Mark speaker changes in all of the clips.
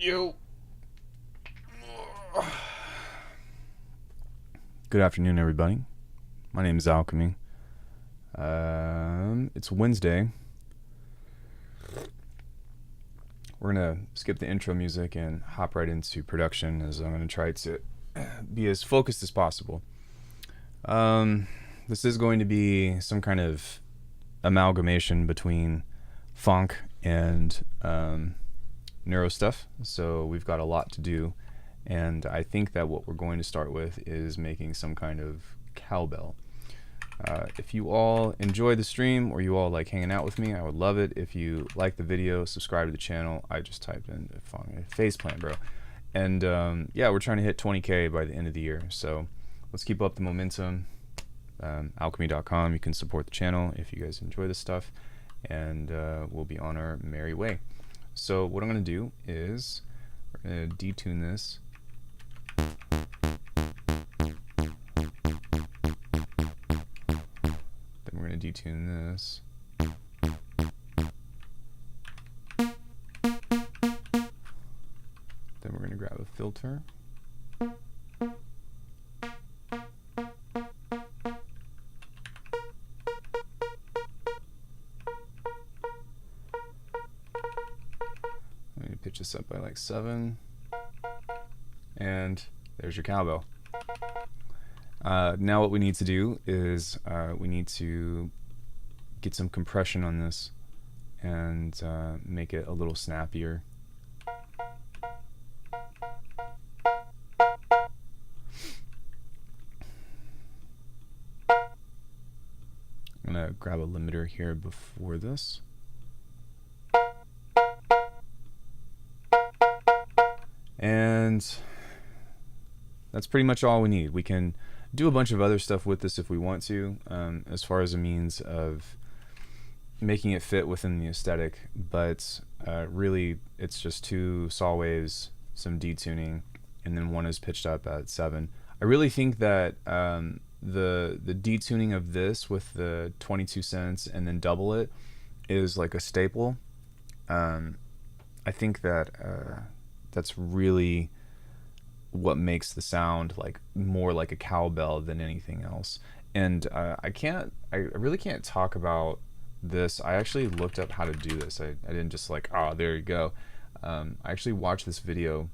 Speaker 1: Yo. Good afternoon, everybody. My name is Alckemy. It's Wednesday. We're going to skip the intro music and hop right into production, as I'm going to try to be as focused as possible. This is going to be some kind of amalgamation between Phonk and Neuro stuff, so we've got a lot to do, and I think that what we're going to start with is making some kind of cowbell. If you all enjoy the stream, or you all like hanging out with me, I would love it if you like the video, subscribe to the channel. I just typed in Phonk faceplant, bro. And yeah, we're trying to hit 20K by the end of the year, so let's keep up the momentum. Alckemy.com, you can support the channel if you guys enjoy this stuff, and we'll be on our merry way. So what I'm going to do is we're going to detune this. Then we're going to detune this. Then we're going to grab a filter. Pitch this up by like 7, and there's your cowbell. Now what we need to do is we need to get some compression on this and make it a little snappier. I'm gonna grab a limiter here before this. And that's pretty much all we need. We can do a bunch of other stuff with this if we want to, as far as a means of making it fit within the aesthetic, but really it's just 2 saw waves, some detuning, and then one is pitched up at 7. I really think that the detuning of this with the 22 cents and then double it is like a staple. I think that that's really what makes the sound like more like a cowbell than anything else. And I really can't talk about this. I actually looked up how to do this. I didn't just like, oh, there you go. I actually watched this video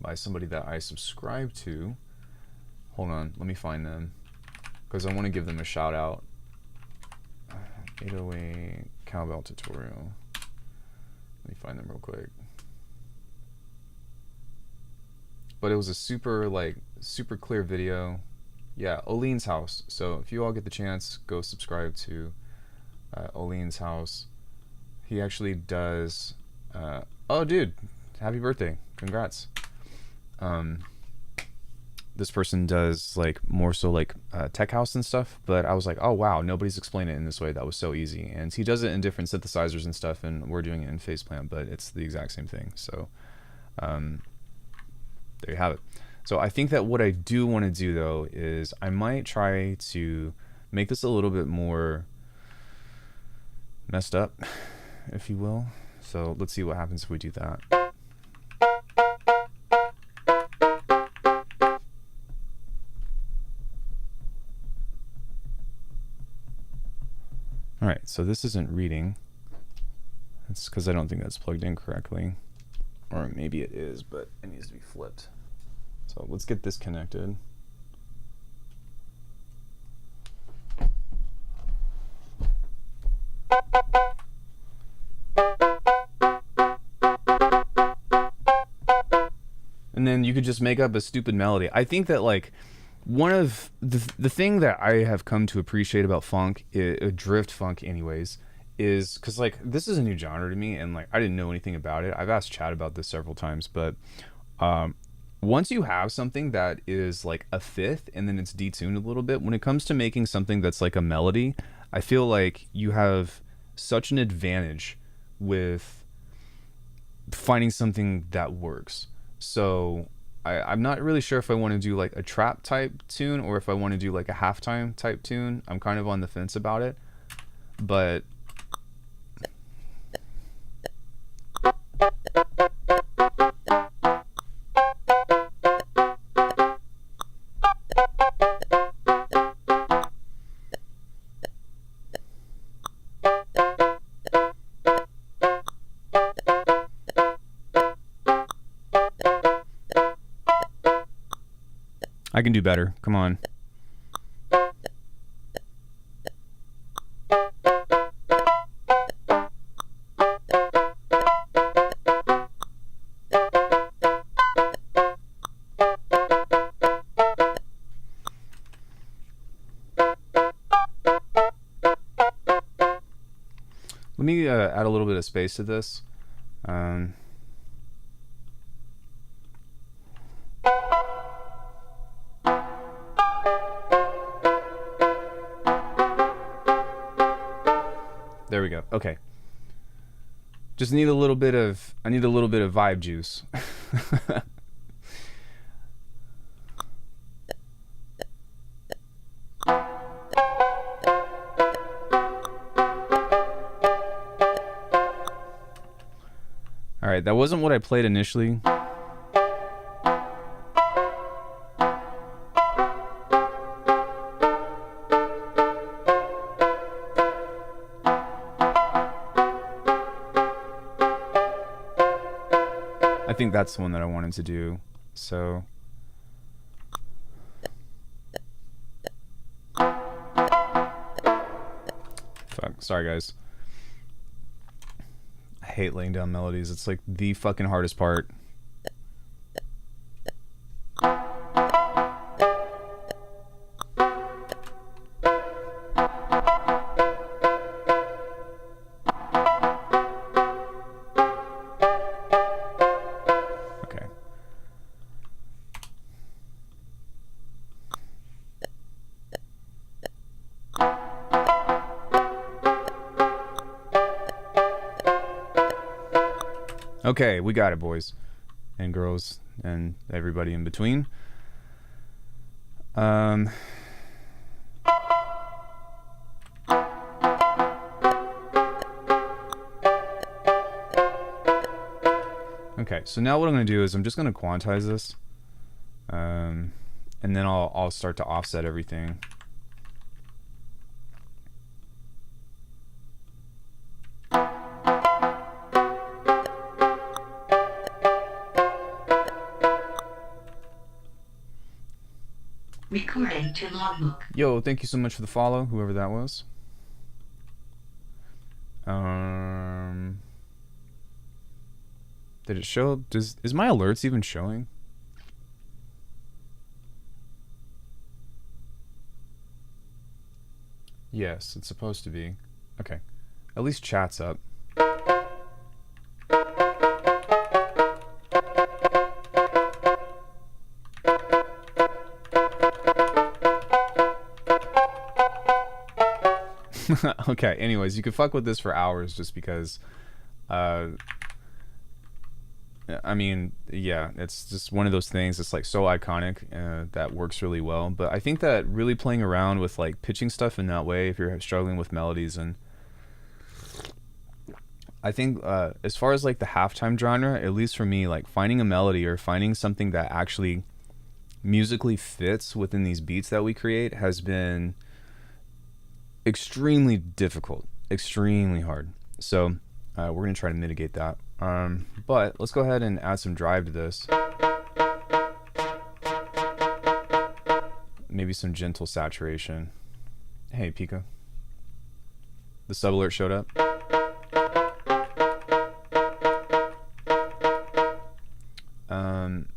Speaker 1: by somebody that I subscribe to. Hold on, let me find them, because I want to give them a shout out. 808 cowbell tutorial. Let me find them real quick. But it was a super clear video. Yeah, Olean's house. So if you all get the chance, go subscribe to Olean's house. He actually does oh dude, happy birthday, congrats. This person does like more so like tech house and stuff, but I was like, oh wow, nobody's explained it in this way. That was so easy. And he does it in different synthesizers and stuff, and we're doing it in faceplant, but it's the exact same thing. So there you have it. So I think that what I do want to do though is I might try to make this a little bit more messed up, if you will. So let's see what happens if we do that. Alright, so this isn't reading. That's because I don't think that's plugged in correctly. Or maybe it is, but it needs to be flipped. So let's get this connected. And then you could just make up a stupid melody. I think that like one of the thing that I have come to appreciate about funk, drift funk anyways, is because like this is a new genre to me, and like I didn't know anything about it. I've asked Chad about this several times, but once you have something that is like a fifth and then it's detuned a little bit, when it comes to making something that's like a melody, I feel like you have such an advantage with finding something that works. So I'm not really sure if I want to do like a trap type tune or if I want to do like a halftime type tune. I'm kind of on the fence about it, but I can do better. Come on. Let me add a little bit of space to this. There we go. Okay. Just need a little bit of, I need a little bit of vibe juice. All right, that wasn't what I played initially. I think that's the one that I wanted to do. So fuck, sorry guys. I hate laying down melodies. It's like the fucking hardest part. Okay, we got it, boys and girls and everybody in between. Okay, so now what I'm going to do is I'm just going to quantize this, and then I'll start to offset everything.
Speaker 2: Recording to logbook.
Speaker 1: Yo, thank you so much for the follow, whoever that was. Did it show? Is my alerts even showing? Yes, it's supposed to be. Okay. At least chat's up. Okay, anyways, you could fuck with this for hours just because I mean, yeah, it's just one of those things that's like so iconic that works really well. But I think that really playing around with like pitching stuff in that way, if you're struggling with melodies, and I think as far as like the halftime genre, at least for me, like finding a melody or finding something that actually musically fits within these beats that we create has been extremely difficult, extremely hard. So we're gonna try to mitigate that. But let's go ahead and add some drive to this. Maybe some gentle saturation. Hey, Pika. The sub alert showed up.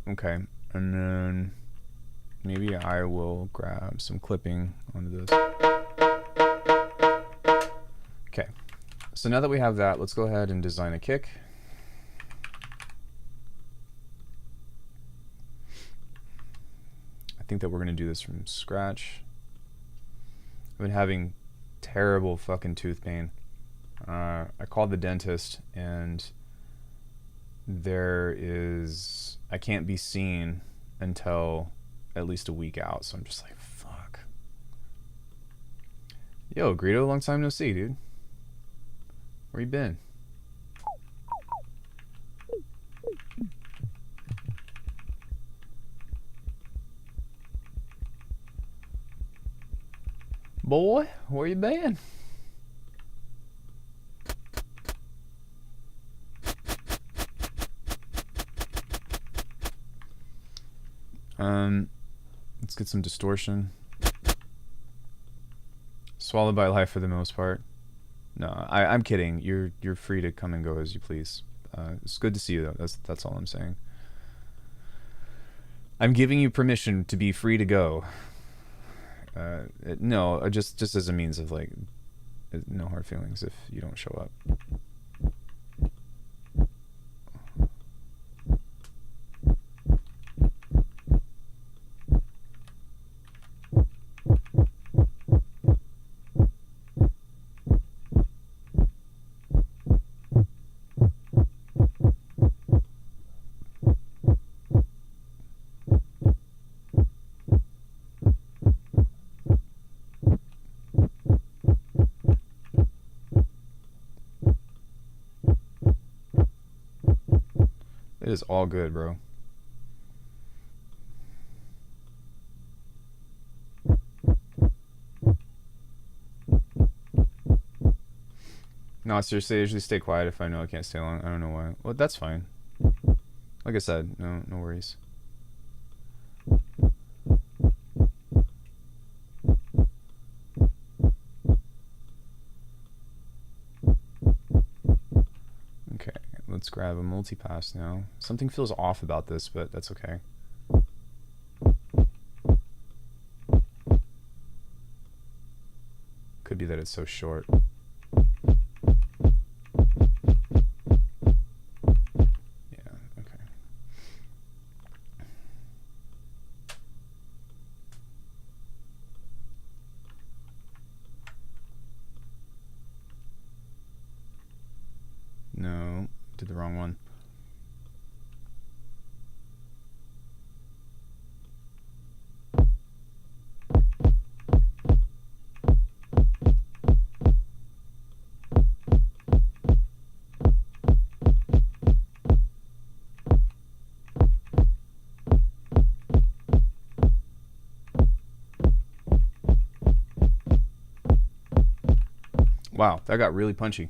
Speaker 1: Okay, and then maybe I will grab some clipping onto this. Okay, so now that we have that, let's go ahead and design a kick. I think that we're gonna do this from scratch. I've been having terrible fucking tooth pain. I called the dentist and I can't be seen until at least a week out, so I'm just like, fuck. Yo, Greedo, long time no see, dude. Where you been? Boy, where you been? Let's get some distortion. Swallowed by life for the most part. No, I'm kidding. You're free to come and go as you please. It's good to see you though. That's all I'm saying. I'm giving you permission to be free to go. No, just as a means of like, no hard feelings if you don't show up. It is all good, bro. No, seriously, I usually stay quiet if I know I can't stay long. I don't know why. Well, that's fine. Like I said, no worries. Okay, let's grab a multipass now. Something feels off about this, but that's okay. Could be that it's so short. No, did the wrong one. Wow, that got really punchy.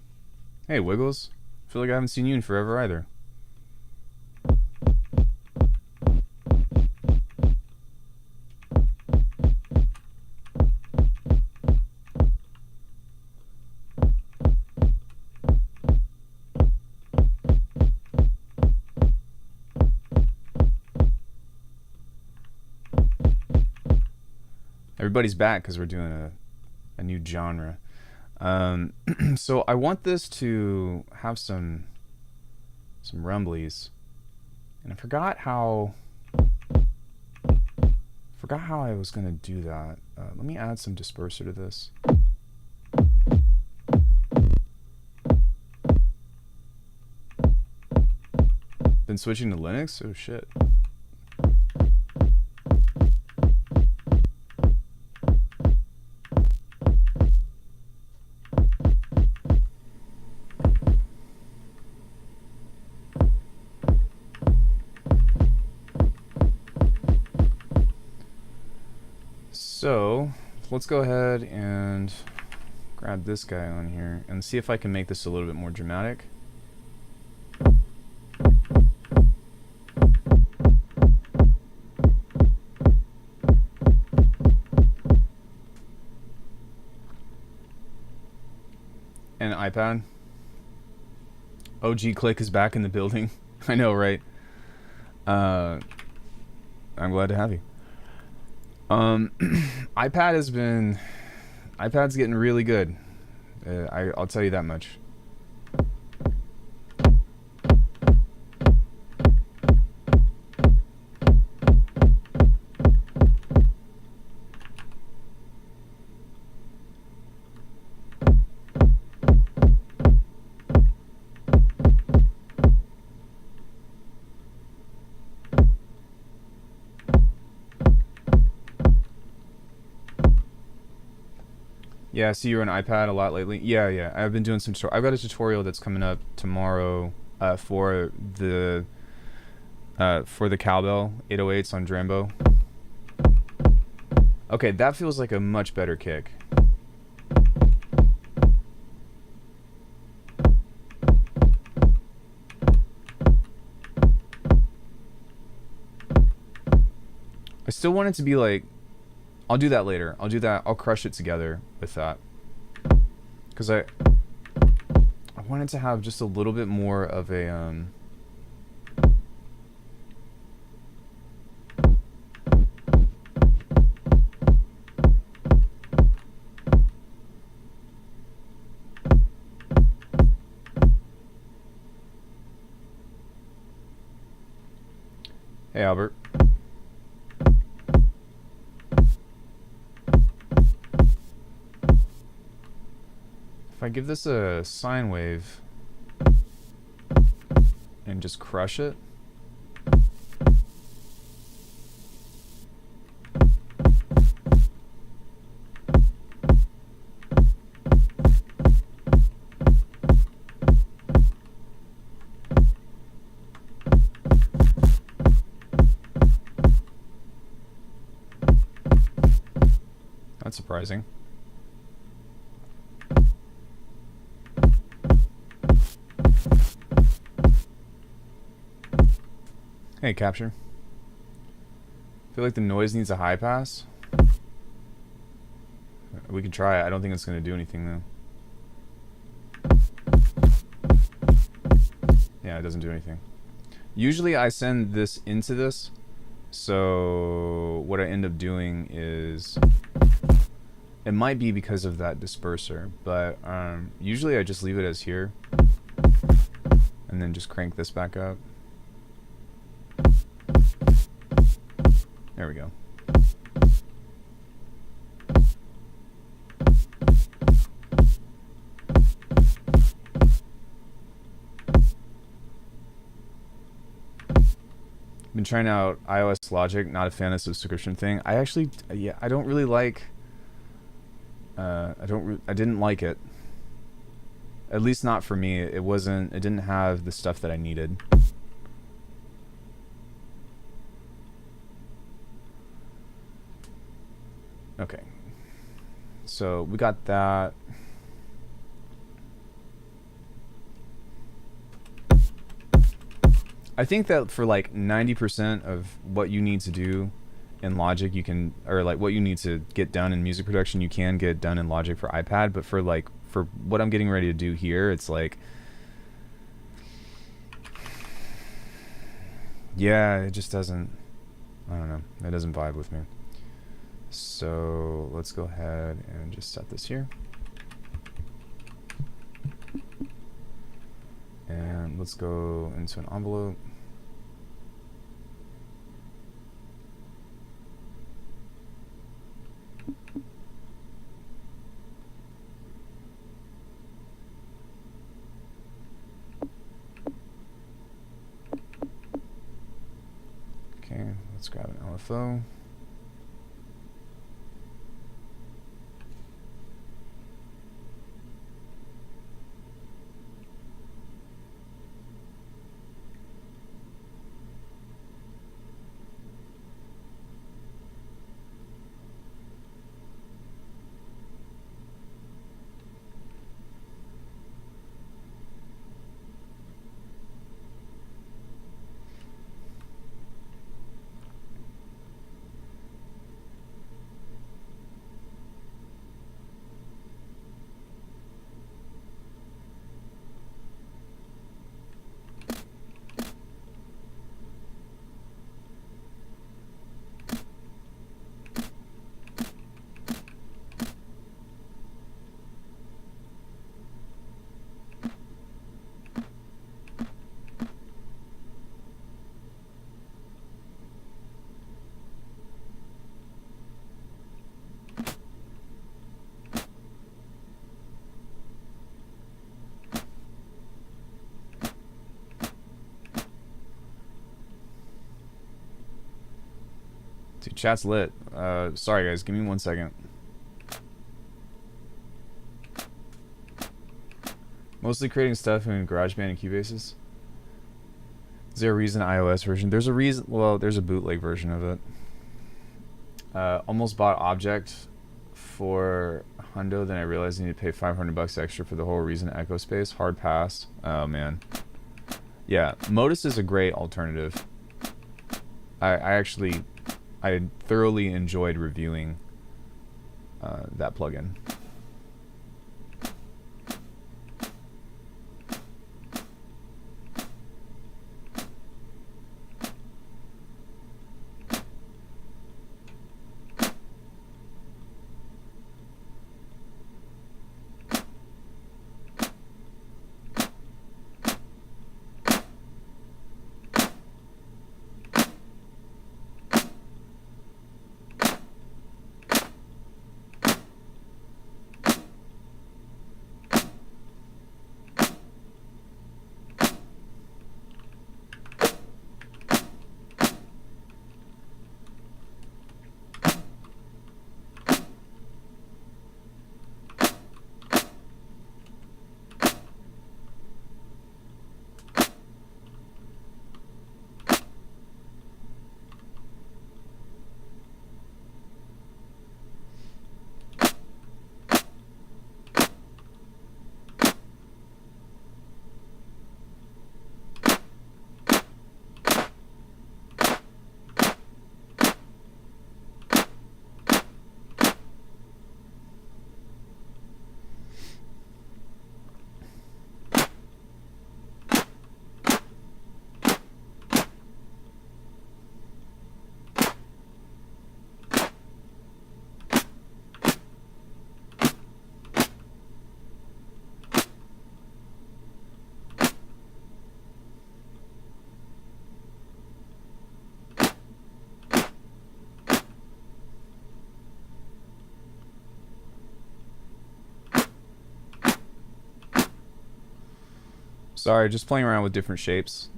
Speaker 1: Hey, Wiggles. I feel like I haven't seen you in forever either. Everybody's back because we're doing a new genre. So I want this to have some rumblies, and I forgot how I was gonna do that. Let me add some disperser to this. Been switching to Linux? Oh shit. So let's go ahead and grab this guy on here and see if I can make this a little bit more dramatic. And iPad. OG Click is back in the building. I know, right? I'm glad to have you. iPad's getting really good. I'll tell you that much. Yeah, I see you're on iPad a lot lately. Yeah. I've been doing some. I've got a tutorial that's coming up tomorrow for the cowbell 808s on Drambo. Okay, that feels like a much better kick. still want it to be like, I'll do that later. I'll do that. I'll crush it together with that. Because I wanted to have just a little bit more of a, Hey, Albert. If I give this a sine wave and just crush it. That's surprising. Hey, capture. I feel like the noise needs a high pass. We can try it. I don't think it's going to do anything, though. Yeah, it doesn't do anything. Usually I send this into this. So what I end up doing is... It might be because of that disperser, but usually I just leave it as here. And then just crank this back up. There we go. Been trying out iOS Logic, not a fan of the subscription thing. I actually, yeah, I don't really like. I didn't like it. At least not for me. It didn't have the stuff that I needed. Okay. So we got that. I think that for like 90% of what you need to do in Logic, you can, or like what you need to get done in music production, you can get done in Logic for iPad. But for what I'm getting ready to do here, it's like, yeah, it just doesn't, I don't know, it doesn't vibe with me. So let's go ahead and just set this here. And let's go into an envelope. Okay, let's grab an LFO. Dude, chat's lit. Sorry guys, give me 1 second. Mostly creating stuff in GarageBand and Cubases. Is there a reason iOS version? There's a reason. Well, there's a bootleg version of it. Almost bought Object for $100, then I realized I need to pay $500 extra for the whole Reason Echo Space. Hard pass. Oh man. Yeah, Modus is a great alternative. I I thoroughly enjoyed reviewing that plugin. Sorry, just playing around with different shapes.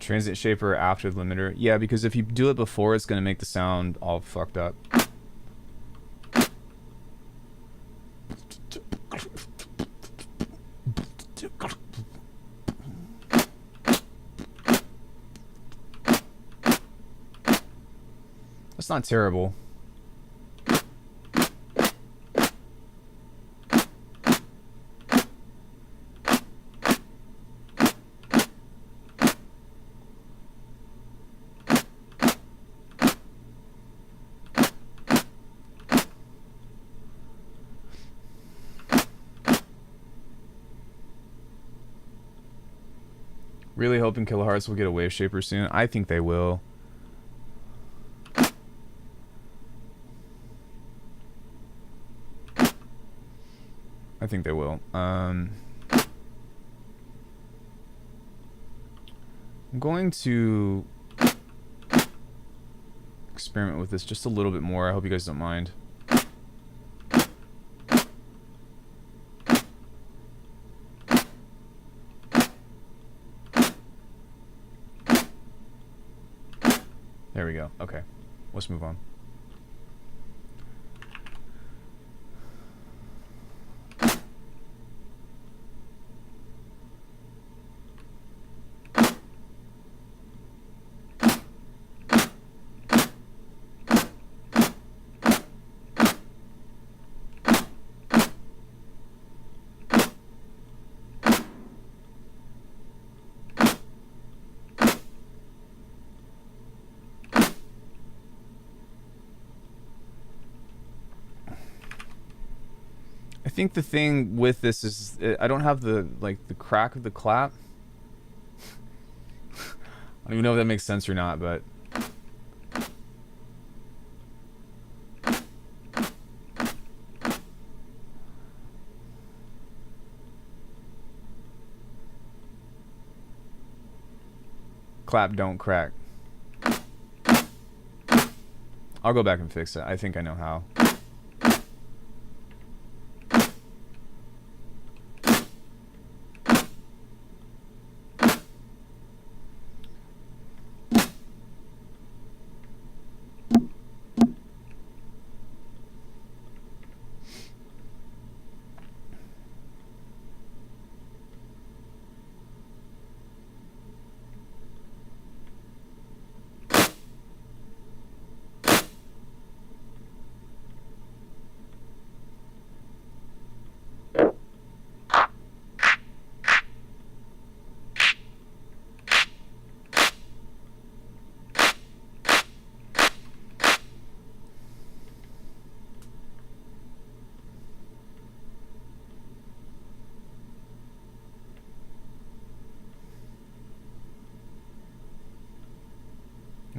Speaker 1: Transient shaper after the limiter. Yeah, because if you do it before, it's going to make the sound all fucked up. That's not terrible. Really hoping Kilohertz will get a wave shaper soon. I think they will. I think they will. I'm going to experiment with this just a little bit more. I hope you guys don't mind. There we go. Okay, let's move on. I think the thing with this is I don't have the crack of the clap. I don't even know if that makes sense or not, but clap don't crack. I'll go back and fix it. I think I know how.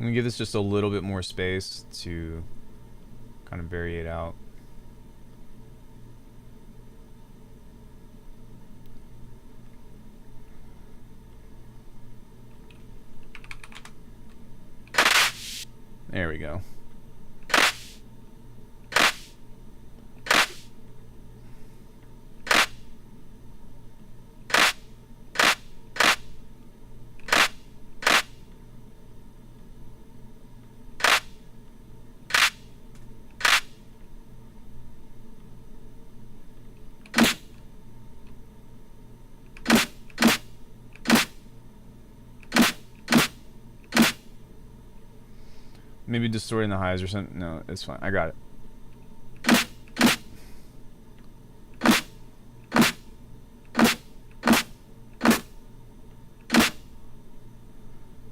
Speaker 1: I'm gonna give this just a little bit more space to kind of vary it out. There we go. Maybe distorting the highs or something. No, it's fine. I got it.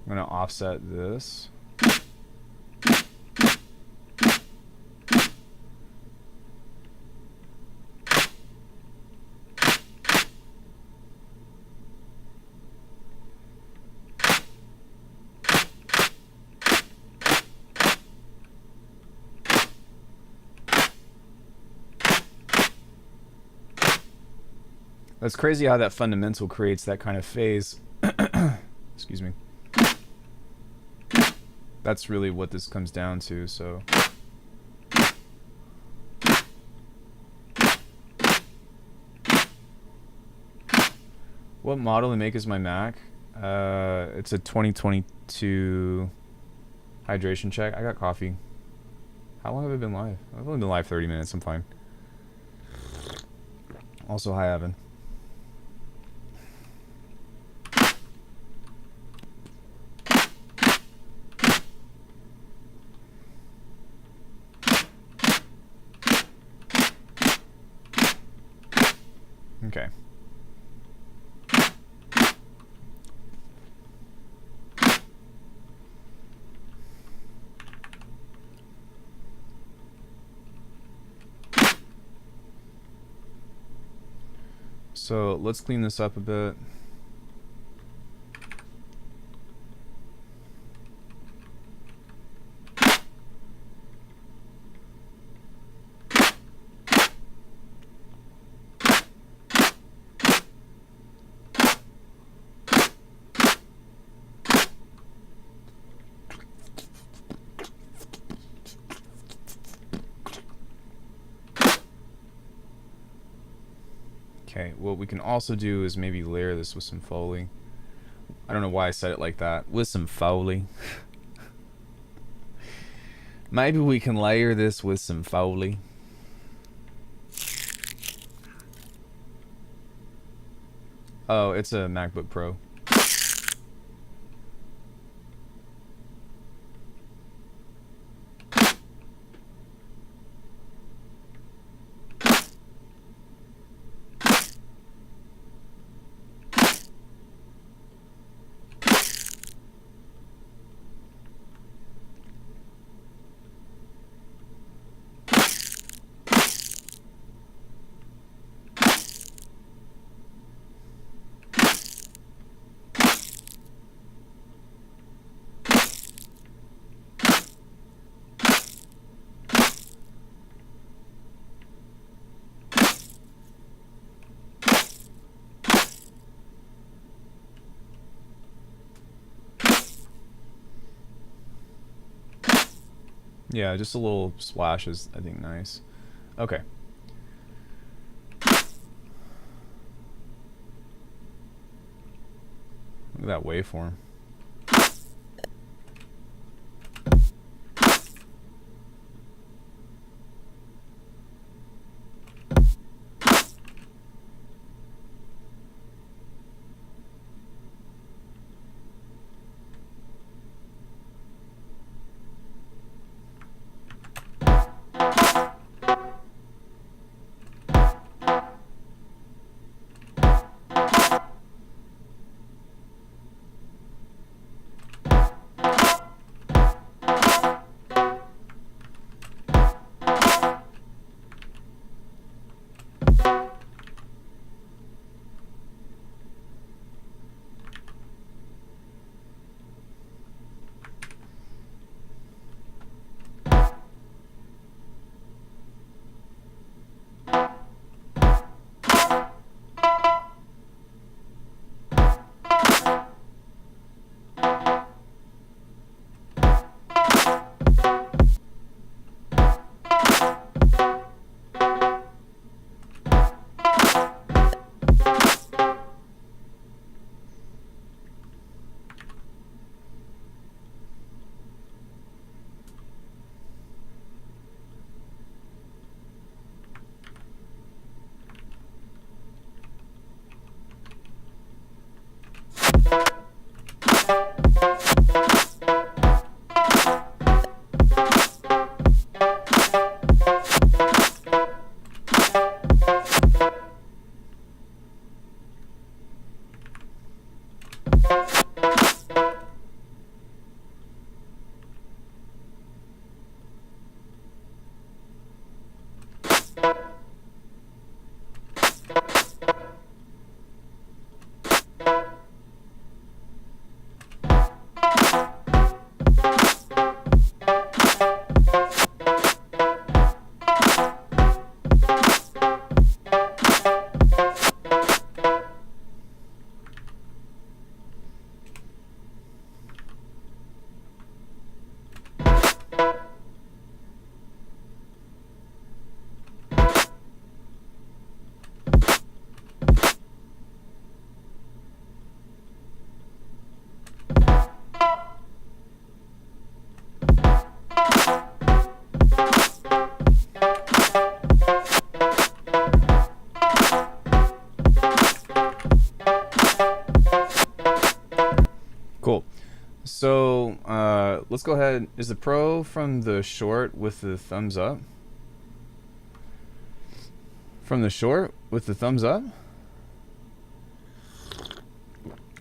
Speaker 1: I'm going to offset this. That's crazy how that fundamental creates that kind of phase. Excuse me. That's really what this comes down to, so. What model to make is my Mac? It's a 2022 hydration check. I got coffee. How long have I been live? I've only been live 30 minutes. I'm fine. Also, hi, Evan. Okay. So let's clean this up a bit. Okay, what we can also do is maybe layer this with some Foley. I don't know why I said it like that. With some Foley. Maybe we can layer this with some Foley. Oh, it's a MacBook Pro. Yeah, just a little splash is, I think, nice. Okay. Look at that waveform. let's go ahead. Is the pro from the short with the thumbs up? From the short with the thumbs up?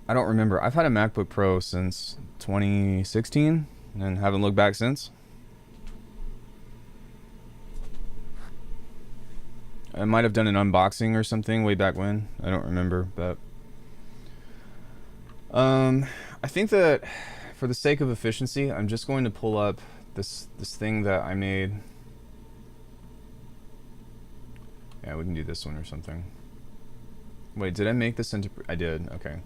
Speaker 1: I don't remember. I've had a MacBook Pro since 2016 and haven't looked back since. I might have done an unboxing or something way back when. I don't remember, but I think that for the sake of efficiency, I'm just going to pull up this thing that I made. Yeah, we can do this one or something. Wait, did I make this into... I did, okay.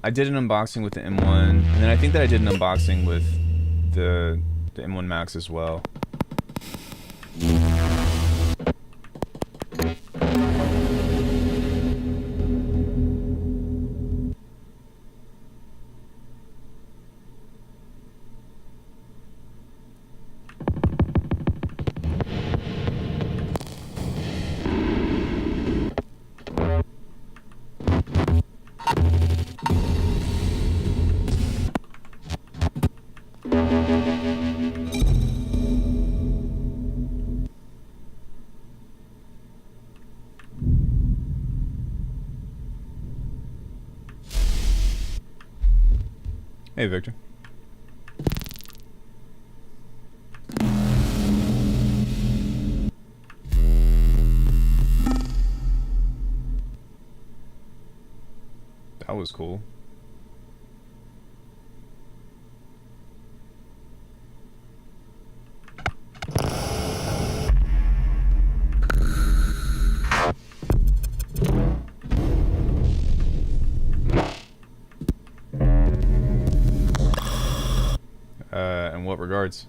Speaker 1: I did an unboxing with the M1, and then I think that I did an unboxing with the M1 Max as well. Hey, Victor. That was cool. In what regards?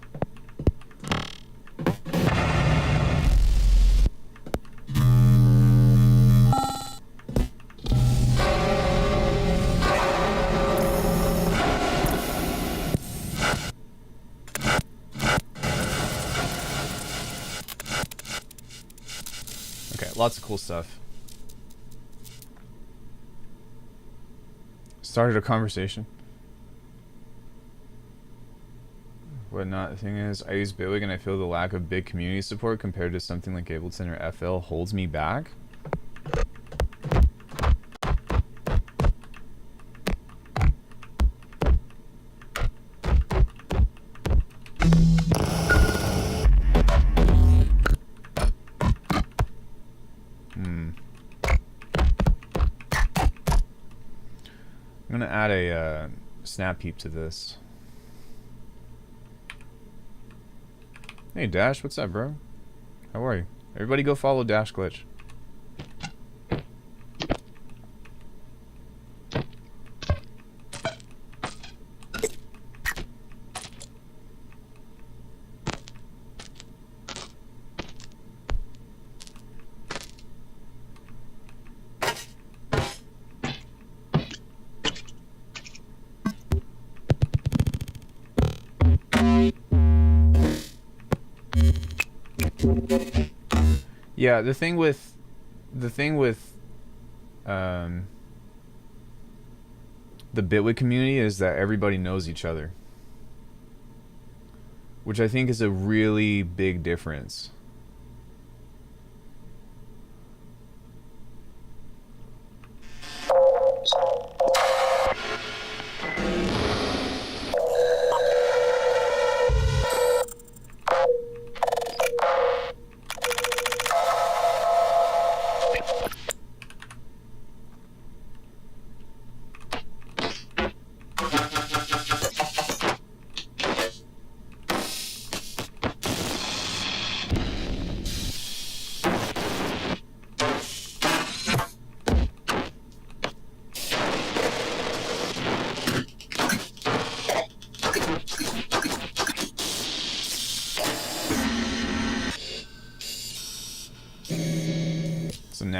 Speaker 1: Okay, lots of cool stuff. Started a conversation. Whatnot. The thing is, I use Bitwig and I feel the lack of big community support compared to something like Ableton or FL holds me back. I'm gonna add a snap heap to this. Hey Dash, what's up, bro? How are you? Everybody go follow Dash Glitch. Yeah, the thing with the Bitwig community is that everybody knows each other, which I think is a really big difference.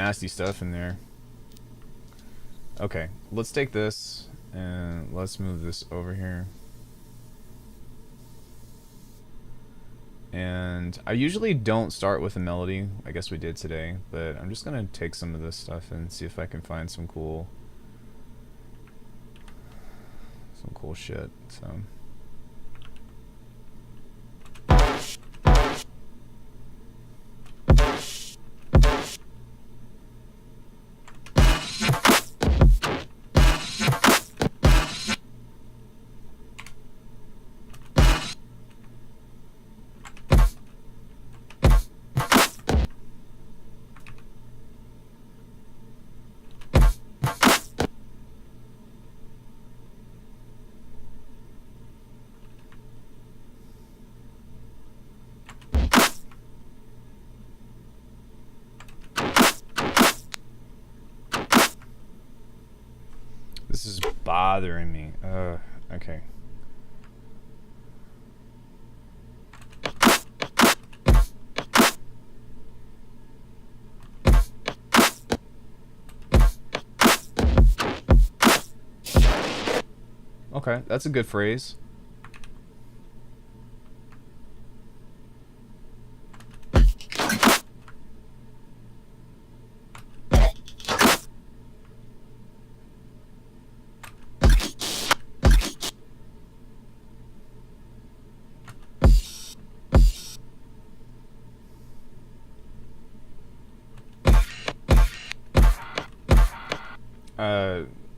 Speaker 1: nasty stuff in there. Okay, let's take this and let's move this over here. And I usually don't start with a melody. I guess we did today, but I'm just gonna take some of this stuff and see if I can find some cool shit. So this is bothering me. Okay. Okay, that's a good phrase.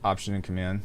Speaker 1: Option and command.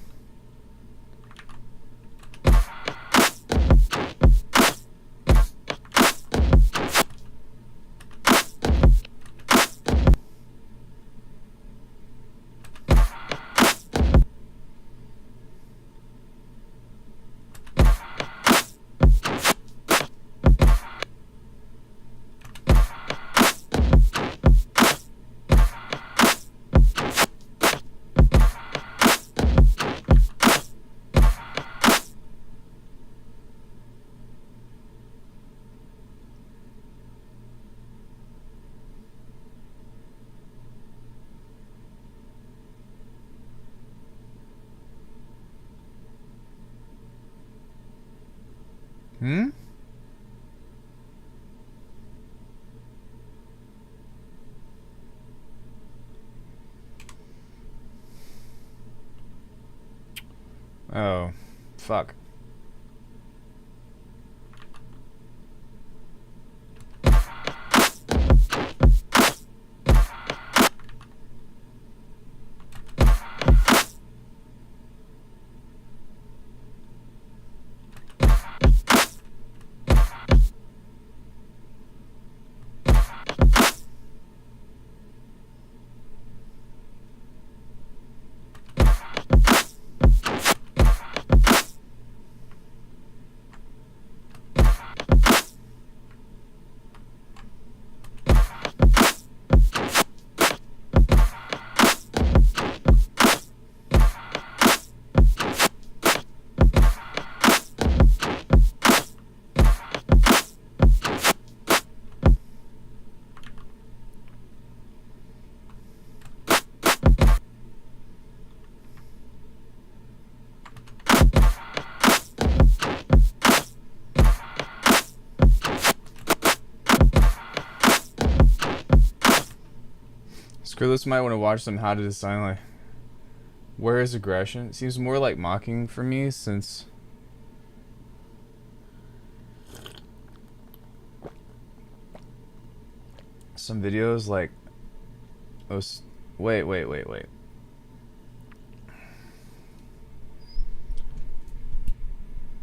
Speaker 1: Hmm? Oh, fuck. Skrillex might want to watch some How to Design Like. Where is aggression? It seems more like mocking for me since some videos like those. Wait.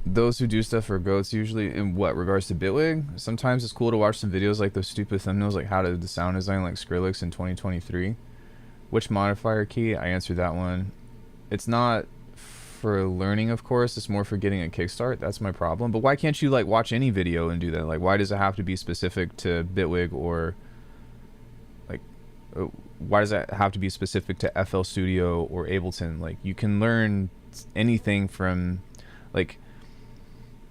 Speaker 1: Those who do stuff are goats usually in what regards to Bitwig. Sometimes it's cool to watch some videos like those stupid thumbnails like how to sound design like Skrillex in 2023. Which modifier key? I answered that one. It's not for learning, of course. It's more for getting a kickstart. That's my problem. But why can't you like watch any video and do that? Like, why does it have to be specific to Bitwig or like why does that have to be specific to FL Studio or Ableton? Like, you can learn anything from like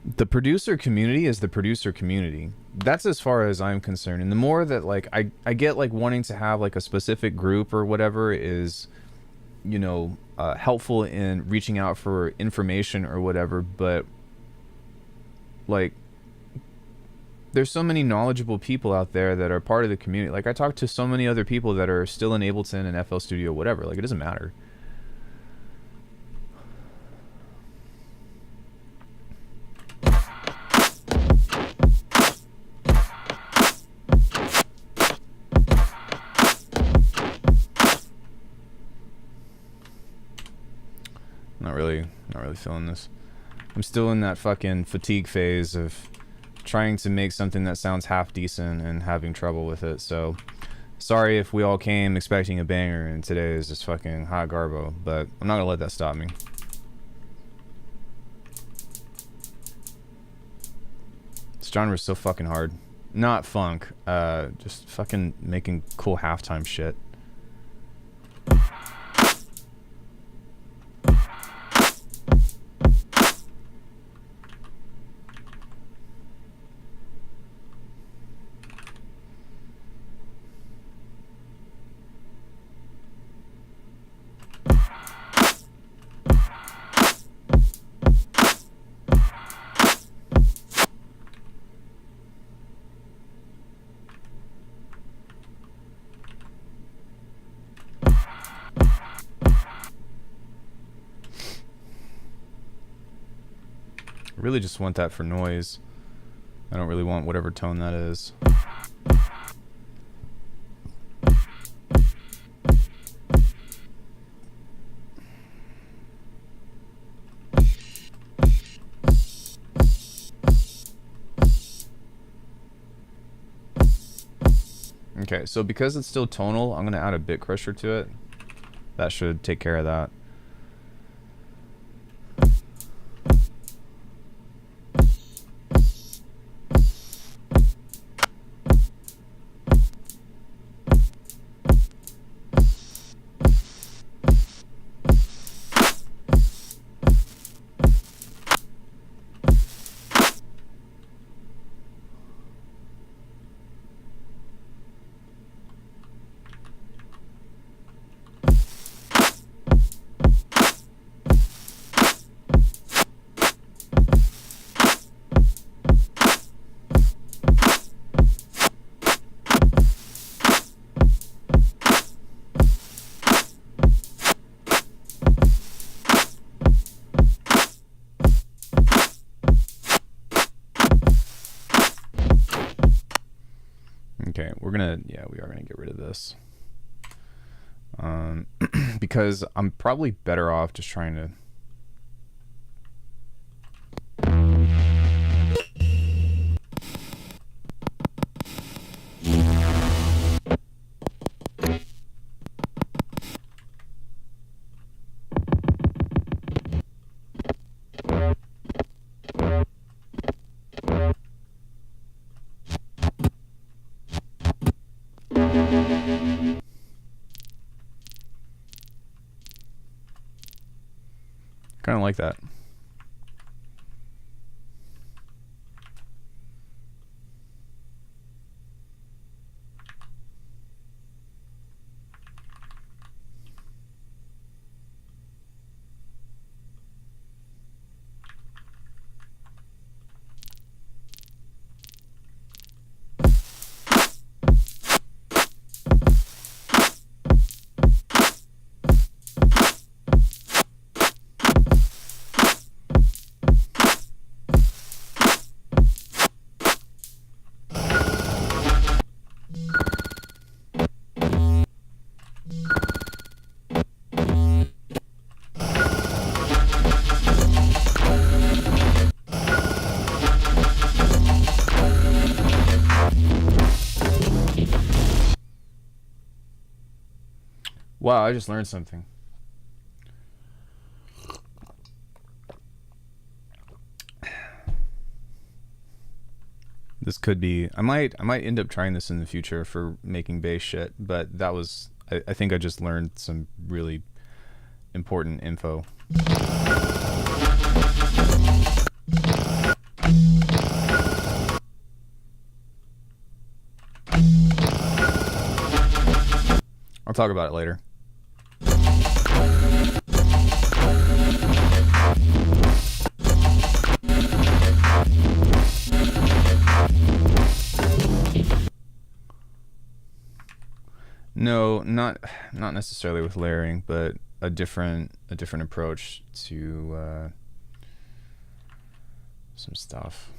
Speaker 1: The producer community is the producer community. That's as far as I'm concerned. And the more that like I get like wanting to have like a specific group or whatever is, you know, helpful in reaching out for information or whatever, but like there's so many knowledgeable people out there that are part of the community. Like I talk to so many other people that are still in Ableton and FL Studio, whatever. Like it doesn't matter. Not really feeling this. I'm still in that fucking fatigue phase of trying to make something that sounds half decent and having trouble with it. So sorry if we all came expecting a banger and today is just fucking hot garbo, but I'm not gonna let that stop me. This genre is so fucking hard. Not funk, just fucking making cool halftime shit. I really just want that for noise. I don't really want whatever tone that is. Okay, so because it's still tonal, I'm going to add a bit crusher to it. That should take care of that. Okay, we are gonna get rid of this. Because I'm probably better off just trying to... kind of like that. Wow, I just learned something. This could be... I might end up trying this in the future for making bass shit, but that was... I think I just learned some really important info. talk about it later. No, not necessarily with layering, but a different approach to some stuff.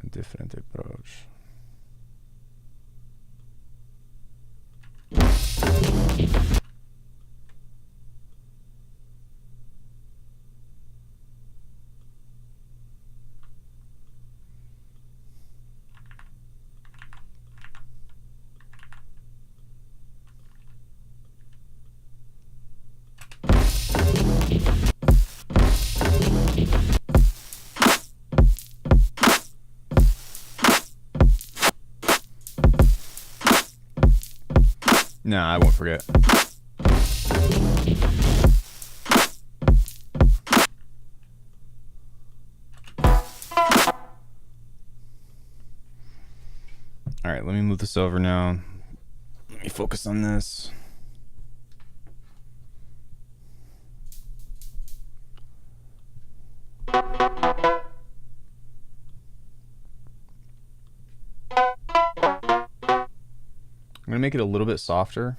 Speaker 1: A different approach. Nah, I won't forget. All right, let me move this over now. Let me focus on this. I'm gonna make it a little bit softer.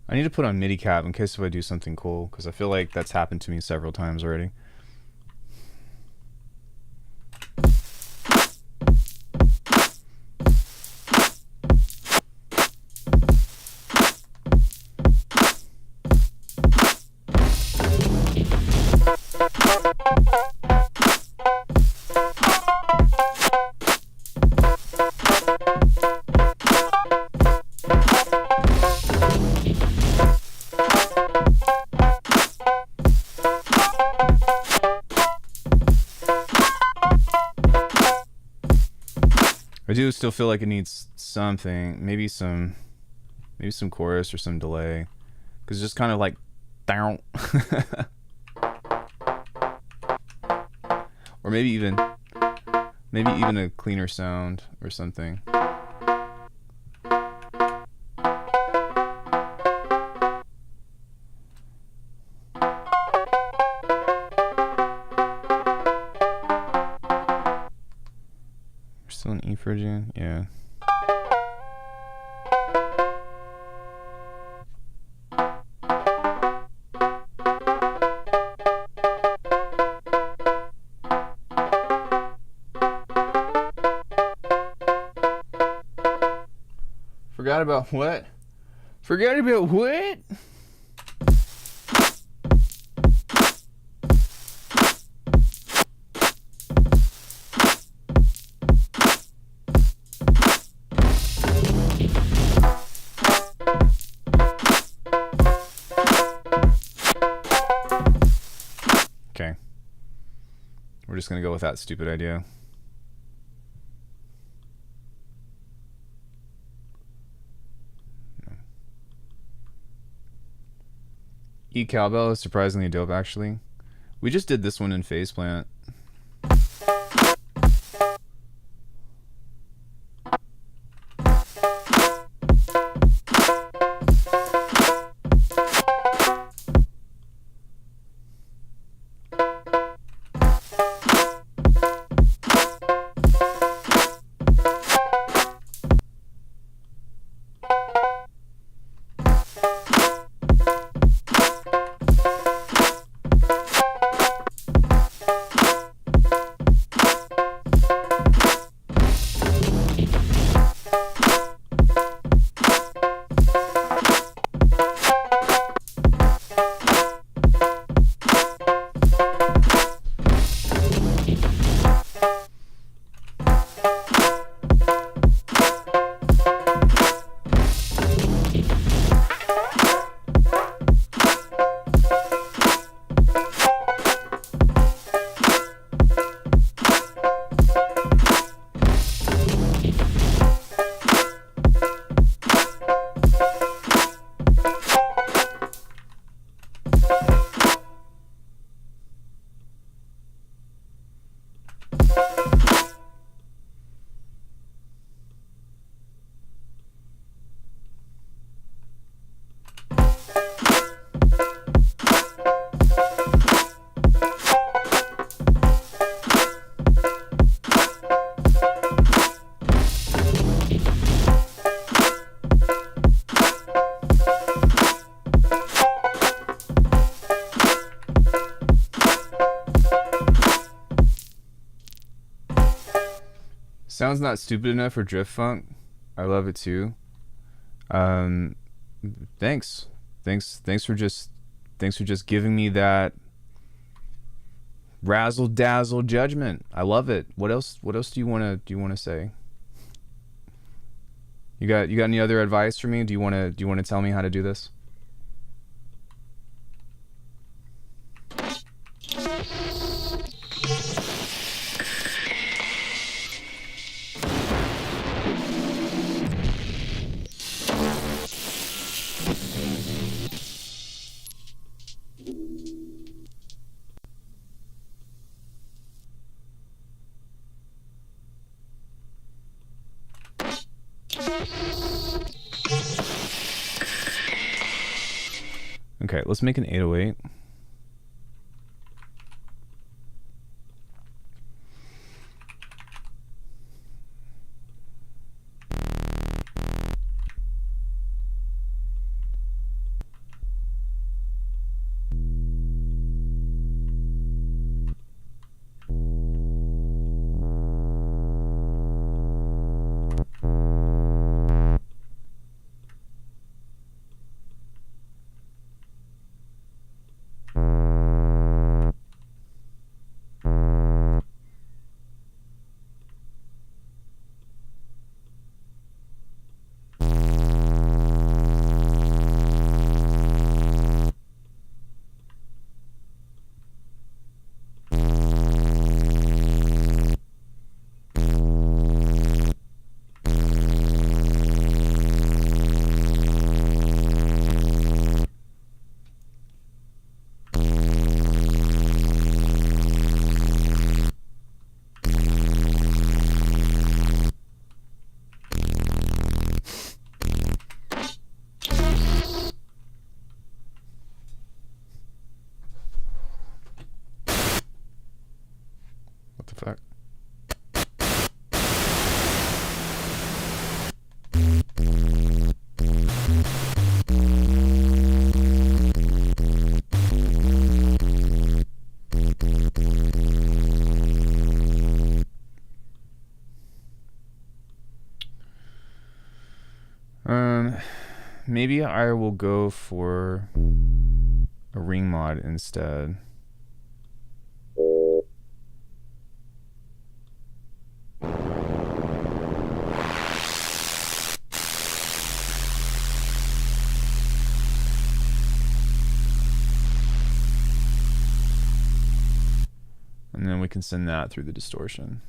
Speaker 1: I need to put on MIDI cap in case if I do something cool, because I feel like that's happened to me several times already. I do still feel like it needs something, maybe some chorus or some delay, because it's just kind of like down. Or maybe even a cleaner sound or something. Still an E Phrygian? Yeah. Forgot about what? Forgot about what? Okay. We're just going to go with that stupid idea. E cowbell is surprisingly dope, actually. We just did this one in Phase Plant. Sounds not stupid enough for drift funk. I love it too. Um, thanks, thanks for just giving me that razzle dazzle judgment. I love it. What else? What else do you wanna say? You got any other advice for me? Do you wanna tell me how to do this? Okay, let's make an 808. What the fuck? Maybe I will go for a ring mod instead. And then we can send that through the distortion.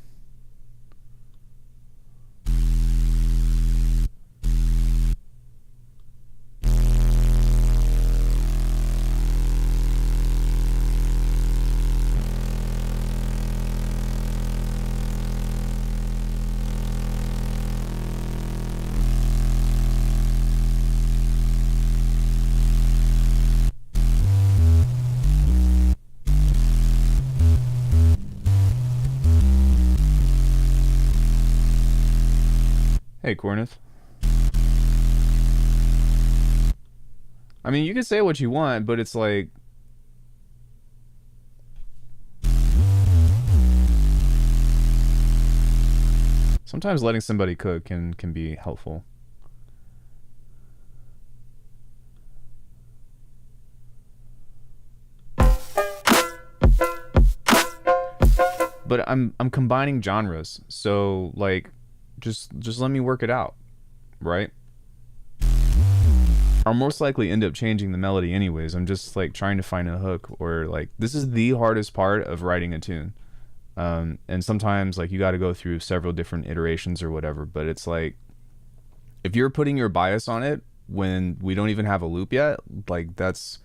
Speaker 1: Hey, Cornith. I mean, you can say what you want, but it's like... sometimes letting somebody cook can be helpful. But I'm combining genres, so like... Just let me work it out, right? I'll most likely end up changing the melody anyways. I'm just like trying to find a hook, or like this is the hardest part of writing a tune. And sometimes like you got to go through several different iterations or whatever, but it's like if you're putting your bias on it when we don't even have a loop yet, like that's,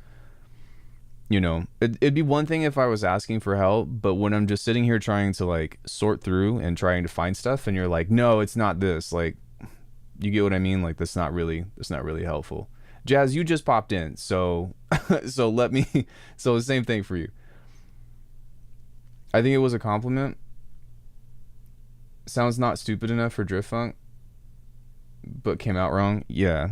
Speaker 1: you know, it'd be one thing if I was asking for help, but when I'm just sitting here trying to like sort through and trying to find stuff and you're like, no, it's not this, like, you get what I mean? Like that's not really helpful. Jazz, you just popped in, so so let me, so the same thing for you. I think it was a compliment. Sounds not stupid enough for drift funk, but came out wrong. Yeah.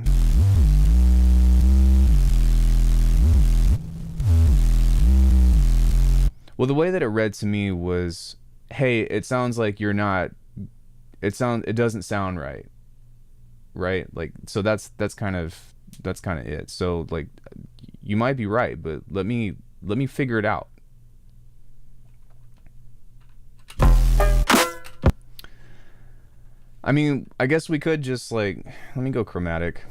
Speaker 1: Well, the way that it read to me was, hey, it sounds like you're not it doesn't sound right, right? Like, so that's kind of it. So like, you might be right, but let me figure it out. I mean, I guess we could just like, let me go chromatic.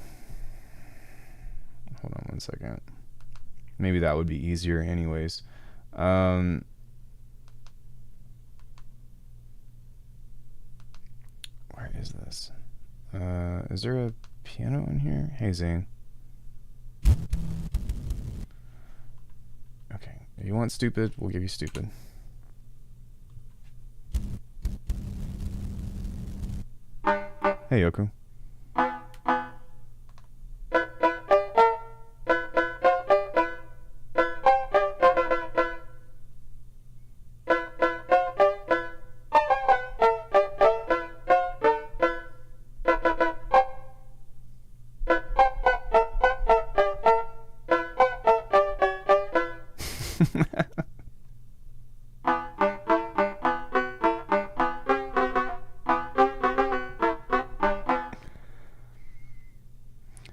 Speaker 1: Hold on one second. Maybe that would be easier anyways. Where is this? Is there a piano in here? Hey, Zane. Okay, if you want stupid, we'll give you stupid. Hey, Yoku.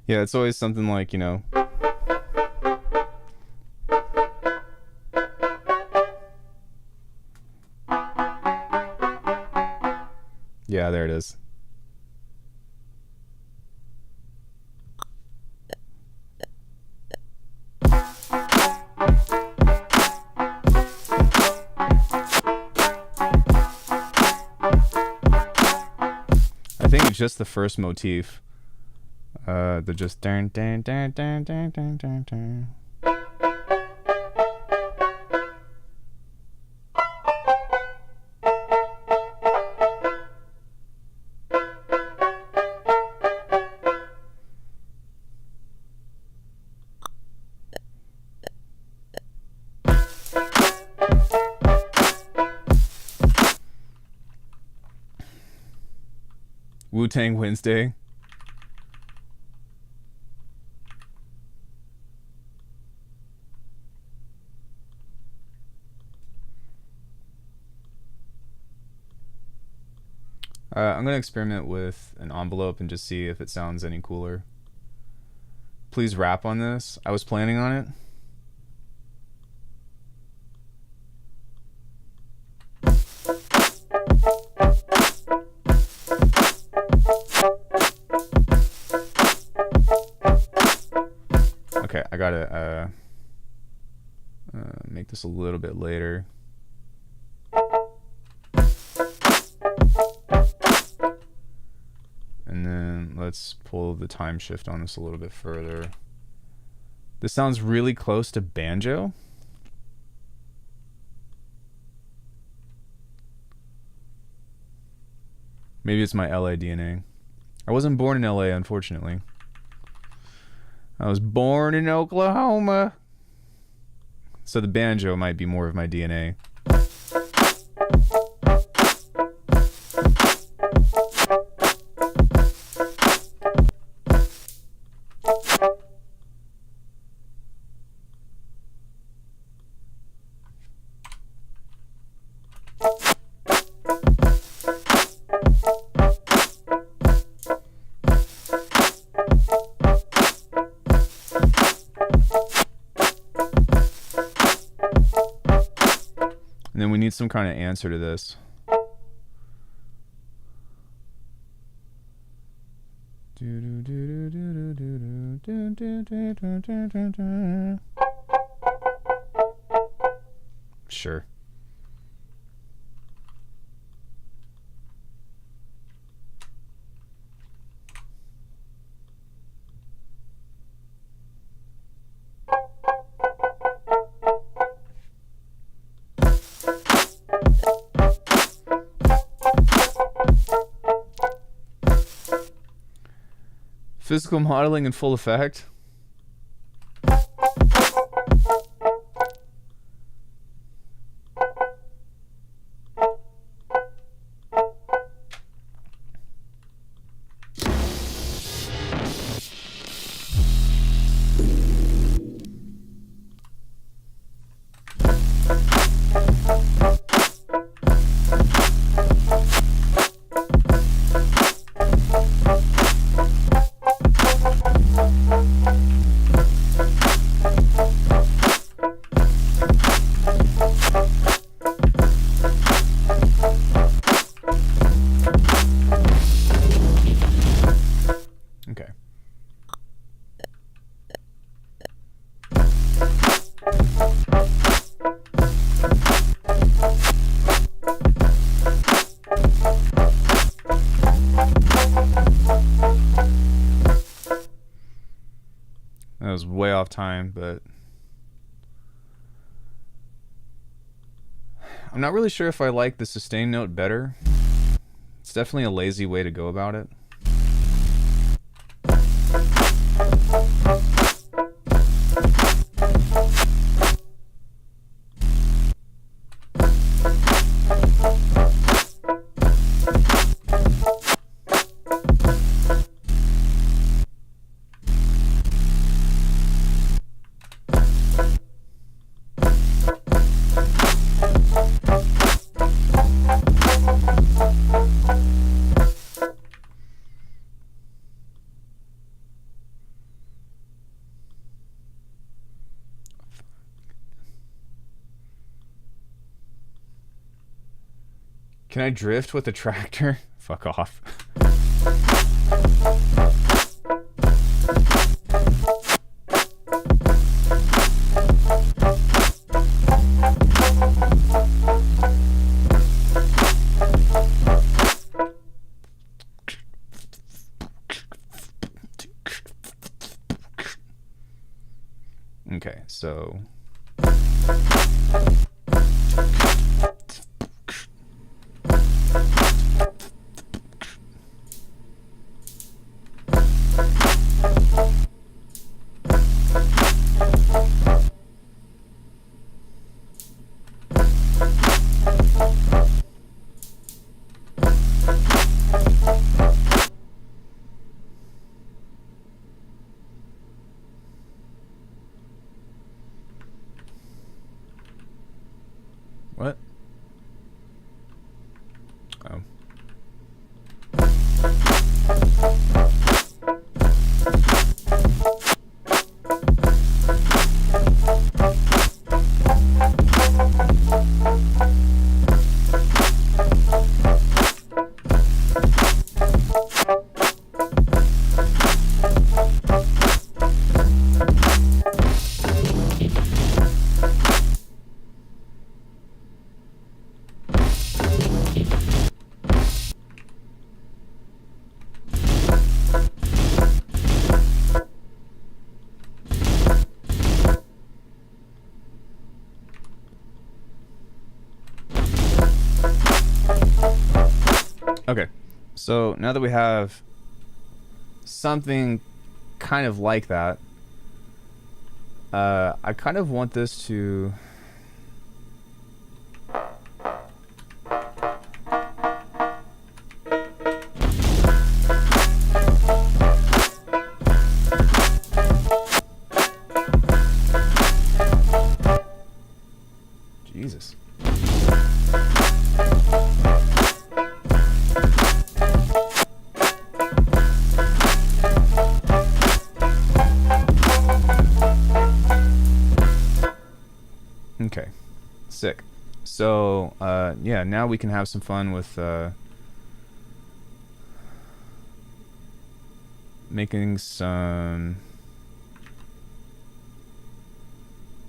Speaker 1: Yeah, it's always something like, you know. Yeah, there it is. I think it's just the first motif. They're just dun dun dun dun dun dun dun dun. Wu-Tang Wednesday. I'm going to experiment with an envelope and just see if it sounds any cooler. Please rap on this. I was planning on it. Okay, I gotta make this a little bit later. And then let's pull the time shift on this a little bit further. This sounds really close to banjo. Maybe it's my LA DNA. I wasn't born in LA, unfortunately. I was born in Oklahoma. So the banjo might be more of my DNA. And then we need some kind of answer to this. Sure. Physical modeling in full effect. Okay. That was way off time, but I'm not really sure if I like the sustain note better. It's definitely a lazy way to go about it. Can I drift with a tractor? Fuck off. Okay, so what? Oh. Okay, so now that we have something kind of like that, I kind of want this to... Jesus. Okay, sick. So, yeah, now we can have some fun with making some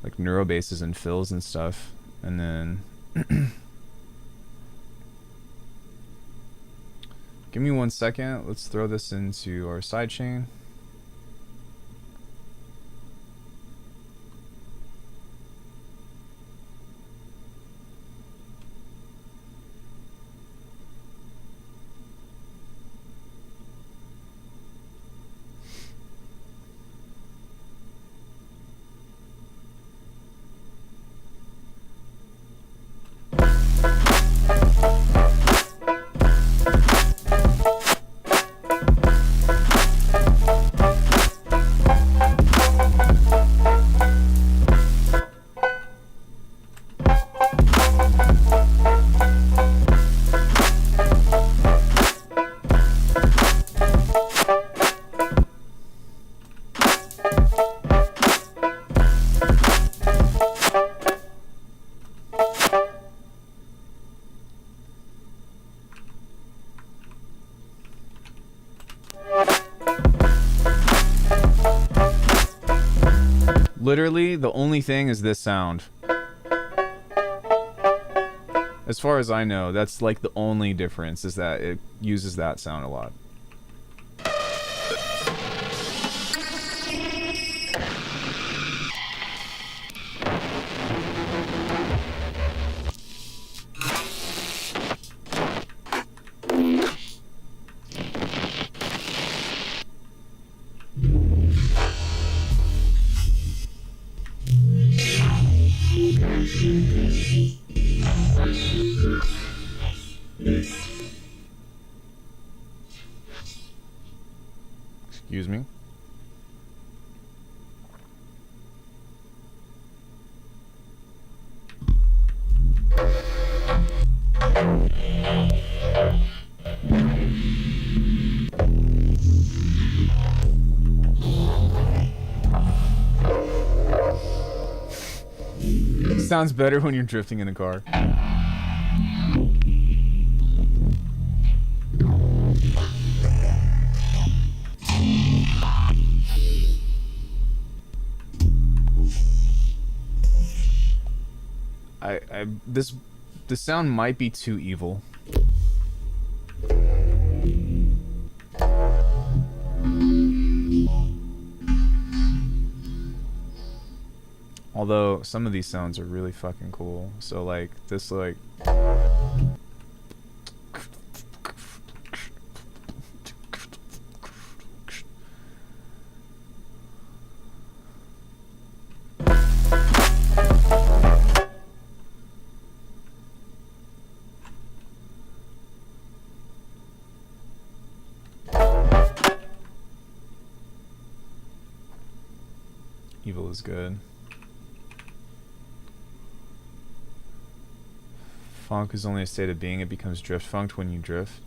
Speaker 1: like neuro bases and fills and stuff, and then give me 1 second. Let's throw this into our sidechain. Literally, the only thing is this sound. As far as I know, that's like the only difference, is that it uses that sound a lot. Excuse me. Sounds better when you're drifting in a car. This sound might be too evil. Although some of these sounds are really fucking cool. So like this, like evil is good. Phonk is only a state of being. It becomes drift funked when you drift.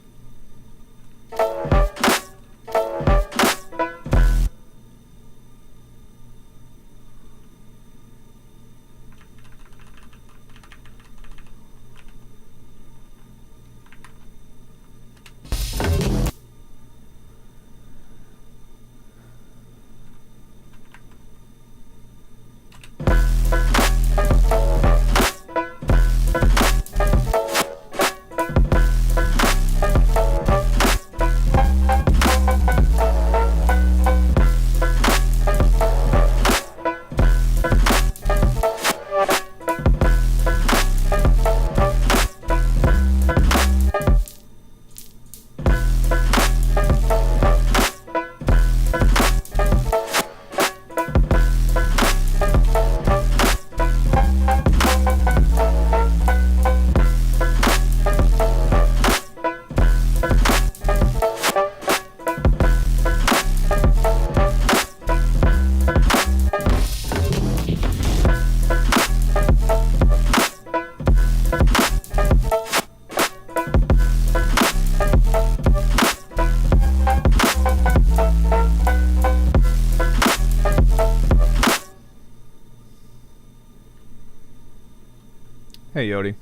Speaker 1: Hey, Yodi.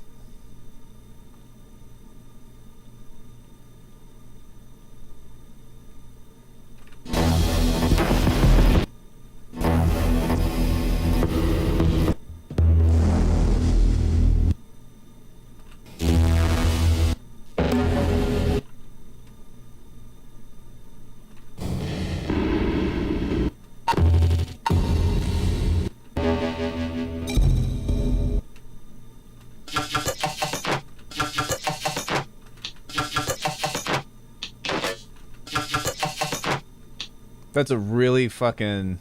Speaker 1: That's a really fucking...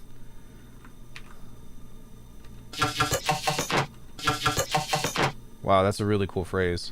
Speaker 1: Wow, that's a really cool phrase.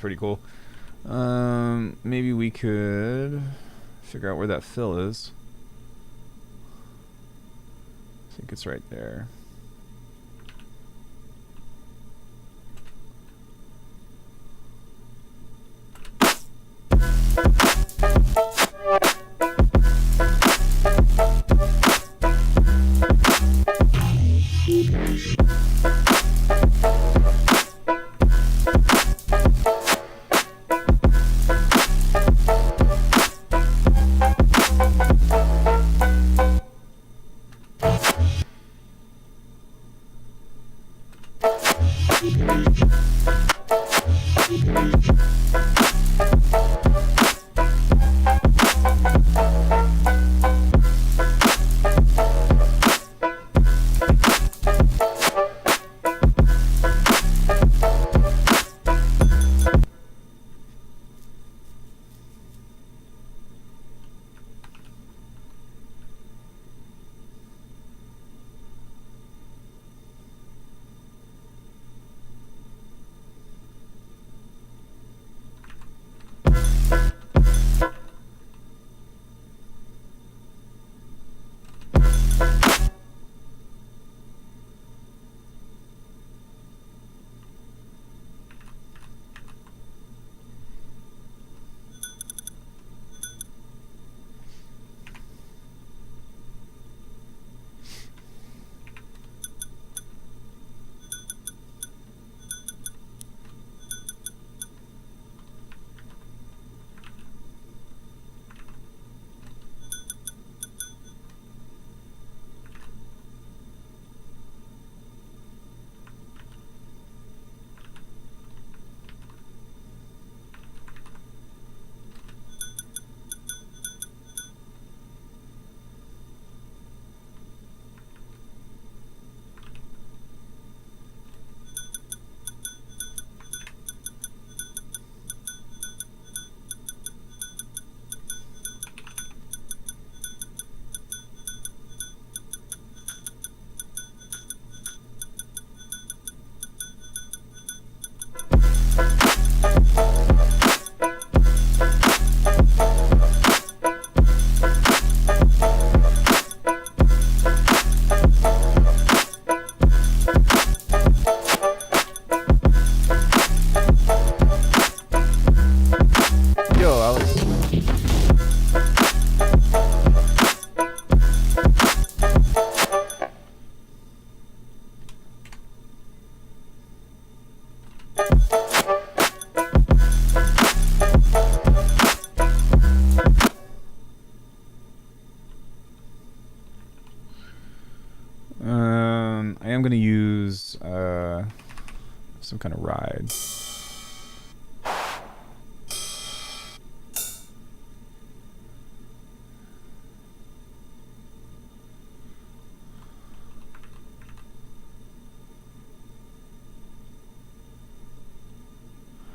Speaker 1: pretty cool. Maybe we could figure out where that fill is. I think it's right there. I am going to use some kind of ride.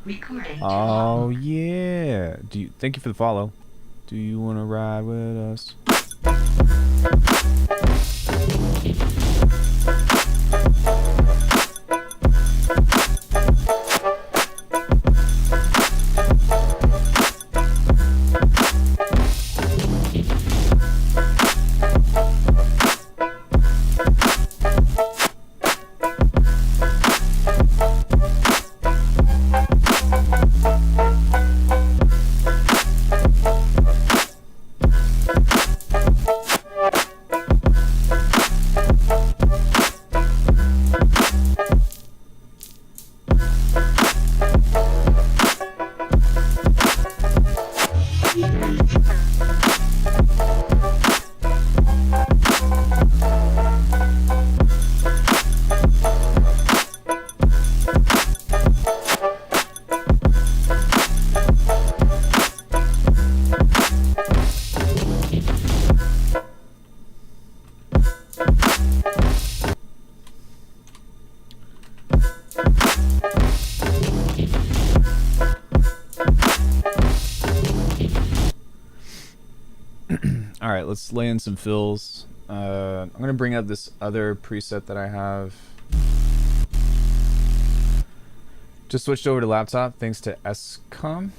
Speaker 2: Recording.
Speaker 1: Oh yeah. Thank you for the follow. Do you want to ride with us? Alright, let's lay in some fills. I'm going to bring up this other preset that I have. Just switched over to laptop thanks to Escom.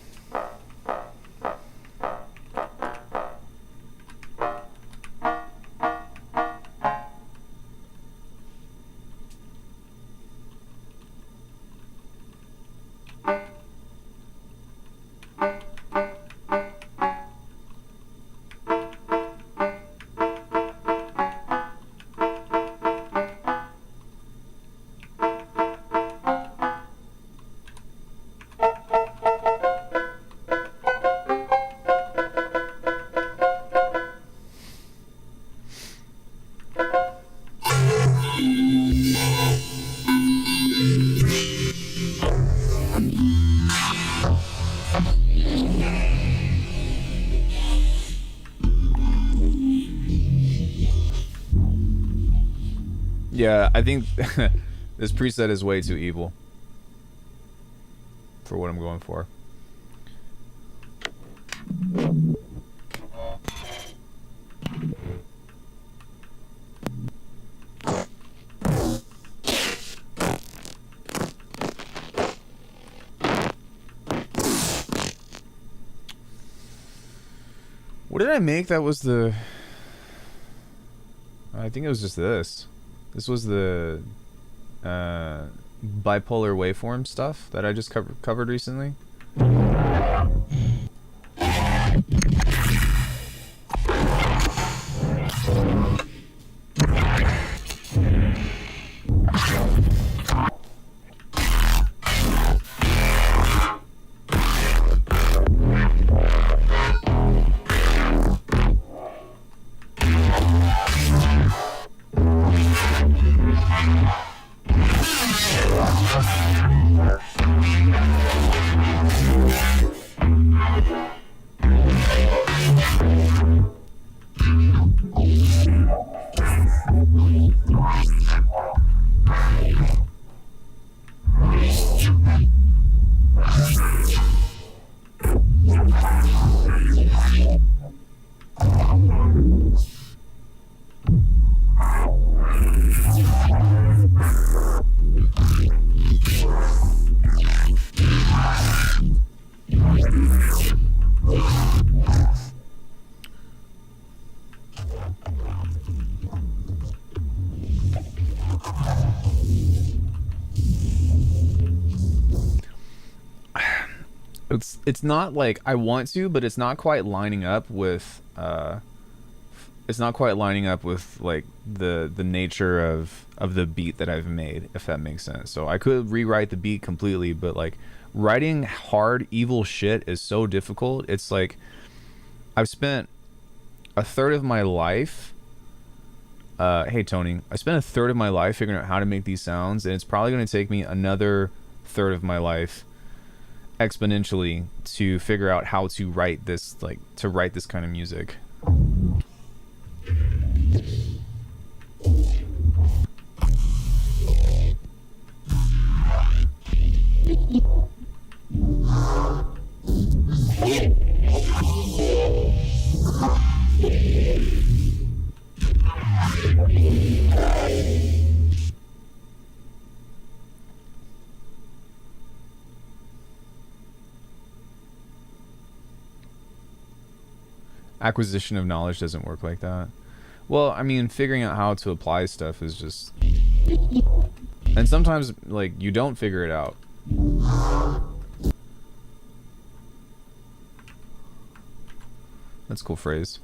Speaker 1: Yeah, I think this preset is way too evil for what I'm going for. What did I make that was the... I think it was just this. This was the bipolar waveform stuff that I just covered recently. It's not like I want to, but it's not quite lining up with it's not quite lining up with like the nature of the beat that I've made, if that makes sense. So I could rewrite the beat completely, but like writing hard evil shit is so difficult. It's like I've spent a third of my life hey Tony, I spent a third of my life figuring out how to make these sounds, and it's probably going to take me another third of my life exponentially to figure out how to write this, like to write this kind of music. Acquisition of knowledge doesn't work like that. Well, I mean, figuring out how to apply stuff is just... And sometimes, like, you don't figure it out. That's a cool phrase.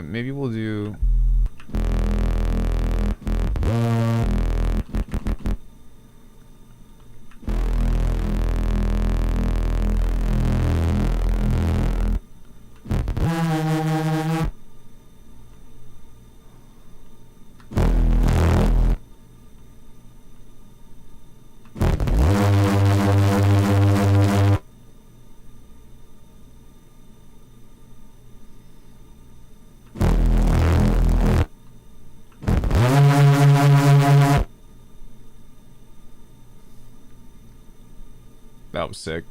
Speaker 1: Maybe we'll do... was sick.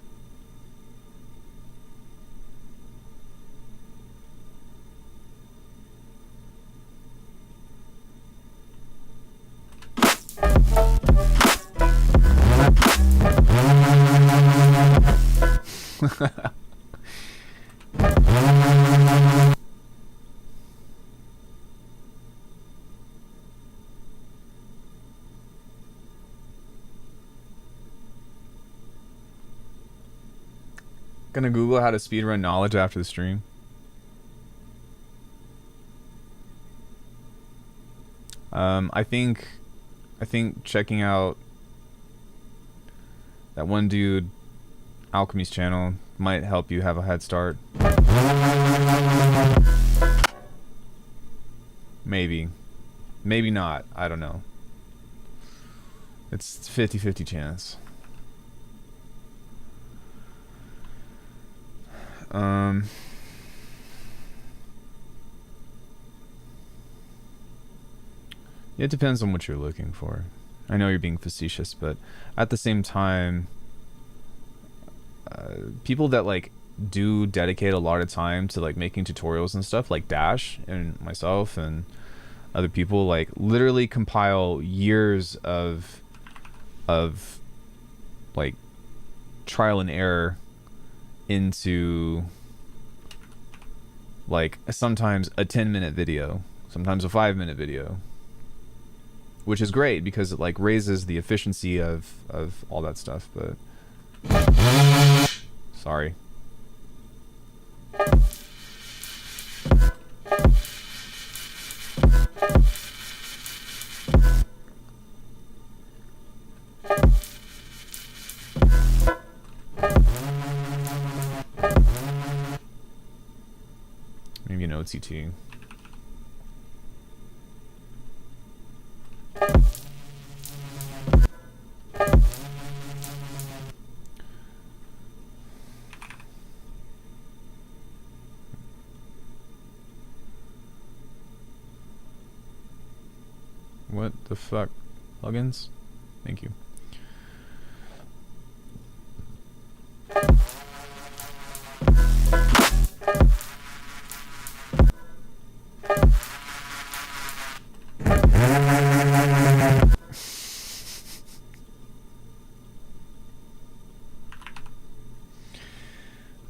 Speaker 1: Gonna Google how to speedrun knowledge after the stream. I think checking out that one dude, Alckemy's channel, might help you have a head start. Maybe. Maybe not. I don't know. It's 50-50 chance. It depends on what you're looking for. I know you're being facetious, but at the same time, people that like do dedicate a lot of time to like making tutorials and stuff, like Dash and myself and other people, like literally compile years of like trial and error into like sometimes a 10-minute video, sometimes a 5-minute video, which is great because it like raises the efficiency of all that stuff. But sorry. Maybe an OTT. What the fuck? Plugins? Thank you.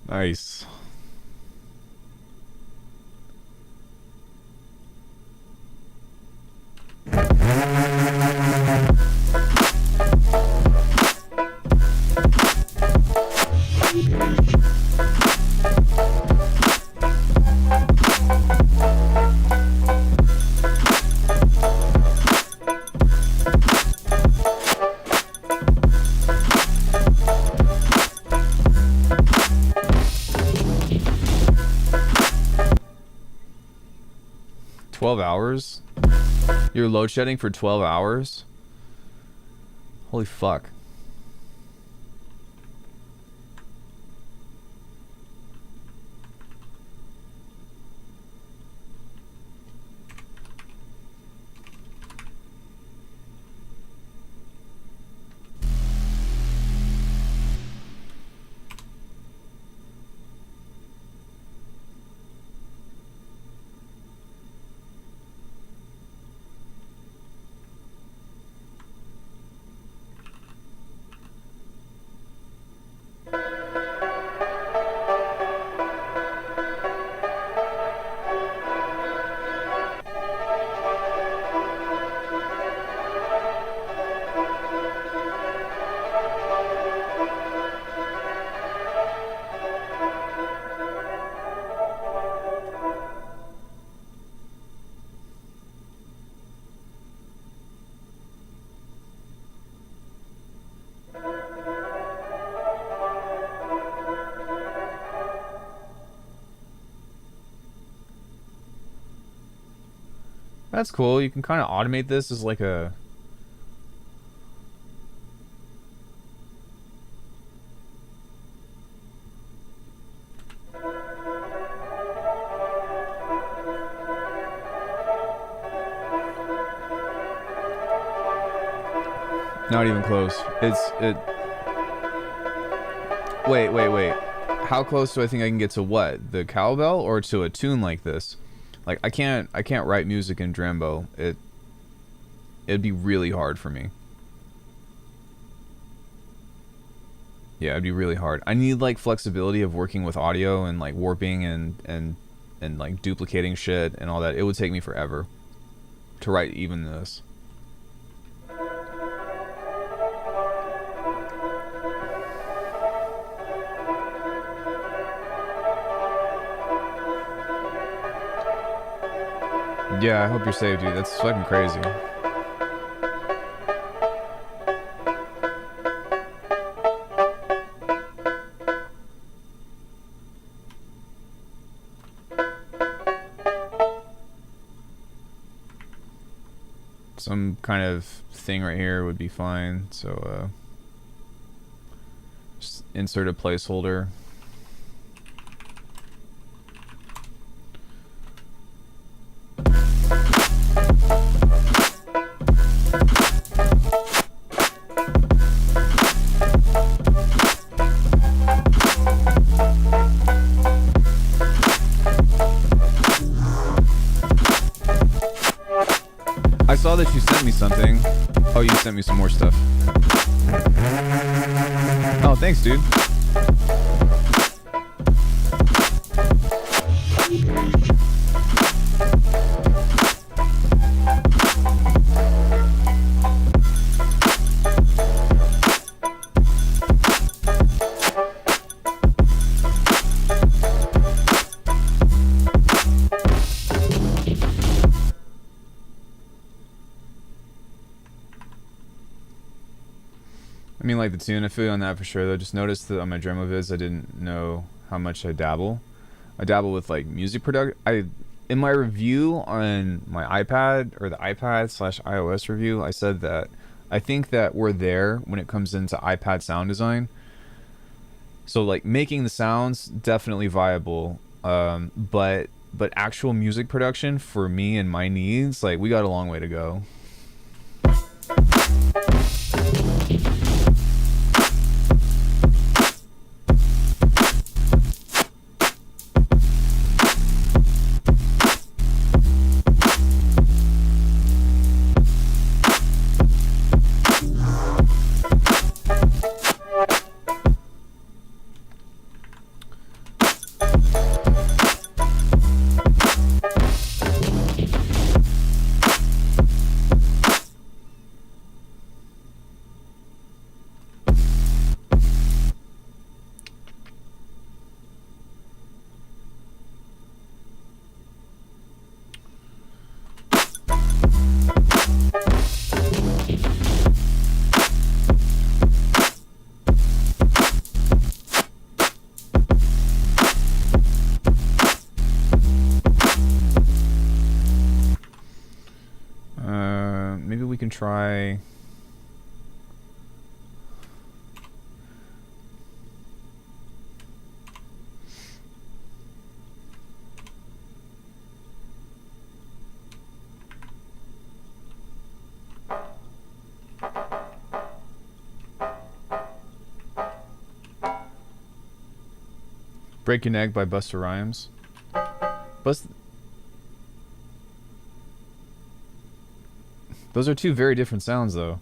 Speaker 1: Nice. Hours? You're load shedding for 12 hours? Holy fuck. That's cool. You can kind of automate this as like a... Not even close. Wait. How close do I think I can get to what? The cowbell or to a tune like this? Like I can't write music in Drambo. It'd be really hard for me. Yeah, it'd be really hard. I need like flexibility of working with audio and like warping and like duplicating shit and all that. It would take me forever to write even this. Yeah, I hope you're safe, dude. That's fucking crazy. Some kind of thing right here would be fine. So, just insert a placeholder. I saw that you sent me something. Oh, you sent me some more stuff. Oh, thanks, dude. I mean, like the tune, I feel you on that for sure, though. Just noticed that on my Dremel vids, I didn't know how much I dabble. I dabble with like music production. In my review on my iPad, or the iPad/iOS review, I said that I think that we're there when it comes into iPad sound design. So like making the sounds, definitely viable. But actual music production for me and my needs, like we got a long way to go. Maybe we can try. Break Your Neck by Busta Rhymes. Those are two very different sounds, though.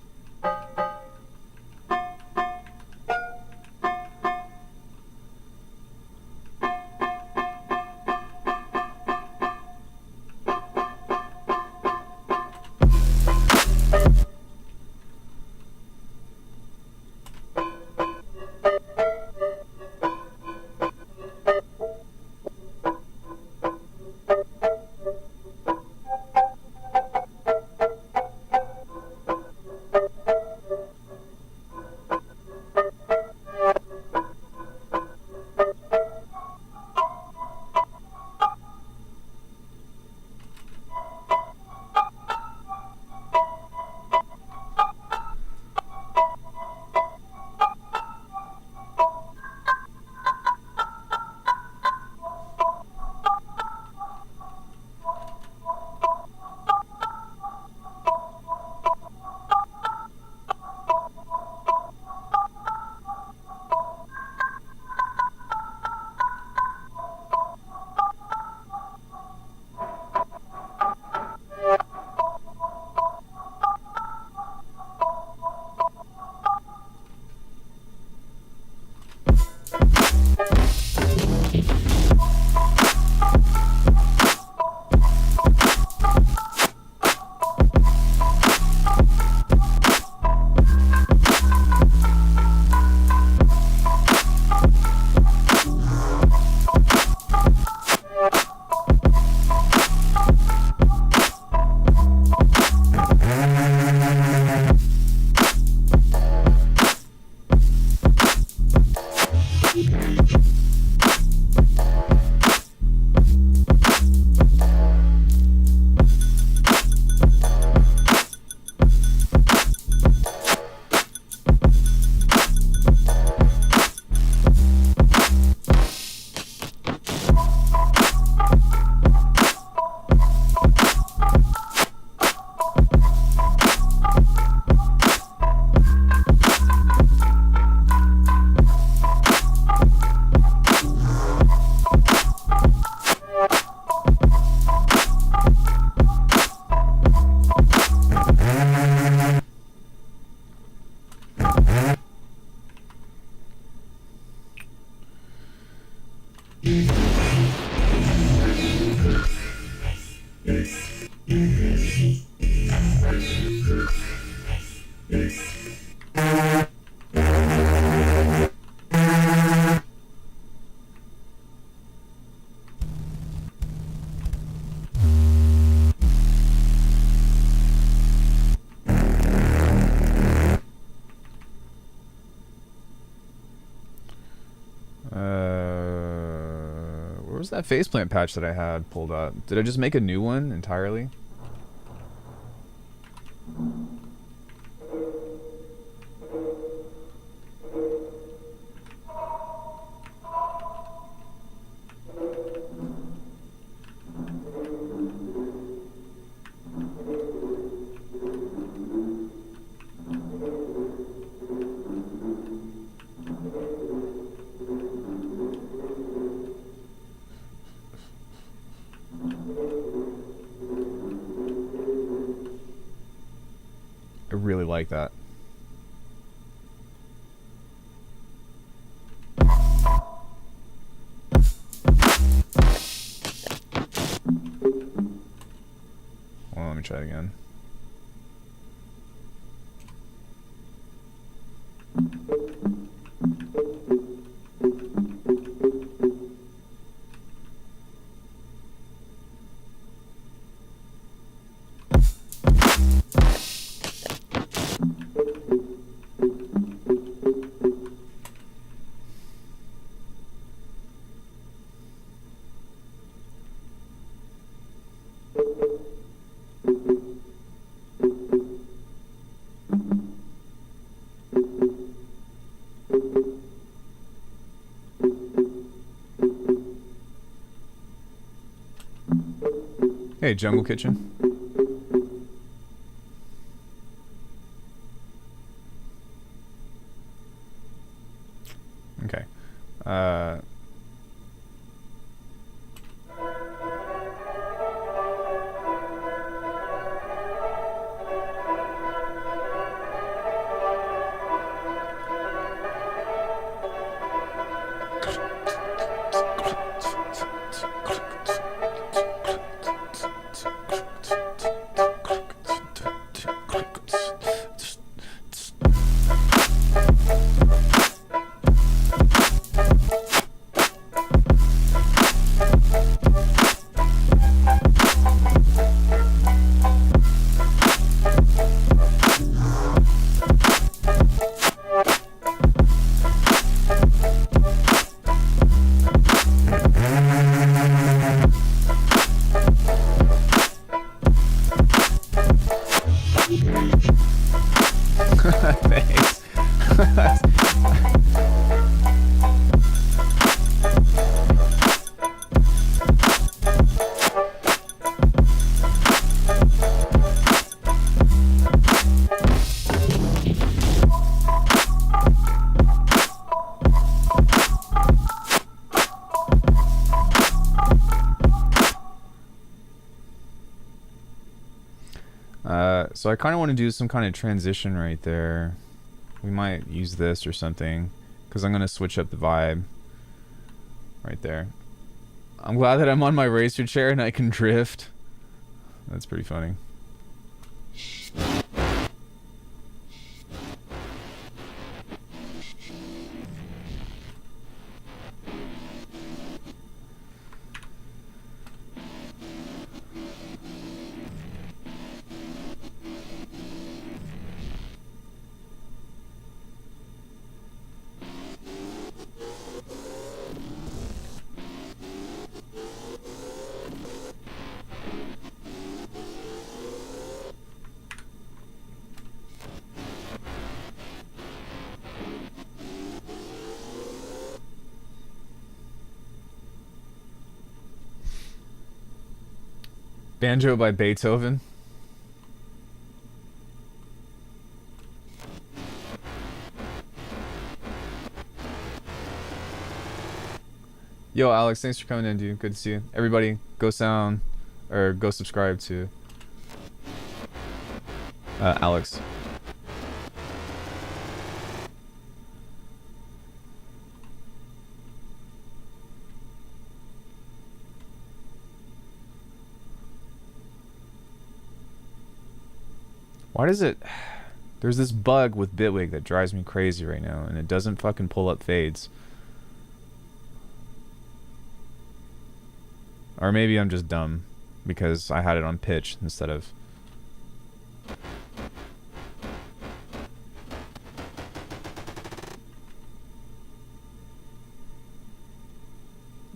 Speaker 1: Where was that faceplant patch that I had pulled up? Did I just make a new one entirely? I really like that. Well, let me try it again. Hey, Jungle Kitchen. Okay. Thanks. So I kind of want to do some kind of transition right there. We might use this or something, because I'm going to switch up the vibe right there. I'm glad that I'm on my racer chair and I can drift. That's pretty funny. Banjo by Beethoven. Yo, Alex, thanks for coming in, dude. Good to see you. Everybody, go subscribe to Alex. Why does it... There's this bug with Bitwig that drives me crazy right now, and it doesn't fucking pull up fades. Or maybe I'm just dumb, because I had it on pitch instead of...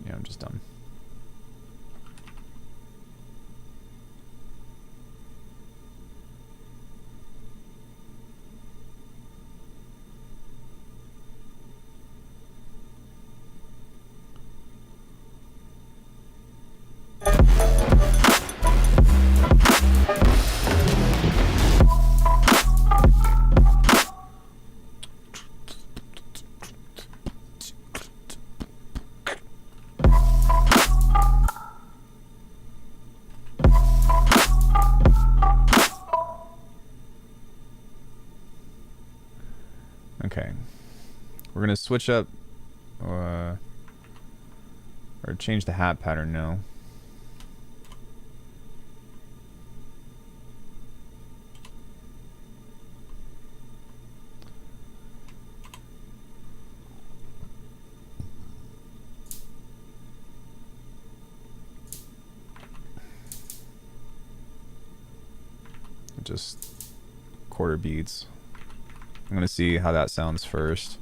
Speaker 1: Yeah, I'm just dumb. We're gonna switch up, or change the hat pattern now. Just quarter beats. I'm gonna see how that sounds first.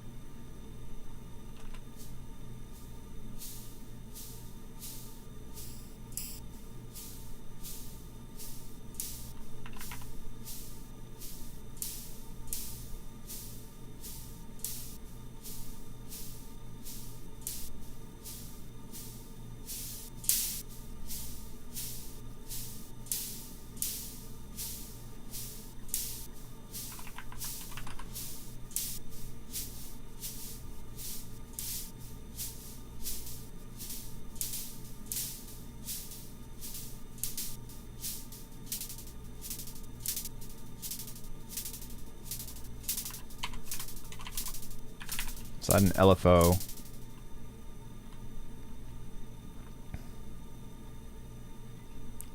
Speaker 1: So add an LFO.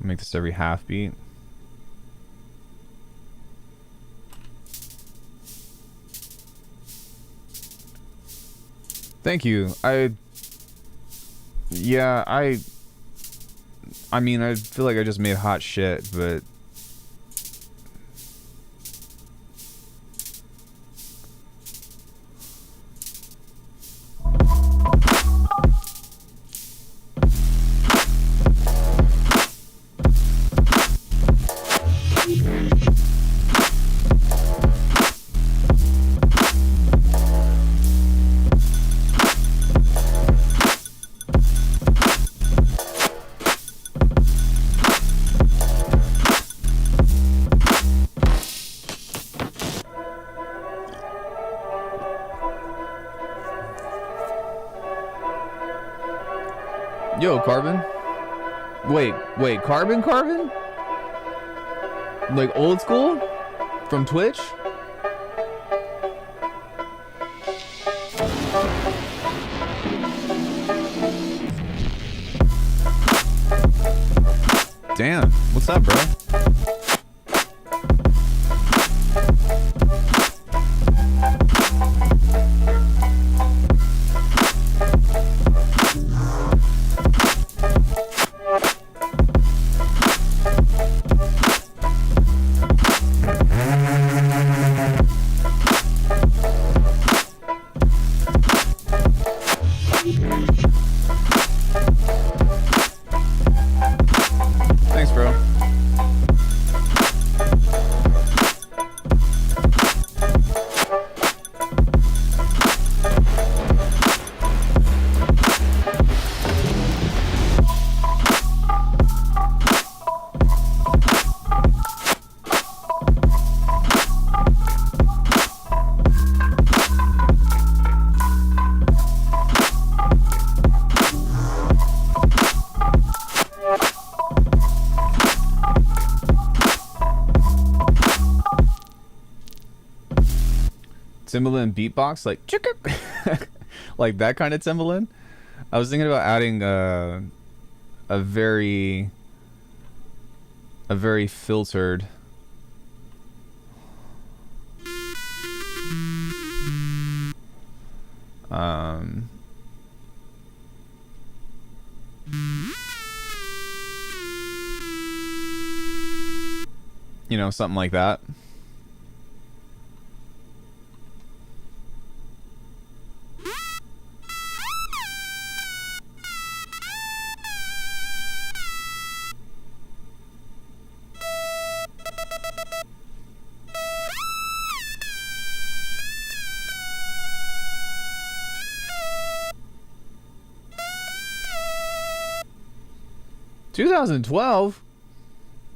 Speaker 1: Make this every half beat. Thank you. Yeah, I mean, I feel like I just made hot shit, but 'Carbon? Like old school? From Twitch? Damn, what's up, bro? Timbaland beatbox, like like that kind of Timbaland. I was thinking about adding a very filtered you know, something like that. $2012?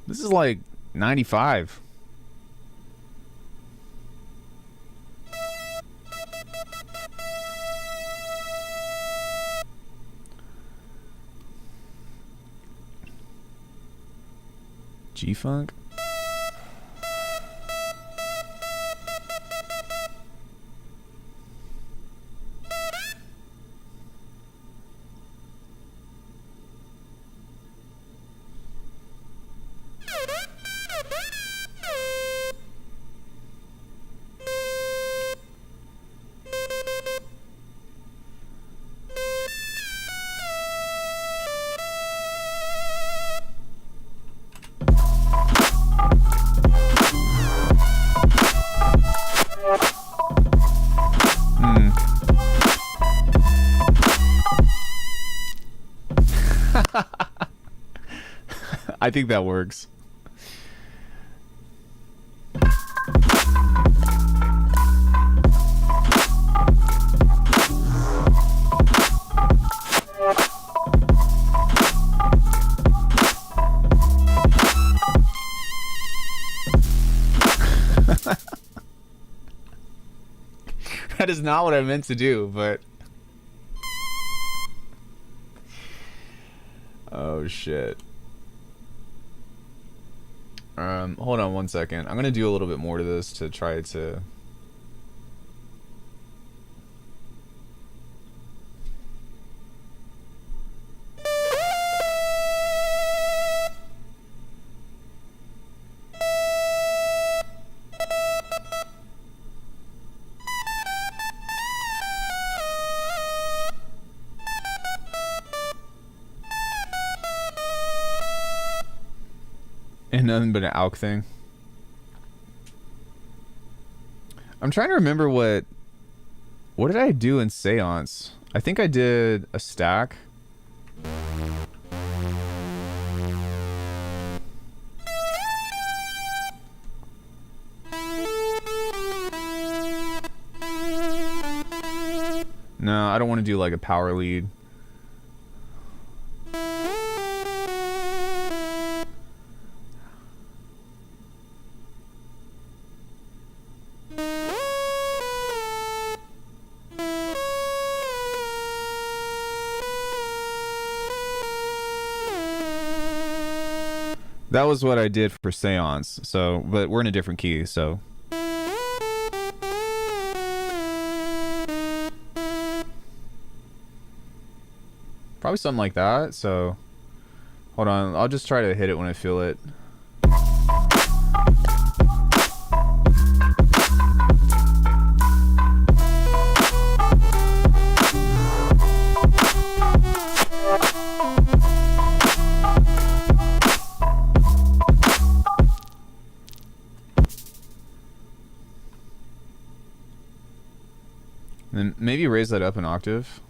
Speaker 1: This is like 95. G-Phonk? I think that works. That is not what I meant to do, but... Oh, shit. Hold on one second. I'm gonna do a little bit more to this to try to... And nothing but an Alck thing. I'm trying to remember what did I do in Seance? I think I did a stack. No, I don't want to do like a power lead. That was what I did for Seance, so, but we're in a different key, so. Probably something like that, so. Hold on, I'll just try to hit it when I feel it. Then maybe raise that up an octave.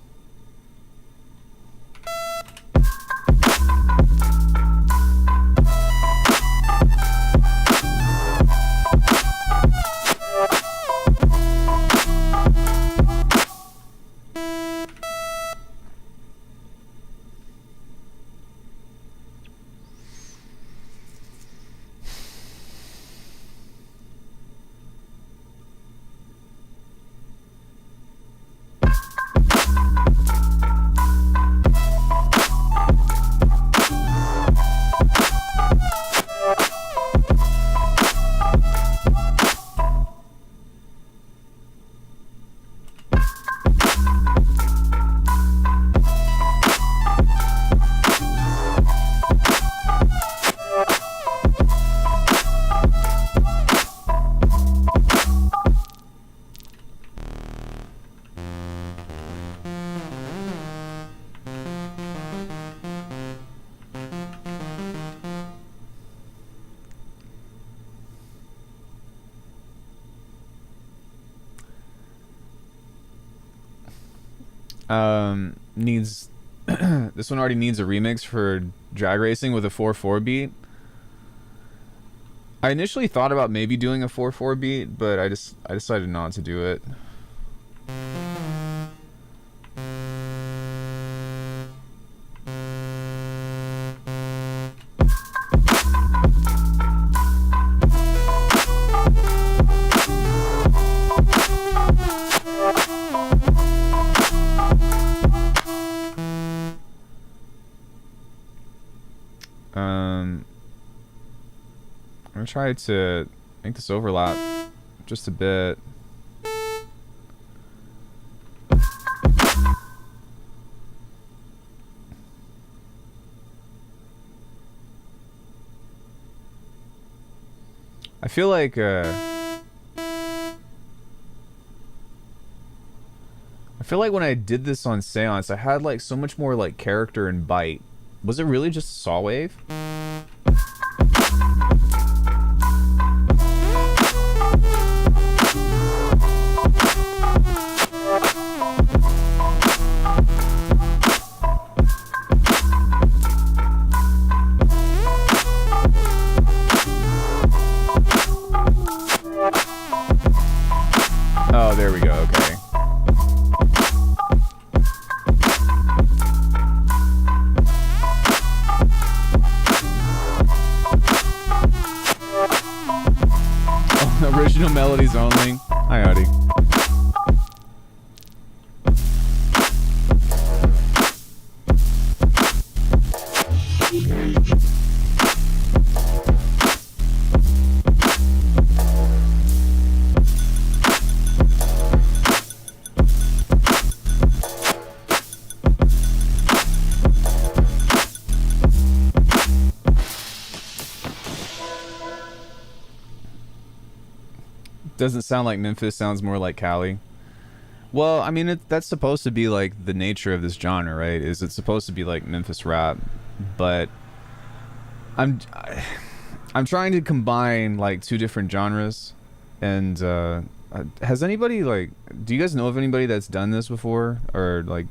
Speaker 1: Needs this one already needs a remix for drag racing with a 4/4 beat. I initially thought about maybe doing a 4/4 beat, but I decided not to do it. I'm gonna try to make this overlap just a bit. I feel like when I did this on Seance, I had like so much more like character and bite. Was it really just a saw wave? Original melodies only. Hi, Howdy. Doesn't sound like Memphis, sounds more like Cali. Well, I mean, that's supposed to be like the nature of this genre, right? Is it's supposed to be like Memphis rap, but I'm I'm trying to combine like two different genres. And has anybody like, do you guys know of anybody that's done this before, or like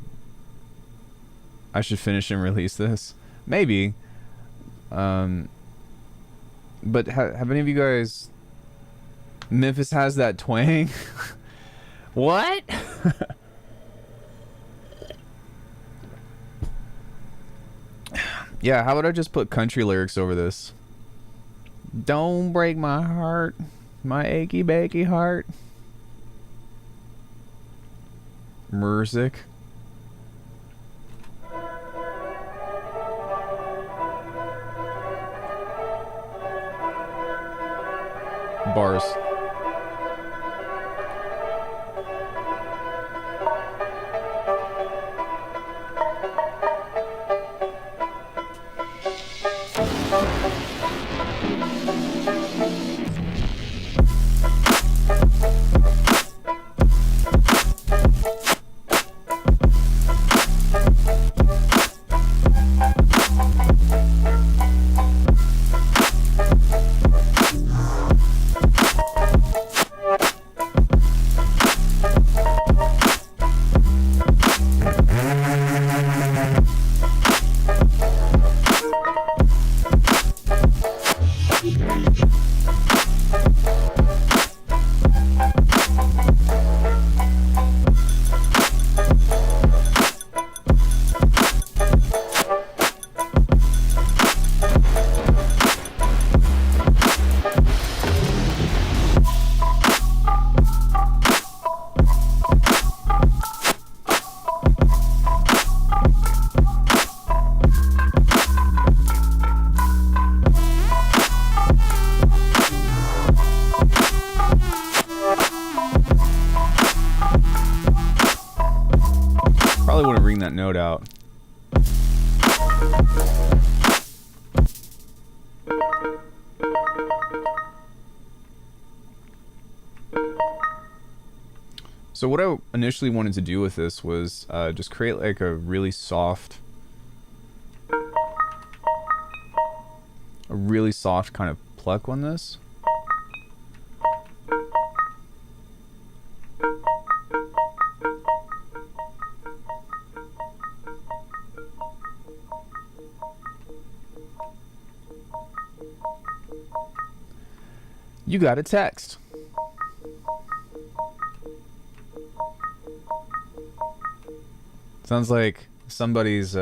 Speaker 1: I should finish and release this? Maybe. But have any of you guys? Memphis has that twang. What? Yeah, how would I just put country lyrics over this? Don't break my heart, my achy bakey heart. Music. Bars. Note out. So what I initially wanted to do with this was just create like a really soft kind of pluck on this. You got a text. Sounds like somebody's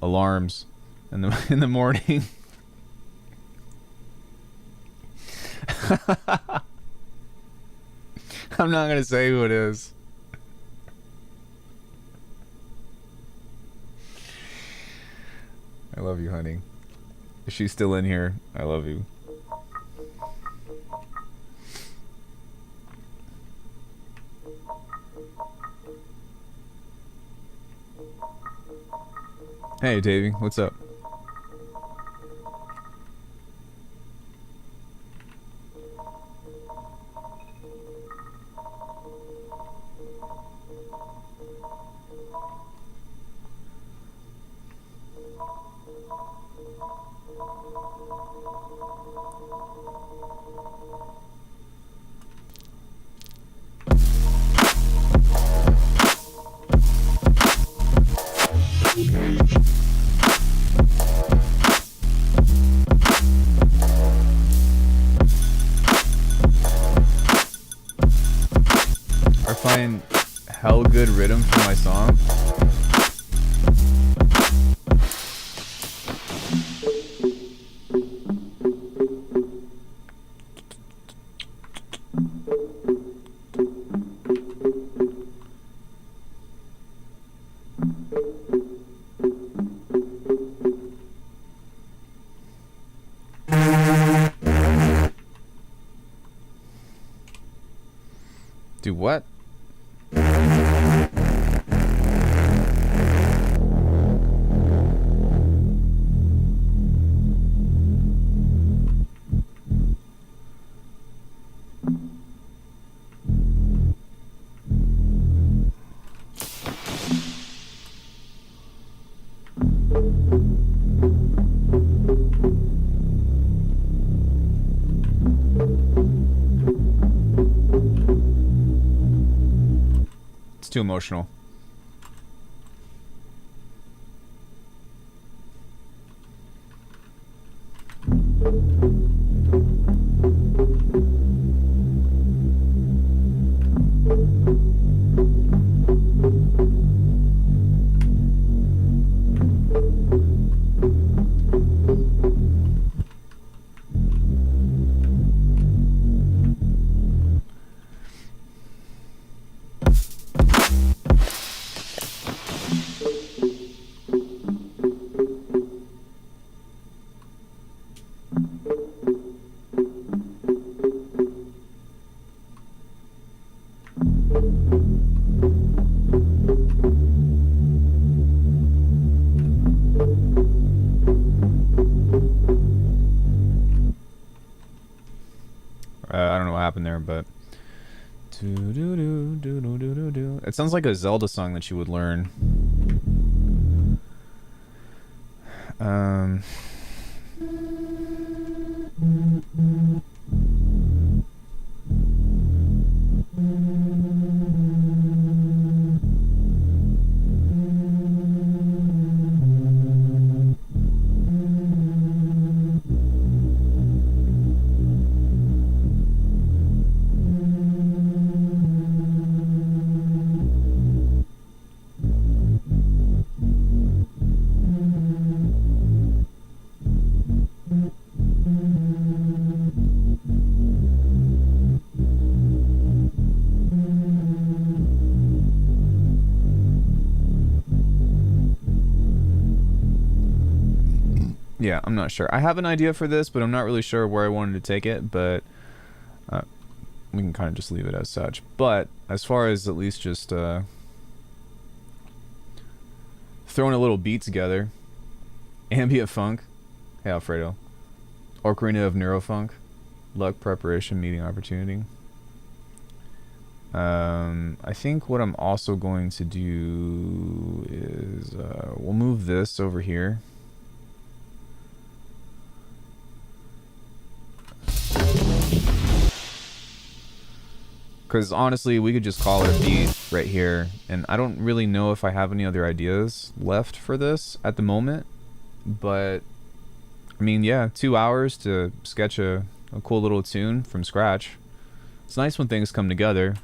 Speaker 1: alarms in the morning. I'm not gonna say who it is. I love you, honey. If she's still in here, I love you. Hey, Davey, what's up? Find hell good rhythm for my song. Do what? Too emotional. I don't know what happened there, but it sounds like a Zelda song that you would learn. Yeah, I'm not sure. I have an idea for this, but I'm not really sure where I wanted to take it, but we can kind of just leave it as such. But as far as at least just throwing a little beat together, ambient funk. Hey, Alfredo. Ocarina of Neuro funk. Luck, preparation, meeting, opportunity. I think what I'm also going to do is we'll move this over here. Because honestly, we could just call it a beat right here. And I don't really know if I have any other ideas left for this at the moment. But, I mean, yeah, 2 hours to sketch a cool little tune from scratch. It's nice when things come together.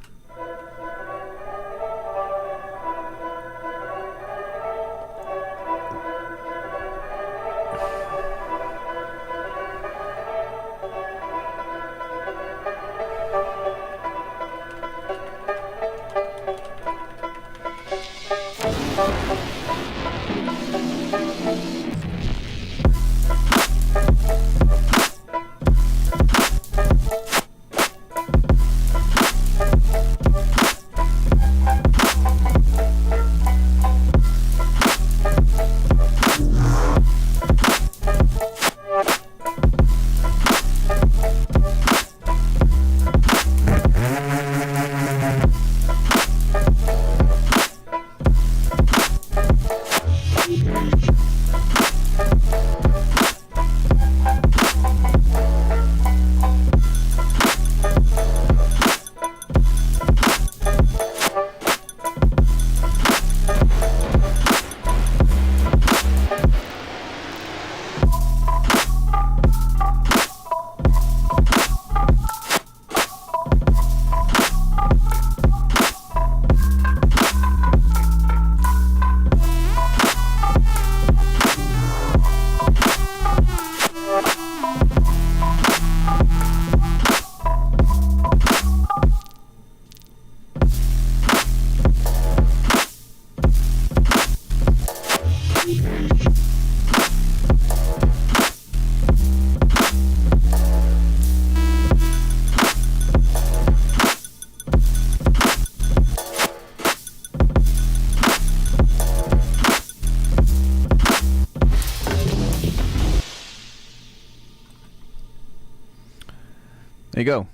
Speaker 1: you go.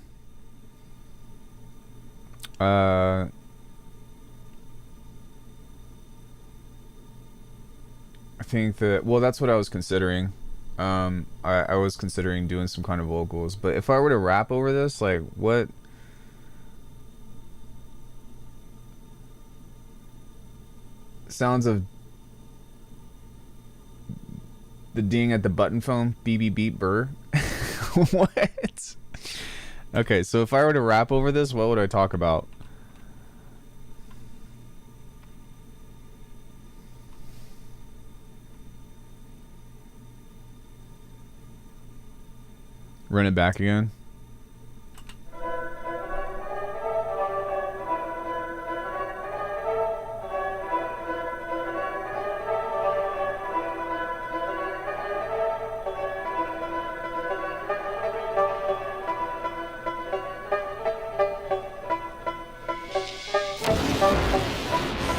Speaker 1: I think that, well, that's what I was considering. I was considering doing some kind of vocals, but if I were to rap over this, like, what? Sounds of the ding at the button phone, beep beep beep burr. What? Okay, so if I were to rap over this, what would I talk about? Run it back again.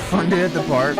Speaker 1: Fun day at the park.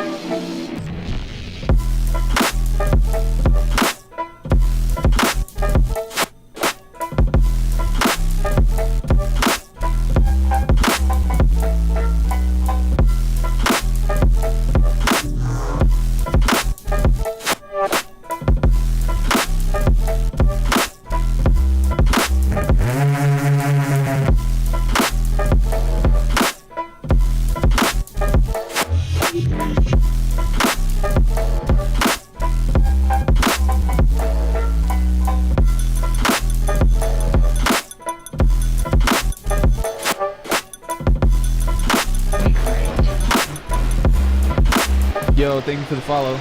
Speaker 1: Yo, thank you for the follow.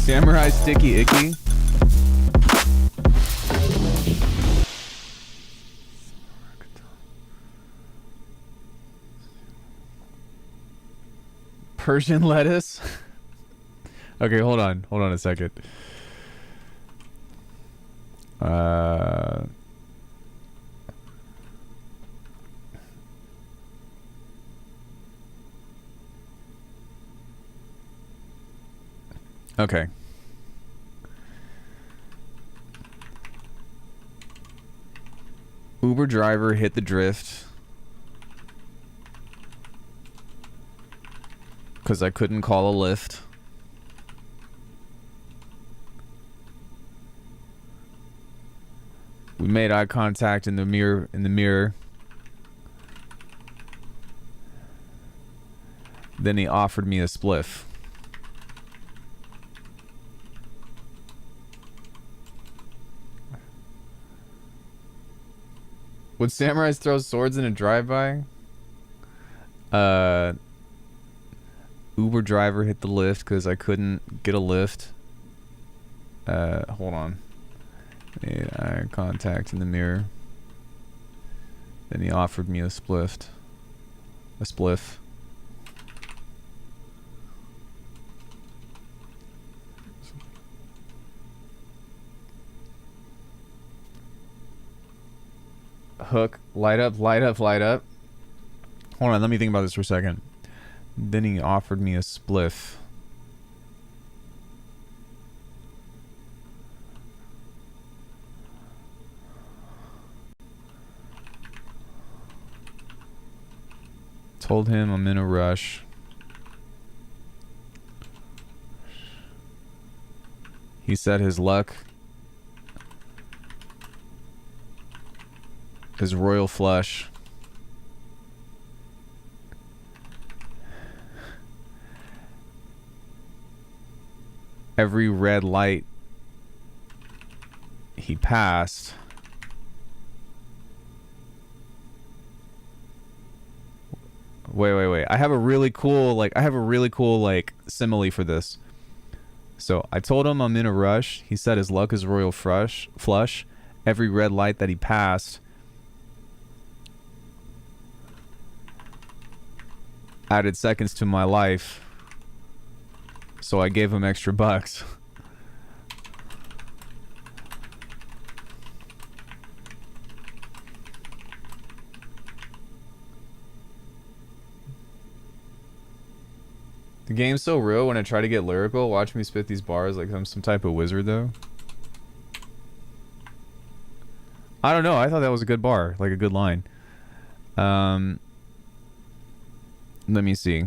Speaker 1: Samurai Sticky Icky. Persian lettuce. Okay, hold on a second. Okay. Uber driver hit the drift because I couldn't call a lift. We made eye contact in the mirror. Then he offered me a spliff. Would samurais throw swords in a drive-by? Uber driver hit the lift because I couldn't get a lift. Hold on. Made eye contact in the mirror. Then he offered me a spliff. A spliff. Hook, light up, light up, light up. Hold on, let me think about this for a second. Then he offered me a spliff. Told him I'm in a rush. He said his luck is royal flush. Every red light he passed Wait. I have a really cool like simile for this. So I told him I'm in a rush. He said his luck is royal flush. Every red light that he passed added seconds to my life. So I gave him extra bucks. The game's so real when I try to get lyrical. Watch me spit these bars like I'm some type of wizard, though. I don't know. I thought that was a good bar, like a good line. Let me see.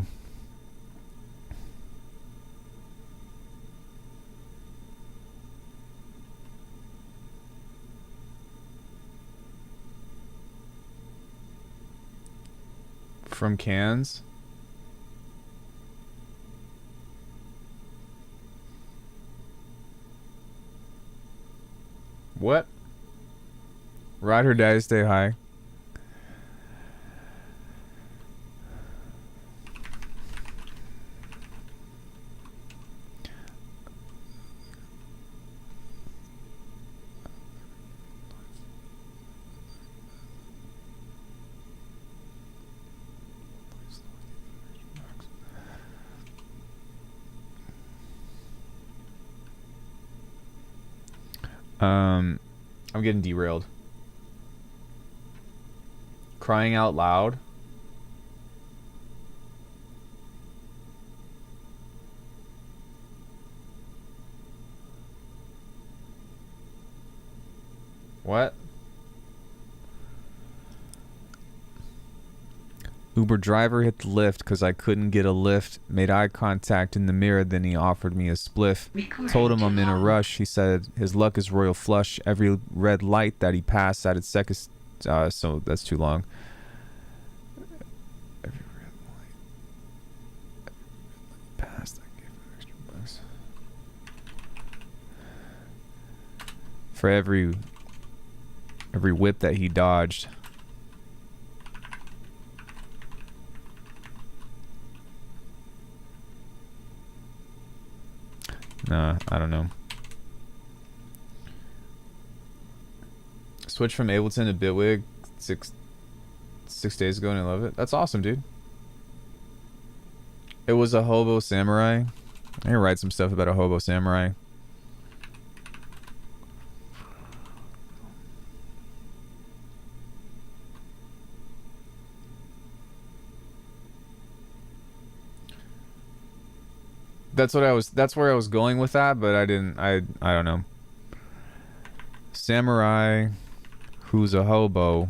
Speaker 1: From cans. What? Ride or die, stay high. I'm getting derailed. Crying out loud. What? Uber driver hit the lift because I couldn't get a lift. Made eye contact in the mirror, then he offered me a spliff. Told him I'm in a rush. He said his luck is royal flush. Every red light that he passed added seconds. So that's too long. Every red light passed, I gave him extra bucks. For every whip that he dodged. Nah, I don't know. Switched from Ableton to Bitwig six days ago and I love it. That's awesome, dude. It was a hobo samurai. I can write some stuff about a hobo samurai. That's where I was going with that, but I don't know. Samurai who's a hobo.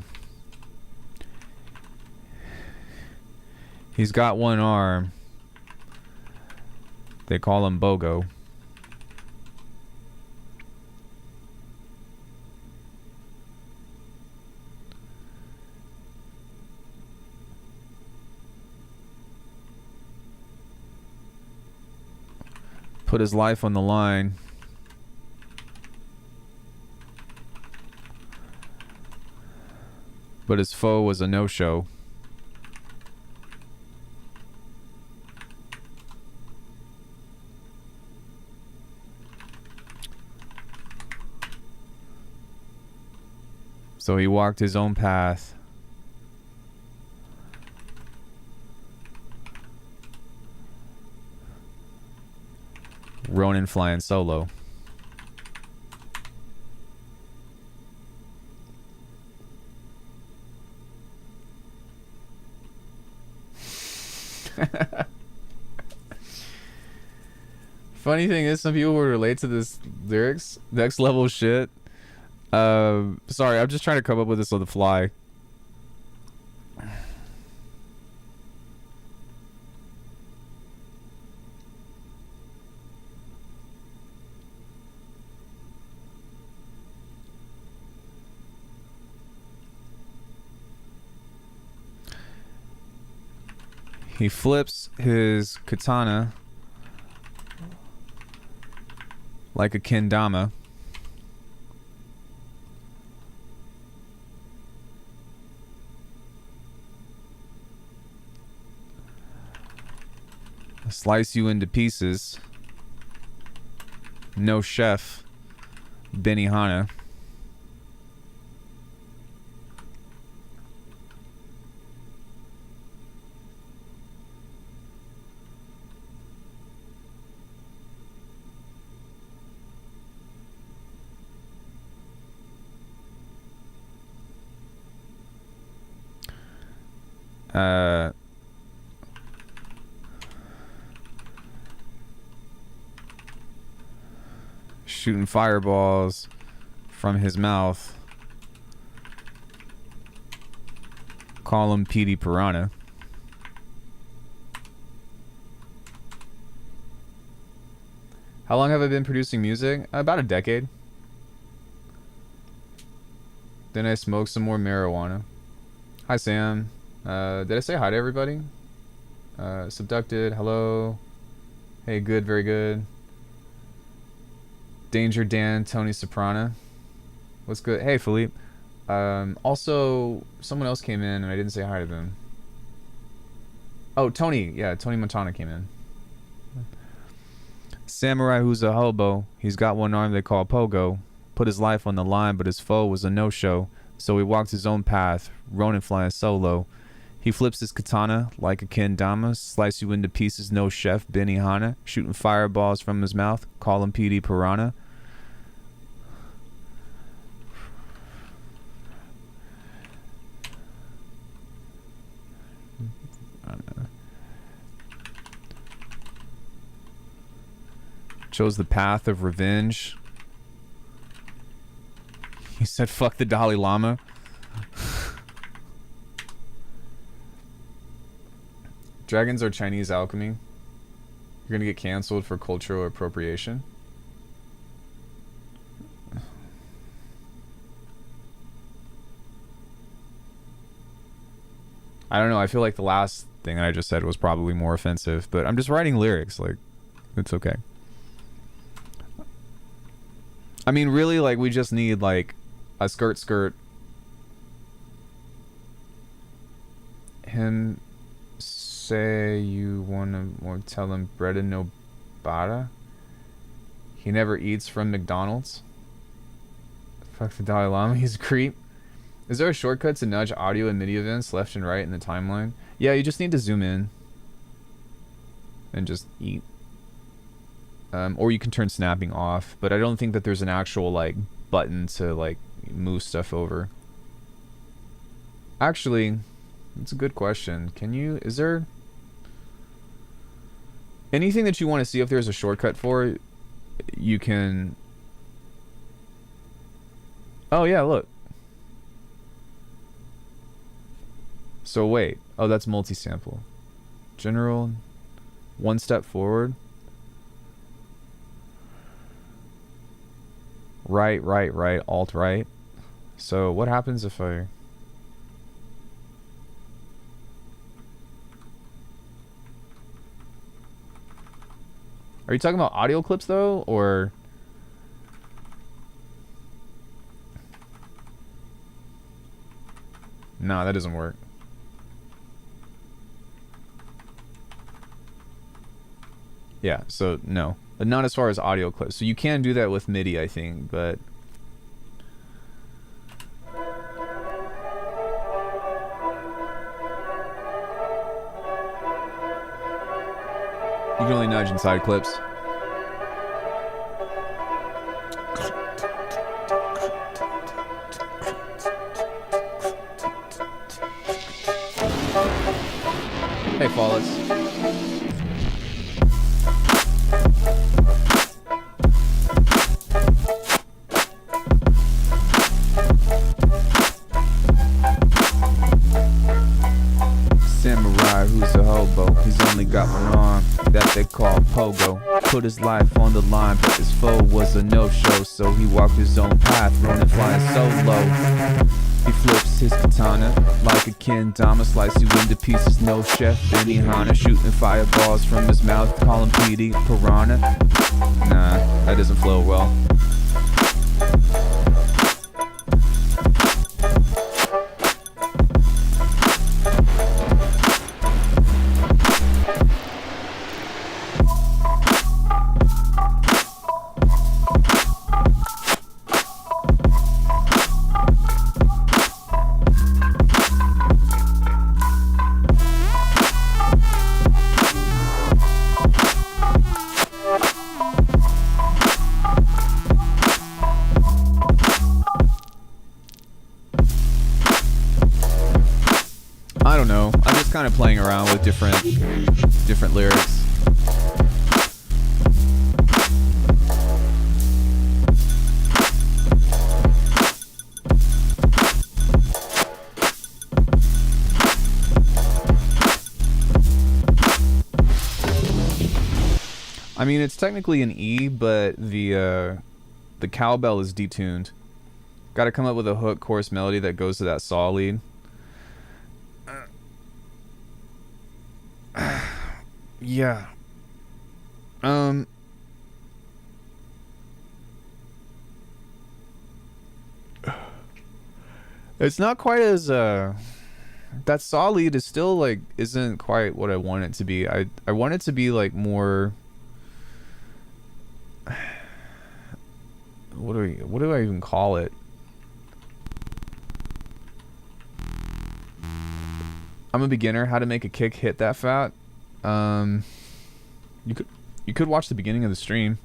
Speaker 1: He's got one arm. They call him Bogo. Put his life on the line. But his foe was a no-show. So he walked his own path. Ronin flying solo. Funny thing is, some people would relate to this lyrics. Next level shit. Sorry, I'm just trying to come up with this on the fly. He flips his katana like a kendama. Slice you into pieces. No chef. Benihana. Shooting fireballs from his mouth. Call him Petey Piranha. How long have I been producing music? About a decade. Then I smoked some more marijuana. Hi, Sam. Did I say hi to everybody? Subducted. Hello. Hey, good. Very good. Danger Dan, Tony Soprano. What's good? Hey, Philippe. Also, someone else came in and I didn't say hi to them. Oh, Tony. Yeah, Tony Montana came in. Samurai who's a hobo. He's got one arm they call Pogo. Put his life on the line, but his foe was a no-show. So he walked his own path, Ronin flying solo. He flips his katana like a kendama, slice you into pieces, no chef, Benihana, shooting fireballs from his mouth, call him Petey Piranha. Chose the path of revenge. He said, fuck the Dalai Lama. Dragons are Chinese alchemy. You're gonna get canceled for cultural appropriation. I don't know. I feel like the last thing I just said was probably more offensive, but I'm just writing lyrics. Like, it's okay. I mean, really, like, we just need, like, a skirt. Him say you want to tell him bread and no butter. He never eats from McDonald's. Fuck the Dalai Lama, he's a creep. Is there a shortcut to nudge audio and MIDI events left and right in the timeline? Yeah, you just need to zoom in. And just eat. Or you can turn snapping off, but I don't think that there's an actual, like, button to, like, move stuff over. Actually, that's a good question. Is there anything that you want to see if there's a shortcut for? You can... Oh, yeah, look. So, wait. Oh, that's multi-sample. General. One step forward. Right, alt right. So what happens if I... Are you talking about audio clips though, or... Nah, that doesn't work. Yeah, so no. But not as far as audio clips. So you can do that with MIDI, I think, but... You can only nudge inside clips. Hey, Fallets. Samurai who's a hobo. He's only got one arm that they call Pogo. Put his life on the line, but his foe was a no-show. So he walked his own path, running flying solo. He flips his katana like a kendama, slice you into pieces, no chef, Benihana, shooting fireballs from his mouth, call him Petey Piranha. Nah, that doesn't flow well. I don't know. I'm just kind of playing around with different lyrics. I mean, it's technically an E, but the cowbell is detuned. Got to come up with a hook chorus melody that goes to that saw lead. Yeah. It's not quite as that saw lead is still like isn't quite what I want it to be. I want it to be like more. What do I even call it? I'm a beginner. How to make a kick hit that fat? You could watch the beginning of the stream.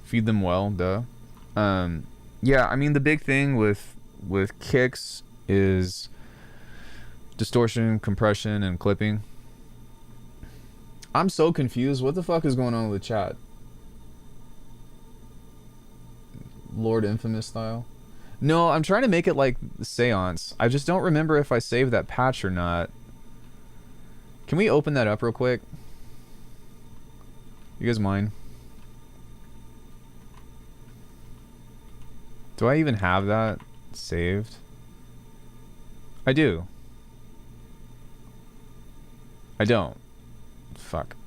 Speaker 1: Feed them well, duh. Yeah, I mean the big thing with kicks is distortion, compression, and clipping. I'm so confused. What the fuck is going on with the chat? Lord Infamous style? No, I'm trying to make it like the Seance. I just don't remember if I saved that patch or not. Can we open that up real quick? You guys mind? Do I even have that saved? I do. I don't. Fuck.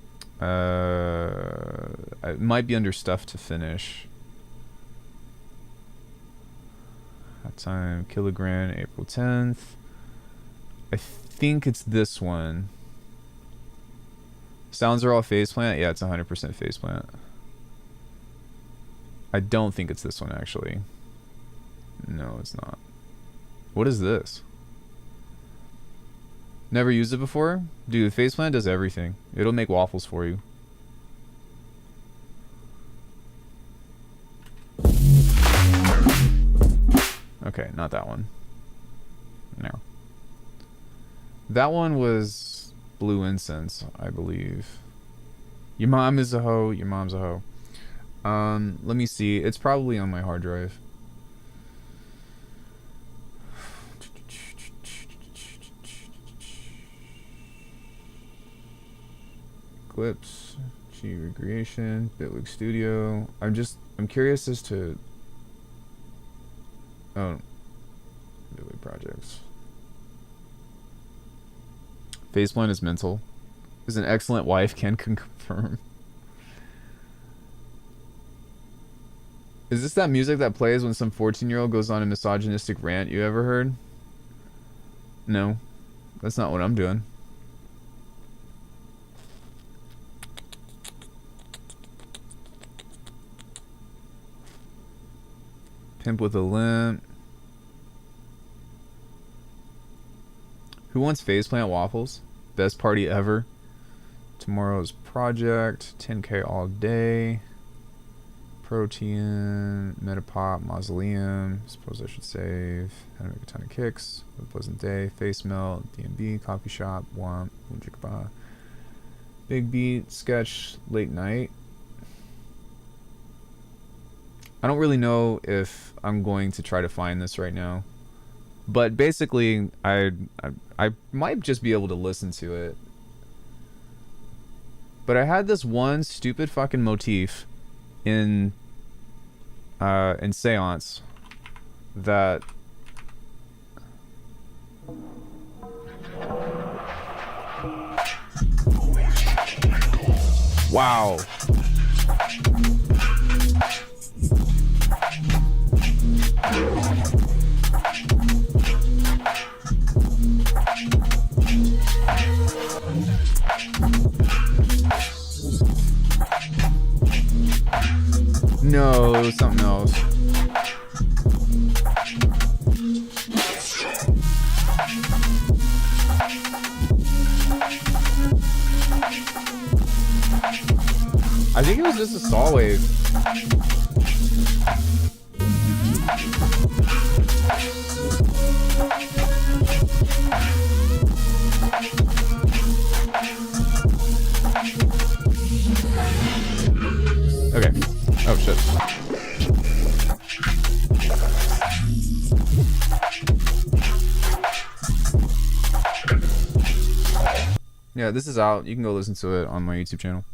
Speaker 1: It might be under stuff to finish. That time, Kilogram, April 10th. I think it's this one. Sounds are all faceplant? Yeah, it's 100% faceplant. I don't think it's this one, actually. No, it's not. What is this? Never used it before? Dude, faceplant does everything. It'll make waffles for you. Okay, not that one. No. That one was Blue Incense, I believe. Your mom is a hoe. Your mom's a hoe. Let me see. It's probably on my hard drive. Clips, G Recreation, Bitwig Studio. I'm curious as to. Oh, Bitwig projects. Faceplant is mental. Is an excellent wife, can confirm. Is this that music that plays when some 14-year-old goes on a misogynistic rant you ever heard? No, that's not what I'm doing. Pimp with a Limp. Who wants faceplant waffles? Best party ever. Tomorrow's project. 10K all day. Protein. Metapop. Mausoleum. Suppose I should save. How to make a ton of kicks. A pleasant day. Face melt. DMB. Coffee shop. Womp. Boom. Big beat. Sketch. Late night. I don't really know if I'm going to try to find this right now, but basically I might just be able to listen to it. But I had this one stupid fucking motif in Seance that wow. No, something else. I think it was just a saw wave. Okay. Oh shit. Yeah, this is out. You can go listen to it on my YouTube channel.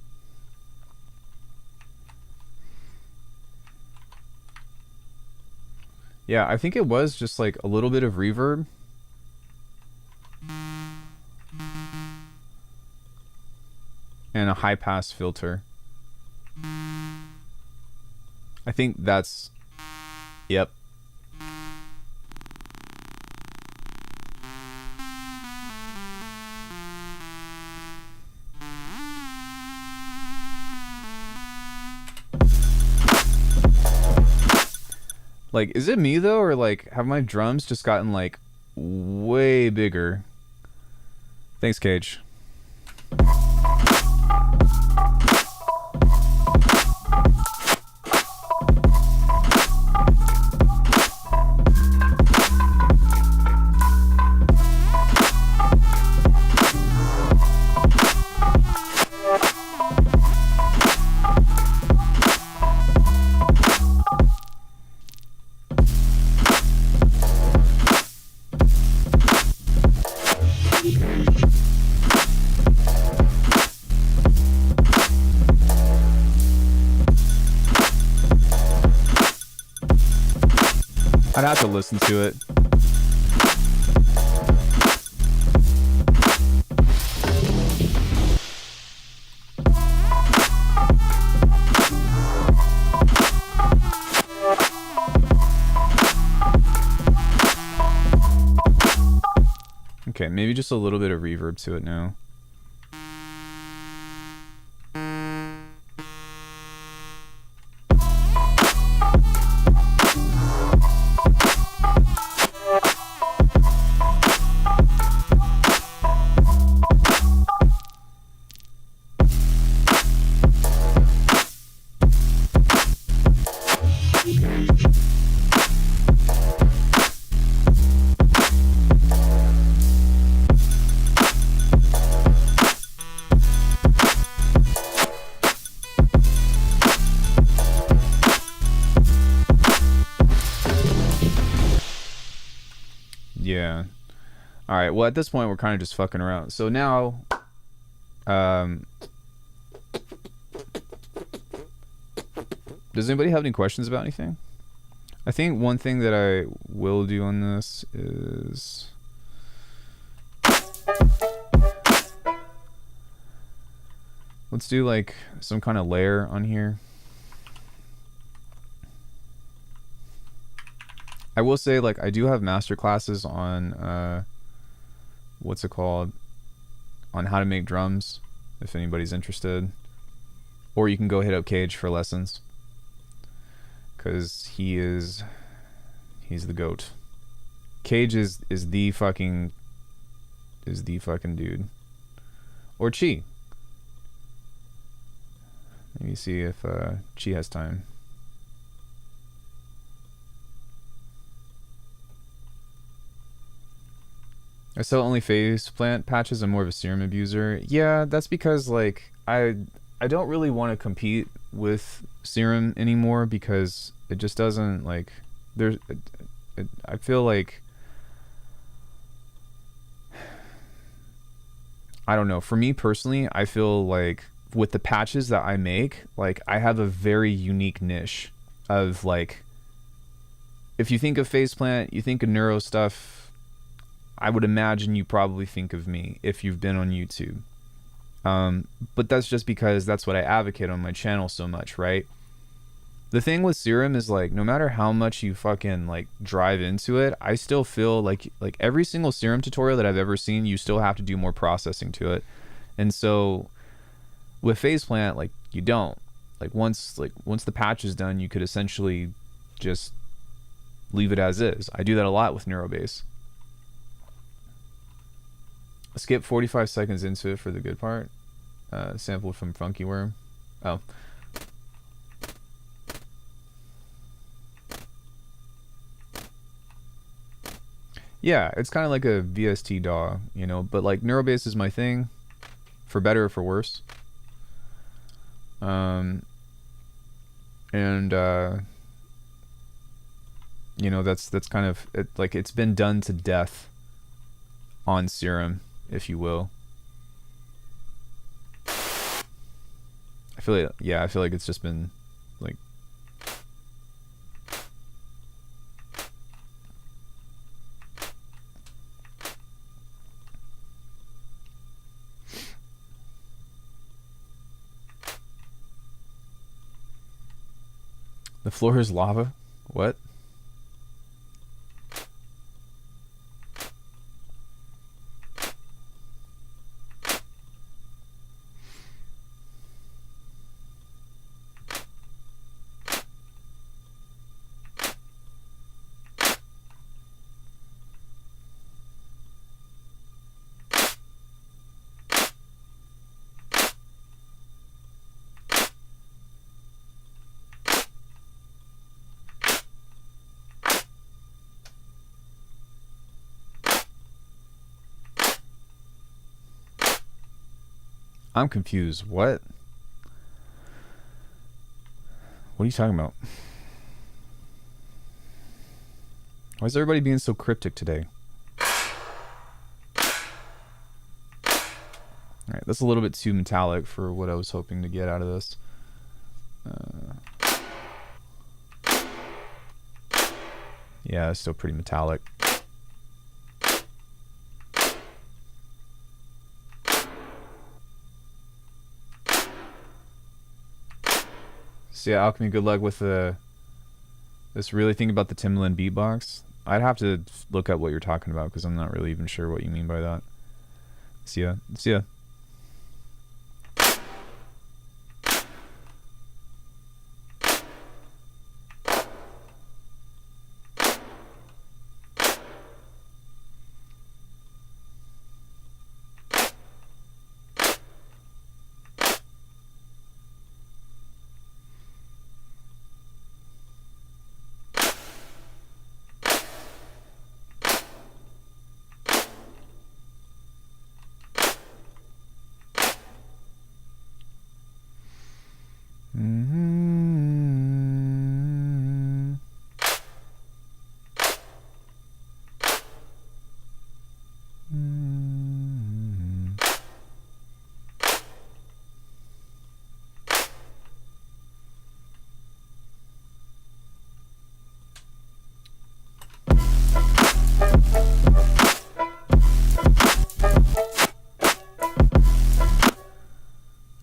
Speaker 1: Yeah, I think it was just like a little bit of reverb. And a high pass filter. I think that's... Yep. Like, is it me though, or like, have my drums just gotten like way bigger? Thanks, Cage. I'd have to listen to it. Okay, maybe just a little bit of reverb to it now. Yeah. All right. Well, at this point, we're kind of just fucking around. So now, does anybody have any questions about anything? I think one thing that I will do on this is let's do like some kind of layer on here. I will say, like, I do have master classes on what's it called, on how to make drums, if anybody's interested, or you can go hit up Cage for lessons, because he's the goat. Cage is the fucking dude. Or Chi. Maybe see if Chi has time. I sell only phase plant patches. I'm more of a serum abuser. Yeah, that's because like I don't really want to compete with serum anymore, because it just doesn't, like, there's I feel like, I don't know, for me personally, I feel like with the patches that I make, like, I have a very unique niche of, like, if you think of phase plant, you think of neuro stuff, I would imagine you probably think of me if you've been on YouTube. But that's just because that's what I advocate on my channel so much, right? The thing with serum is, like, no matter how much you fucking, like, drive into it, I still feel like every single serum tutorial that I've ever seen, you still have to do more processing to it. And so with phase plant, like, you don't. once the patch is done, you could essentially just leave it as is. I do that a lot with Neuro bass. Skip 45 seconds into it for the good part. Sample from Funky Worm. Oh. Yeah, it's kind of like a VST DAW, you know, but like Neuro bass is my thing, for better or for worse. You know, that's kind of it, like it's been done to death on Serum, if you will. I feel like it's just been like the floor is lava. What? I'm confused. What? What are you talking about? Why is everybody being so cryptic today? Alright, that's a little bit too metallic for what I was hoping to get out of this. Yeah, it's still pretty metallic. So yeah, Alckemy, good luck with this really thing about the Timbaland beatbox. I'd have to look up what you're talking about because I'm not really even sure what you mean by that. See ya. See ya.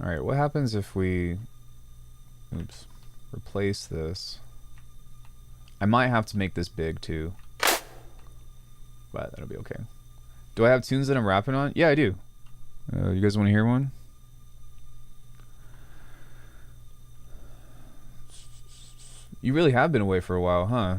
Speaker 1: Alright, what happens if we replace this? I might have to make this big too, but that'll be okay. Do I have tunes that I'm rapping on? Yeah, I do. You guys want to hear one? You really have been away for a while, huh?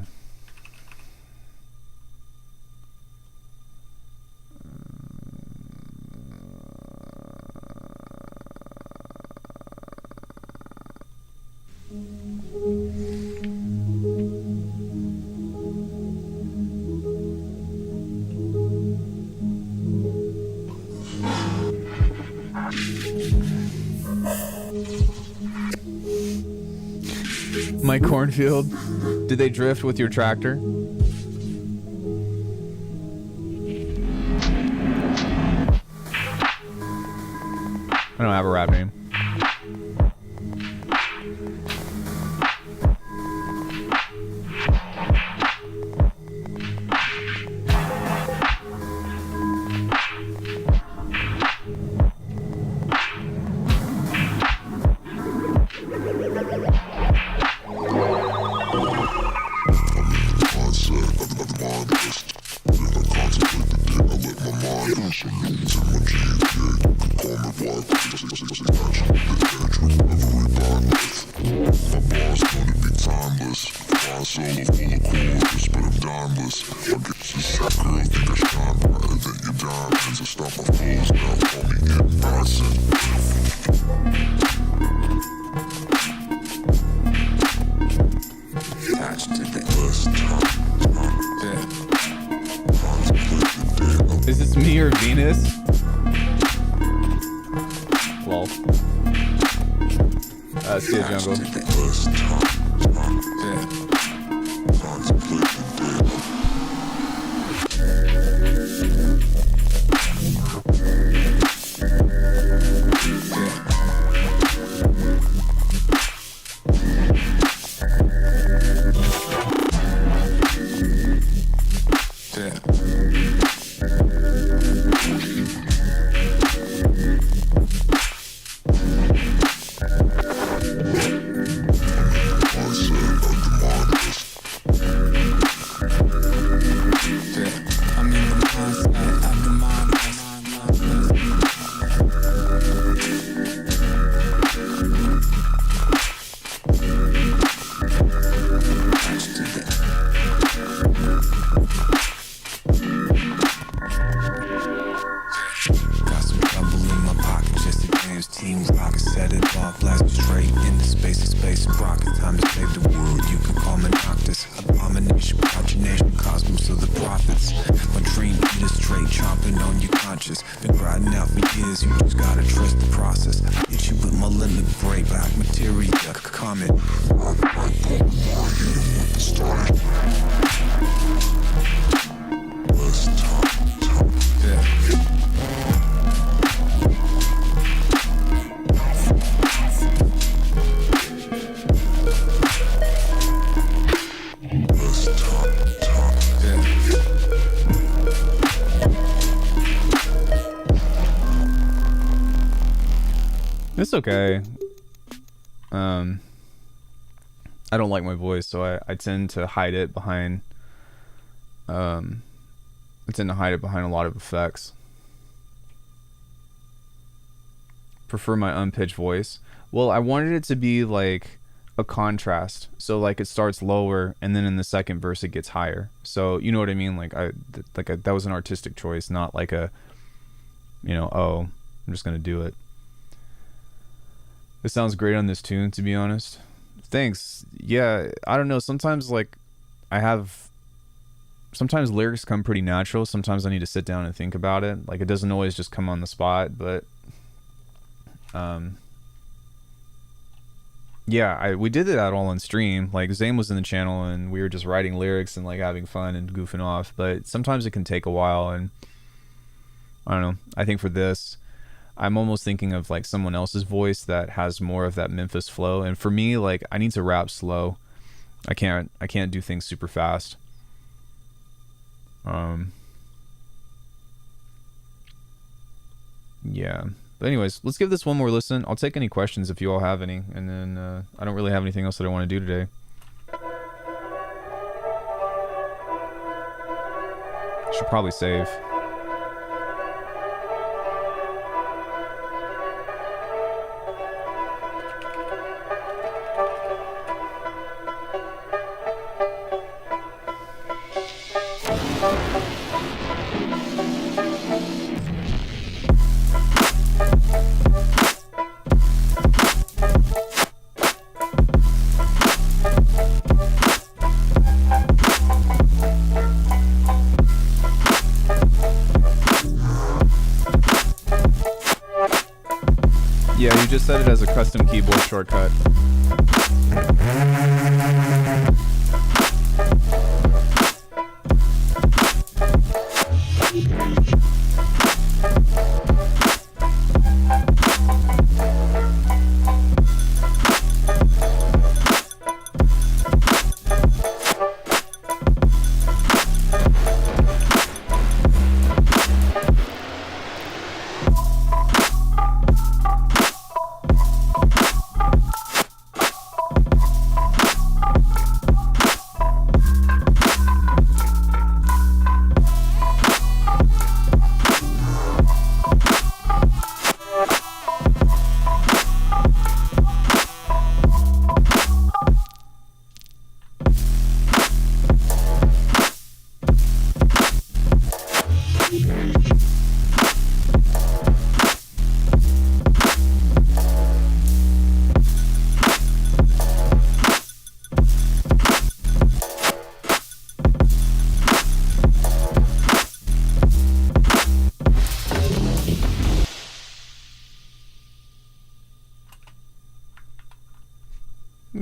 Speaker 1: My cornfield. Did they drift with your tractor? I don't have a rap name.
Speaker 2: Call me wild,
Speaker 1: lol. See ya, Jungle. It's okay. I don't like my voice, so I tend to hide it behind a lot of effects. Prefer my unpitched voice. Well, I wanted it to be like a contrast, so like it starts lower and then in the second verse it gets higher. So you know what I mean? Like that was an artistic choice, not like a, oh, I'm just gonna do it. It sounds great on this tune, to be honest. Thanks. Yeah, I don't know. Sometimes sometimes lyrics come pretty natural. Sometimes I need to sit down and think about it. Like, it doesn't always just come on the spot, but yeah, we did that all on stream. Like, Zane was in the channel and we were just writing lyrics and like having fun and goofing off, but sometimes it can take a while. And I don't know, I think for this I'm almost thinking of like someone else's voice that has more of that Memphis flow. And for me, like, I need to rap slow. I can't do things super fast. Yeah. But anyways, let's give this one more listen. I'll take any questions if you all have any. And then I don't really have anything else that I want to do today. Should probably save. Yeah, you just set it as a custom keyboard shortcut.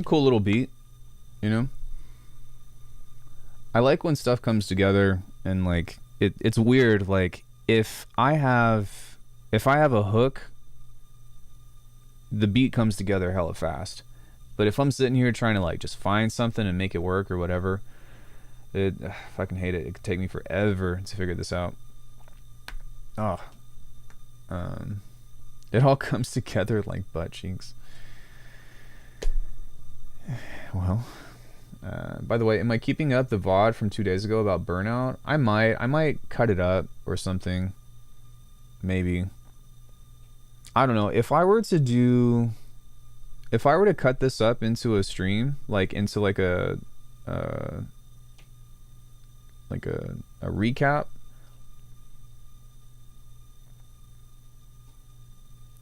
Speaker 1: Cool little beat, you know. I like when stuff comes together and like it's weird. Like if I have a hook, the beat comes together hella fast. But if I'm sitting here trying to like just find something and make it work or whatever, I fucking hate it. It could take me forever to figure this out. Oh, it all comes together like butt cheeks. Well, by the way, am I keeping up the VOD from 2 days ago about burnout? I might cut it up or something. Maybe. I don't know. If I were to cut this up into a stream, like into like a recap,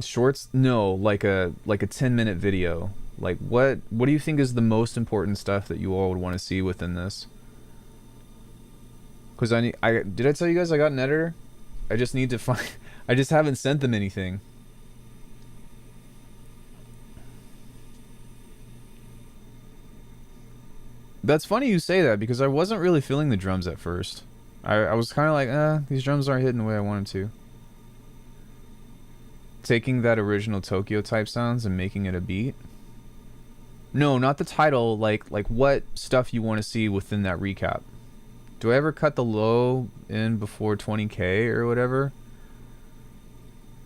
Speaker 1: shorts, no, like a 10-minute video. Like what do you think is the most important stuff that you all would want to see within this? Because did I tell you guys I got an editor? I just need to find I just haven't sent them anything. That's funny you say that, because I wasn't really feeling the drums at first. I was kind of like, these drums aren't hitting the way I wanted to. Taking that original Tokyo type sounds and making it a beat. No, not the title, like what stuff you want to see within that recap. Do I ever cut the low in before 20k or whatever?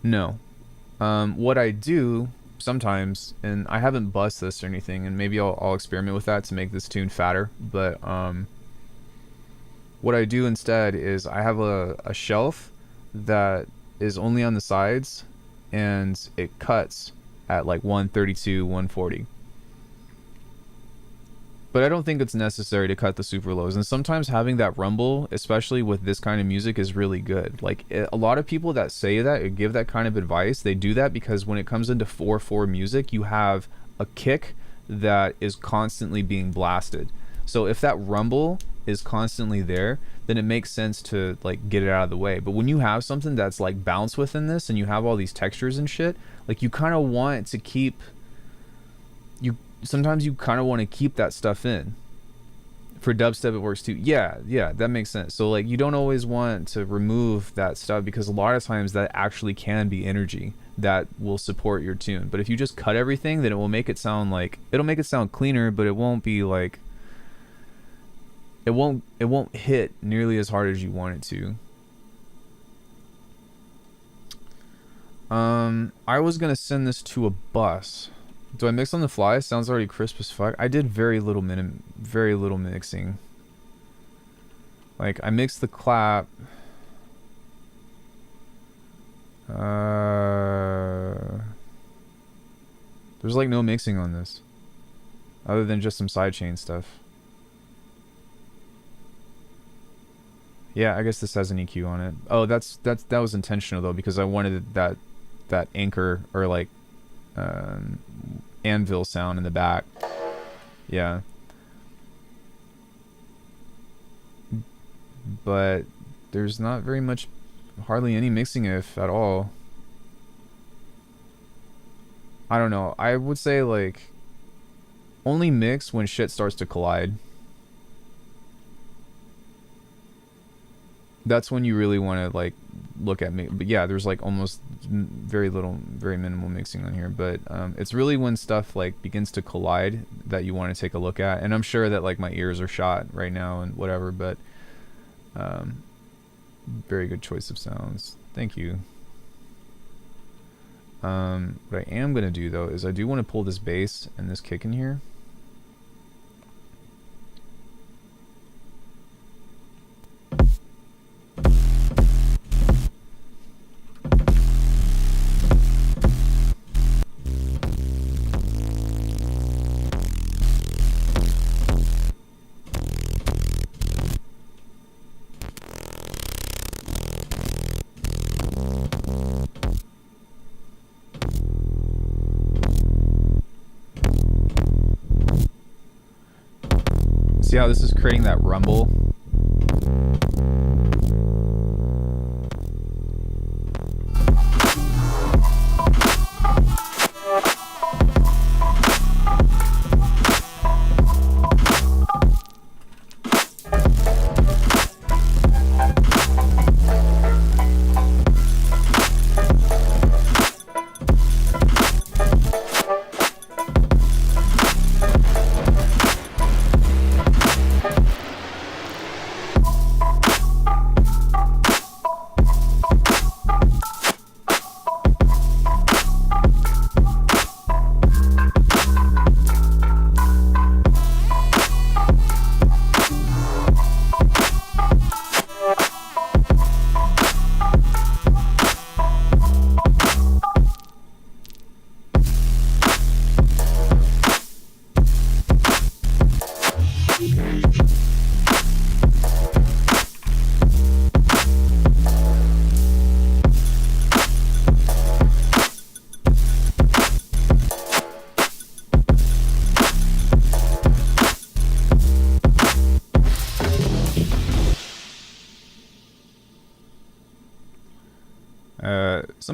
Speaker 1: No. What I do sometimes, and I haven't bussed this or anything, and maybe I'll experiment with that to make this tune fatter, but what I do instead is I have a shelf that is only on the sides, and it cuts at like 132, 140. But I don't think it's necessary to cut the super lows. And sometimes having that rumble, especially with this kind of music, is really good. Like a lot of people that say that or give that kind of advice, they do that because when it comes into 4/4 music, you have a kick that is constantly being blasted. So if that rumble is constantly there, then it makes sense to like get it out of the way. But when you have something that's like bounce within this and you have all these textures and shit, like you kind of want to keep sometimes you kind of want to keep that stuff in. For dubstep it works too. Yeah, that makes sense. So like you don't always want to remove that stuff, because a lot of times that actually can be energy that will support your tune. But if you just cut everything, then it will make it sound like, it'll make it sound cleaner, but it won't be like, it won't hit nearly as hard as you want it to. I was gonna send this to a bus. Do I mix on the fly? Sounds already crisp as fuck. I did very little mixing. Like I mixed the clap. There's like no mixing on this, other than just some sidechain stuff. Yeah, I guess this has an EQ on it. Oh, that was intentional though, because I wanted that anchor or like anvil sound in the back. Yeah. But there's not very much, hardly any mixing, if at all. I don't know. I would say like only mix when shit starts to collide. That's when you really want to like look at me. But yeah, there's like almost very minimal mixing on here. But it's really when stuff like begins to collide that you want to take a look at. And I'm sure that like my ears are shot right now and whatever, but very good choice of sounds. Thank you. What I am gonna do though is I do want to pull this bass and this kick in here. See how this is creating that rumble?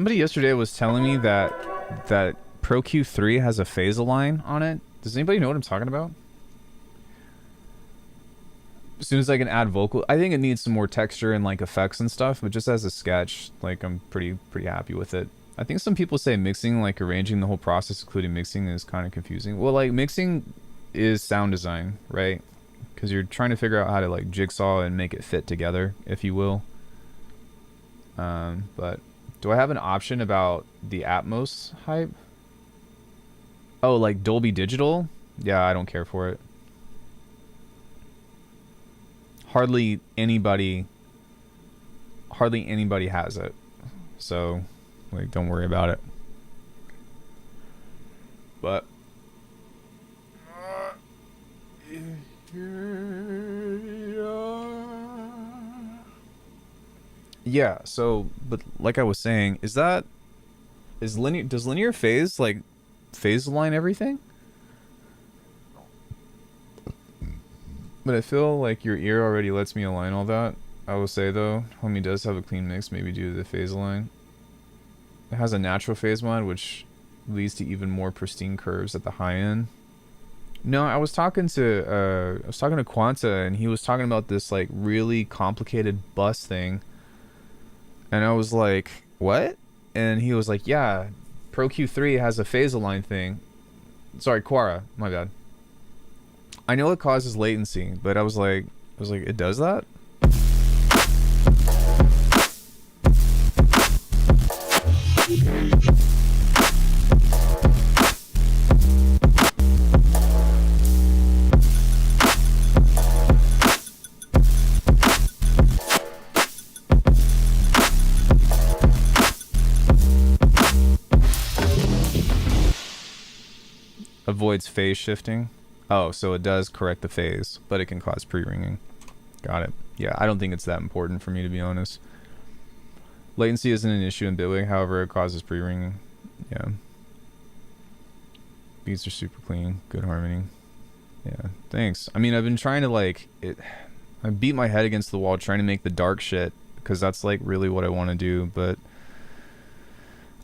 Speaker 1: Somebody yesterday was telling me that Pro Q3 has a phase align on it. Does anybody know what I'm talking about? As soon as I can add vocal, I think it needs some more texture and like effects and stuff, but just as a sketch, like I'm pretty happy with it. I think some people say mixing, like arranging the whole process, including mixing, is kind of confusing. Well, like mixing is sound design, right? Because you're trying to figure out how to like jigsaw and make it fit together, if you will. But do I have an option about the Atmos hype? Oh, like Dolby Digital? Yeah, I don't care for it. Hardly anybody has it. So, like, don't worry about it. But yeah, so but like I was saying, does linear phase like phase align everything? But I feel like your ear already lets me align all that. I will say though, homie does have a clean mix, maybe due to the phase align. It has a natural phase mod, which leads to even more pristine curves at the high end. No, I was talking to Quanta, and he was talking about this like really complicated bus thing. And I was like, what? And he was like, yeah, Pro Q3 has a phase align thing. Sorry, Quara, my bad. I know it causes latency, but I was like, it does that? Avoids phase shifting. Oh, so it does correct the phase, but it can cause pre-ringing. Got it. Yeah, I don't think it's that important for me, to be honest. Latency isn't an issue in Bitwig, however, it causes pre-ringing. Yeah. Beats are super clean, good harmony. Yeah, thanks. I mean, I've been trying to like I beat my head against the wall trying to make the dark shit, because that's like really what I want to do, but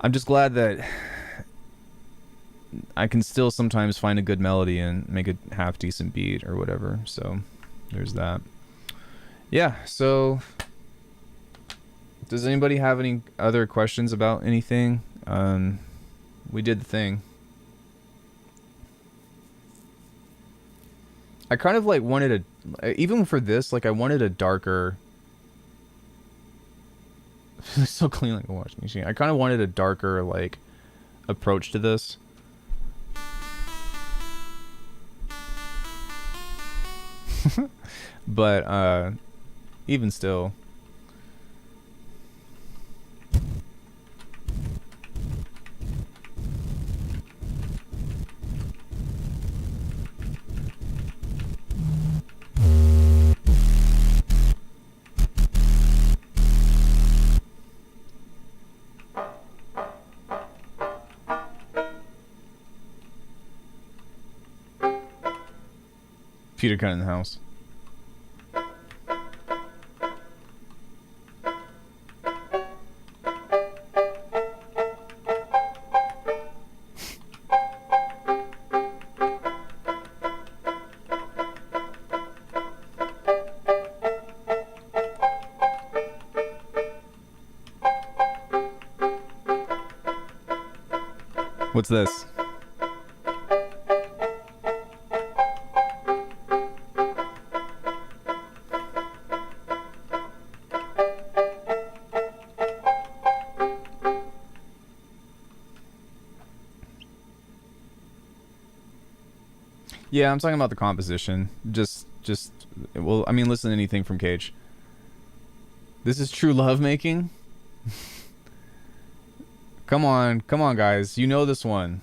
Speaker 1: I'm just glad that I can still sometimes find a good melody and make a half decent beat or whatever. So there's that. Yeah, so does anybody have any other questions about anything? We did the thing. I kind of like wanted even for this, like I wanted a darker, it's so clean like a washing machine. I kind of wanted a darker like approach to this. But even still, Peter Cut in the house. What's this? Yeah, I'm talking about the composition. Well, I mean, listen to anything from Cage. This is true love making? Come on, guys. You know this one.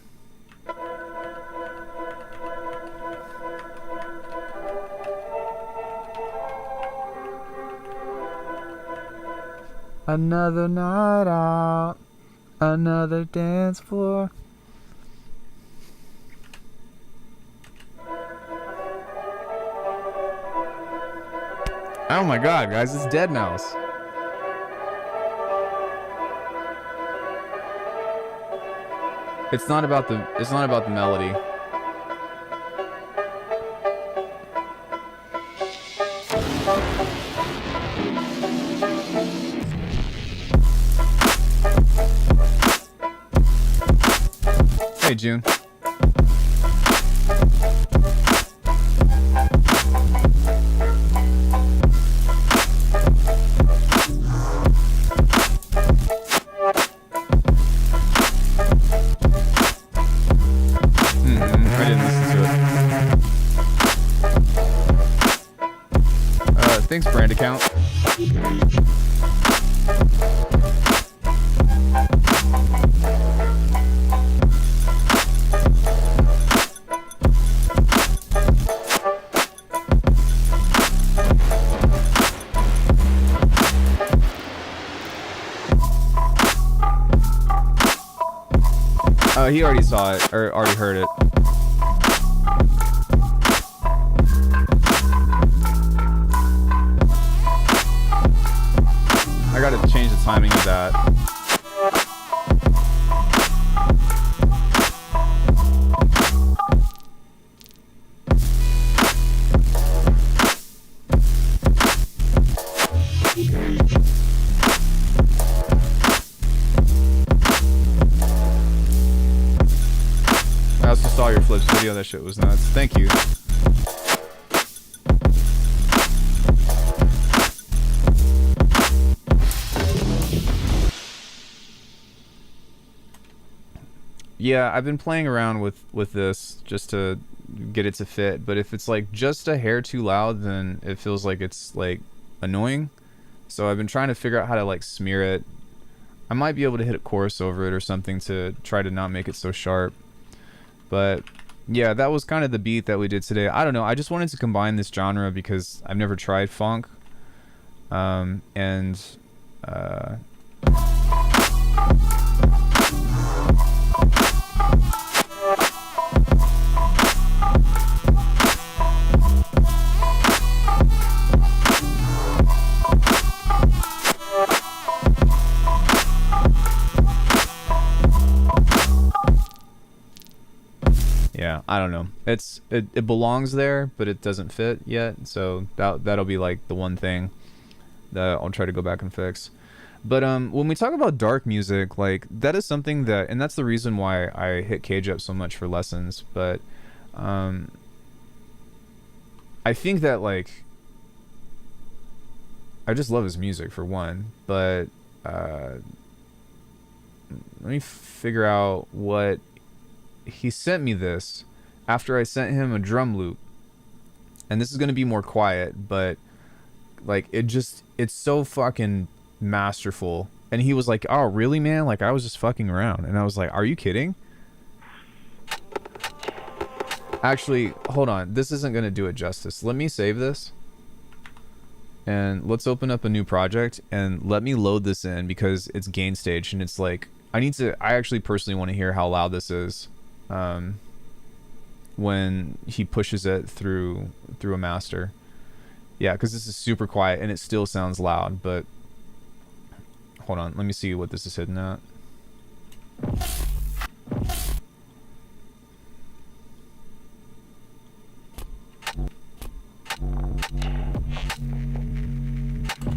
Speaker 1: Another night out, another dance floor. Oh my god, guys, it's Dead Mouse. It's not about the melody. Hey, June. I didn't listen to it. Thanks, brand account. He already saw it, or already heard it. I gotta change the timing of that. I also saw your flips video, that shit was nuts. Thank you. Yeah, I've been playing around with this just to get it to fit, but if it's like just a hair too loud, then it feels like it's like annoying. So I've been trying to figure out how to like smear it. I might be able to hit a chorus over it or something to try to not make it so sharp. But yeah, that was kind of the beat that we did today. I don't know, I just wanted to combine this genre because I've never tried Phonk. Yeah, I don't know. It belongs there, but it doesn't fit yet. So that'll be like the one thing that I'll try to go back and fix. But when we talk about dark music, like that is something that, and that's the reason why I hit Cage up so much for lessons. But I think that like I just love his music for one. But let me figure out what. He sent me this after I sent him a drum loop, and this is going to be more quiet, but like it's so fucking masterful. And he was like, oh really, man, like I was just fucking around. And I was like, are you kidding? Actually, hold on, this isn't going to do it justice. Let me save this and let's open up a new project and let me load this in, because it's gain stage and it's like I actually personally want to hear how loud this is when he pushes it through a master. Yeah, because this is super quiet and it still sounds loud. But hold on, let me see what this is hitting at.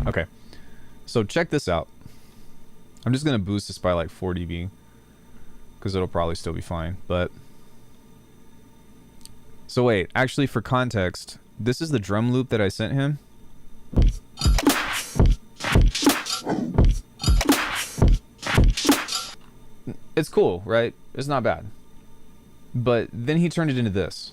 Speaker 1: Okay, so check this out. I'm just gonna boost this by like 4 dB because it'll probably still be fine. But so wait, actually, for context, this is the drum loop that I sent him. It's cool, right? It's not bad. But then he turned it into this.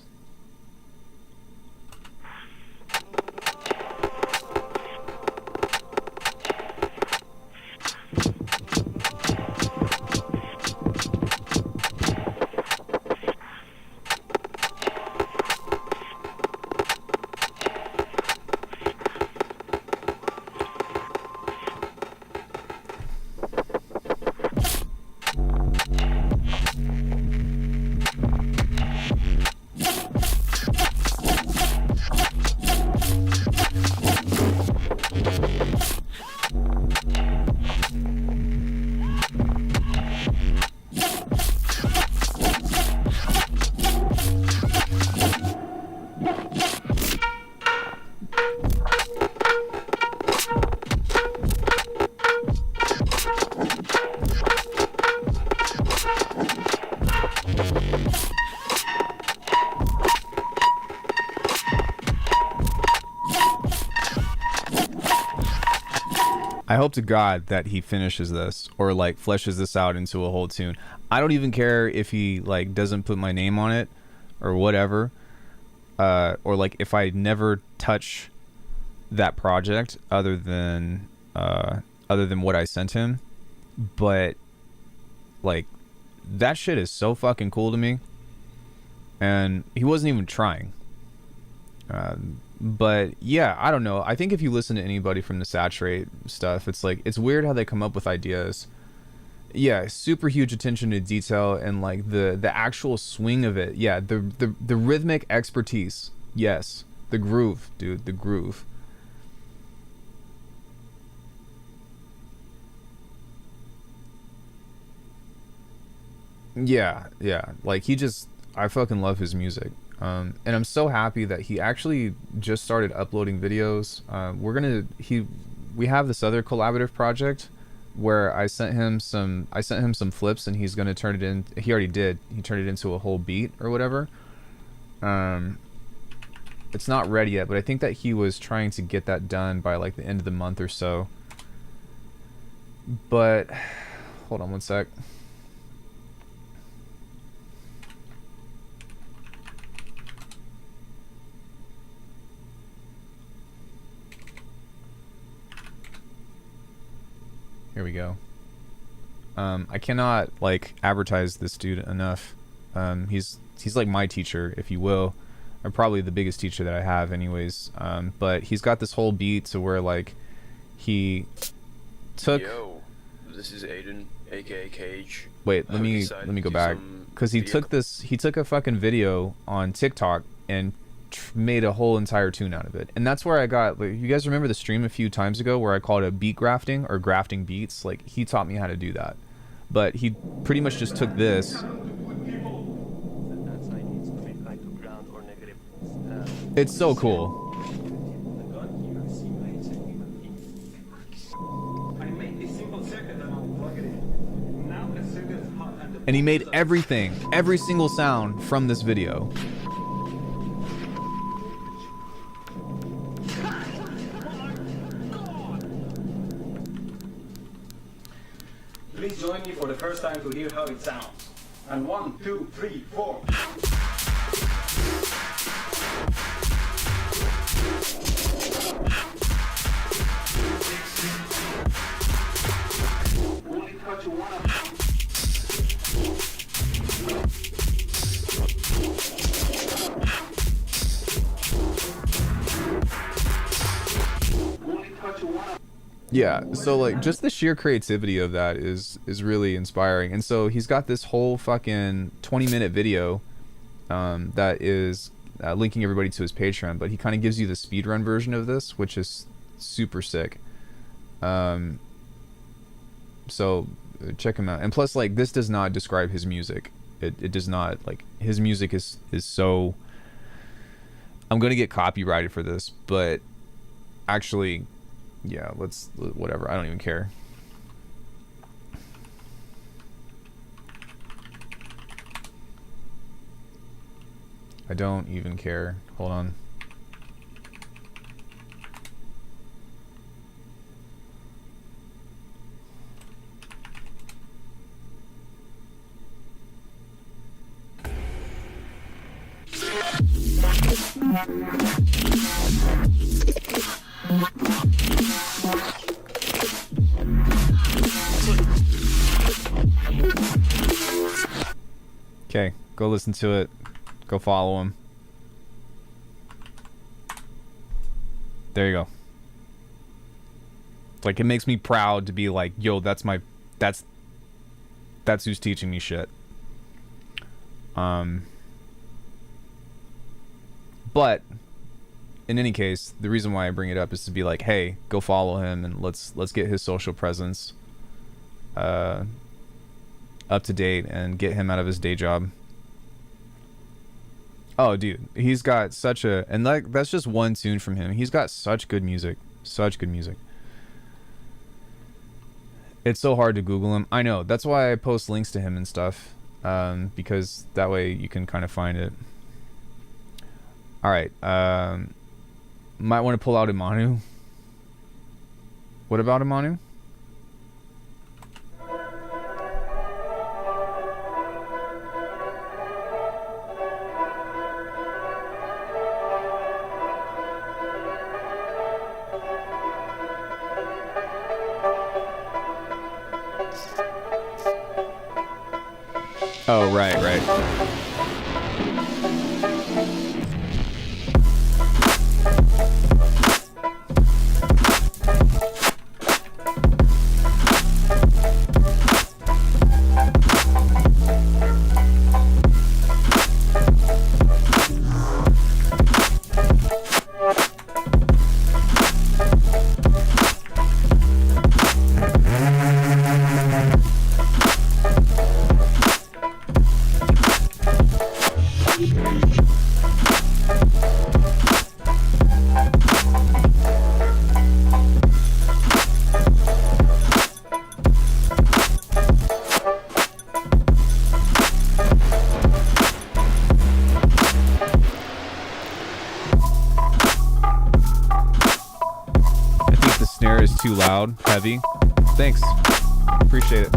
Speaker 1: I hope to God that he finishes this or like fleshes this out into a whole tune. I don't even care if he like doesn't put my name on it or whatever, or like if I never touch that project other than what I sent him. But like that shit is so fucking cool to me, and he wasn't even trying. But yeah, I don't know. I think if you listen to anybody from the Saturate stuff, it's like it's weird how they come up with ideas. Yeah, super huge attention to detail and like the actual swing of it. Yeah, the rhythmic expertise. Yes, the groove, dude, the groove. Yeah, yeah. Like he just, I fucking love his music. And I'm so happy that he actually just started uploading videos. We have this other collaborative project where I sent him some flips and he's gonna turn it in. He already did. He turned it into a whole beat or whatever. It's not ready yet, but I think that he was trying to get that done by like the end of the month or so. But hold on one sec. Here we go. I cannot like advertise this dude enough. He's like my teacher, if you will, or probably the biggest teacher that I have, anyways. But he's got this whole beat to where like he took.
Speaker 2: Yo, this is Aiden, aka Cage.
Speaker 1: Wait, let me go back, because he took a fucking video on TikTok and made a whole entire tune out of it. And that's where I got, like, you guys remember the stream a few times ago where I called it beat grafting or grafting beats? Like he taught me how to do that. But he pretty much just took this. It's so cool. And he made everything, every single sound from this video.
Speaker 3: Please join me for the first time to hear how it sounds. And 1, 2, 3, 4.
Speaker 1: Yeah, so like just the sheer creativity of that is really inspiring. And so he's got this whole fucking 20-minute video that is linking everybody to his Patreon, but he kind of gives you the speedrun version of this, which is super sick. So check him out. And plus, like, this does not describe his music. It does not. Like, his music is so... I'm gonna get copyrighted for this, but actually... Yeah, whatever. I don't even care. I don't even care. Hold on. Okay, go listen to it. Go follow him. There you go. Like, it makes me proud to be like, yo, that's who's teaching me shit. But in any case, the reason why I bring it up is to be like, hey, go follow him and let's get his social presence up to date and get him out of his day job. Oh, dude, he's got such a... And that's just one tune from him. He's got such good music. Such good music. It's so hard to Google him. I know. That's why I post links to him and stuff. because that way you can kind of find it. All right. Might want to pull out Imanu. What about Imanu? Oh, right. Too loud, heavy. Thanks. Appreciate it.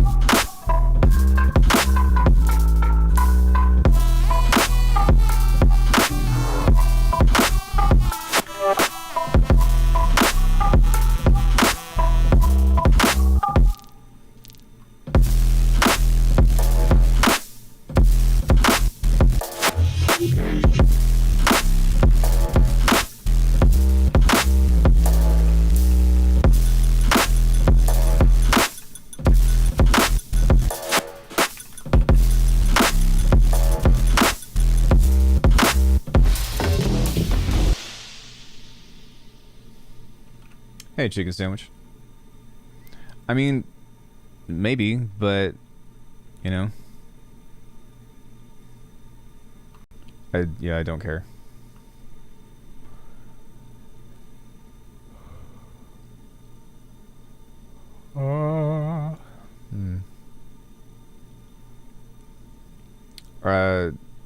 Speaker 1: Hey, chicken sandwich. I mean, maybe, but, you know. I don't care.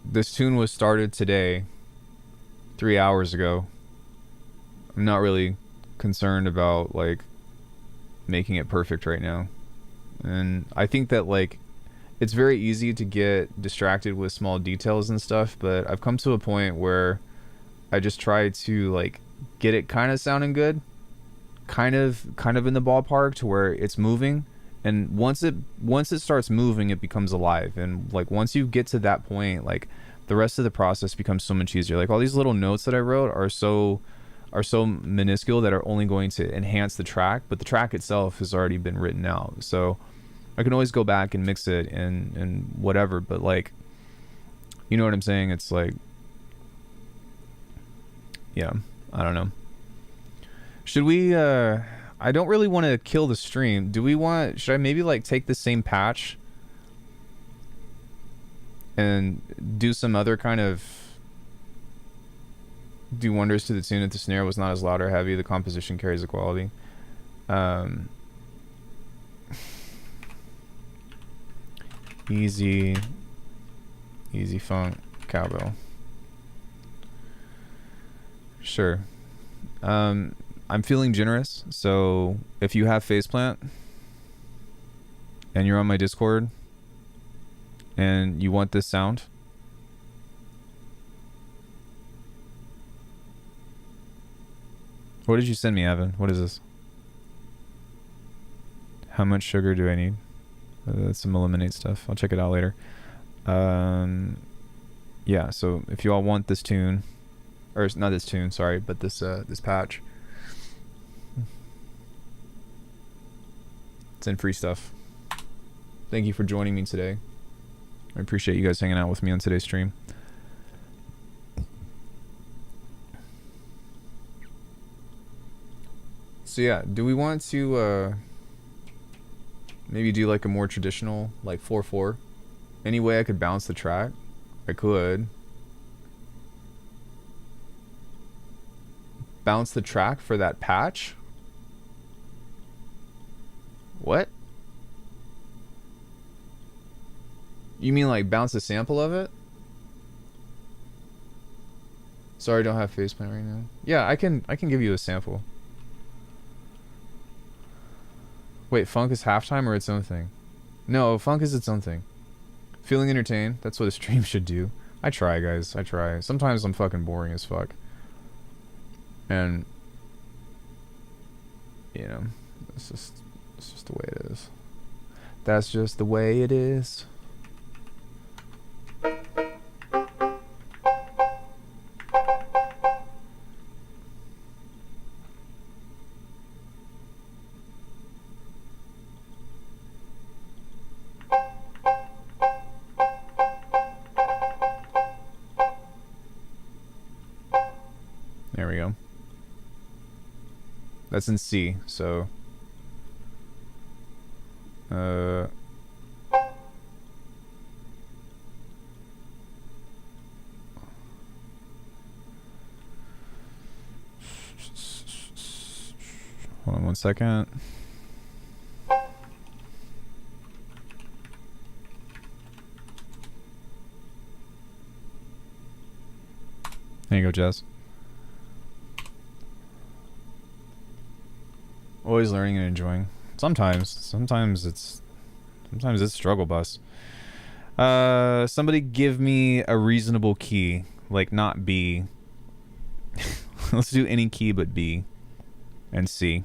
Speaker 1: This tune was started today, 3 hours ago. I'm not really concerned about like making it perfect right now, and I think that like it's very easy to get distracted with small details and stuff, but I've come to a point where I just try to like get it kind of sounding good, kind of in the ballpark to where it's moving, and once it starts moving, it becomes alive. And like once you get to that point, like the rest of the process becomes so much easier. Like all these little notes that I wrote are so minuscule that are only going to enhance the track, but the track itself has already been written out, so I can always go back and mix it and whatever. But like, you know what I'm saying? It's like, yeah, I don't know. Should we I don't really want to kill the stream. Should I maybe like take the same patch and do some other kind of do wonders to the tune if the snare was not as loud or heavy, the composition carries the quality. Easy Phonk cowbell. Sure. I'm feeling generous, so if you have Faceplant and you're on my Discord and you want this sound, what did you send me, Evan? What is this? How much sugar do I need? That's some eliminate stuff. I'll check it out later. Yeah, so if you all want this tune, or not this tune, sorry, but this patch, it's in free stuff. Thank you for joining me today. I appreciate you guys hanging out with me on today's stream. So yeah, do we want to maybe do like a more traditional like 4/4? Any way I could bounce the track? I could bounce the track for that patch. What? You mean like bounce a sample of it? Sorry, I don't have faceplant right now. Yeah, I can give you a sample. Wait, Phonk is halftime or its own thing? No, Phonk is its own thing. Feeling entertained, that's what a stream should do. I try, guys, I try. Sometimes I'm fucking boring as fuck. And, you know, it's just the way it is. That's just the way it is. There we go. That's in C, so hold on 1 second. There you go, Jess. Always learning and enjoying. Sometimes it's struggle bus. Somebody give me a reasonable key, like not B. Let's do any key but B and C.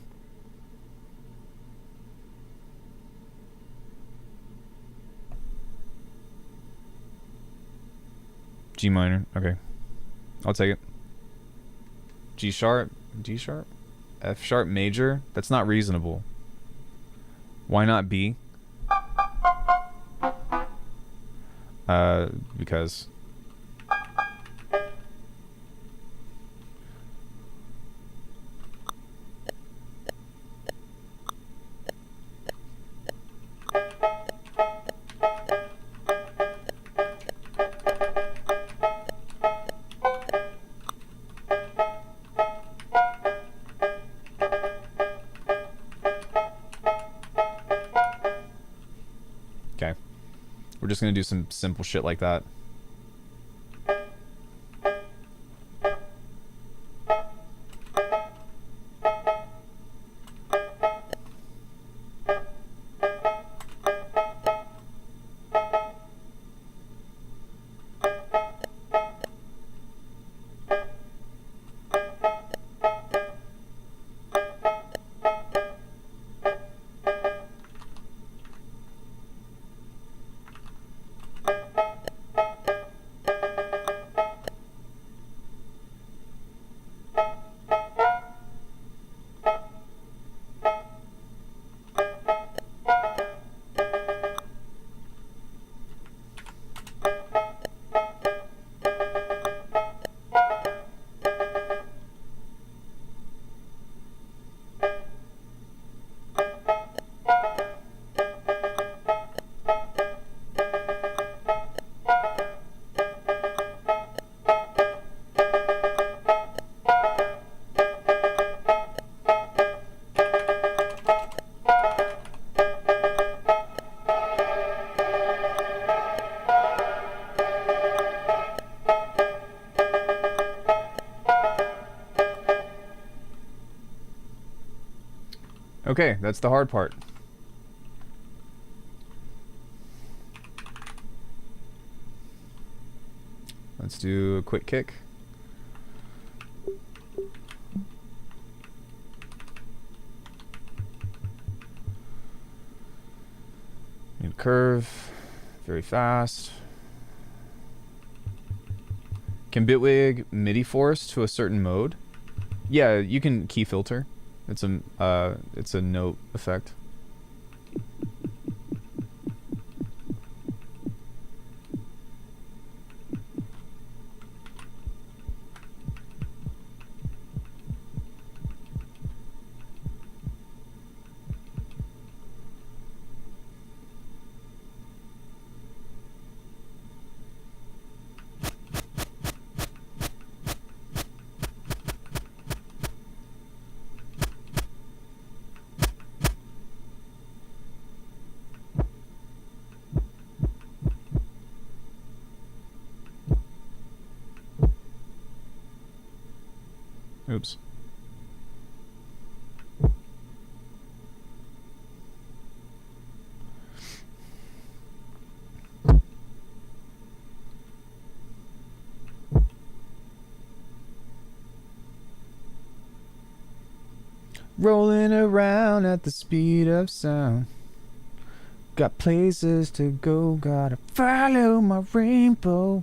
Speaker 1: G minor. Okay. I'll take it. G sharp, D sharp, F sharp major. That's not reasonable. Why not B? Because we're just gonna do some simple shit like that. Okay, that's the hard part. Let's do a quick kick. Need a curve, very fast. Can Bitwig MIDI force to a certain mode? Yeah, you can key filter. It's a note effect. Oops. Rolling around at the speed of sound. Got places to go, gotta follow my rainbow.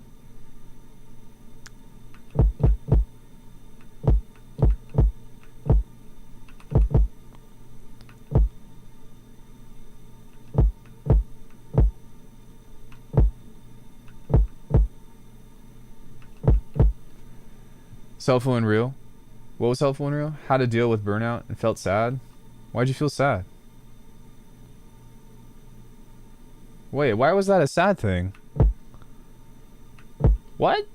Speaker 1: Helpful and real. What was helpful and real? How to deal with burnout and felt sad. Why'd you feel sad? Wait, why was that a sad thing? What?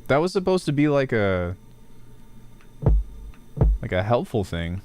Speaker 1: That was supposed to be like a helpful thing.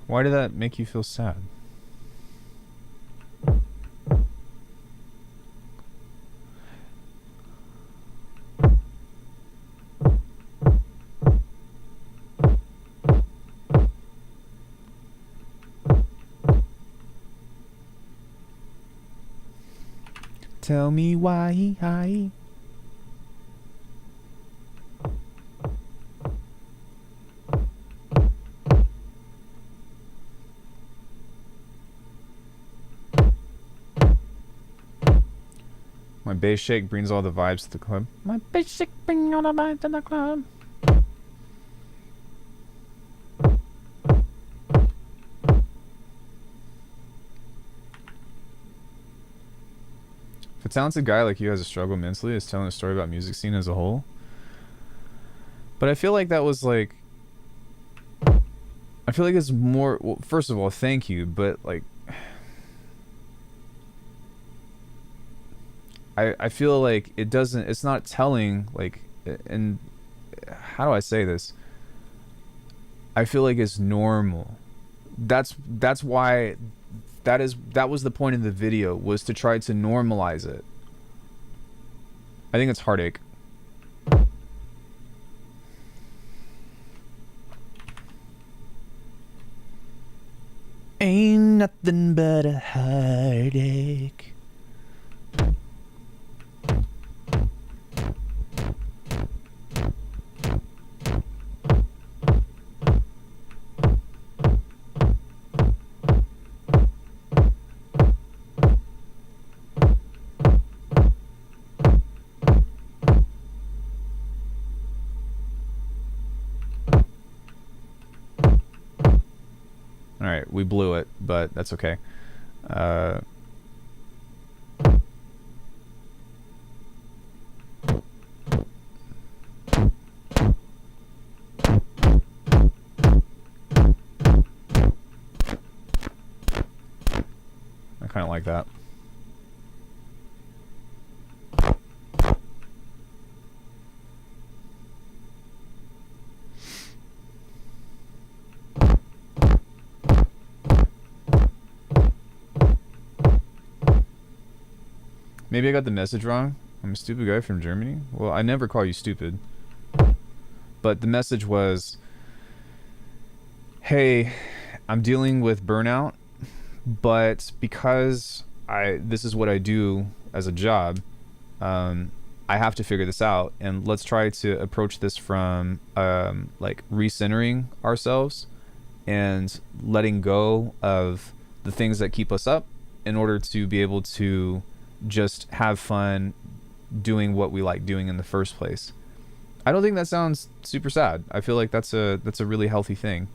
Speaker 1: Why did that make you feel sad? Tell me why. My bass shake brings all the vibes to the club. My bass shake brings all the vibes to the club. If a talented guy like you has a struggle mentally, is telling a story about music scene as a whole. But I feel like that was like... I feel like it's more... Well, first of all, thank you, but like... I feel like it doesn't, it's not telling, like, and how do I say this? I feel like it's normal. That's why that was the point of the video, was to try to normalize it. I think it's heartache. Ain't nothing but a heartache. Alright, we blew it, but that's okay. I kind of like that. Maybe I got the message wrong. I'm a stupid guy from Germany. Well, I never call you stupid. But the message was, hey, I'm dealing with burnout, but because this is what I do as a job, I have to figure this out, and let's try to approach this from like recentering ourselves and letting go of the things that keep us up in order to be able to just have fun doing what we like doing in the first place. I don't think that sounds super sad. I feel like that's a really healthy thing.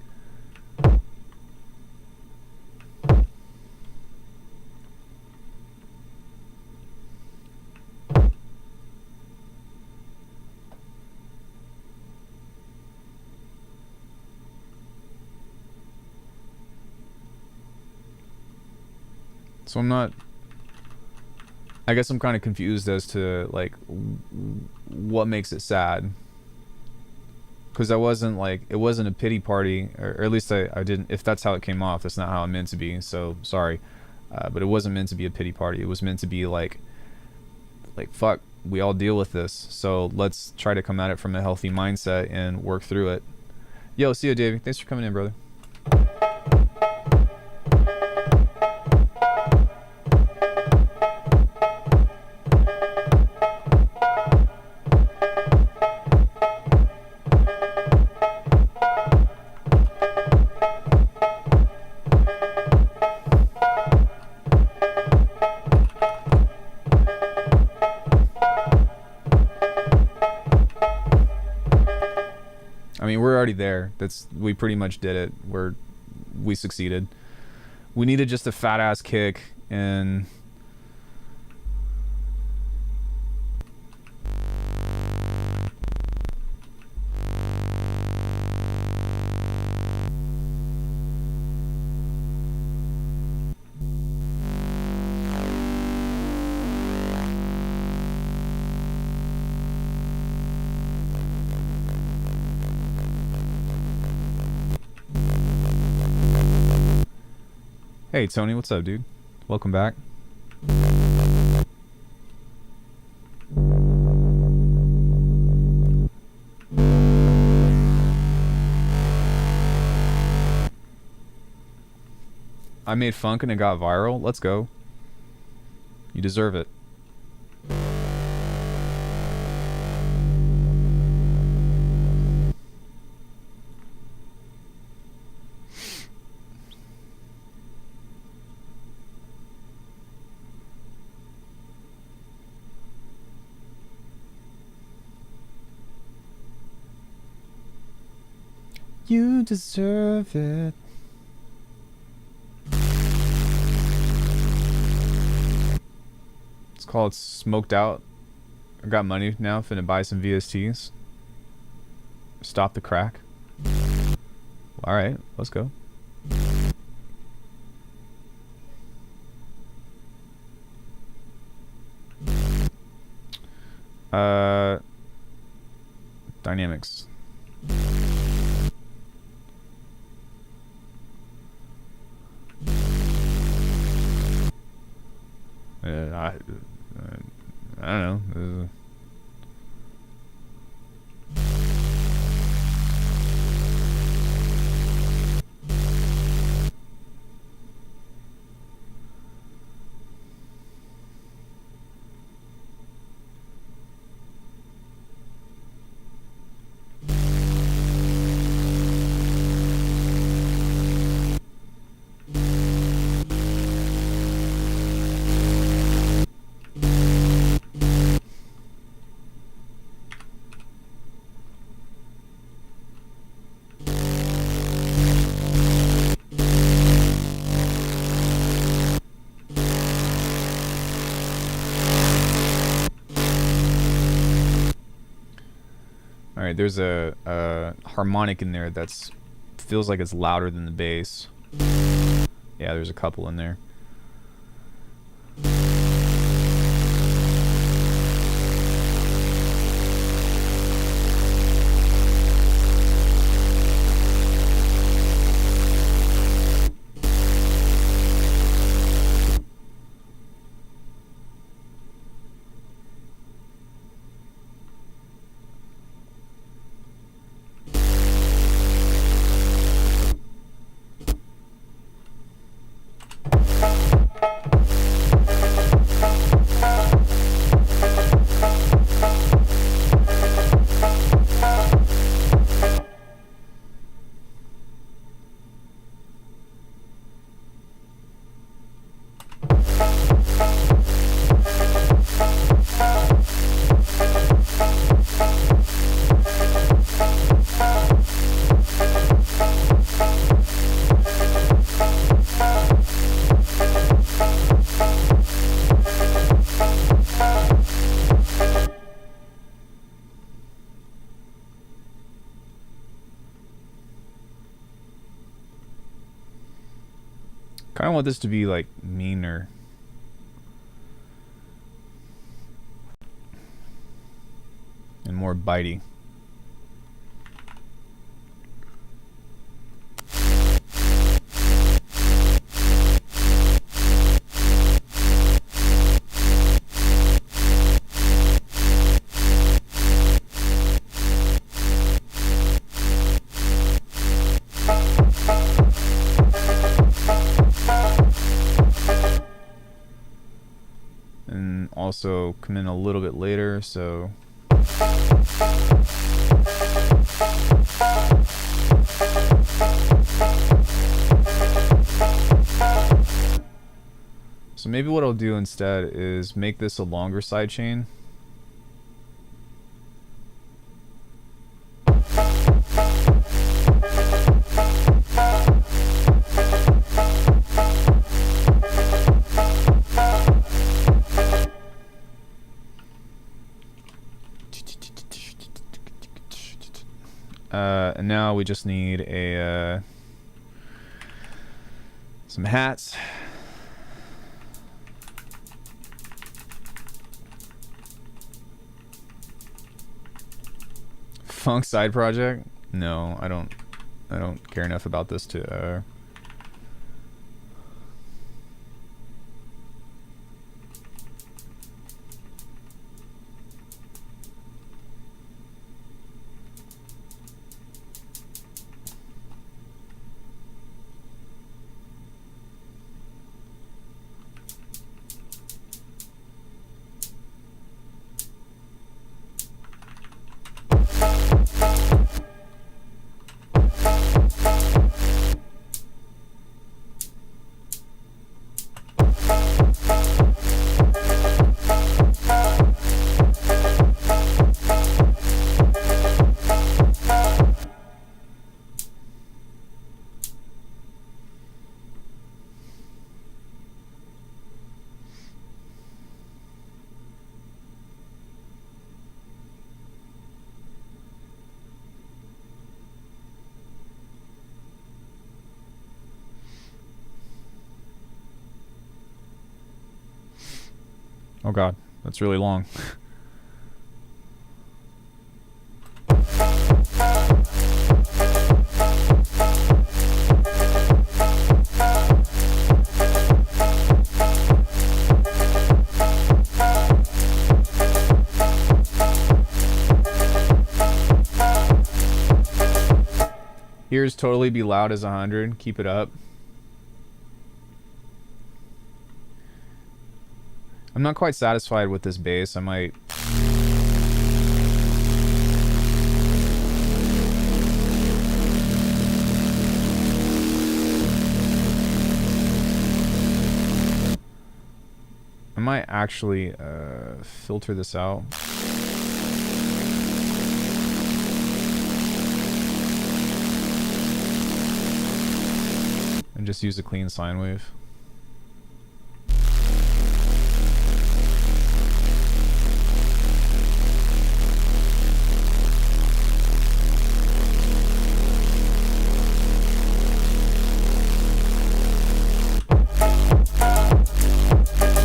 Speaker 1: So I guess I'm kind of confused as to like what makes it sad, because it wasn't a pity party, or at least I didn't, if that's how it came off, that's not how it meant to be, so sorry. But it wasn't meant to be a pity party. It was meant to be like fuck, we all deal with this, so let's try to come at it from a healthy mindset and work through it. Yo, see you, Davey. Thanks for coming in, brother. I mean, we're already there. We pretty much did it. We succeeded. We needed just a fat ass kick, and hey, Tony, what's up, dude? Welcome back. I made Phonk and it got viral. Let's go. You deserve it. You deserve it. It's called Smoked Out. I got money now, finna buy some VSTs. Stop the crack. Alright, let's go. Dynamics. I don't know. Alright, there's a harmonic in there that's feels like it's louder than the bass. Yeah, there's a couple in there. Kind of want this to be like meaner. And more bitey. And also come in a little bit later, so maybe what I'll do instead is make this a longer sidechain. And now we just need a some hats. Phonk side project? No, I don't care enough about this to Oh god, that's really long. Ears totally be loud as 100. Keep it up. I'm not quite satisfied with this bass. I might... actually filter this out. And just use a clean sine wave.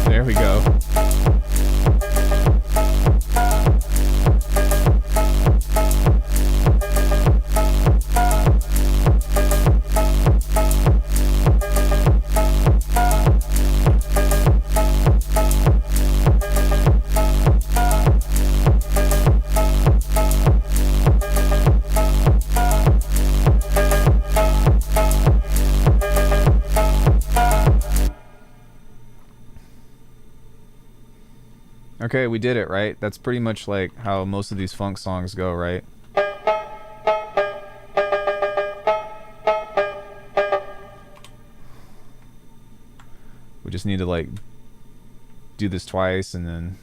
Speaker 1: There we go. Okay, we did it, right? That's pretty much like how most of these funk songs go, right? We just need to like do this twice and then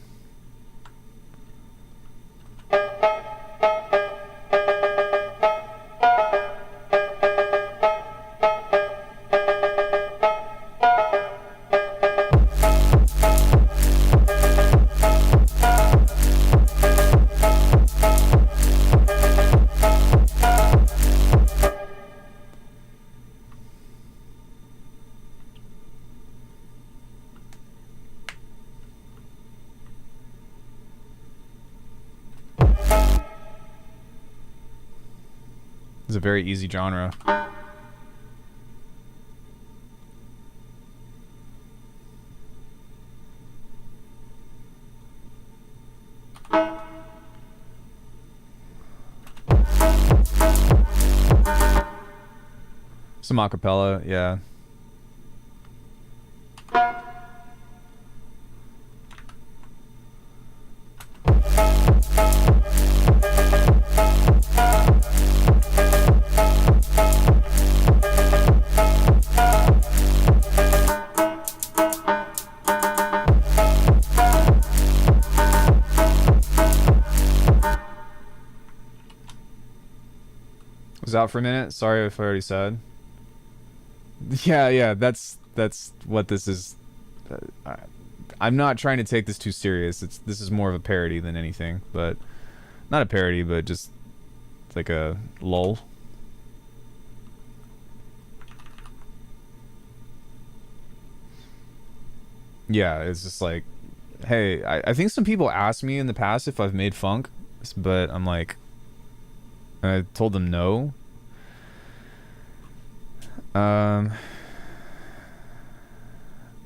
Speaker 1: It's a very easy genre. Some acapella, yeah. Was out for a minute. Sorry if I already said. Yeah, that's what this is. I'm not trying to take this too serious. This is more of a parody than anything, but not a parody, but just like a lull. Yeah, it's just like, hey, I think some people asked me in the past if I've made funk, but I'm like, I told them no.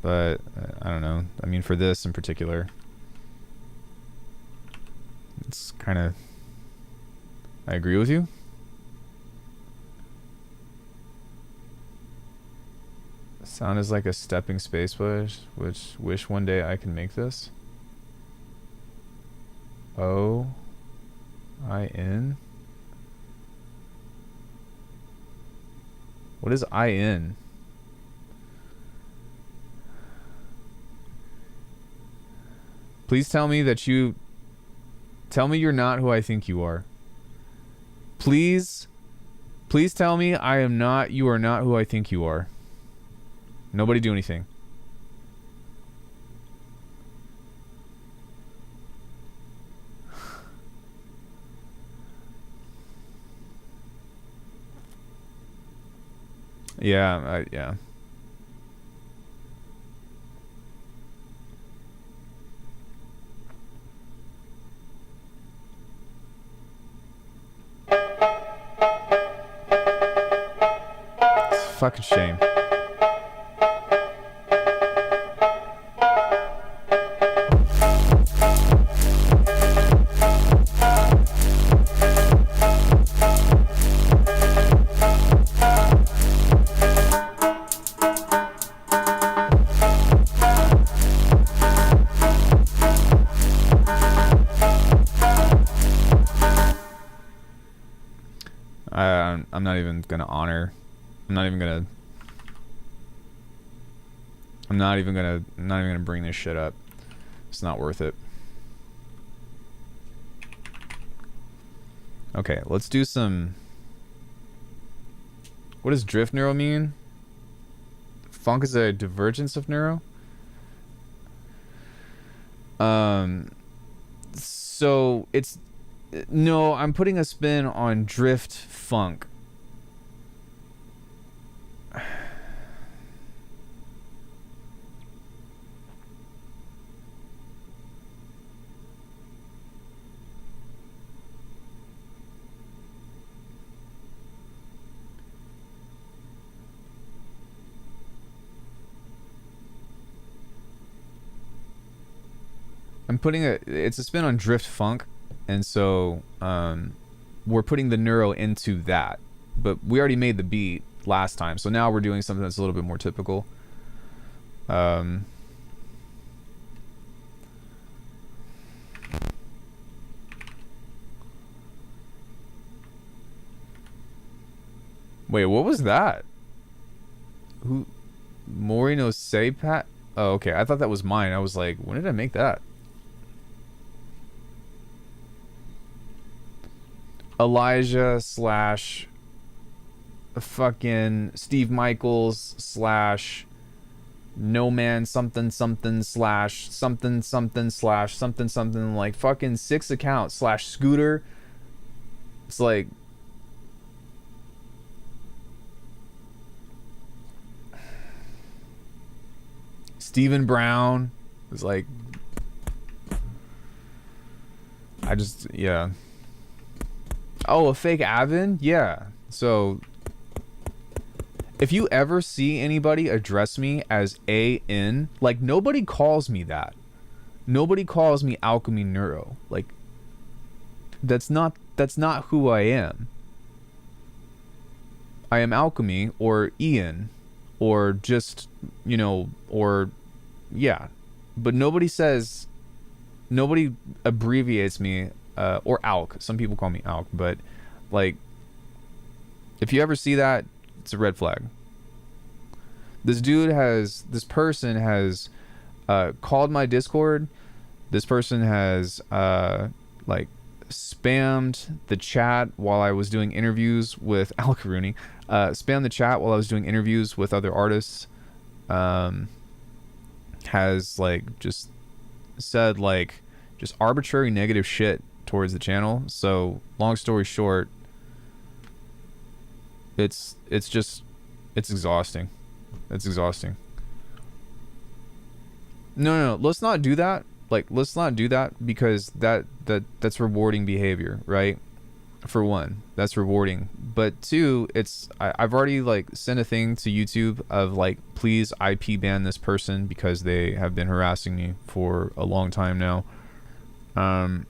Speaker 1: But I don't know. I mean, for this in particular, it's kind of, I agree with you. Sound is like a stepping space which wish one day I can make this. O-I-N? What is I-N? Please tell me that you... Tell me you're not who I think you are. Please tell me you are not who I think you are. Nobody do anything. Yeah, yeah. It's a fucking shame. I'm not even gonna honor. I'm not even gonna bring this shit up. It's not worth it. Okay, let's do some. What does drift neuro mean? Phonk is a divergence of neuro. So it's no. I'm putting a spin on drift funk. It's a spin on drift funk, and so we're putting the neuro into that, but we already made the beat last time, so now we're doing something that's a little bit more typical. Wait, what was that? Who? Morino say Pat? Oh, okay. I thought that was mine. I was like, when did I make that? Elijah slash fucking Steve Michaels slash no man something something slash something something slash something something, like fucking 6 accounts slash Scooter. It's like Stephen Brown. It's like yeah. Oh, a fake Avin? Yeah. So if you ever see anybody address me as AN, like nobody calls me that. Nobody calls me Alckemy Neuro. Like that's not who I am. I am Alckemy or Ian or just, you know, or yeah. But nobody abbreviates me or Alk. Some people call me Alk, but like if you ever see that, it's a red flag. This person has called my Discord. This person has like spammed the chat while I was doing interviews with Alkaruni. Spammed the chat while I was doing interviews with other artists. Has like just said like just arbitrary negative shit towards the channel. So long story short, it's exhausting. It's exhausting. No, let's not do that. Like, let's not do that because that's rewarding behavior, right? For one, that's rewarding. But two, I've already like sent a thing to YouTube of like, please IP ban this person because they have been harassing me for a long time now. And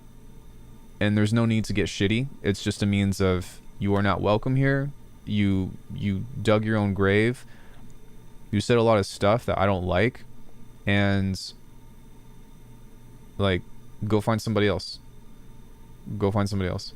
Speaker 1: there's no need to get shitty. It's just a means of you are not welcome here. You dug your own grave. You said a lot of stuff that I don't like, and like, go find somebody else. Go find somebody else.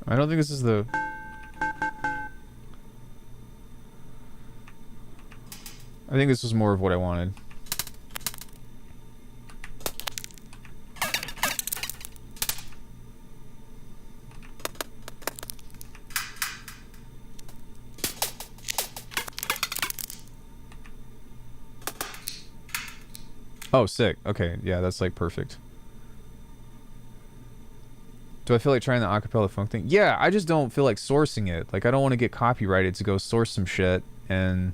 Speaker 1: I don't think this is the... I think this was more of what I wanted. Oh, sick. Okay, yeah, that's like perfect. Do I feel like trying the acapella funk thing? Yeah, I just don't feel like sourcing it. Like, I don't want to get copyrighted to go source some shit and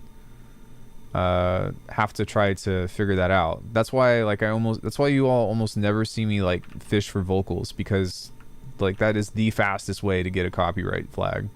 Speaker 1: have to try to figure that out. That's why like that's why you all almost never see me like fish for vocals, because like that is the fastest way to get a copyright flag.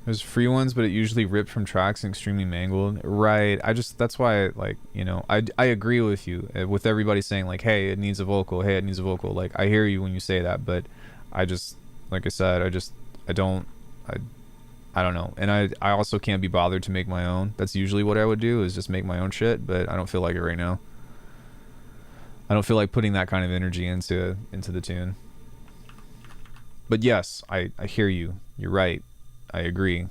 Speaker 1: There's free ones, but it usually ripped from tracks and extremely mangled. Right. That's why, like, you know, I agree with you, with everybody saying, like, hey, it needs a vocal. Hey, it needs a vocal. Like, I hear you when you say that, but I just, like I said, I don't know. And I also can't be bothered to make my own. That's usually what I would do, is just make my own shit, but I don't feel like it right now. I don't feel like putting that kind of energy into the tune. But yes, I hear you. You're right. I agree.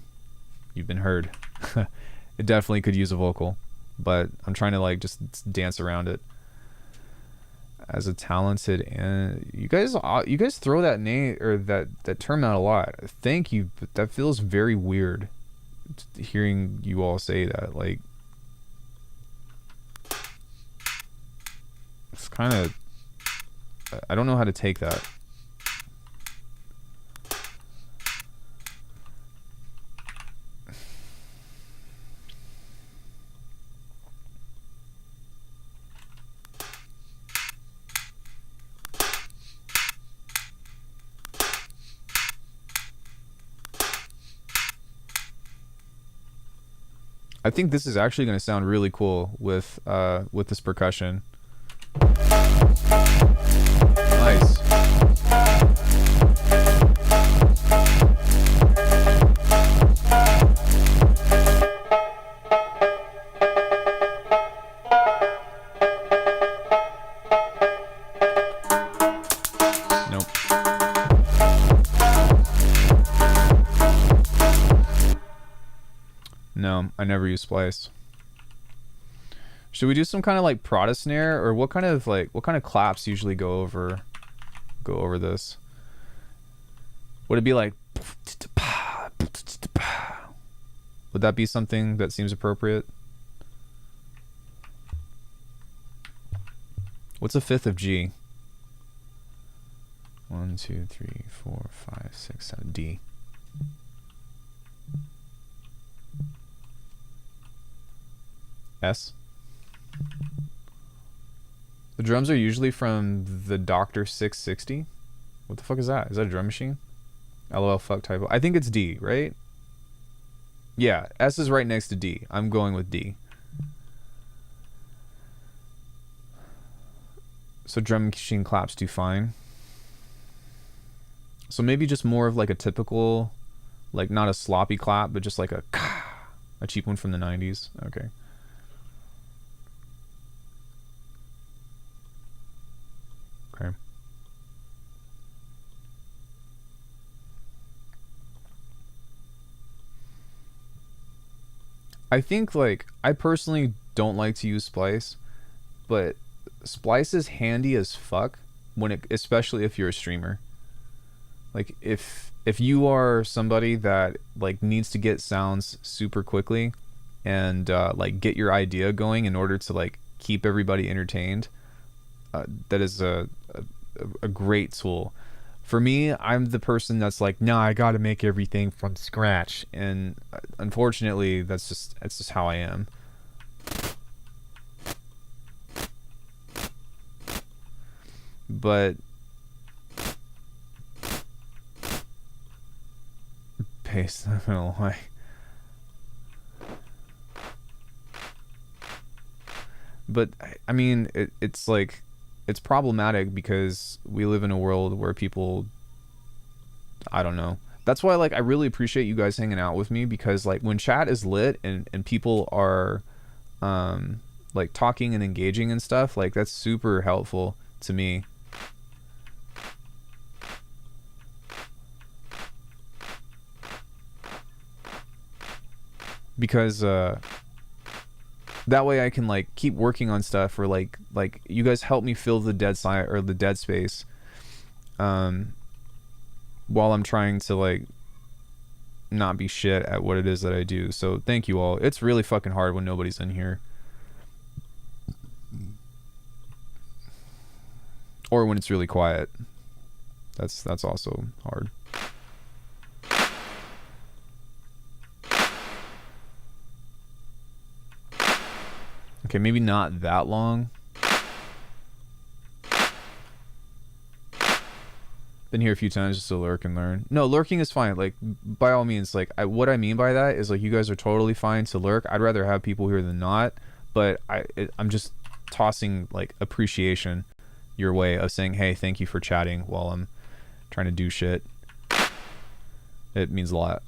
Speaker 1: You've been heard. It definitely could use a vocal, but I'm trying to like just dance around it. As a talented, and you guys throw that name or that term out a lot. Thank you, but that feels very weird hearing you all say that. Like, it's kind of, I don't know how to take that. I think this is actually going to sound really cool with this percussion. Nice. Nope. No, I never use splice. Should we do some kind of like Prada snare, or what kind of claps usually go over this? Would it be like, would that be something that seems appropriate? What's a fifth of G? 1, 2, 3, 4, 5, 6, 7, D. S. The drums are usually from the Dr. 660. What the fuck is that? Is that a drum machine? LOL fuck typo. I think it's D, right? Yeah, S is right next to D. I'm going with D. So drum machine claps do fine. So maybe just more of like a typical, like not a sloppy clap, but just like a cheap one from the 90s. Okay. Okay. I think like I personally don't like to use splice, but splice is handy as fuck when it, especially if you're a streamer. Like if you are somebody that like needs to get sounds super quickly and like get your idea going in order to like keep everybody entertained, that is a great tool. For me, I'm the person that's like, nah, I got to make everything from scratch, and unfortunately, that's just how I am. But paste, I don't know why. But I mean, it's like, it's problematic because we live in a world where people, I don't know. That's why like I really appreciate you guys hanging out with me, because like when chat is lit and people are like talking and engaging and stuff, like that's super helpful to me. Because that way I can like keep working on stuff, or like you guys help me fill the dead side or the dead space while I'm trying to like not be shit at what it is that I do. So thank you all. It's really fucking hard when nobody's in here, or when it's really quiet. That's also hard. Okay, maybe not that long. Been here a few times just to lurk and learn. No, lurking is fine. Like, by all means, like, what I mean by that is, like, you guys are totally fine to lurk. I'd rather have people here than not. But I'm just tossing, like, appreciation your way of saying, hey, thank you for chatting while I'm trying to do shit. It means a lot.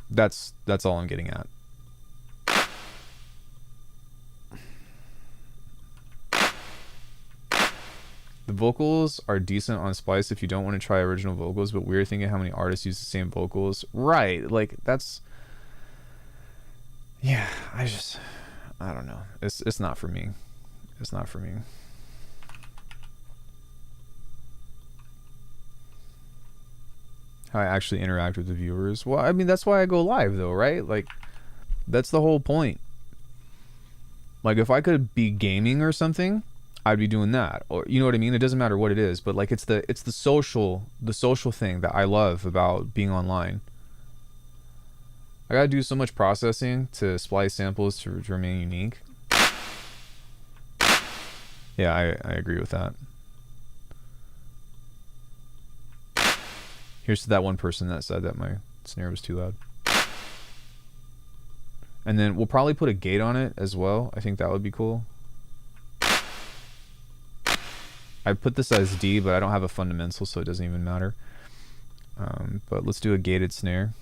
Speaker 1: That's all I'm getting at. The vocals are decent on Splice if you don't want to try original vocals, but we're thinking how many artists use the same vocals. Right, like that's... Yeah, I don't know. It's not for me. It's not for me. How I actually interact with the viewers. Well, I mean, that's why I go live though, right? Like, that's the whole point. Like, if I could be gaming or something, I'd be doing that, or you know what I mean. It doesn't matter what it is, but like it's the social thing that I love about being online. I gotta do so much processing to splice samples to remain unique. Yeah, I agree with that. Here's to that one person that said that my snare was too loud. And then we'll probably put a gate on it as well. I think that would be cool. I put this as D, but I don't have a fundamental, so it doesn't even matter. But let's do a gated snare.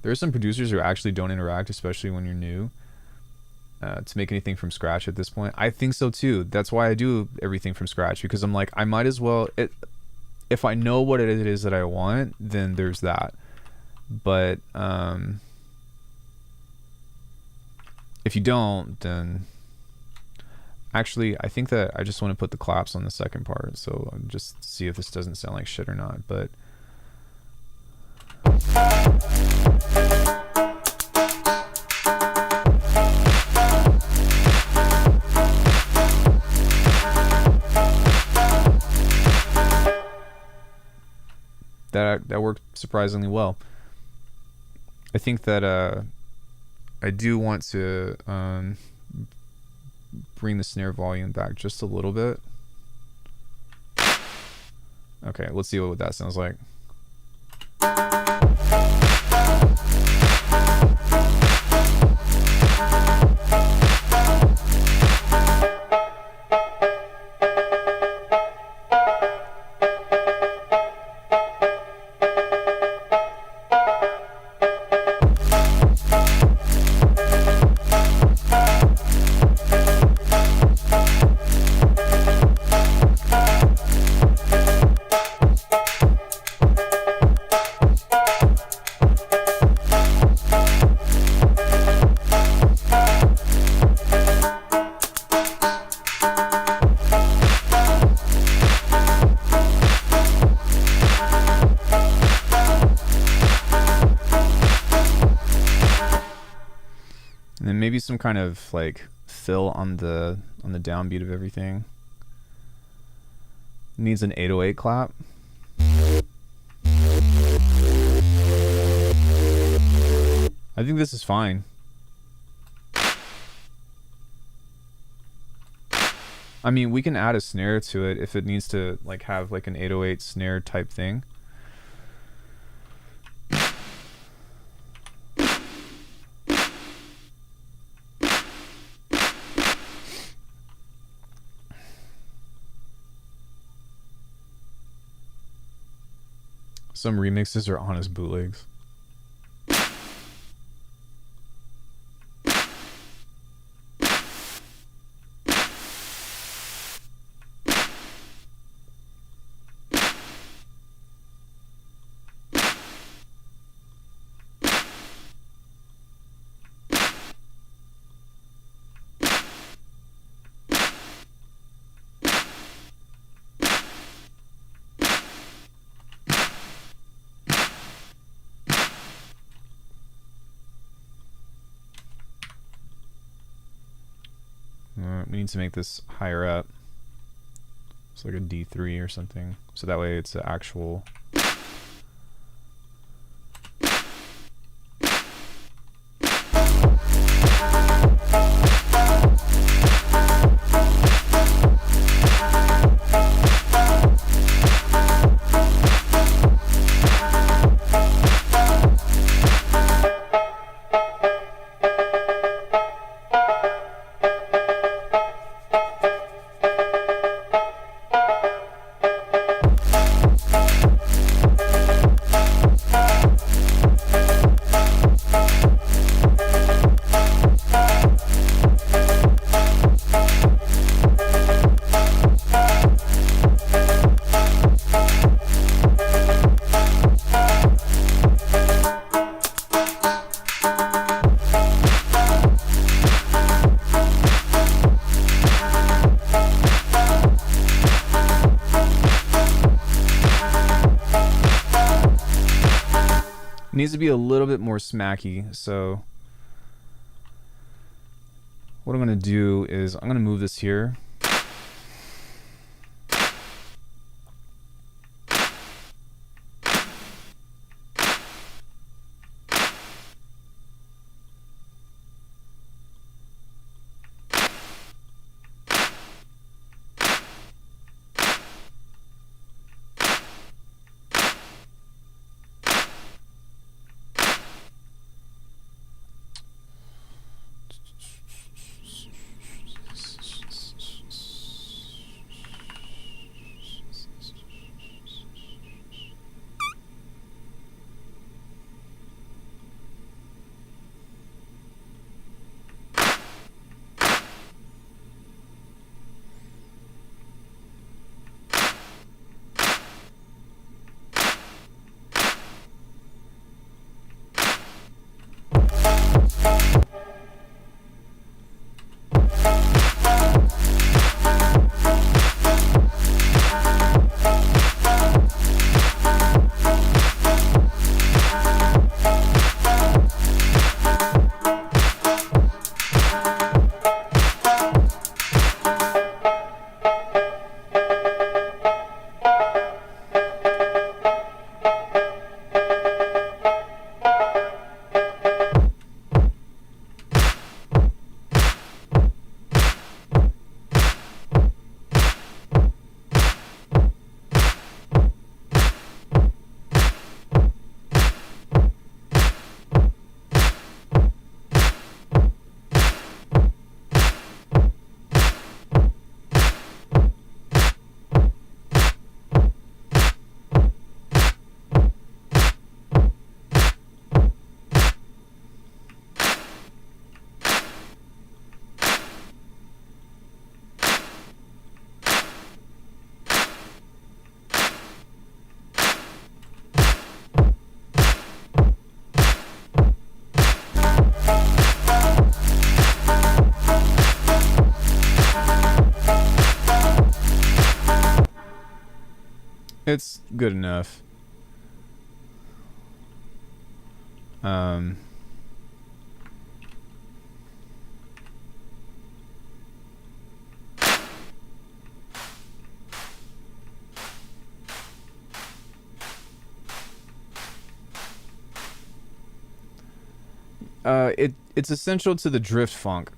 Speaker 1: There are some producers who actually don't interact, especially when you're new. to make anything from scratch at this point. I think so too. That's why I do everything from scratch, because I'm like, I might as well, if I know what it is that I want, then there's that. But if you don't, then actually I think that I just want to put the claps on the second part, so I'll just see if this doesn't sound like shit or not. But that worked surprisingly well. I think that I do want to bring the snare volume back just a little bit. Okay, let's see what that sounds like. And then maybe some kind of like fill on the downbeat of everything. Needs an 808 clap. I think this is fine. I mean, we can add a snare to it if it needs to like have like an 808 snare type thing. Some remixes are honest bootlegs. We need to make this higher up. It's like a D3 or something. So that way it's an actual... needs to be a little bit more smacky. So what I'm going to do is I'm going to move this here. It's good enough. It's essential to the drift funk.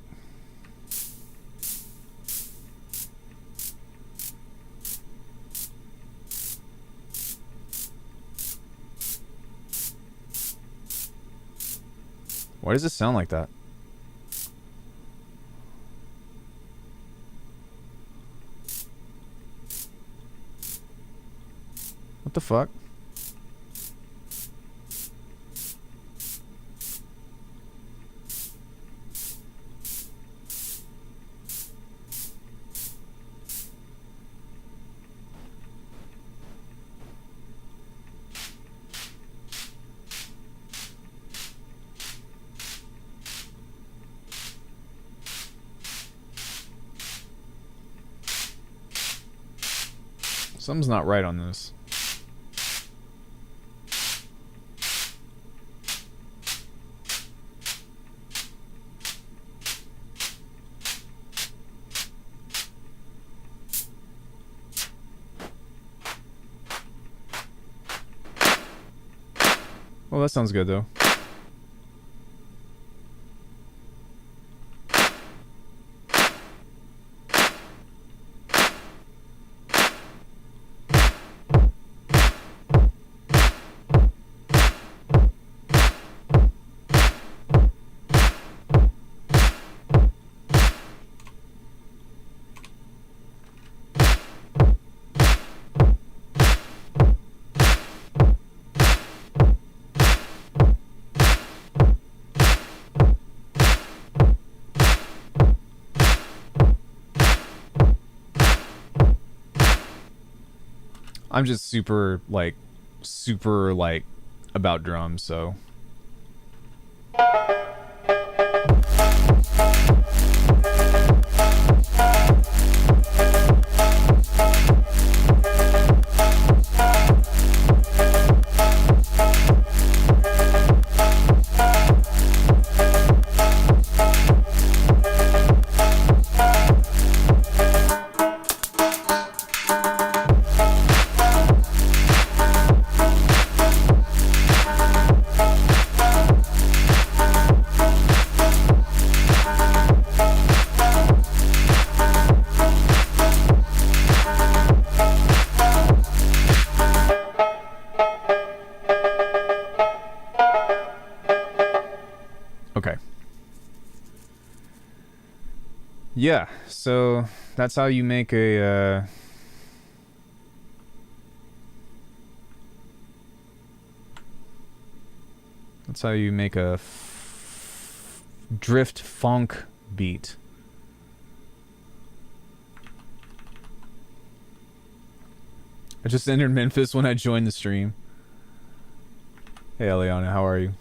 Speaker 1: Why does it sound like that? What the fuck? Something's not right on this. Well, that sounds good though. I'm just super about drums, so. Okay. Yeah, so that's how you make a that's how you make a drift funk beat. I just entered Memphis when I joined the stream. Hey Eliana, how are you?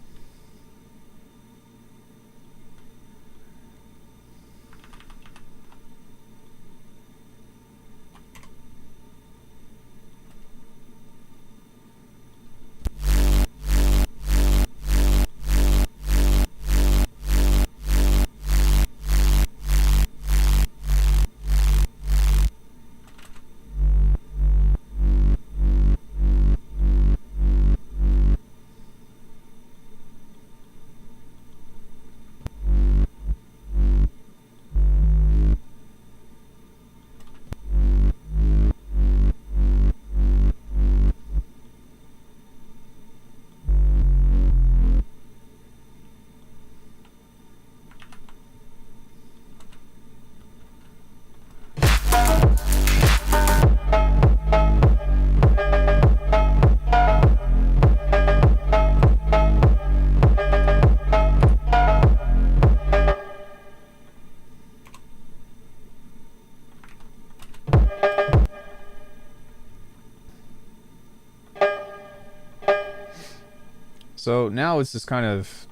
Speaker 1: So now it's just kind of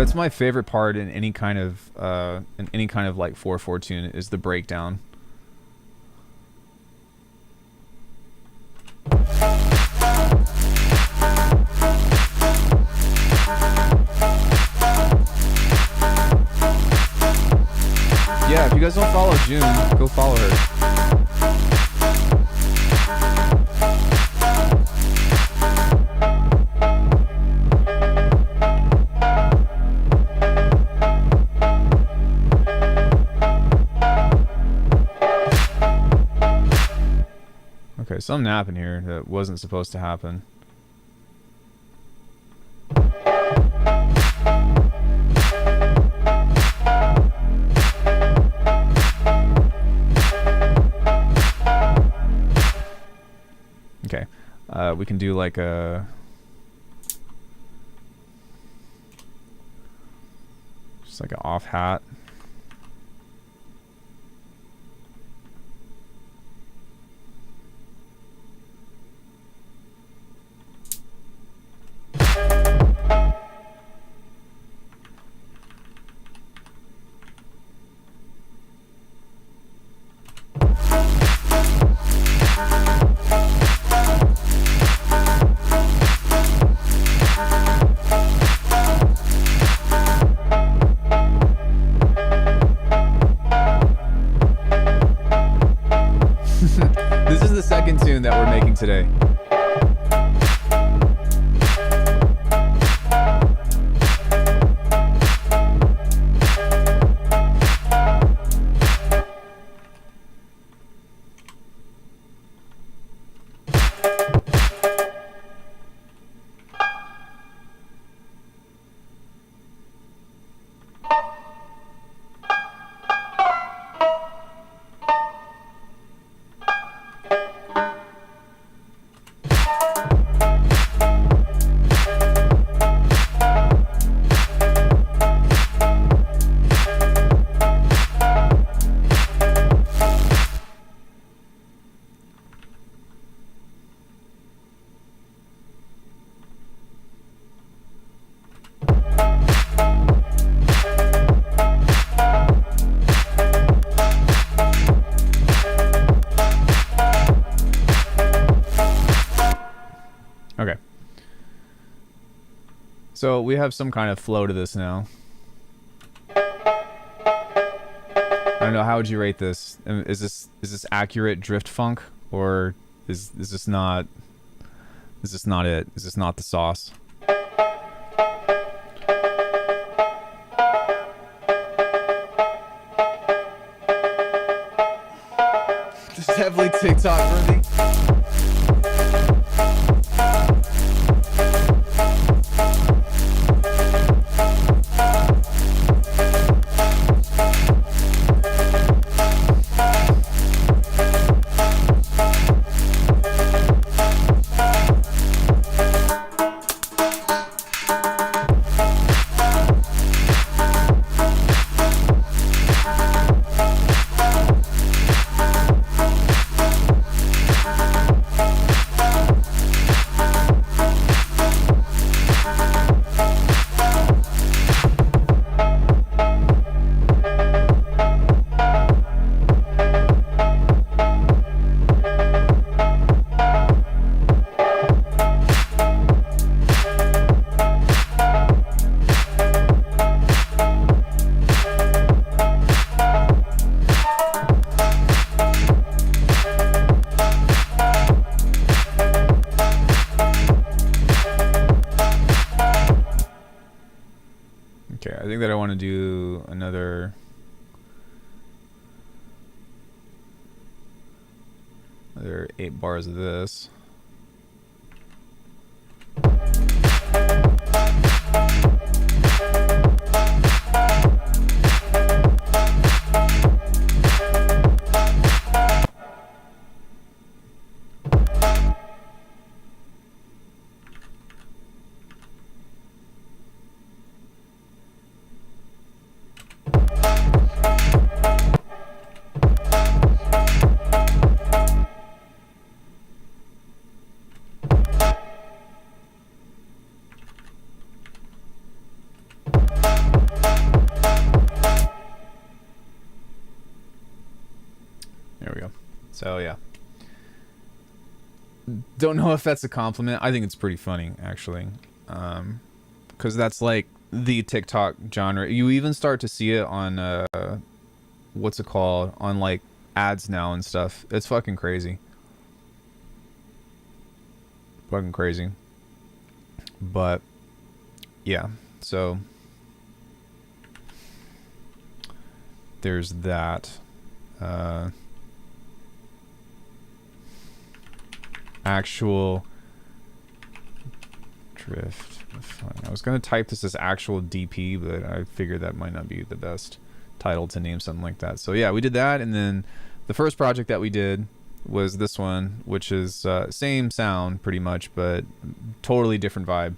Speaker 1: That's my favorite part in any kind of like 4/4 tune is the breakdown. Yeah, if you guys don't follow June, go follow her. Okay, something happened here that wasn't supposed to happen. Okay, we can do like a... just like an off hat. This is the second tune that we're making today. Okay. So we have some kind of flow to this now. I don't know, how would you rate this? Is this accurate drift funk, or is this not it? Is this not the sauce? This is heavily TikTok worthy. Okay, I think that I want to do another 8 bars of this. So yeah. Don't know if that's a compliment. I think it's pretty funny, actually. Because that's like the TikTok genre. You even start to see it on, what's it called? On like ads now and stuff. It's fucking crazy. Fucking crazy. But yeah, so there's that. Actual drift. I was gonna type this as actual DP, but I figured that might not be the best title to name something like that. So yeah, we did that, and then the first project that we did was this one, which is same sound pretty much, but totally different vibe.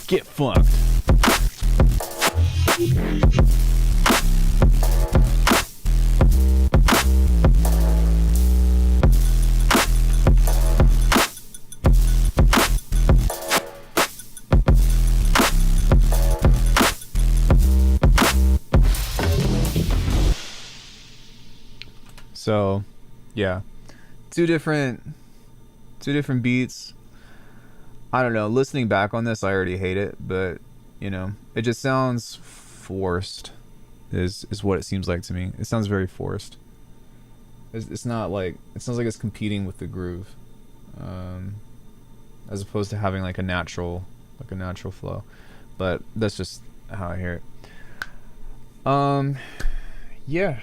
Speaker 1: Get funked. So, yeah, two different beats. I don't know. Listening back on this, I already hate it, but you know, it just sounds forced. Is what it seems like to me. It sounds very forced. It's not like, it sounds like it's competing with the groove, as opposed to having like a natural flow. But that's just how I hear it. Yeah.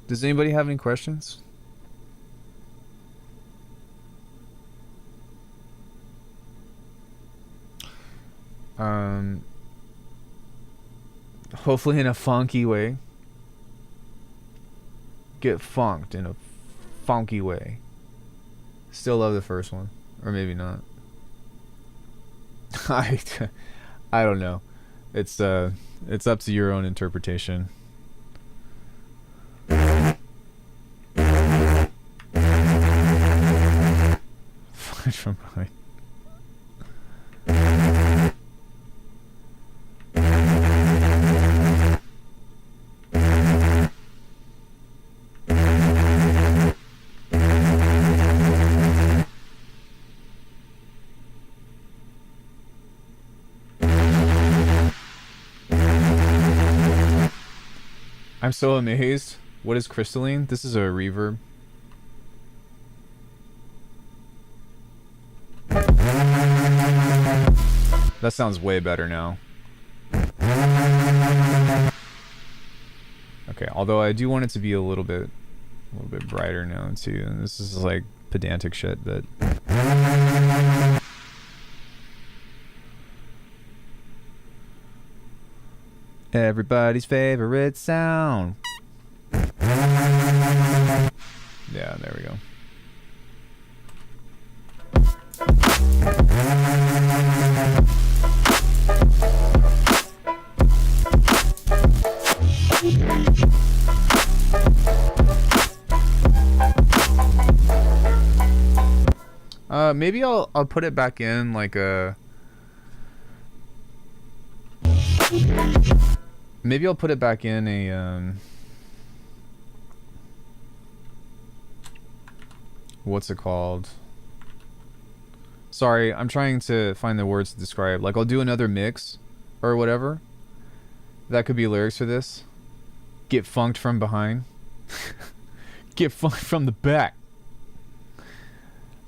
Speaker 1: Does anybody have any questions? Hopefully in a funky way. Get funked in a funky way. Still love the first one, or maybe not. I don't know. It's up to your own interpretation. From behind. I'm so amazed. What is crystalline? This is a reverb. That sounds way better now. Okay, although I do want it to be a little bit brighter now too. And this is like pedantic shit, but everybody's favorite sound. Yeah, there we go. Maybe I'll put it back in like a. Maybe I'll put it back in a what's it called? Sorry, I'm trying to find the words to describe. Like I'll do another mix or whatever. That could be lyrics for this. Get funked from behind. Get funked from the back.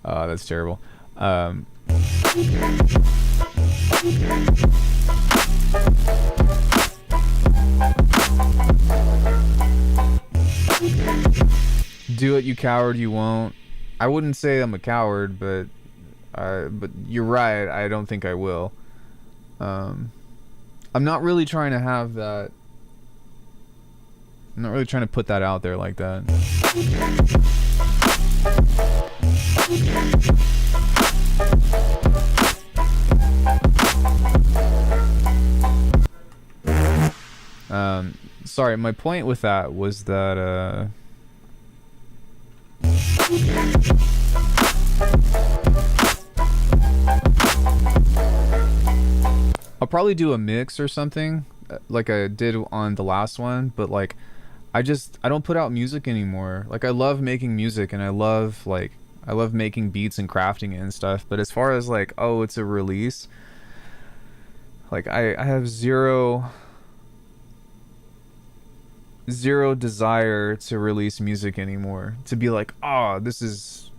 Speaker 1: That's terrible. Do it, you coward, you won't. I wouldn't say I'm a coward, but you're right, I don't think I will. I'm not really trying to have that. I'm not really trying to put that out there like that. Sorry, my point with that was that I'll probably do a mix or something like I did on the last one, but like I don't put out music anymore. Like I love making music and I love making beats and crafting it and stuff, but as far as like, oh, it's a release, like I have zero desire to release music anymore, to be like, oh, this is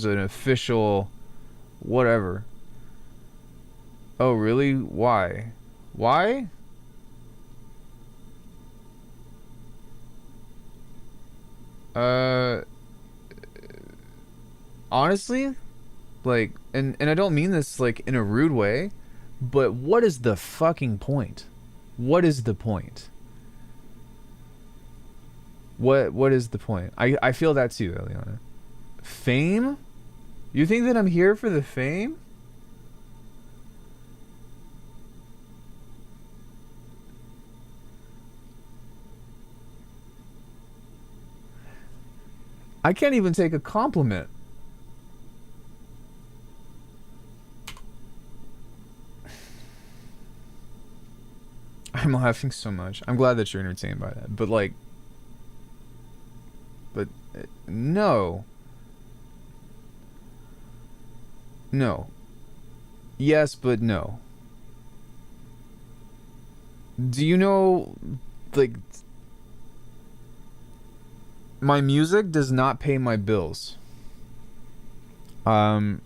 Speaker 1: an official whatever. Oh really? Why honestly, like, and I don't mean this like in a rude way, but what is the fucking point? What is the point? What is the point? I feel that too, Eliana. Fame? You think that I'm here for the fame? I can't even take a compliment. I'm laughing so much. I'm glad that you're entertained by that. But like, no. No. Yes, but no. Do you know, like, my music does not pay my bills. My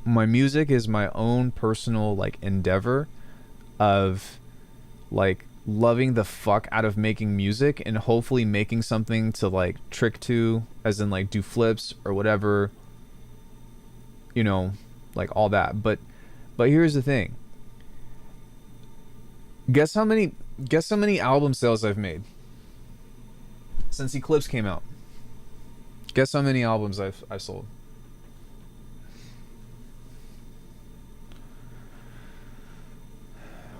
Speaker 1: music is my own personal like endeavor of like loving the fuck out of making music and hopefully making something to like trick to, as in like do flips or whatever, you know, like all that. But here's the thing. Guess how many album sales I've made since Eclipse came out. Guess how many albums I've sold.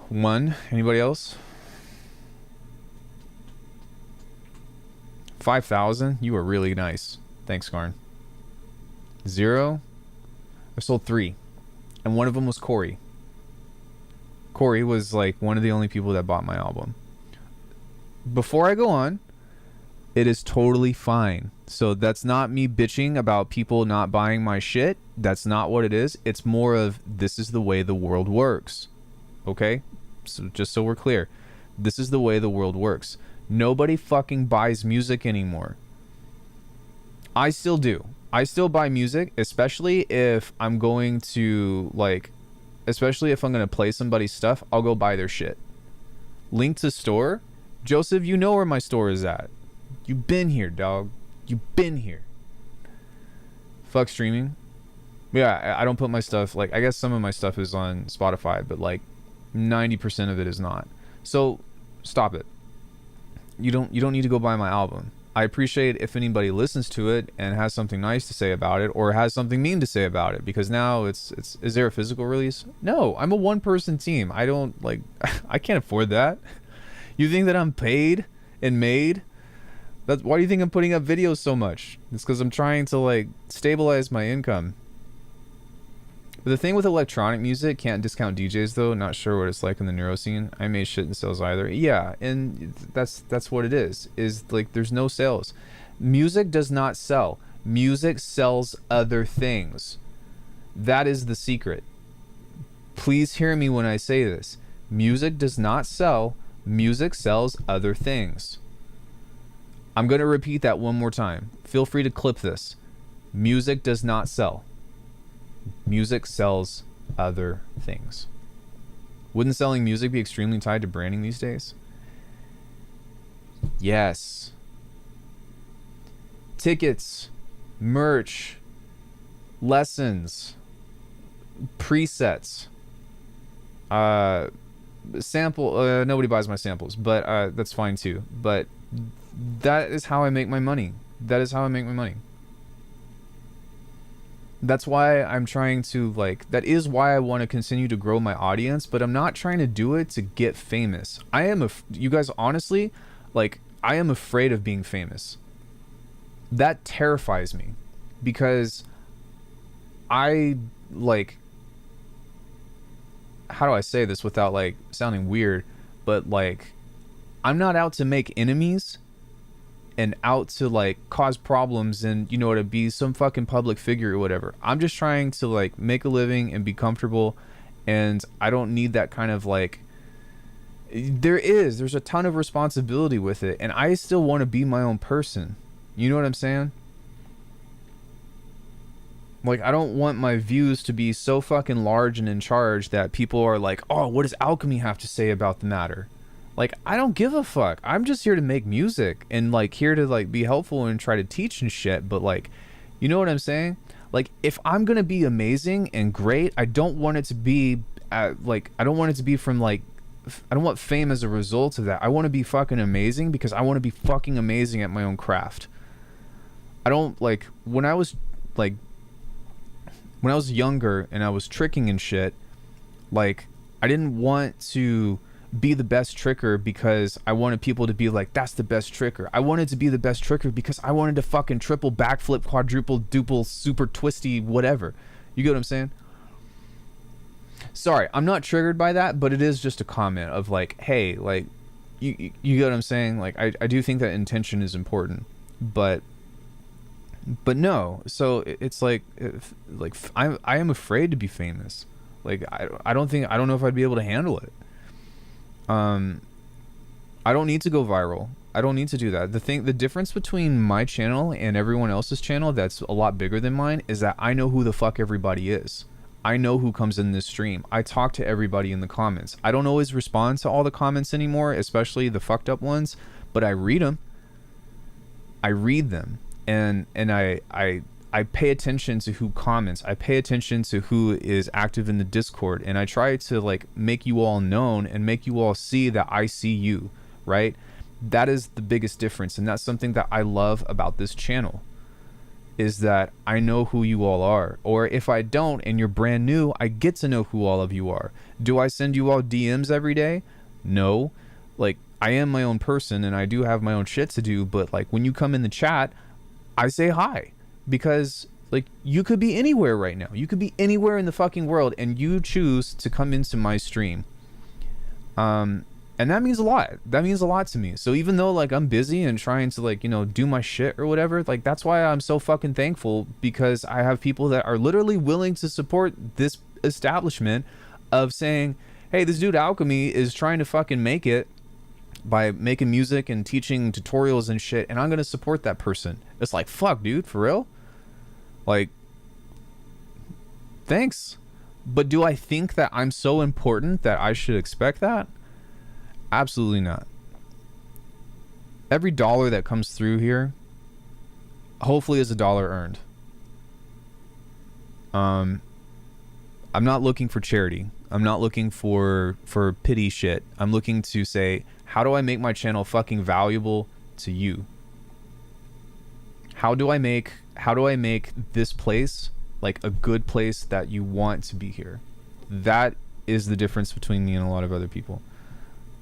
Speaker 1: One. Anybody else? 5,000? You were really nice. Thanks, Karn. 0? I sold 3. And one of them was Corey. Corey was like one of the only people that bought my album. Before I go on, it is totally fine. So that's not me bitching about people not buying my shit. That's not what it is. It's more of, this is the way the world works. Okay? So just so we're clear, this is the way the world works. Nobody fucking buys music anymore. I still do. I still buy music, especially if I'm going to play somebody's stuff. I'll go buy their shit. Link to store. Joseph, you know where my store is at. You've been here, dog. You've been here. Fuck streaming. Yeah, I don't put my stuff, like, I guess some of my stuff is on Spotify, but like 90% of it is not. So stop it. You don't need to go buy my album. I appreciate if anybody listens to it and has something nice to say about it, or has something mean to say about it, because now it's is there a physical release? No, I'm a one-person team. I don't, like, I can't afford that. You think that I'm paid and made That's why do you think I'm putting up videos so much? It's because I'm trying to like stabilize my income. But the thing with electronic music, can't discount DJs though. Not sure what it's like in the neuro scene. I made shit in sales either. Yeah, and that's what it is. Is like there's no sales. Music does not sell. Music sells other things. That is the secret. Please hear me when I say this. Music does not sell. Music sells other things. I'm going to repeat that one more time. Feel free to clip this. Music does not sell. Music sells other things. Wouldn't selling music be extremely tied to branding these days? Yes. Tickets, merch, lessons, presets, sample. Nobody buys my samples, but that's fine too. But that is how I make my money. That is how I make my money. That's why I'm trying to like, that is why I want to continue to grow my audience, but I'm not trying to do it to get famous. You guys, honestly, like, I am afraid of being famous. That terrifies me because I like, how do I say this without like sounding weird, but like, I'm not out to make enemies and out to like cause problems and, you know, to be some fucking public figure or whatever. I'm just trying to like make a living and be comfortable, and I don't need that kind of like, there's a ton of responsibility with it, and I still want to be my own person. You know what I'm saying? Like, I don't want my views to be so fucking large and in charge that people are like, oh, what does Alckemy have to say about the matter? Like, I don't give a fuck. I'm just here to make music and like here to like be helpful and try to teach and shit. But like, you know what I'm saying? Like, if I'm gonna be amazing and great, I don't want it to be like, I don't want it to be from like, I don't want fame as a result of that. I want to be fucking amazing because I want to be fucking amazing at my own craft. I don't like, when I was younger and I was tricking and shit, like, I didn't want to be the best tricker because I wanted people to be like, that's the best tricker. I wanted to be the best tricker because I wanted to fucking triple backflip, quadruple, duple, super twisty, whatever. You get what I'm saying? Sorry, I'm not triggered by that, but it is just a comment of like, hey, like, you get what I'm saying? Like, I do think that intention is important, but no. So it's like I am afraid to be famous. Like, I don't know if I'd be able to handle it. I don't need to go viral. I don't need to do that. The difference between my channel and everyone else's channel that's a lot bigger than mine is that I know who the fuck everybody is. I know who comes in this stream. I talk to everybody in the comments. I don't always respond to all the comments anymore, especially the fucked up ones, but I read them. I read them, and I pay attention to who comments. I pay attention to who is active in the Discord, and I try to like make you all known and make you all see that I see you, right? That is the biggest difference, and that's something that I love about this channel, is that I know who you all are. Or if I don't and you're brand new, I get to know who all of you are. Do I send you all DMs every day? No. Like, I am my own person and I do have my own shit to do, but like when you come in the chat, I say hi. Because like, you could be anywhere right now. You could be anywhere in the fucking world and you choose to come into my stream. And that means a lot. That means a lot to me. So even though like I'm busy and trying to like, you know, do my shit or whatever, like that's why I'm so fucking thankful, because I have people that are literally willing to support this establishment of saying, hey, this dude Alckemy is trying to fucking make it by making music and teaching tutorials and shit, and I'm gonna support that person. It's like, fuck, dude, for real? Like, thanks. But do I think that I'm so important that I should expect that? Absolutely not. Every dollar that comes through here hopefully is a dollar earned. I'm not looking for charity. I'm not looking for pity shit. I'm looking to say, how do I make my channel fucking valuable to you? How do I make this place like a good place that you want to be here? That is the difference between me and a lot of other people.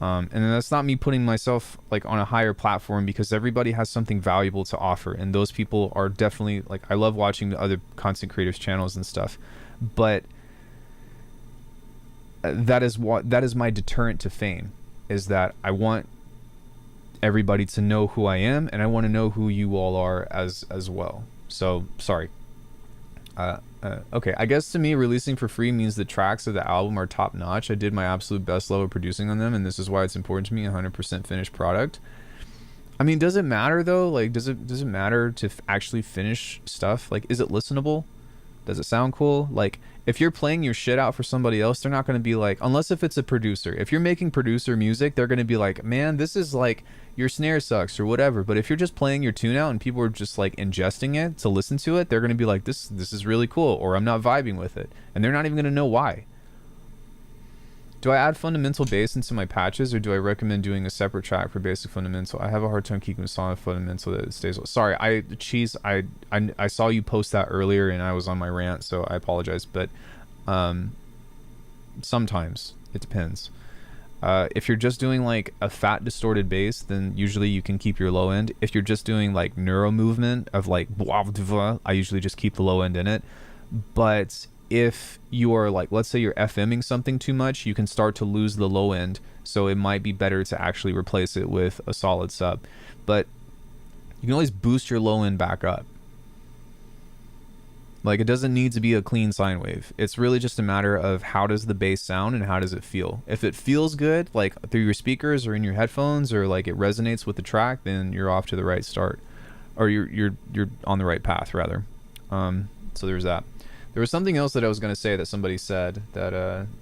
Speaker 1: And then that's not me putting myself like on a higher platform, because everybody has something valuable to offer, and those people are definitely like, I love watching the other content creators channels and stuff, but that is my deterrent to fame, is that I want everybody to know who I am, and I want to know who you all are as well. So sorry. Okay, I guess to me, releasing for free means the tracks of the album are top notch. I did my absolute best level producing on them, and this is why it's important to me, 100% finished product. I mean, does it matter though? Like, does it matter to actually finish stuff? Like, is it listenable? Does it sound cool? Like, if you're playing your shit out for somebody else, they're not going to be like, unless if it's a producer. If you're making producer music, they're going to be like, man, this is like, your snare sucks or whatever. But if you're just playing your tune out and people are just like ingesting it to listen to it, they're going to be like, this is really cool, or I'm not vibing with it. And they're not even going to know why. Do I add fundamental bass into my patches, or do I recommend doing a separate track for basic fundamental? I have a hard time keeping a song fundamental that stays. Sorry, I saw you post that earlier and I was on my rant, so I apologize. But sometimes it depends. If you're just doing like a fat distorted bass, then usually you can keep your low end. If you're just doing like neuro movement of like blah, blah, blah, I usually just keep the low end in it. But if you are like, let's say you're FMing something too much, you can start to lose the low end. So it might be better to actually replace it with a solid sub. But you can always boost your low end back up. Like, it doesn't need to be a clean sine wave. It's really just a matter of how does the bass sound and how does it feel. If it feels good, like through your speakers or in your headphones, or like it resonates with the track, then you're off to the right start, or you're on the right path rather. So there's that. There was something else that I was going to say that somebody said, that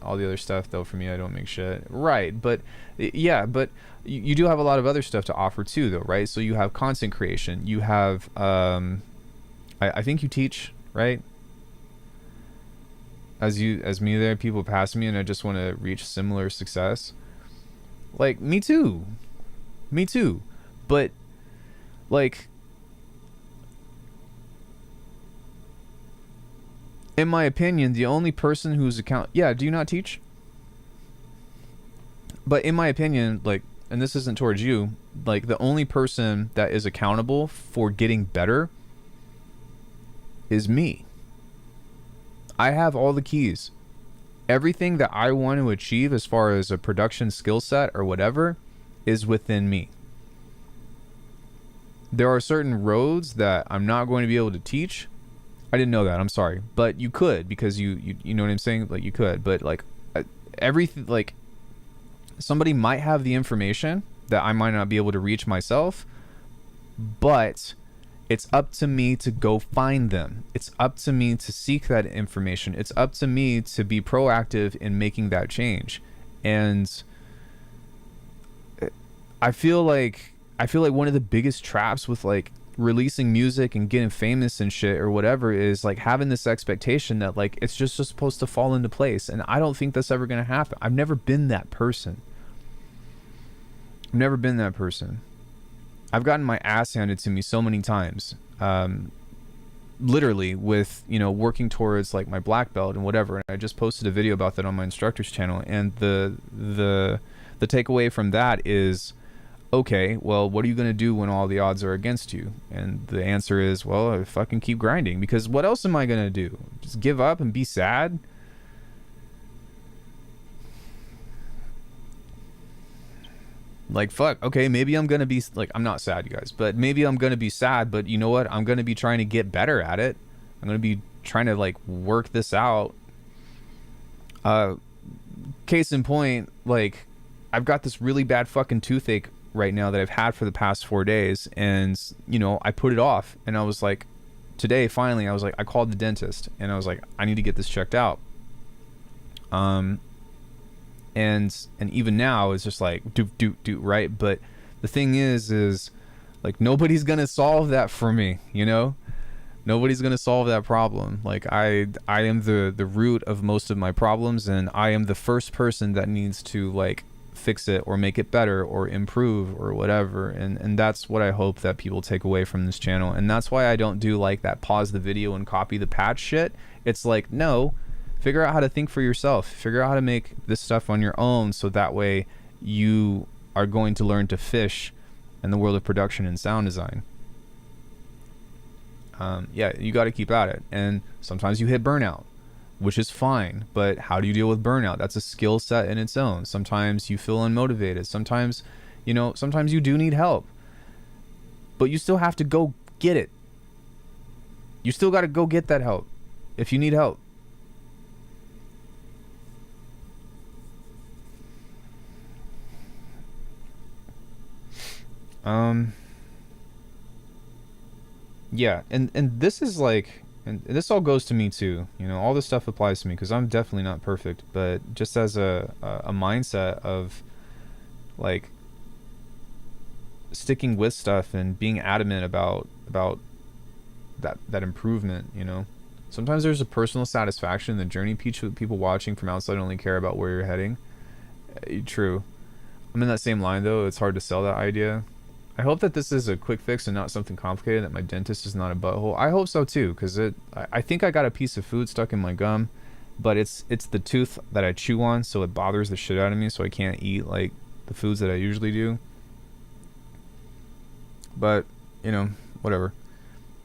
Speaker 1: all the other stuff, though, for me, I don't make shit. Right, but yeah, but you do have a lot of other stuff to offer too, though, right? So you have content creation. You have, I think you teach, right? As me there, people pass me and I just want to reach similar success. Like, me too. But, like, in my opinion, the only person who's yeah, do you not teach? But in my opinion, like, and this isn't towards you, like, the only person that is accountable for getting better is me. I have all the keys. Everything that I want to achieve as far as a production skill set or whatever is within me. There are certain roads that I'm not going to be able to teach. I didn't know that. I'm sorry, but you could, because you know what I'm saying. Like, you could, but like everything, like somebody might have the information that I might not be able to reach myself, but it's up to me to go find them. It's up to me to seek that information. It's up to me to be proactive in making that change. And I feel like one of the biggest traps with like releasing music and getting famous and shit or whatever is like having this expectation that like it's just supposed to fall into place, and I don't think that's ever going to happen. I've never been that person. I've gotten my ass handed to me so many times, literally, with, you know, working towards like my black belt and whatever. And I just posted a video about that on my instructor's channel, and the takeaway from that is, okay, well, what are you going to do when all the odds are against you? And the answer is, well, I fucking keep grinding, because what else am I going to do? Just give up and be sad? Like, fuck, okay, maybe I'm going to be, like, I'm not sad, you guys, but maybe I'm going to be sad, but you know what? I'm going to be trying to get better at it. I'm going to be trying to, like, work this out. Case in point, like, I've got this really bad fucking toothache right now that I've had for the past 4 days, and you know, I put it off, and I was like, today finally I was like, I called the dentist and I was like, I need to get this checked out. And even now it's just like do right, but the thing is like, nobody's gonna solve that for me, you know? Nobody's gonna solve that problem. Like, I am the root of most of my problems, and I am the first person that needs to like fix it or make it better or improve or whatever. And that's what I hope that people take away from this channel. And that's why I don't do like that pause the video and copy the patch shit. It's like, no, figure out how to think for yourself, figure out how to make this stuff on your own, so that way you are going to learn to fish in the world of production and sound design. Yeah, you got to keep at it. And sometimes you hit burnout, which is fine. But how do you deal with burnout? That's a skill set in its own. Sometimes you feel unmotivated. Sometimes, sometimes you do need help. But you still have to go get it. You still got to go get that help if you need help. Yeah, and this is like, and this all goes to me too. All this stuff applies to me because I'm definitely not perfect, but just as a mindset of like sticking with stuff and being adamant about that improvement. Sometimes there's a personal satisfaction in the journey. People watching from outside only care about where you're heading. True. I'm in that same line though. It's hard to sell that idea. I hope that this is a quick fix and not something complicated, that my dentist is not a butthole. I hope so too, because I think I got a piece of food stuck in my gum, but it's the tooth that I chew on, so it bothers the shit out of me, so I can't eat like the foods that I usually do. But, whatever.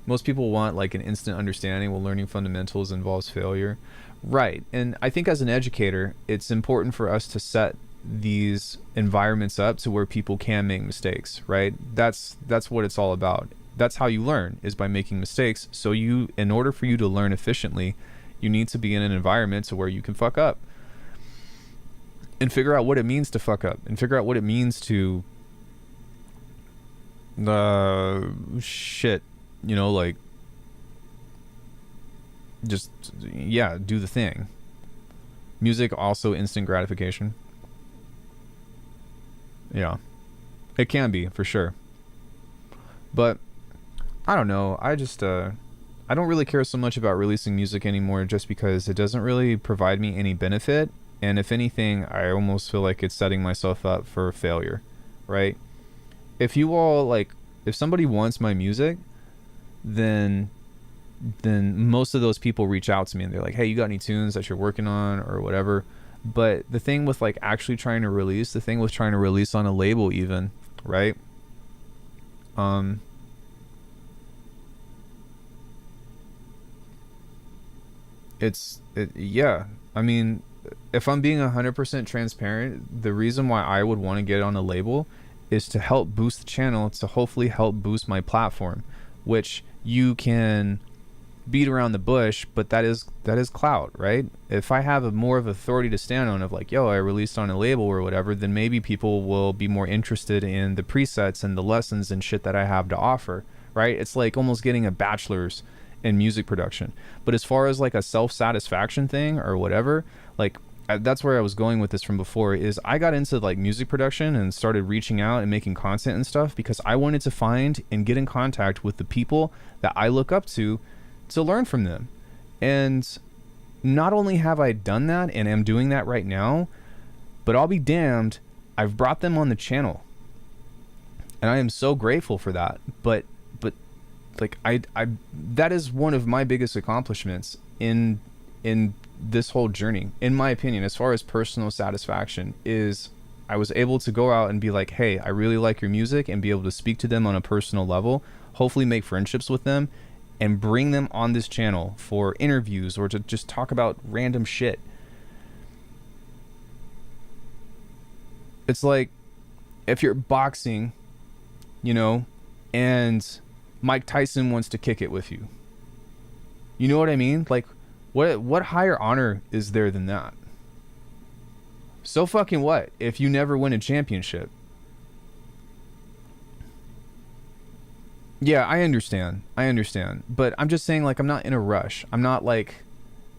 Speaker 1: Most people want like an instant understanding while learning fundamentals involves failure. Right. And I think as an educator, it's important for us to set these environments up to where people can make mistakes, right? That's what it's all about. That's how you learn, is by making mistakes. So in order for you to learn efficiently, you need to be in an environment to where you can fuck up and figure out what it means to fuck up and figure out what it means to like just do the thing. Music also instant gratification. Yeah, it can be for sure. But I don't know. I just I don't really care so much about releasing music anymore, just because it doesn't really provide me any benefit. And if anything, I almost feel like it's setting myself up for failure, right? If somebody wants my music, then most of those people reach out to me and they're like, hey, you got any tunes that you're working on or whatever. But the thing with like actually trying to release on a label even, right? Yeah. I mean, if I'm being 100% transparent, the reason why I would want to get on a label is to help boost the channel, to hopefully help boost my platform, which you can beat around the bush, but that is clout, right? If I have a more of authority to stand on, of like, yo, I released on a label or whatever, then maybe people will be more interested in the presets and the lessons and shit that I have to offer, right? It's like almost getting a bachelor's in music production. But as far as like a self-satisfaction thing or whatever, like that's where I was going with this from before, is I got into like music production and started reaching out and making content and stuff because I wanted to find and get in contact with the people that I look up to learn from them. And not only have I done that and am doing that right now, but I'll be damned, I've brought them on the channel. And I am so grateful for that. But like I that is one of my biggest accomplishments in this whole journey, in my opinion, as far as personal satisfaction, is I was able to go out and be like, hey, I really like your music, and be able to speak to them on a personal level, hopefully make friendships with them, and bring them on this channel for interviews or to just talk about random shit. It's like if you're boxing, and Mike Tyson wants to kick it with you. You know what I mean? Like, what higher honor is there than that? So fucking what if you never win a championship? Yeah, I understand. But I'm just saying, like, I'm not in a rush. I'm not like,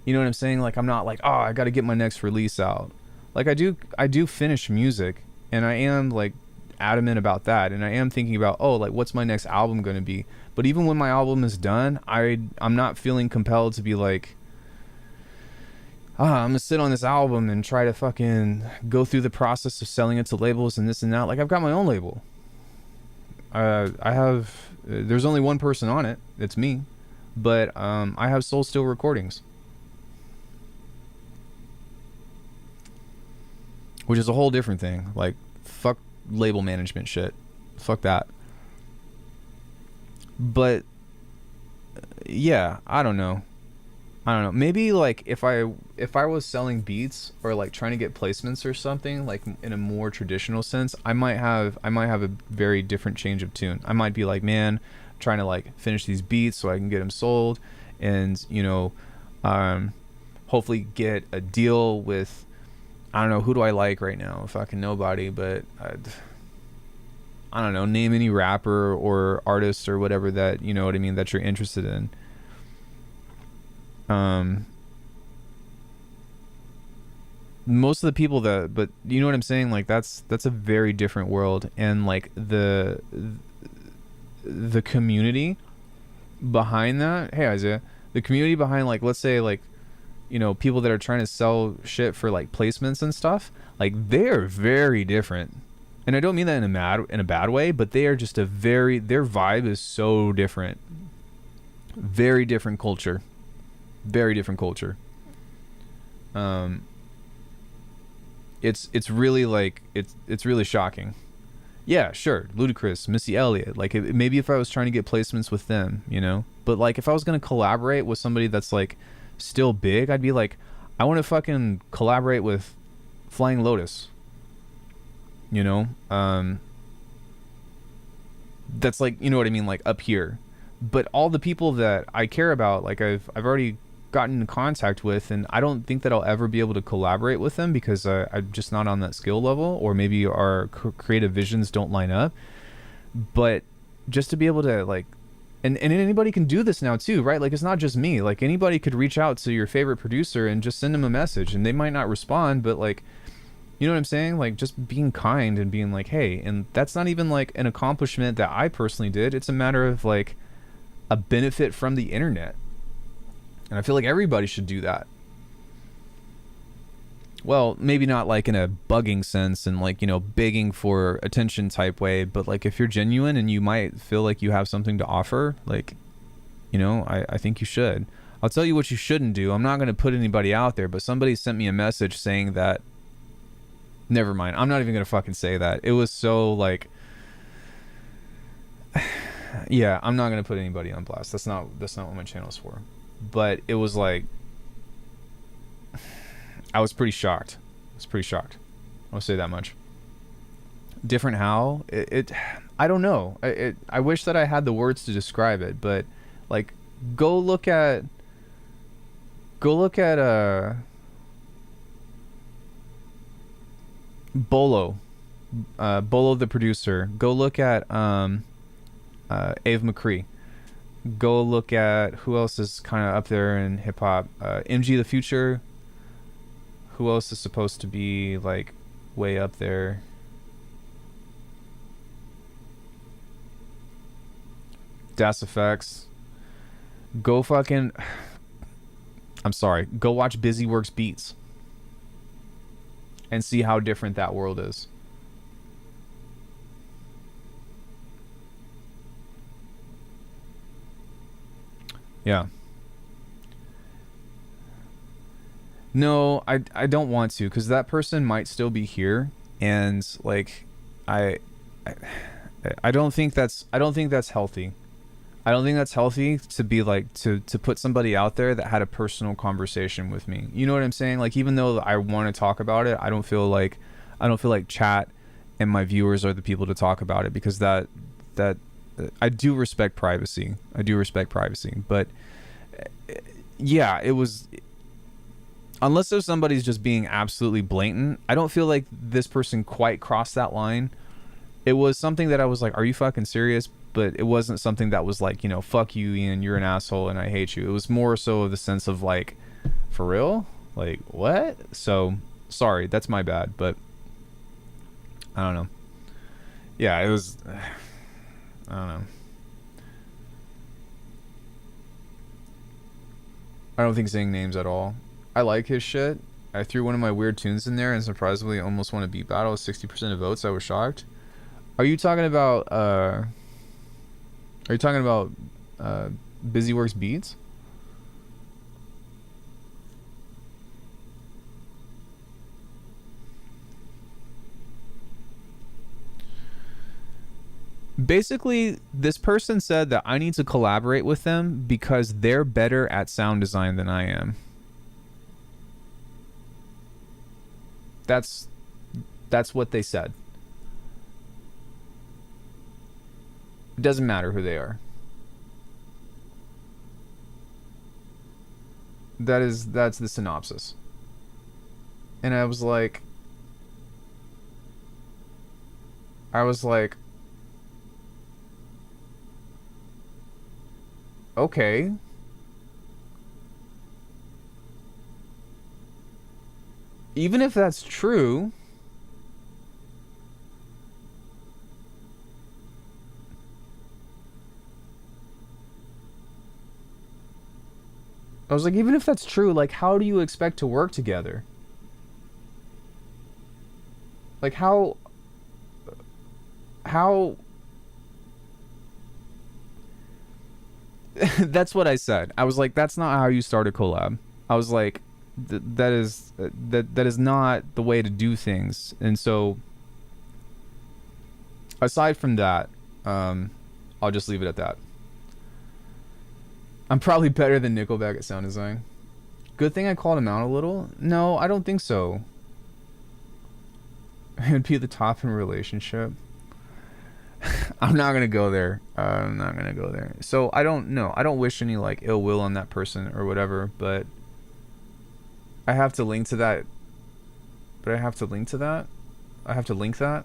Speaker 1: you know what I'm saying? Like, I'm not like, oh, I got to get my next release out. Like, I do finish music, and I am like adamant about that, and I am thinking about, oh, like, what's my next album going to be? But even when my album is done, I'm not feeling compelled to be like, I'm gonna sit on this album and try to fucking go through the process of selling it to labels and this and that. Like, I've got my own label. There's only one person on it. It's me. But I have Soul Steel Recordings, which is a whole different thing. Like, fuck label management shit. Fuck that. But yeah, I don't know. Maybe like if I was selling beats or like trying to get placements or something like in a more traditional sense, I might have a very different change of tune. I might be like, man, I'm trying to like finish these beats so I can get them sold, and hopefully get a deal with, I don't know, who do I like right now? Fucking nobody, but I don't know, name any rapper or artist or whatever that, you know what I mean, that you're interested in. Most of the people but you know what I'm saying, like that's a very different world, and like the community behind that, hey Isaiah, the community behind, like, let's say, like, people that are trying to sell shit for like placements and stuff, like they're very different. And I don't mean that in a bad way, but they are just their vibe is so different. Very different culture. Very different culture. It's really like it's really shocking. Yeah, sure, Ludacris, Missy Elliott. Like maybe if I was trying to get placements with them, but like if I was gonna collaborate with somebody that's like still big, I'd be like, I want to fucking collaborate with Flying Lotus. That's like, you know what I mean, like up here. But all the people that I care about, like I've already gotten in contact with, and I don't think that I'll ever be able to collaborate with them because I'm just not on that skill level, or maybe our creative visions don't line up. But just to be able to like, and anybody can do this now too, right? Like it's not just me. Like anybody could reach out to your favorite producer and just send them a message, and they might not respond, but like, you know what I'm saying? Like just being kind and being like, hey, and that's not even like an accomplishment that I personally did. It's a matter of like a benefit from the internet. And I feel like everybody should do that. Well, maybe not like in a bugging sense and like, begging for attention type way, but like if you're genuine and you might feel like you have something to offer, like, I think you should. I'll tell you what you shouldn't do. I'm not going to put anybody out there, but somebody sent me a message saying that, never mind. I'm not even going to fucking say that. It was so like, yeah, I'm not going to put anybody on blast. That's not what my channel's for. But it was like, I was pretty shocked. I'll say that much. Different how? I don't know. I wish that I had the words to describe it, but like, go look at Bolo the producer. Go look at Ave McCree. Go look at who else is kind of up there in hip hop. MG the Future. Who else is supposed to be like way up there? Das Effects. Go fucking, I'm sorry. Go watch Busy Works Beats and see how different that world is. Yeah. No, I don't want to, because that person might still be here, and like I don't think that's healthy. I don't think that's healthy to be like to put somebody out there that had a personal conversation with me. You know what I'm saying? Like even though I want to talk about it, I don't feel like chat and my viewers are the people to talk about it, because that I do respect privacy. But yeah, it was, unless there's somebody's just being absolutely blatant, I don't feel like this person quite crossed that line. It was something that I was like, are you fucking serious? But it wasn't something that was like, fuck you, Ian, you're an asshole and I hate you. It was more so of the sense of like, for real? Like, what? So, sorry, that's my bad, but I don't know. Yeah, it was, I don't know. I don't think saying names at all. I like his shit. I threw one of my weird tunes in there and surprisingly almost won a beat battle with 60% of votes. I was shocked. Are you talking about Busy Works Beats? Basically, this person said that I need to collaborate with them because they're better at sound design than I am. That's what they said. It doesn't matter who they are. That's the synopsis. And I was like, okay. Even if that's true, I was like, even if that's true, like, how do you expect to work together? Like, how that's what I said. I was like, that's not how you start a collab. I was like, that is not the way to do things. And so, aside from that, I'll just leave it at that. I'm probably better than Nickelback at sound design. Good thing I called him out a little. No, I don't think so. It'd be the top in a relationship. I'm not gonna go there. I'm not gonna go there. So I don't know. I don't wish any like ill will on that person or whatever, but I have to link to that. I have to link that.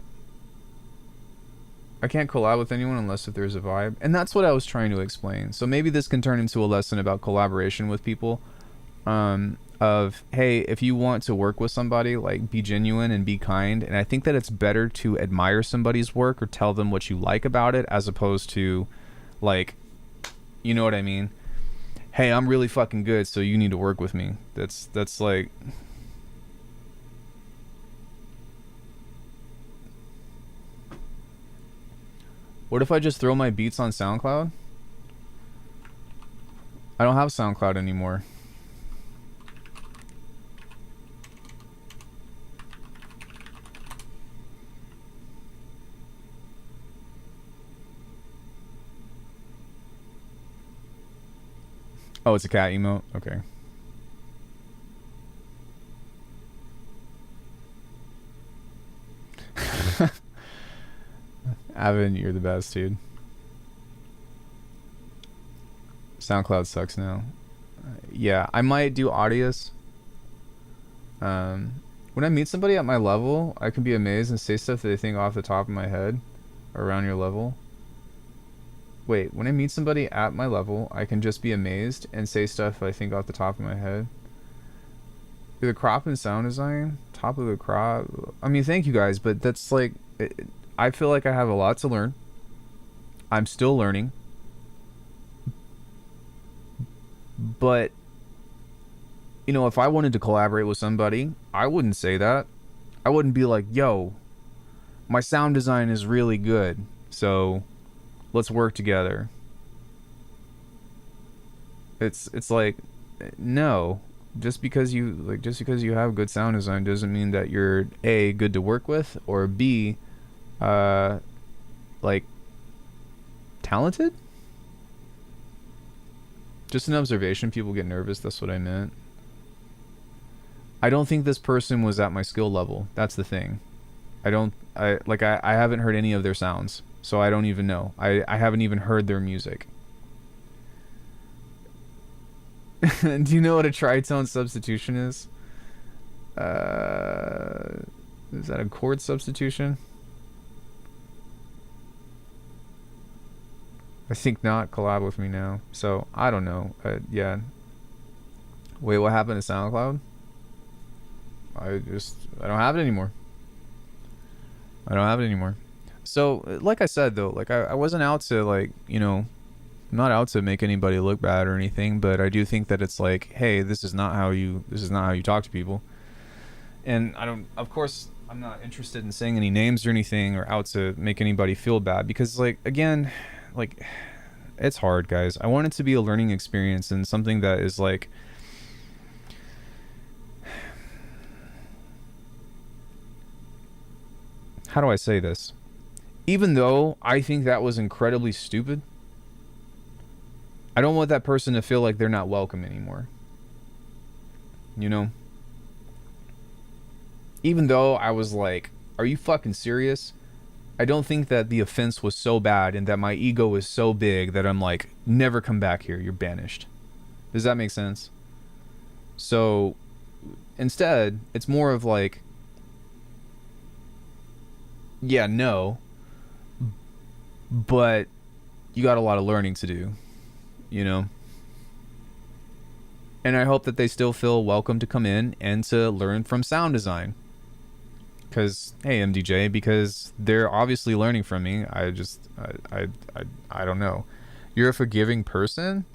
Speaker 1: I can't collab with anyone unless if there's a vibe. And that's what I was trying to explain. So maybe this can turn into a lesson about collaboration with people. Of, hey, if you want to work with somebody, like, be genuine and be kind. And I think that it's better to admire somebody's work or tell them what you like about it as opposed to, like, you know what I mean? Hey, I'm really fucking good, so you need to work with me. That's like... What if I just throw my beats on SoundCloud? I don't have SoundCloud anymore. Oh, it's a cat emote? Okay. Avin, you're the best, dude. SoundCloud sucks now. Yeah, I might do Audius. When I meet somebody at my level, I can be amazed and say stuff that they think off the top of my head or around your level. Wait, when I meet somebody at my level, I can just be amazed and say stuff I think off the top of my head. The crop and sound design, top of the crop. I mean, thank you guys, but that's like, I feel like I have a lot to learn. I'm still learning. But, you know, if I wanted to collaborate with somebody, I wouldn't say that. I wouldn't be like, yo, my sound design is really good, so let's work together. It's like, no. Just because you have good sound design doesn't mean that you're A, good to work with, or B, like, talented? Just an observation. People get nervous. That's what I meant. I don't think this person was at my skill level. That's the thing. I haven't heard any of their sounds, so I don't even know. I haven't even heard their music. Do you know what a tritone substitution is? Is that a chord substitution? I think not. Collab with me now. So, I don't know. Yeah. Wait, what happened to SoundCloud? I don't have it anymore. So, like I said, though, like, I wasn't out to, like, you know, I'm not out to make anybody look bad or anything, but I do think that it's like, hey, this is not how you talk to people. And of course, I'm not interested in saying any names or anything or out to make anybody feel bad because, like, again, like, it's hard, guys. I want it to be a learning experience and something that is like, how do I say this? even though I think that was incredibly stupid, I don't want that person to feel like they're not welcome anymore. You know? Even though I was like, are you fucking serious? I don't think that the offense was so bad and that my ego was so big that I'm like, never come back here, you're banished. Does that make sense? So instead, it's more of like, yeah, no, but you got a lot of learning to do, you know? And I hope that they still feel welcome to come in and to learn from sound design. Because, hey, MDJ, because they're obviously learning from me. I don't know. You're a forgiving person?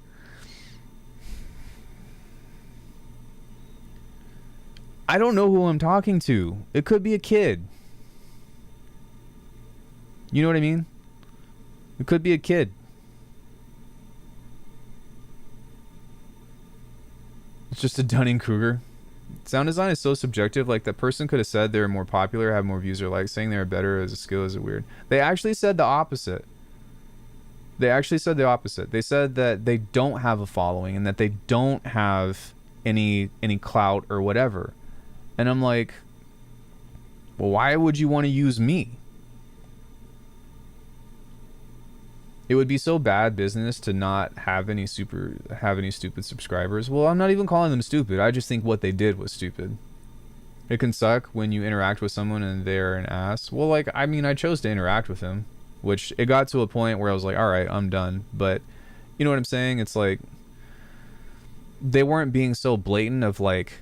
Speaker 1: I don't know who I'm talking to. It could be a kid. You know what I mean? It could be a kid. It's just a Dunning-Kruger. Sound design is so subjective. Like, that person could have said they're more popular, have more views, or like saying they're better as a skill is weird. They actually said the opposite. They said that they don't have a following and that they don't have any clout or whatever. And I'm like, well, why would you want to use me? It would be so bad business to not have any stupid subscribers. Well, I'm not even calling them stupid. I just think what they did was stupid. It can suck when you interact with someone and they're an ass. Well, like, I mean, I chose to interact with him, which it got to a point where I was like, all right, I'm done. But you know what I'm saying? It's like, they weren't being so blatant of like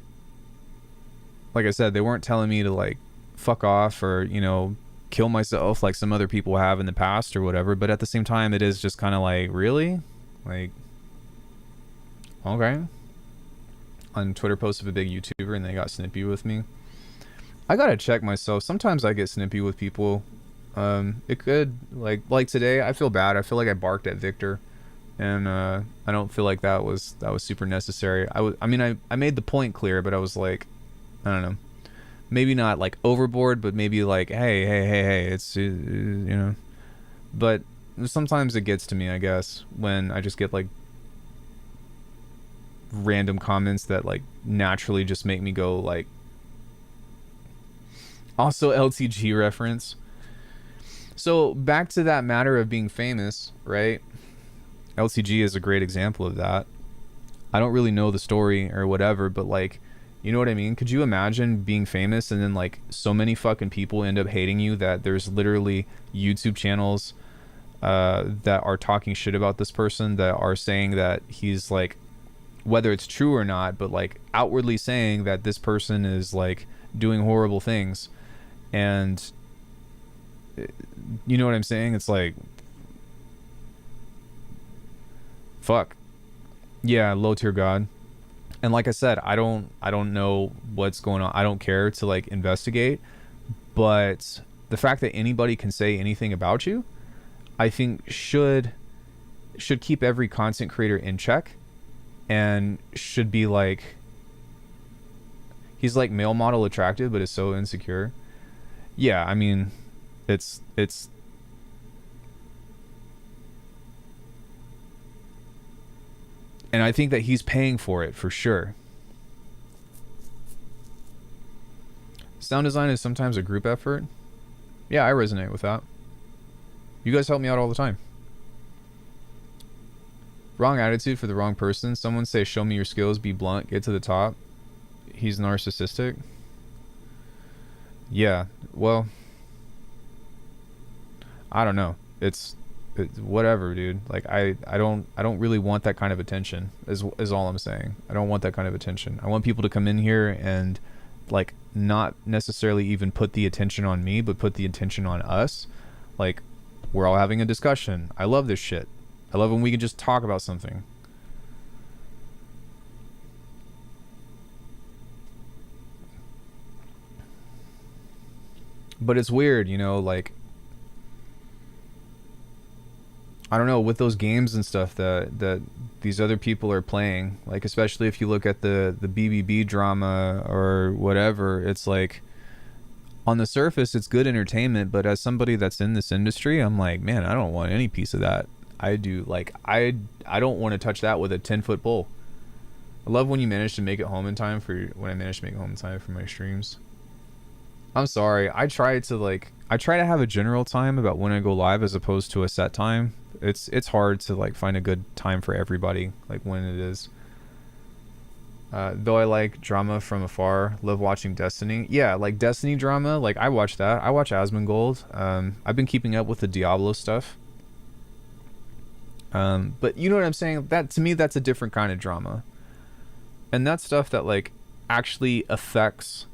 Speaker 1: I said, they weren't telling me to like fuck off or, you know, kill myself like some other people have in the past or whatever. But at the same time, it is just kind of like, really? Like, okay. On Twitter post of a big YouTuber and they got snippy with me. I gotta check myself. Sometimes I get snippy with people. It could, like today, I feel bad. I feel like I barked at Victor. And I don't feel like that was super necessary. I mean, I made the point clear, but I was like, I don't know, maybe not like overboard, but maybe like, hey, it's, you know. But sometimes it gets to me, I guess, when I just get like random comments that like naturally just make me go like. Also, LTG reference. So back to that matter of being famous, right? LCG is a great example of that. I don't really know the story or whatever, but like, you know what I mean? Could you imagine being famous and then like so many fucking people end up hating you that there's literally YouTube channels that are talking shit about this person, that are saying that he's like, whether it's true or not, but like outwardly saying that this person is like doing horrible things. And you know what I'm saying? It's like, fuck. Yeah, low tier god. And like I said, I don't know what's going on. I don't care to like investigate, but the fact that anybody can say anything about you, I think should keep every content creator in check, and should be like, he's like male model attractive but is so insecure. Yeah, I mean, it's and I think that he's paying for it for sure. Sound design is sometimes a group effort. Yeah, I resonate with that. You guys help me out all the time. Wrong attitude for the wrong person. Someone say, show me your skills, be blunt, get to the top. He's narcissistic. Yeah, well, I don't know. It's whatever, dude. Like, I don't really want that kind of attention, is all I'm saying. I don't want that kind of attention. I want people to come in here and like not necessarily even put the attention on me, but put the attention on us. Like, we're all having a discussion. I love this shit. I love when we can just talk about something. But it's weird, you know, like, I don't know, with those games and stuff that these other people are playing, like, especially if you look at the BBB drama or whatever, it's like, On the surface, it's good entertainment, but as somebody that's in this industry, I'm like, man, I don't want any piece of that. I do like I don't want to touch that with a 10-foot pole. I love when you manage to make it home in time for when I manage to make it home in time for my streams. I'm sorry. I try to have a general time about when I go live as opposed to a set time. It's hard to like find a good time for everybody, like when it is. Though I like drama from afar, love watching Destiny. Yeah, like Destiny drama, like I watch that. I watch Asmongold. I've been keeping up with the Diablo stuff. But you know what I'm saying? That to me, that's a different kind of drama. And that's stuff that like actually affects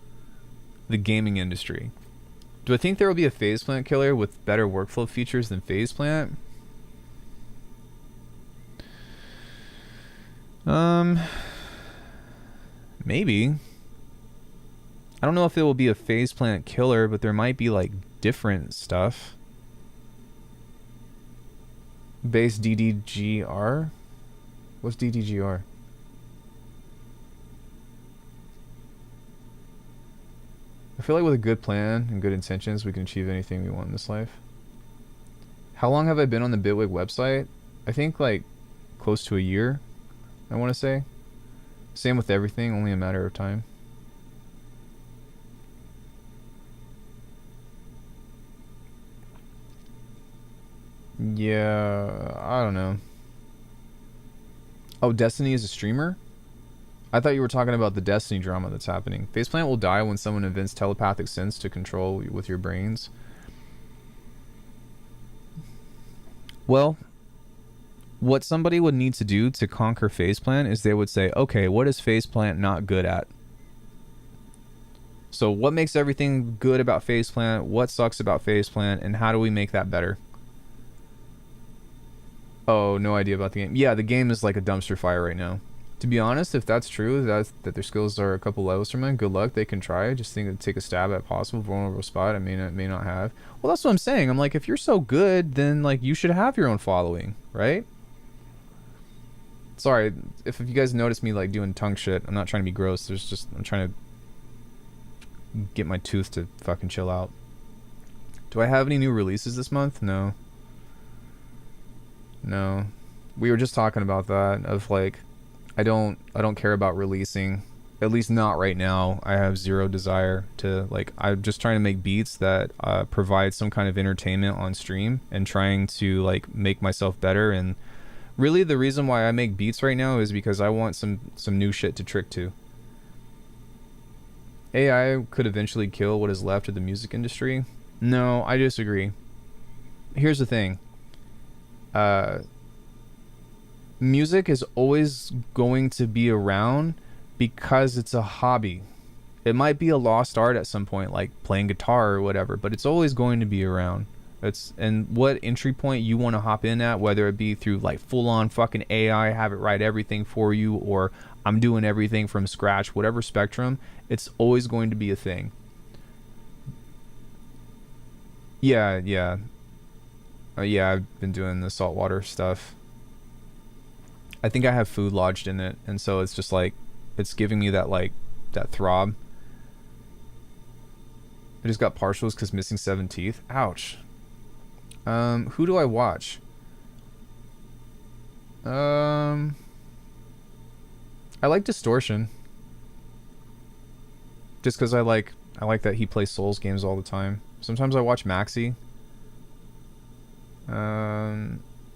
Speaker 1: the gaming industry. Do I think there will be a phase plant killer with better workflow features than phase plant? Maybe. I don't know if it will be a phase plant killer, but there might be like different stuff. Base DDGR? What's DDGR? I feel like with a good plan and good intentions, we can achieve anything we want in this life. How long have I been on the Bitwig website? I think like close to a year, I want to say. Same with everything, only a matter of time. Yeah, I don't know. Oh, Destiny is a streamer? I thought you were talking about the Destiny drama that's happening. Faceplant will die when someone invents telepathic sense to control with your brains. Well, what somebody would need to do to conquer Faceplant is they would say, okay, what is Faceplant not good at? So what makes everything good about Faceplant? What sucks about Faceplant? And how do we make that better? Oh, no idea about the game. Yeah, the game is like a dumpster fire right now. To be honest, if that's true, that their skills are a couple levels from mine, good luck. They can try. Just think to take a stab at possible vulnerable spot I may not have. Well, that's what I'm saying. I'm like, if you're so good, then like you should have your own following, right? Sorry, if you guys notice me like doing tongue shit, I'm not trying to be gross. I'm trying to get my tooth to fucking chill out. Do I have any new releases this month? No. No. We were just talking about that of like I don't care about releasing, at least not right now. I have zero desire to like. I'm just trying to make beats that provide some kind of entertainment on stream and trying to like make myself better. And really, the reason why I make beats right now is because I want some new shit to trick to. AI could eventually kill what is left of the music industry. No, I disagree. Here's the thing. Music is always going to be around because it's a hobby. It might be a lost art at some point, like playing guitar or whatever, but it's always going to be around. And what entry point you want to hop in at, whether it be through like full-on fucking AI, have it write everything for you, or I'm doing everything from scratch, whatever spectrum, it's always going to be a thing. Yeah. Yeah, I've been doing the saltwater stuff. I think I have food lodged in it, and so it's just like it's giving me that like that throb. I just got partials because missing 7 teeth. Ouch. Who do I watch? I like Distortion. Just because I like that he plays Souls games all the time. Sometimes I watch Maxi.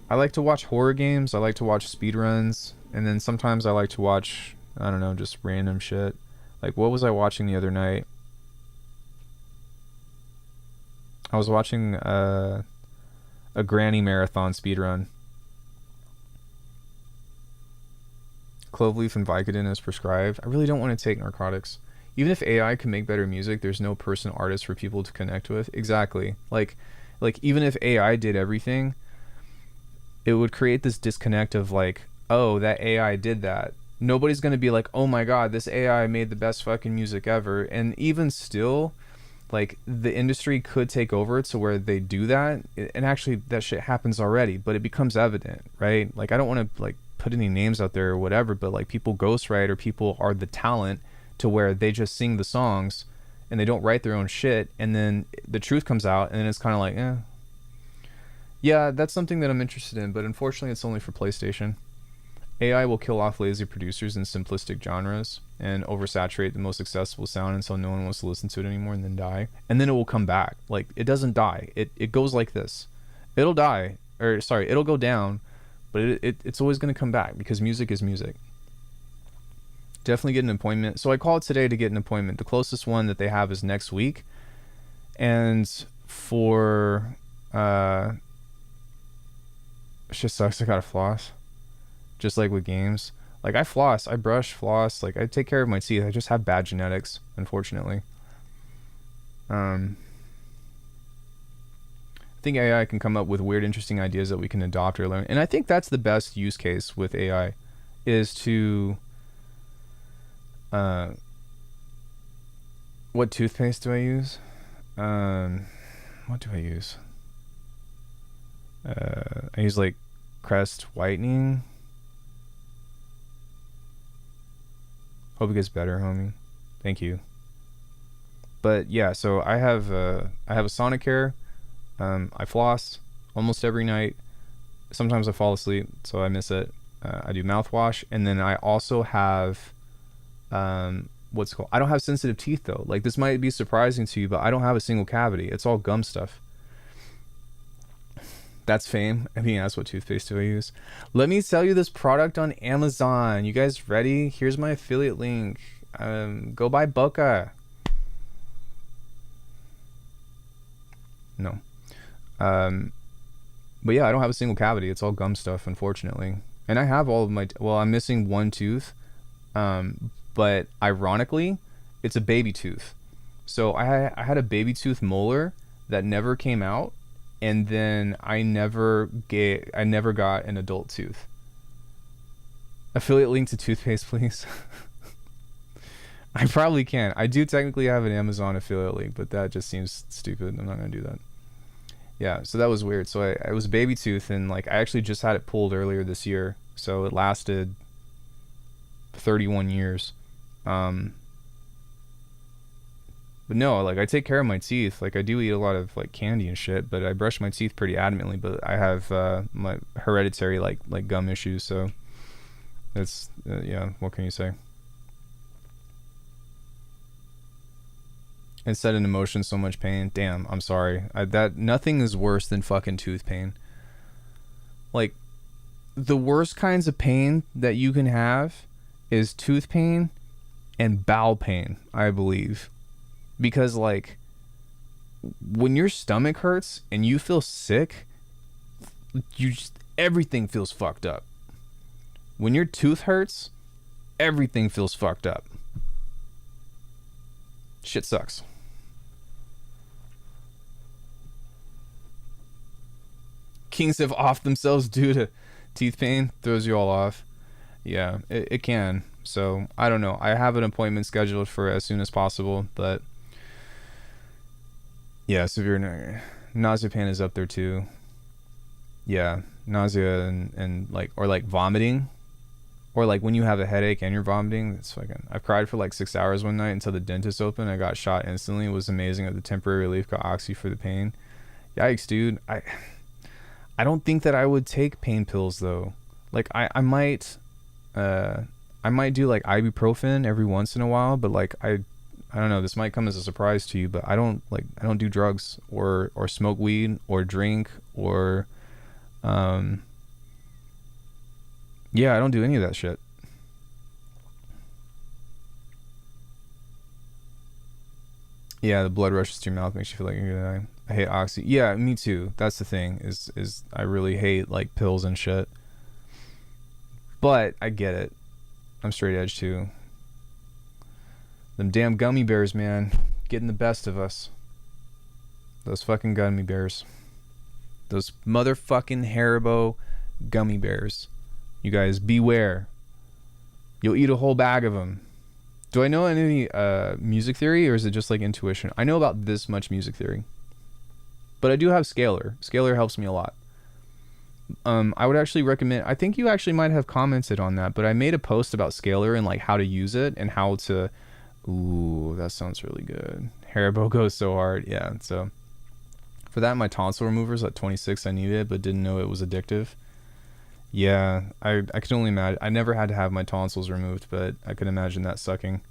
Speaker 1: I like to watch horror games. I like to watch speedruns. And then sometimes I like to watch, I don't know, just random shit. Like, what was I watching the other night? I was watching a granny marathon speedrun. Cloveleaf and Vicodin as prescribed. I really don't want to take narcotics. Even if AI can make better music, there's no person artist for people to connect with. Exactly. Like even if AI did everything, it would create this disconnect of like, oh, that AI did that. Nobody's going to be like, oh my god, this AI made the best fucking music ever. And even still, like, the industry could take over to where they do that. And actually, that shit happens already, but it becomes evident, right? Like, I don't want to, like, put any names out there or whatever, but, like, people ghostwrite or people are the talent to where they just sing the songs and they don't write their own shit, and then the truth comes out, and then it's kind of like, yeah, that's something that I'm interested in, but unfortunately it's only for PlayStation. AI will kill off lazy producers in simplistic genres and oversaturate the most accessible sound until no one wants to listen to it anymore, and then die. And then it will come back. Like, it doesn't die. It goes like this. It'll die, or sorry, it'll go down, but it's always going to come back because music is music. Definitely get an appointment. So I called today to get an appointment. The closest one that they have is next week. And for shit sucks, I gotta floss. Just like with games. Like, I floss, I brush, floss, like I take care of my teeth. I just have bad genetics, unfortunately. I think AI can come up with weird, interesting ideas that we can adopt or learn. And I think that's the best use case with AI, is to what toothpaste do I use? What do I use? I use like Crest whitening. Hope it gets better, homie. Thank you. But yeah, so I have a Sonicare. I floss almost every night. Sometimes I fall asleep, so I miss it. I do mouthwash, and then I also have what's it called? I don't have sensitive teeth though. Like, this might be surprising to you, but I don't have a single cavity. It's all gum stuff. That's fame. I mean, that's what toothpaste do I use. Let me sell you this product on Amazon. You guys ready? Here's my affiliate link. Go buy Boca. No. But yeah, I don't have a single cavity. It's all gum stuff, unfortunately. And I have all of my, well, I'm missing one tooth. But ironically, it's a baby tooth. So I had a baby tooth molar that never came out. And then I never got an adult tooth. Affiliate link to toothpaste, please. I probably can. I do technically have an Amazon affiliate link, but that just seems stupid. I'm not gonna do that. Yeah, so that was weird. So it was a baby tooth, and like I actually just had it pulled earlier this year, so it lasted 31 years. But no, like I take care of my teeth. Like I do eat a lot of like candy and shit, but I brush my teeth pretty adamantly. But I have my hereditary like gum issues, so that's yeah. What can you say? It set an emotion, so much pain. Damn, I'm sorry. That nothing is worse than fucking tooth pain. Like, the worst kinds of pain that you can have is tooth pain and bowel pain, I believe. Because like, when your stomach hurts and you feel sick, everything feels fucked up. When your tooth hurts, everything feels fucked up. Shit sucks. Kings have offed themselves due to teeth pain. Throws you all off. Yeah, it can. So I don't know. I have an appointment scheduled for as soon as possible, but yeah, severe nausea pain is up there too. Yeah, nausea and like, or like vomiting, or like when you have a headache and you're vomiting. It's fucking. I've cried for like 6 hours one night until the dentist opened. I got shot instantly. It was amazing. At the temporary relief, got oxy for the pain. Yikes, dude. I don't think that I would take pain pills though. Like I might do like ibuprofen every once in a while, but like I don't know, this might come as a surprise to you, but I don't do drugs or smoke weed or drink or yeah, I don't do any of that shit. Yeah, the blood rushes to your mouth, makes you feel like you're gonna die. I hate oxy. Yeah, me too. That's the thing, is I really hate like pills and shit. But I get it. I'm straight edge too. Them damn gummy bears, man, getting the best of us. Those fucking gummy bears. Those motherfucking Haribo gummy bears. You guys beware. You'll eat a whole bag of them. Do I know any music theory, or is it just like intuition? I know about this much music theory. But I do have Scalar. Scalar helps me a lot. I would actually recommend, I think you actually might have commented on that, but I made a post about Scalar and like how to use it and how to Ooh, that sounds really good. Haribo goes so hard. Yeah, so for that, my tonsil removers at 26, I needed it, but didn't know it was addictive. Yeah, I can only imagine. I never had to have my tonsils removed, but I could imagine that sucking.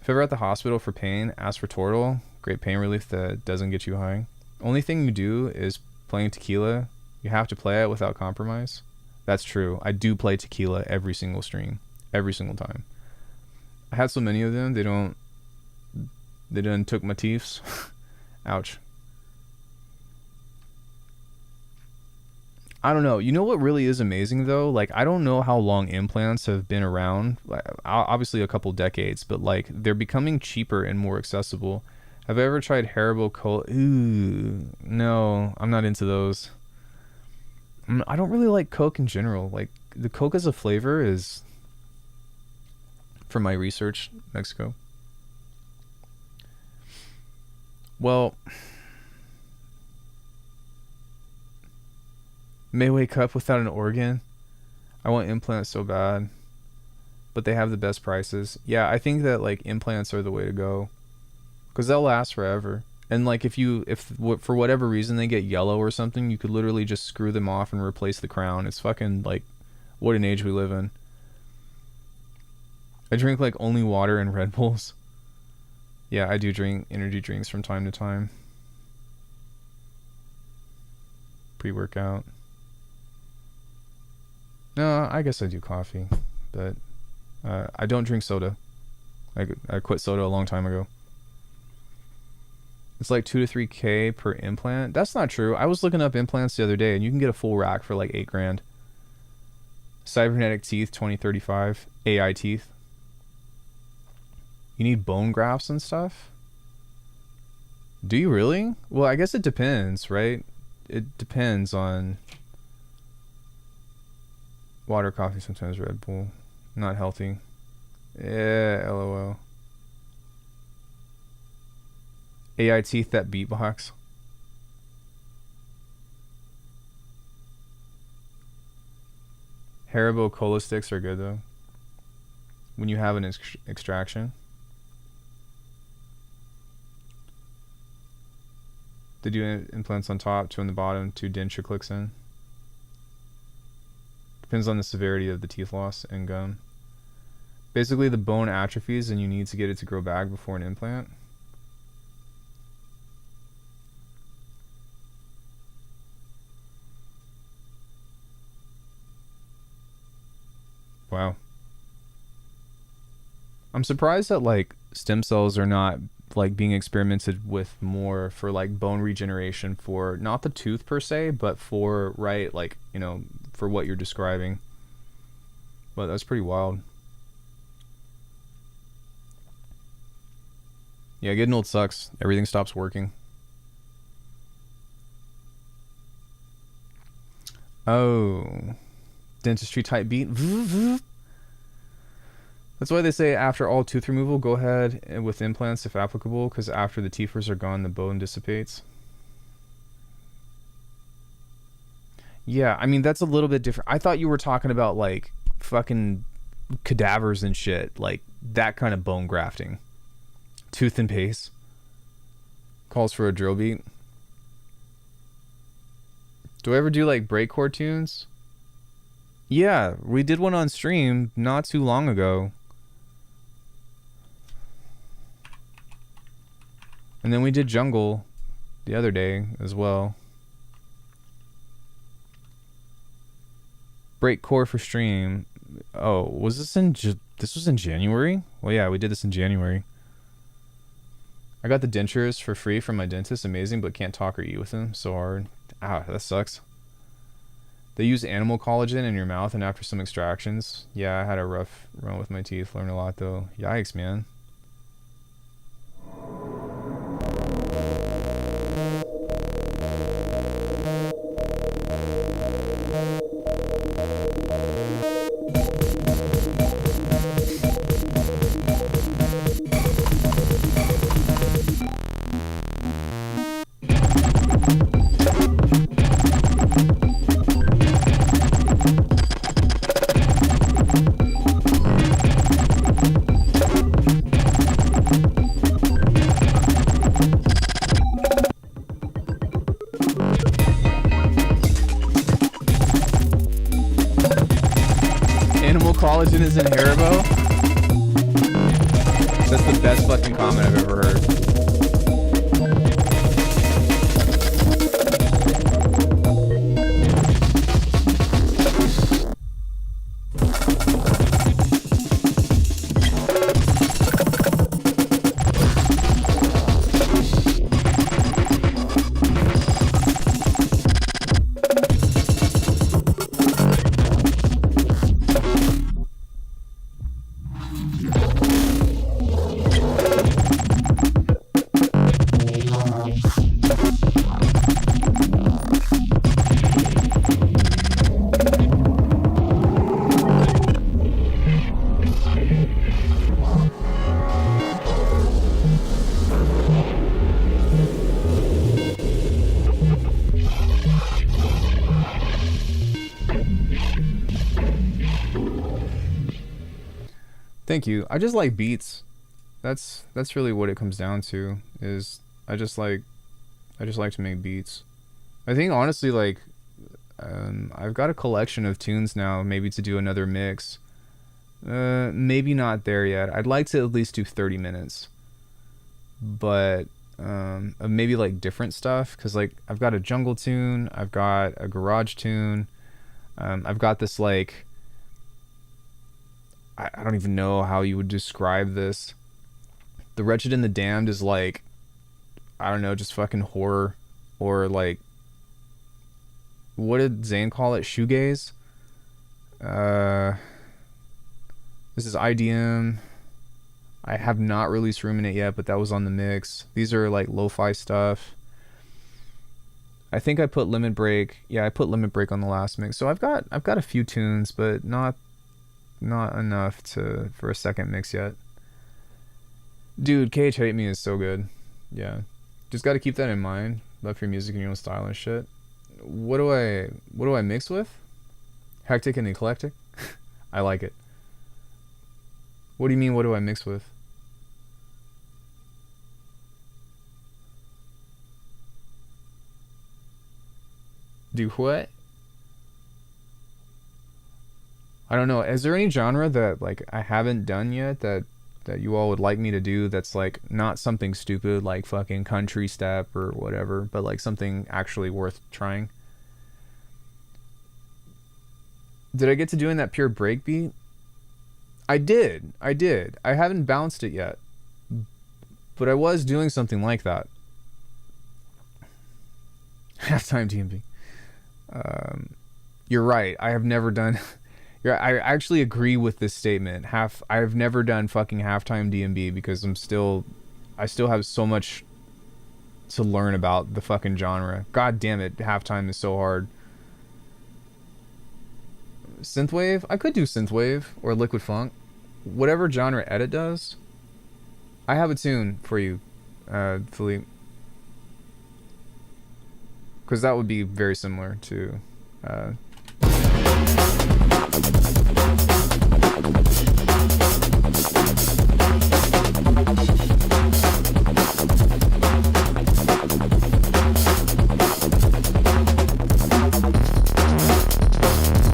Speaker 1: If ever at the hospital for pain, ask for Toradol. Great pain relief that doesn't get you high. Only thing you do is playing tequila. You have to play it without compromise. That's true. I do play tequila every single stream. Every single time. I had so many of them, they done took my teeths. Ouch. I don't know. You know what really is amazing though? Like, I don't know how long implants have been around. Obviously a couple decades, but like they're becoming cheaper and more accessible. Have I ever tried Haribo Cola? Ooh, no, I'm not into those. I don't really like Coke in general. Like the Coke as a flavor is, from my research, Mexico. Well, may wake up without an organ. I want implants so bad, but they have the best prices. Yeah, I think that like implants are the way to go, because they'll last forever. And like if for whatever reason they get yellow or something, you could literally just screw them off and replace the crown. It's fucking like, what an age we live in. I drink like only water and Red Bulls. Yeah, I do drink energy drinks from time to time. Pre-workout. No, I guess I do coffee, but I don't drink soda. I quit soda a long time ago. It's like 2 to 3K per implant. That's not true. I was looking up implants the other day, and you can get a full rack for like $8 grand. Cybernetic teeth, 2035. AI teeth. You need bone grafts and stuff? Do you really? Well, I guess it depends, right? It depends on water, coffee, sometimes Red Bull. Not healthy. Yeah, LOL. AI teeth that beatbox. Haribo cola sticks are good though. When you have an extraction. They do implants on top, 2 on the bottom, 2 denture clicks in. Depends on the severity of the teeth loss and gum. Basically, the bone atrophies and you need to get it to grow back before an implant. Wow. I'm surprised that like stem cells are not like being experimented with more for like bone regeneration for not the tooth per se, but for, right, like, you know, for what you're describing. But that's pretty wild. Yeah, getting old sucks. Everything stops working. Oh, dentistry type beat. That's why they say after all tooth removal, go ahead with implants if applicable, because after the teethers are gone, the bone dissipates. Yeah, I mean, that's a little bit different. I thought you were talking about like fucking cadavers and shit, like that kind of bone grafting. Tooth and paste. Calls for a drill beat. Do I ever do like breakcore tunes? Yeah, we did one on stream not too long ago. And then we did jungle the other day as well. Breakcore for stream. Oh, was this in this was in January? Well, yeah, we did this in January. I got the dentures for free from my dentist. Amazing, but can't talk or eat with them. So hard. Ah, that sucks. They use animal collagen in your mouth, and after some extractions. Yeah, I had a rough run with my teeth. Learned a lot, though. Yikes, man. Collagen is in Haribo? That's the best fucking comment I've ever heard. Thank you. I just like beats. That's really what it comes down to. Is I just like to make beats. I think honestly, like, I've got a collection of tunes now. Maybe to do another mix. Maybe not there yet. I'd like to at least do 30 minutes. But maybe like different stuff. Cause like I've got a jungle tune. I've got a garage tune. I've got this like. I don't even know how you would describe this. The Wretched and the Damned is like, I don't know, just fucking horror. Or like, what did Zane call it? Shoegaze? This is IDM. I have not released Ruminate yet, but that was on the mix. These are like lo-fi stuff. I think I put Limit Break. Yeah, I put Limit Break on the last mix. So I've got a few tunes, but not enough for a second mix yet. Dude, KH Hate Me is so good. Yeah. Just got to keep that in mind. Love your music and your own style and shit. What do I mix with? Hectic and Eclectic? I like it. What do you mean, what do I mix with? Do what? I don't know. Is there any genre that like I haven't done yet that you all would like me to do that's like not something stupid like fucking country step or whatever, but like something actually worth trying? Did I get to doing that pure breakbeat? I did. I haven't bounced it yet. But I was doing something like that. Halftime DMB. You're right. I have never done... I actually agree with this statement. I've never done fucking halftime DMB because I still have so much to learn about the fucking genre. God damn it, halftime is so hard. Synthwave? I could do synthwave or liquid funk. Whatever genre Edit does. I have a tune for you, Philippe. Because that would be very similar to...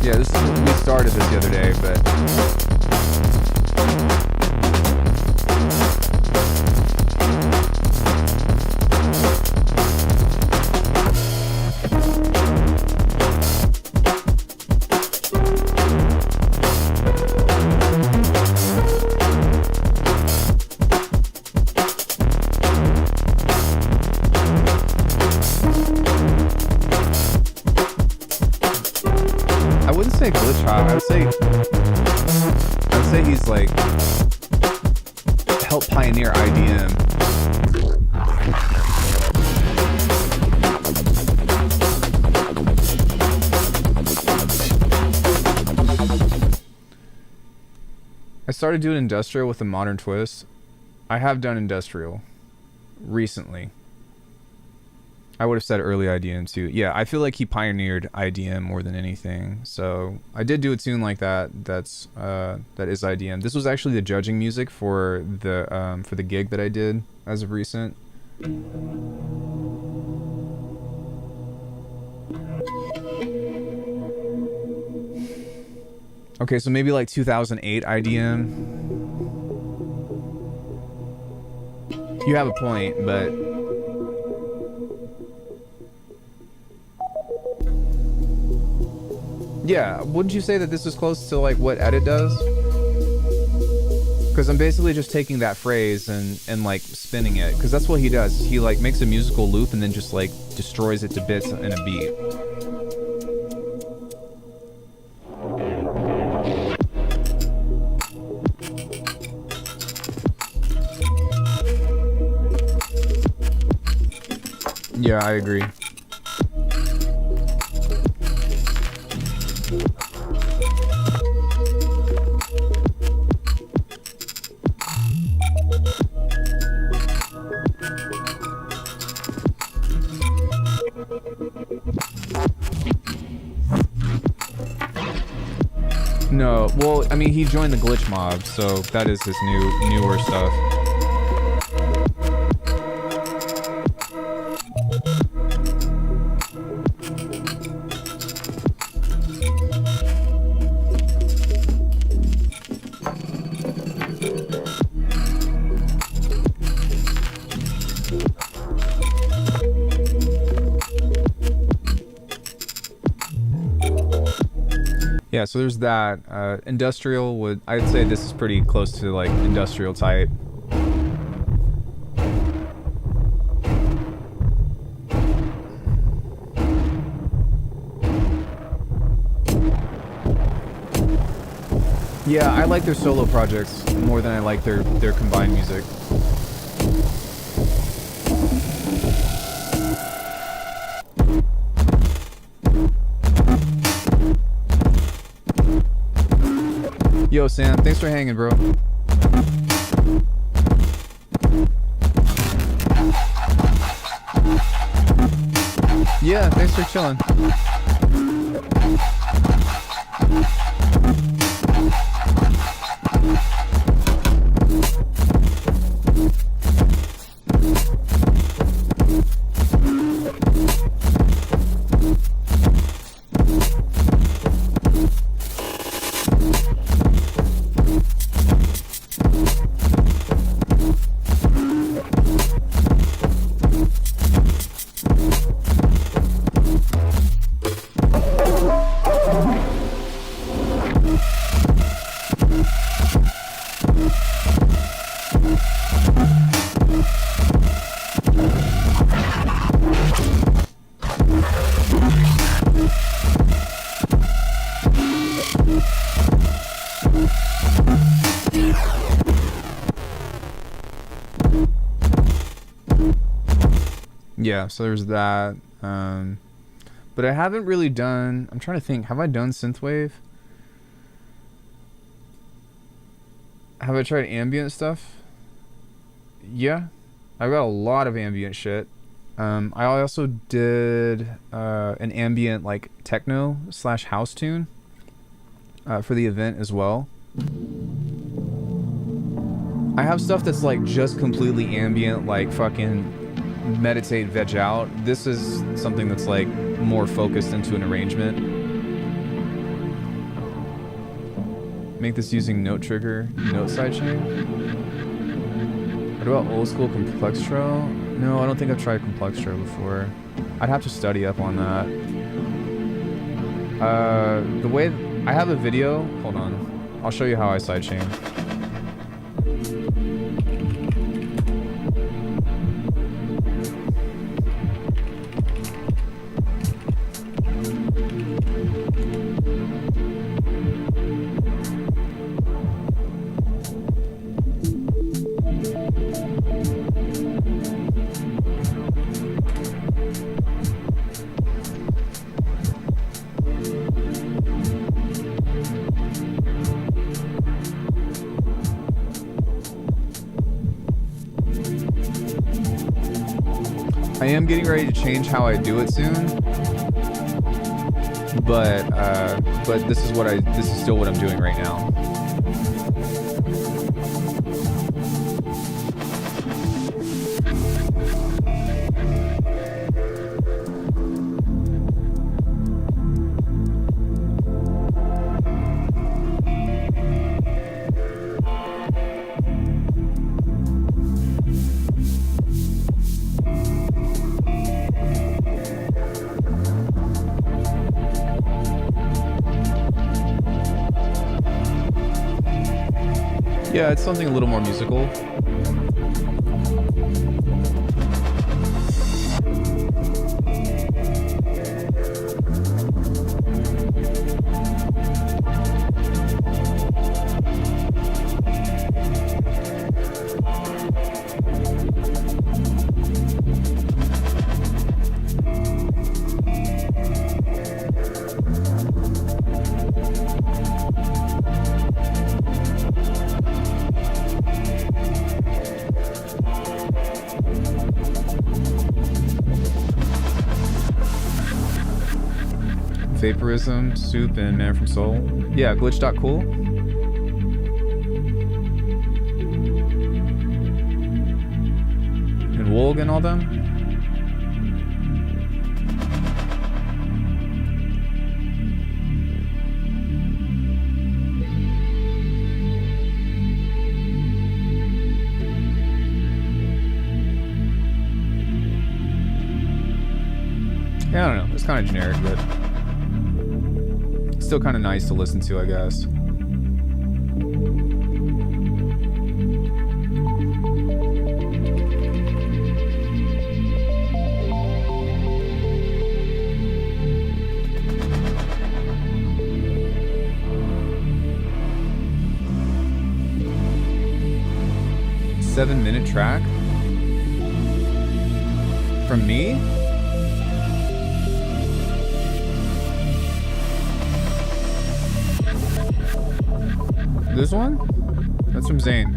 Speaker 1: Yeah, this is, we started this the other day, but... I'd say he's like helped pioneer IDM. I started doing industrial with a modern twist. I have done industrial recently. I would have said early IDM too. Yeah, I feel like he pioneered IDM more than anything. So I did do a tune like that. That is IDM. This was actually the judging music for the gig that I did as of recent. Okay, so maybe like 2008 IDM. You have a point, but yeah, wouldn't you say that this is close to like what Edit does? Because I'm basically just taking that phrase and like spinning it, because that's what he does. He like makes a musical loop and then just like destroys it to bits in a beat. Yeah, I agree. No, well, I mean, he joined the glitch mob, so that is his newer stuff. Yeah, so there's that. Industrial would, I'd say this is pretty close to like industrial type. Yeah, I like their solo projects more than I like their combined music. Yo, Sam, thanks for hanging, bro. Yeah, thanks for chilling. Yeah, so there's that. But I haven't really done, I'm trying to think, have I done synthwave? Have I tried ambient stuff? Yeah, I've got a lot of ambient shit. I also did an ambient like techno / house tune for the event as well. I have stuff that's like just completely ambient, like fucking meditate, veg out. This is something that's like more focused into an arrangement. Make this using note trigger, note sidechain. What about old school complextro? No, I don't think I've tried complextro before. I'd have to study up on that. The way I have a video, hold on, I'll show you how I sidechain. I am getting ready to change how I do it soon, but this is still what I'm doing right now. Yeah, it's something a little more musical. Vaporism, Soup, and Man from Soul. Yeah, glitch.cool. And Wolg and all them. Yeah, I don't know. It's kind of generic, but still kind of nice to listen to, I guess. Seven-minute track from me. This one? That's from Zayn.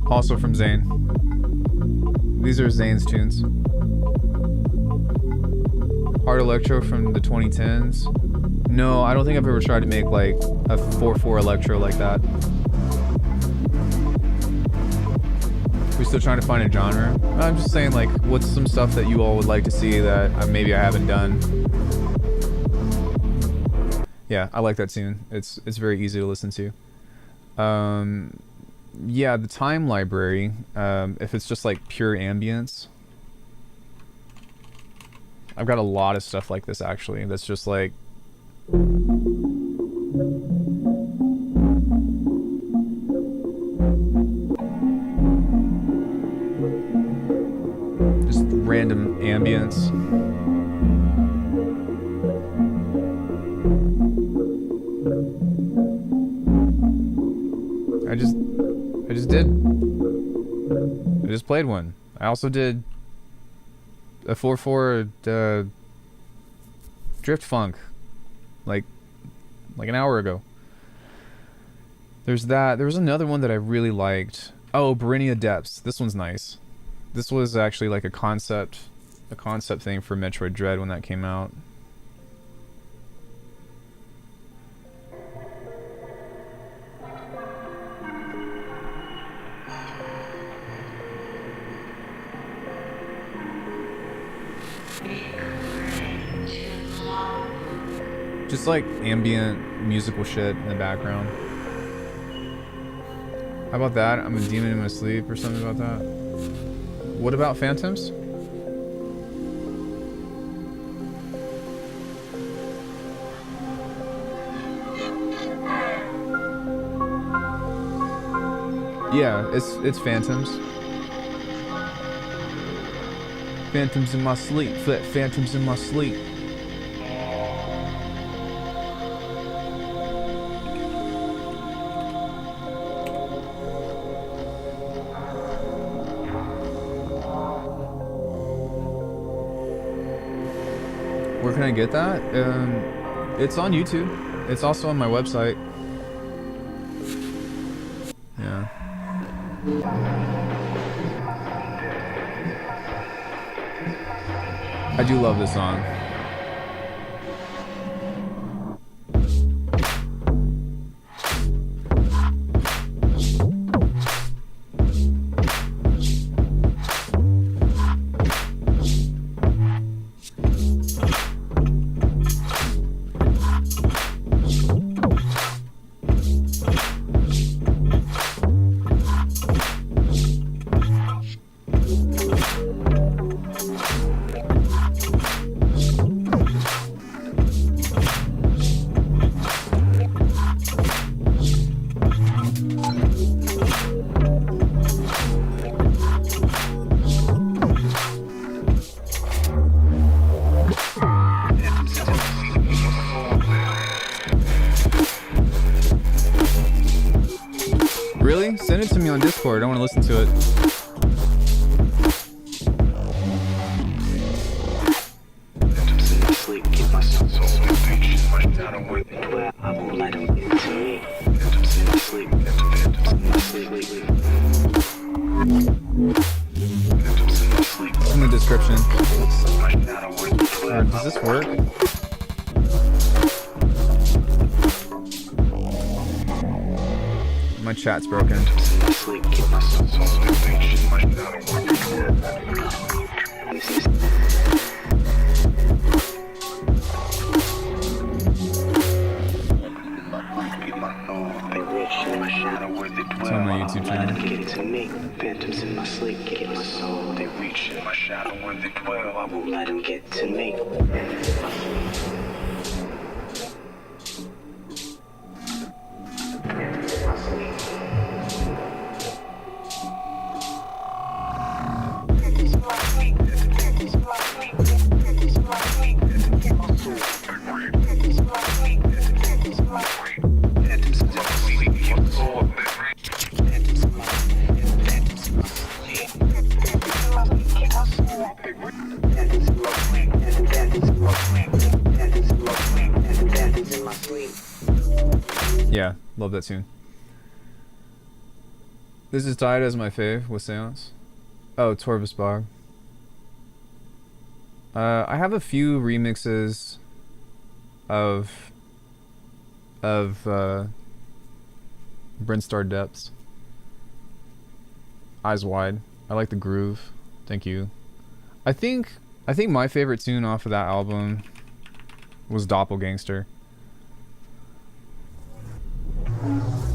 Speaker 1: Also from Zayn. These are Zayn's tunes. Hard electro from the 2010s. No, I don't think I've ever tried to make like a 4/4 electro like that. We're still trying to find a genre. I'm just saying, like, what's some stuff that you all would like to see that maybe I haven't done? Yeah, I like that tune. It's very easy to listen to. Yeah, the time library, if it's just like pure ambience. I've got a lot of stuff like this actually. That's just like just random ambience. I just played one. I also did a 4/4 drift funk like an hour ago. There's that. There was another one that I really liked. Oh, Berinia Depths. This one's nice. This was actually like a concept thing for Metroid Dread when that came out. Just like ambient musical shit in the background. How about that? I'm a demon in my sleep or something about that. What about Phantoms? Yeah, it's Phantoms. Phantoms in my sleep. Phantoms in my sleep. Where can I get that? It's on YouTube. It's also on my website. Yeah. I do love this song. Send it to me on Discord. I want to listen to it. It's in the description. Does this work? My chat's broken. It's on my YouTube channel.
Speaker 4: Phantoms in my sleep, get my soul. They reach in my shadow when they dwell. I won't let them get to me.
Speaker 1: Yeah, love that tune. This is tied as my fave with Seance. Oh, Torvis Bog. I have a few remixes of Brinstar Depths. Eyes Wide. I like the groove. Thank you. I think my favorite tune off of that album was Doppelgangster.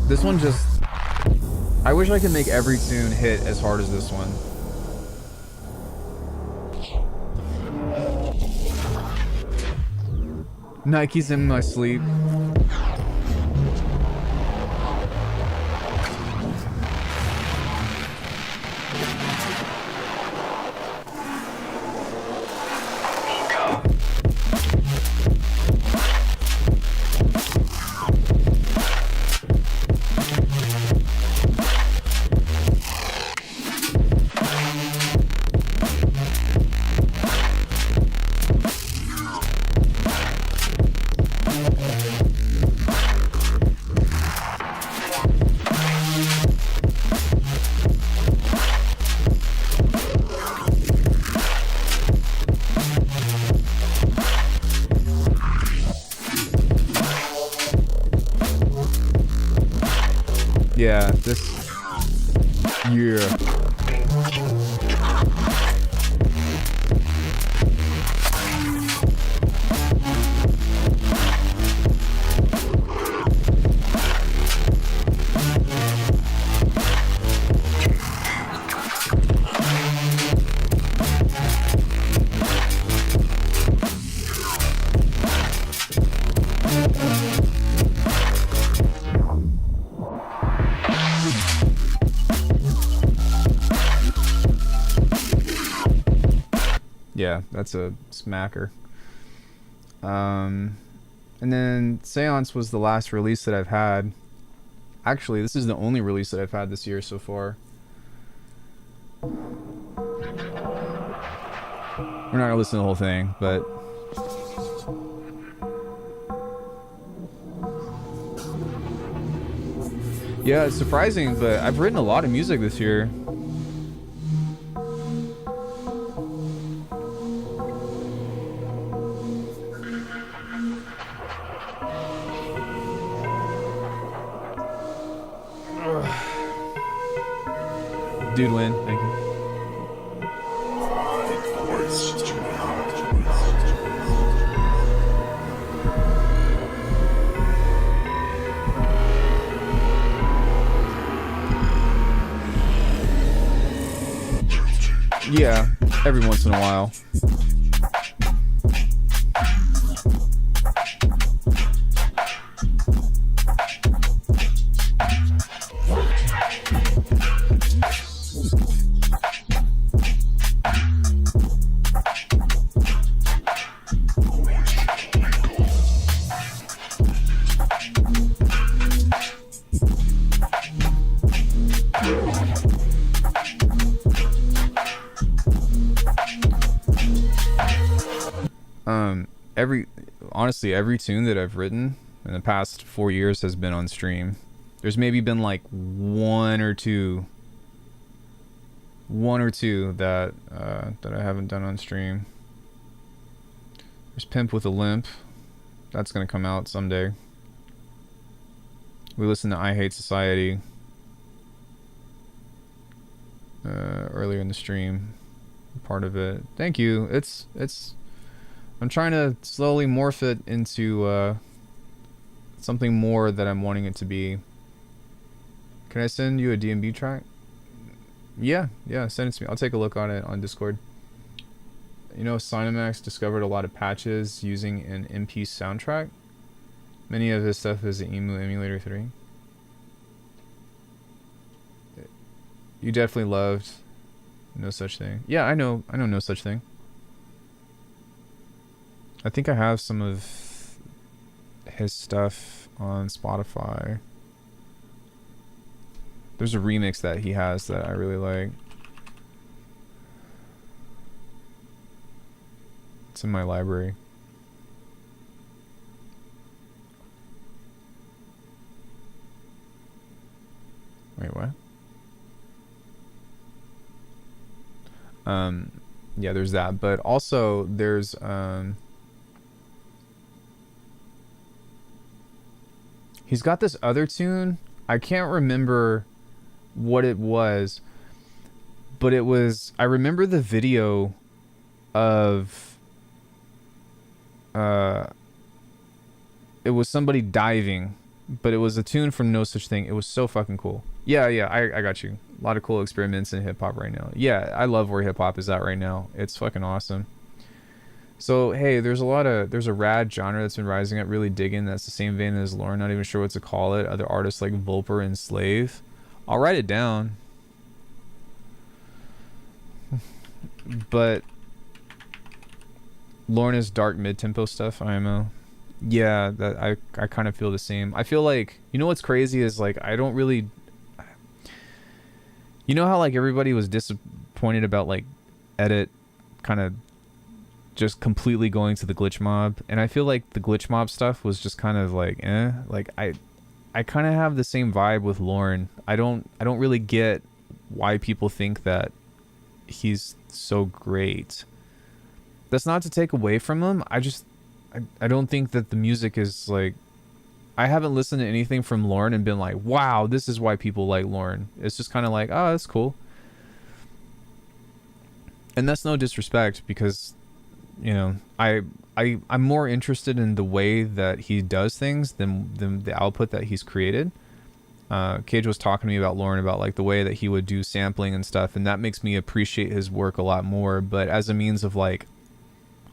Speaker 1: This one just... I wish I could make every tune hit as hard as this one. Nike's in my sleep. Yeah, this... Yeah. Yeah, that's a smacker. And then Seance was the last release that I've had. Actually, this is the only release that I've had this year so far. We're not gonna listen to the whole thing, but yeah, it's surprising, but I've written a lot of music this year. Dude win, thank you. Yeah, every once in a while. Honestly, every tune that I've written in the past 4 years has been on stream. There's maybe been like one or two that I haven't done on stream. There's Pimp with a Limp. That's gonna come out someday. We listened to I Hate Society earlier in the stream. Part of it. Thank you. It's I'm trying to slowly morph it into something more that I'm wanting it to be. Can I send you a D&B track? Yeah, send it to me. I'll take a look on it on Discord. You know, Cinemax discovered a lot of patches using an MP soundtrack. Many of his stuff is the Emu Emulator 3. You definitely loved No Such Thing. Yeah, I know No Such Thing. I think I have some of his stuff on Spotify. There's a remix that he has that I really like. It's in my library. Wait, what? Yeah, there's that, but also there's he's got this other tune. I can't remember what it was, but it was, I remember the video of it was somebody diving, but it was a tune from No Such Thing. It was so fucking cool. Yeah, I got you. A lot of cool experiments in hip hop right now. Yeah, I love where hip hop is at right now. It's fucking awesome. So hey, there's a rad genre that's been rising up, really digging. That's the same vein as Lauren. Not even sure what to call it. Other artists like Vulper and Slave. I'll write it down. But Lorna's dark mid-tempo stuff, IMO. Yeah, that I kind of feel the same. I feel like, you know what's crazy is like I don't really, you know how like everybody was disappointed about like Edit kind of just completely going to the glitch mob, and I feel like the glitch mob stuff was just kind of like like I kind of have the same vibe with Lauren. I don't really get why people think that he's so great. That's not to take away from him. I don't think that the music is like, I haven't listened to anything from Lauren and been like, wow, this is why people like Lauren. It's just kind of like, oh, that's cool. And that's no disrespect, because, you know, I'm more interested in the way that he does things than the output that he's created. Cage was talking to me about Lauren, about like the way that he would do sampling and stuff, and that makes me appreciate his work a lot more. But as a means of like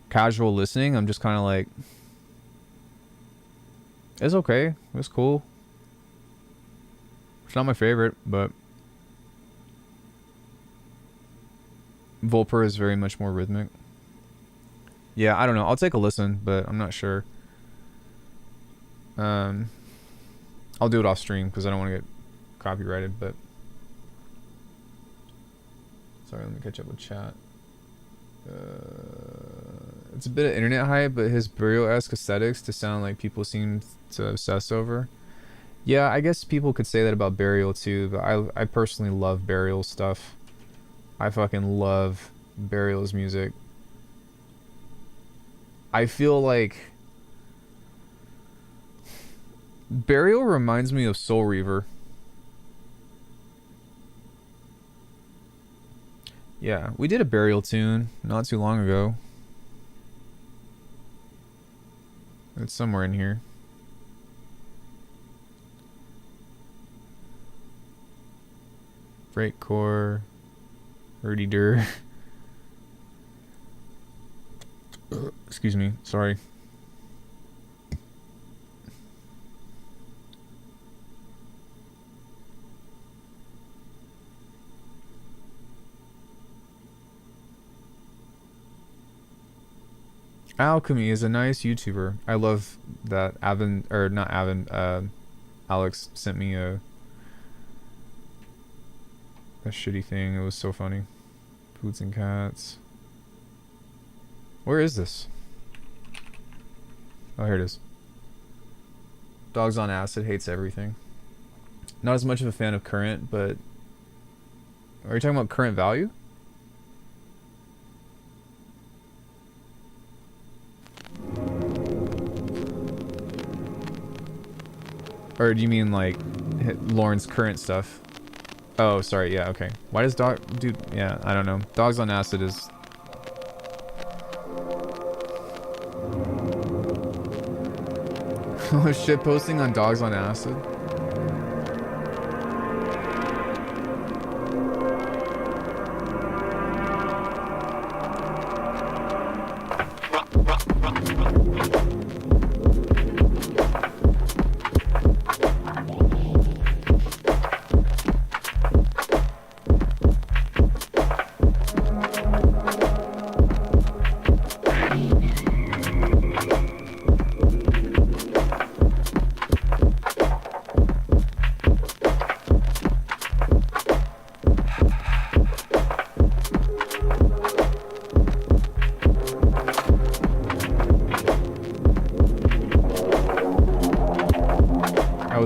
Speaker 1: casual listening, I'm just kind of like, it's okay, it's cool. It's not my favorite, but Vulper is very much more rhythmic. Yeah, I don't know. I'll take a listen, but I'm not sure. I'll do it off stream because I don't want to get copyrighted, but sorry, let me catch up with chat. It's a bit of internet hype, but his Burial-esque aesthetics to sound like people seem to obsess over. Yeah, I guess people could say that about Burial too, but I personally love Burial stuff. I fucking love Burial's music. I feel like Burial reminds me of Soul Reaver. Yeah, we did a Burial tune not too long ago. It's somewhere in here. Freightcore, Hurdy Dur. Excuse me, sorry. Alckemy is a nice YouTuber. I love that Alex sent me That shitty thing. It was so funny. Boots and cats. Where is this? Oh, here it is. Dogs on acid hates everything. Not as much of a fan of current, but... Are you talking about current value? Or do you mean like Lauren's current stuff? Oh, sorry, yeah, okay. Why does dude, yeah, I don't know. Dogs on acid is... Shit posting on dogs on acid?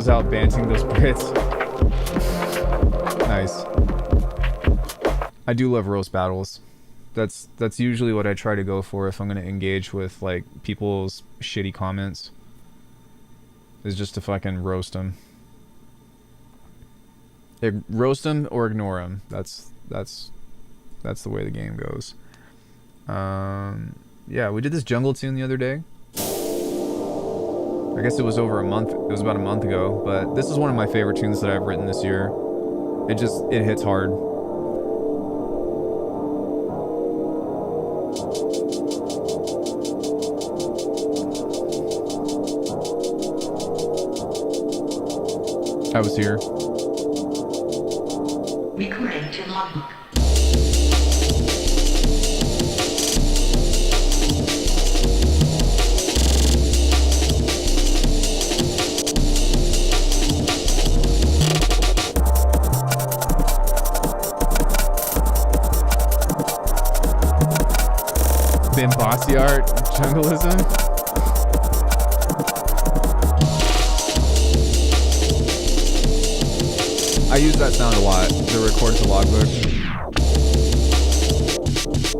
Speaker 1: Out banting those Brits. Nice. I do love roast battles. That's usually what I try to go for if I'm gonna engage with like people's shitty comments. Is just to fucking roast them. Roast them or ignore them. That's the way the game goes. Yeah, we did this jungle tune the other day. I guess it was over a month. It was about a month ago, but this is one of my favorite tunes that I've written this year. It hits hard. I was here.
Speaker 5: Recording to logbook.
Speaker 1: Bossy art, jungleism. I use that sound a lot to record to logbook.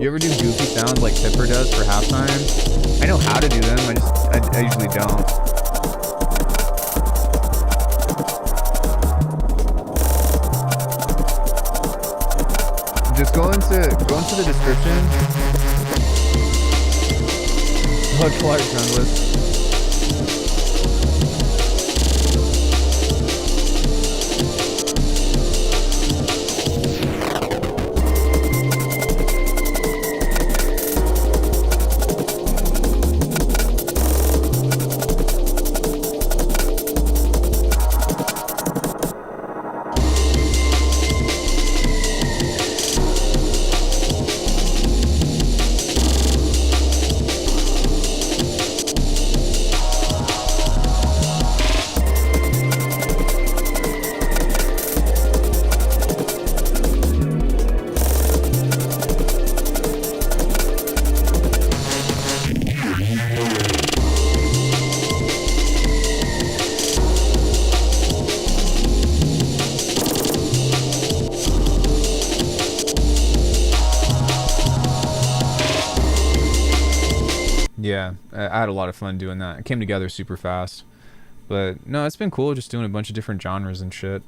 Speaker 1: You ever do goofy sounds like Tipper does for halftime? I know how to do them, I usually don't. Just go into the description. Clark Junglist. Yeah, I had a lot of fun doing that. It came together super fast. But no, it's been cool just doing a bunch of different genres and shit.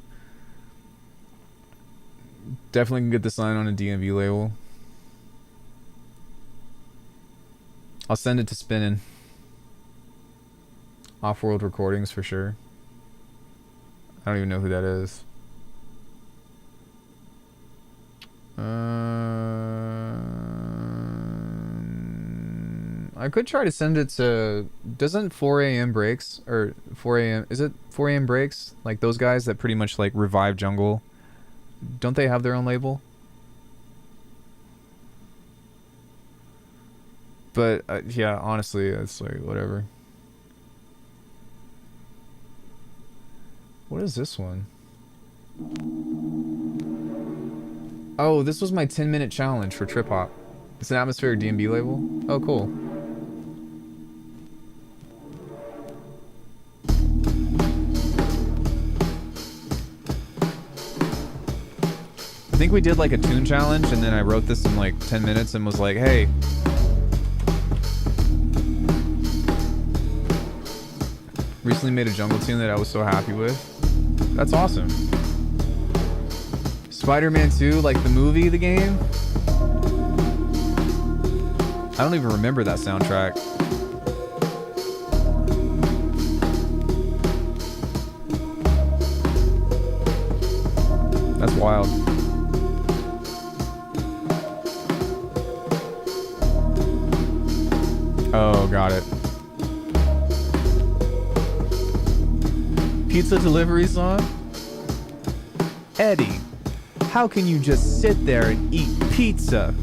Speaker 1: Definitely can get this line on a DMV label. I'll send it to Spinnin'. Off-World Recordings for sure. I don't even know who that is. I could try to send it to... Doesn't 4 a.m. breaks, or 4 a.m. Is it 4 a.m. breaks? Like those guys that pretty much like revive jungle. Don't they have their own label? But yeah, honestly, it's like whatever. What is this one? Oh, this was my 10-minute challenge for trip hop. It's an atmospheric D&B label. Oh, cool. I think we did like a tune challenge, and then I wrote this in like 10 minutes and was like, hey, recently made a jungle tune that I was so happy with. That's awesome. Spider-Man 2, like the movie, the game? I don't even remember that soundtrack. That's wild. Oh, got it. Pizza delivery song? Eddie, how can you just sit there and eat pizza?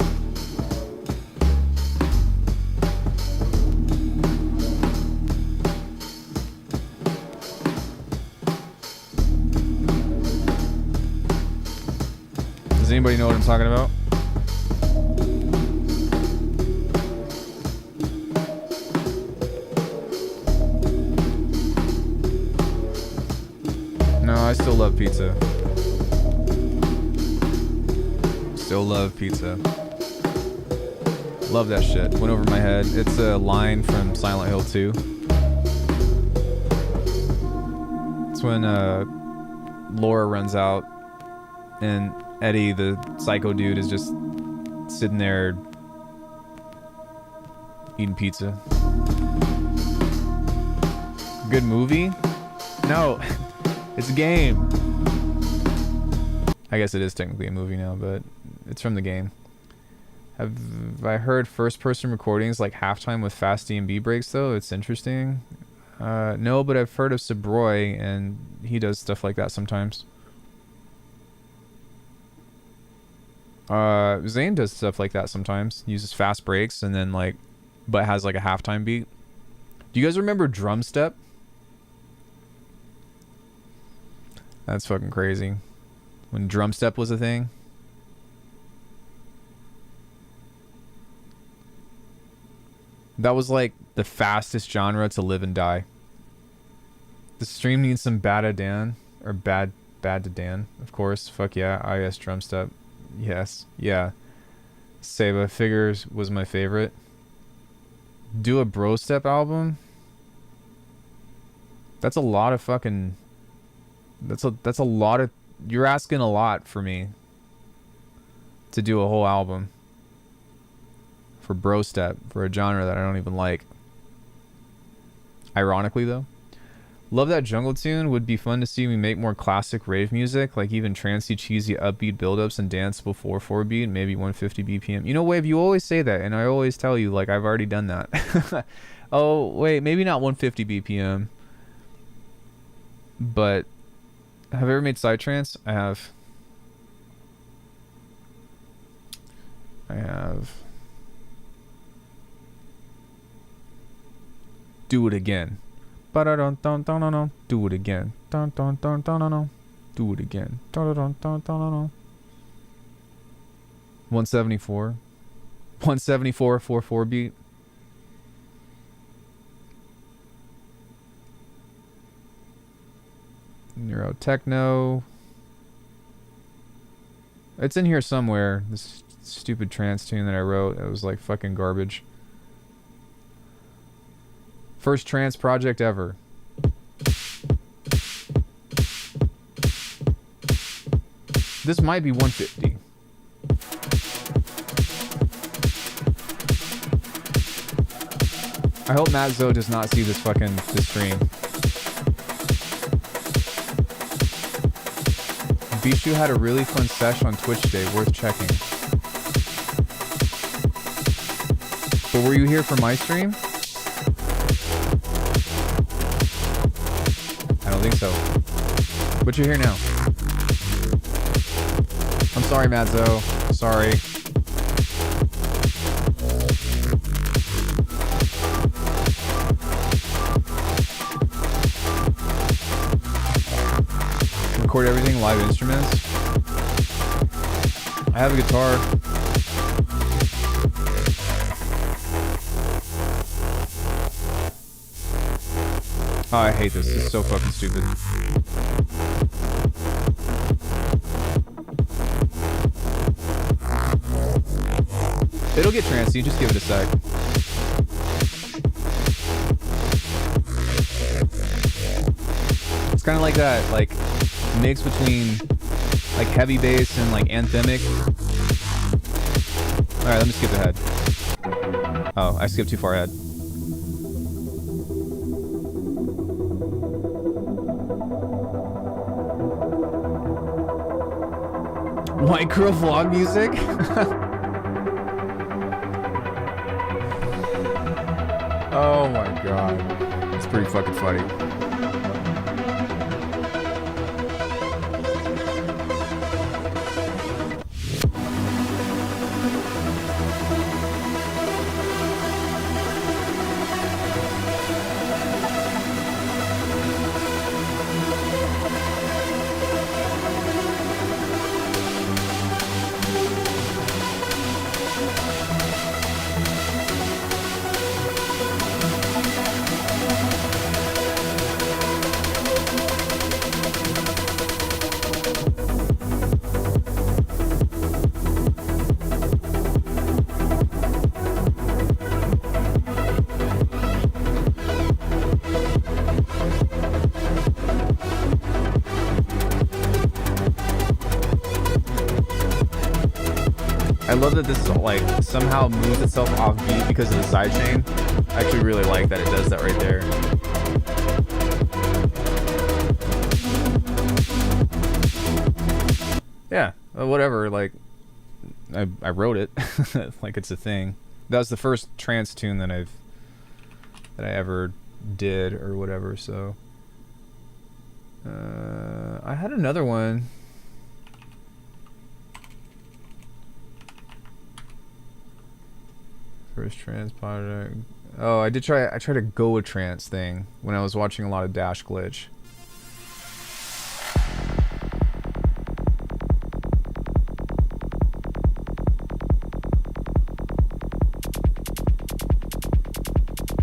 Speaker 1: Does anybody know what I'm talking about? No, I still love pizza. Still love pizza. Love that shit. Went over my head. It's a line from Silent Hill 2. It's when Laura runs out and Eddie, the psycho dude, is just sitting there eating pizza. Good movie? No, it's a game. I guess it is technically a movie now, but it's from the game. Have I heard first-person recordings like halftime with fast D&B breaks though? It's interesting. No, but I've heard of Sabroy, and he does stuff like that sometimes. Zane does stuff like that sometimes. Uses fast breaks and then like, but has like a halftime beat. Do you guys remember Drum Step? That's fucking crazy. When Drum Step was a thing. That was like the fastest genre to live and die. The stream needs some Bad Dan, or Bad to Dan, of course. Fuck yeah, IS Drum Step. Yes, yeah. Seba Figures was my favorite. Do a Bro Step album? That's a lot of fucking... That's a lot of... You're asking a lot for me to do a whole album for Bro Step, for a genre that I don't even like. Ironically though. Love that jungle tune. Would be fun to see me make more classic rave music, like even trancey, cheesy upbeat buildups and danceable 4/4 beat, maybe 150 BPM. You know, Wave, you always say that, and I always tell you, like, I've already done that. Oh, wait, maybe not 150 BPM. But have I ever made psytrance? I have. Do it again. Do it again. Do it again. 174. 174 4/4 beat. Neuro techno. It's in here somewhere. This stupid trance tune that I wrote. It was like fucking garbage. First trance project ever. This might be 150. I hope Matt Zoe does not see this stream. Bishu had a really fun sesh on Twitch today, worth checking. But were you here for my stream? I don't think so. But you're here now. I'm sorry, Matzo. Sorry. Record everything, live instruments. I have a guitar. Oh, I hate this. This is so fucking stupid. It'll get trancey. Just give it a sec. It's kind of like that, like, mix between, like, heavy bass and, like, anthemic. Alright, let me skip ahead. Oh, I skipped too far ahead. Micro vlog music? Oh my god. It's pretty fucking funny. I love that this like somehow moves itself off beat because of the sidechain. I actually really like that it does that right there. Yeah, whatever. Like, I wrote it like it's a thing. That was the first trance tune that I ever did or whatever. So I had another one. First trance project. Oh, I tried a Goa trance thing when I was watching a lot of Dash Glitch.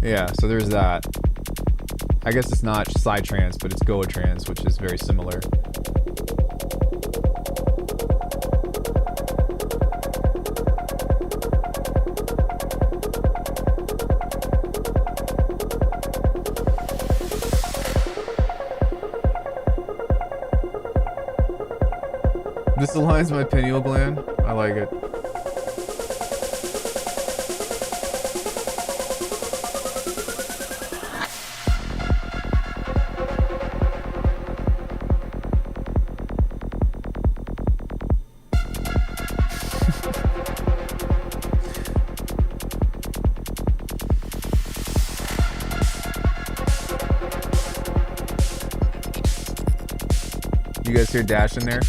Speaker 1: Yeah, so there's that. I guess it's not Psytrance, but it's Goa trance, which is very similar. This aligns my pineal gland. I like it. You guys hear Dash in there?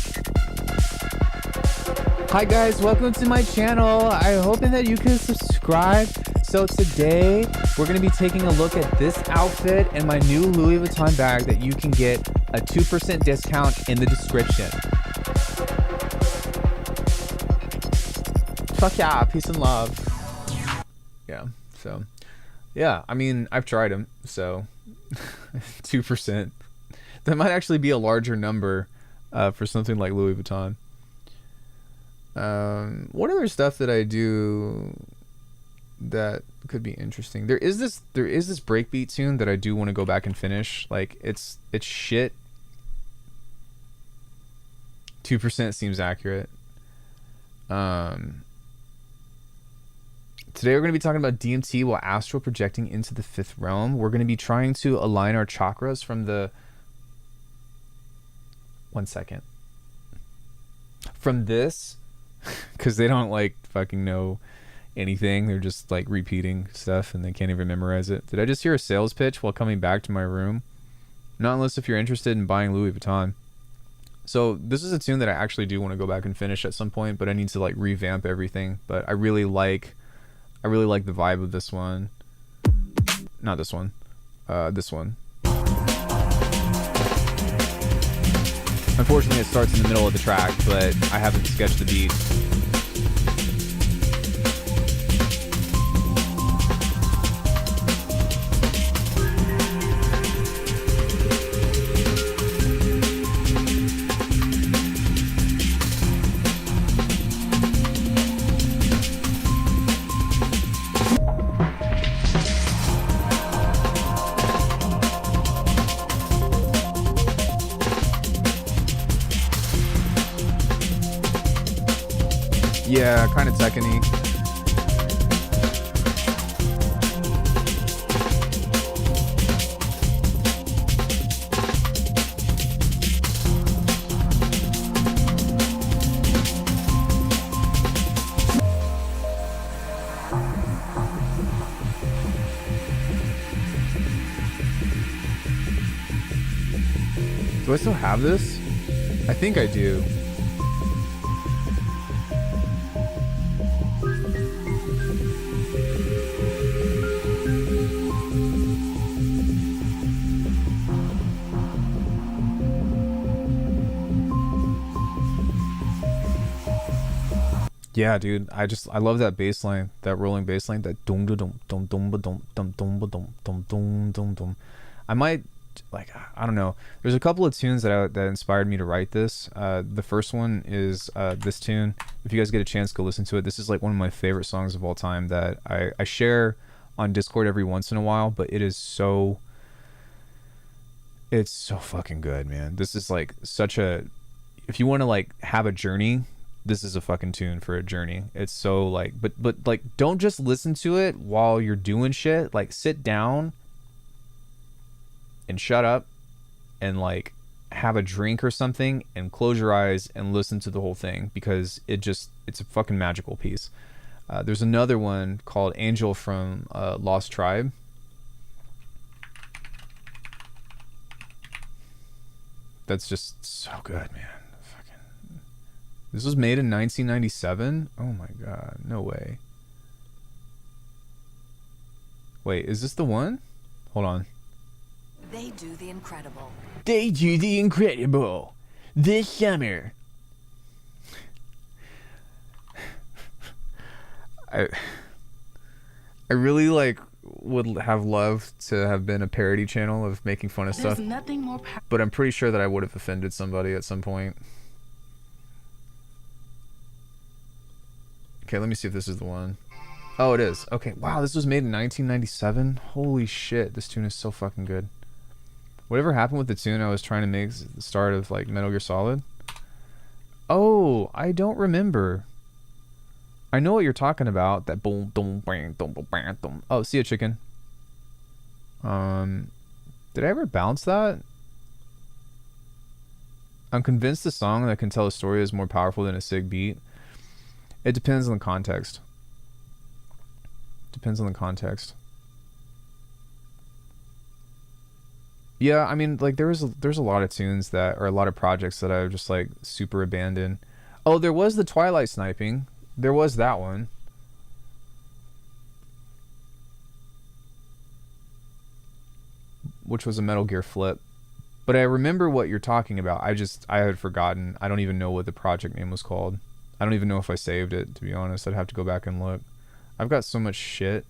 Speaker 1: Hi guys, welcome to my channel. I hope that you can subscribe. So today we're going to be taking a look at this outfit and my new Louis Vuitton bag that you can get a 2% discount in the description. Fuck yeah, peace and love. Yeah, so yeah, I mean, I've tried them, so 2%. That might actually be a larger number for something like Louis Vuitton. What other stuff that I do that could be interesting? There is this breakbeat tune that I do want to go back and finish. Like it's shit. 2% seems accurate. Today we're going to be talking about DMT while astral projecting into the fifth realm. We're going to be trying to align our chakras from the... One second. From this, because they don't like fucking know anything. They're just like repeating stuff and they can't even memorize it. Did I just hear a sales pitch while coming back to my room? Not unless if you're interested in buying Louis Vuitton. So this is a tune that I actually do want to go back and finish at some point, but I need to like revamp everything. But I really like the vibe of this one. Not this one. This one. Unfortunately, it starts in the middle of the track, but I haven't sketched the beat. Yeah, kind of Tekken-y. Do I still have this? I think I do. Yeah, dude. I love that bass line, that rolling bass line, that dum dum dum dum dum dum dum dum dum dum dum dum. I might, like, I don't know. There's a couple of tunes that inspired me to write this. The first one is this tune. If you guys get a chance, go listen to it. This is like one of my favorite songs of all time that I share on Discord every once in a while, but it's so fucking good, man. This is like such a, if you want to like have a journey, this is a fucking tune for a journey. It's so like, but like, don't just listen to it while you're doing shit. Like, sit down and shut up and like have a drink or something and close your eyes and listen to the whole thing, because it's a fucking magical piece. There's another one called Angel from Lost Tribe. That's just so good, man. This was made in 1997? Oh my god, no way. Wait, is this the one? Hold on.
Speaker 6: They do the incredible.
Speaker 1: They do the incredible this summer. I really like would have loved to have been a parody channel of making fun of stuff.
Speaker 6: There's nothing more
Speaker 1: but I'm pretty sure that I would have offended somebody at some point. Okay, let me see if this is the one. Oh, it is. Okay, wow, this was made in 1997. Holy shit, this tune is so fucking good. Whatever happened with the tune I was trying to make the start of like Metal Gear Solid? Oh, I don't remember. I know what you're talking about. That boom, boom, bang, boom, boom, bang, boom. Oh, see a chicken. Did I ever bounce that? I'm convinced the song that can tell a story is more powerful than a SIG beat. It depends on the context. Depends on the context. Yeah, I mean, like there's a lot of tunes that, or a lot of projects that I've just like super abandoned. Oh, there was the Twilight Sniping. There was that one. Which was a Metal Gear flip. But I remember what you're talking about. I had forgotten. I don't even know what the project name was called. I don't even know if I saved it, to be honest. I'd have to go back and look. I've got so much shit.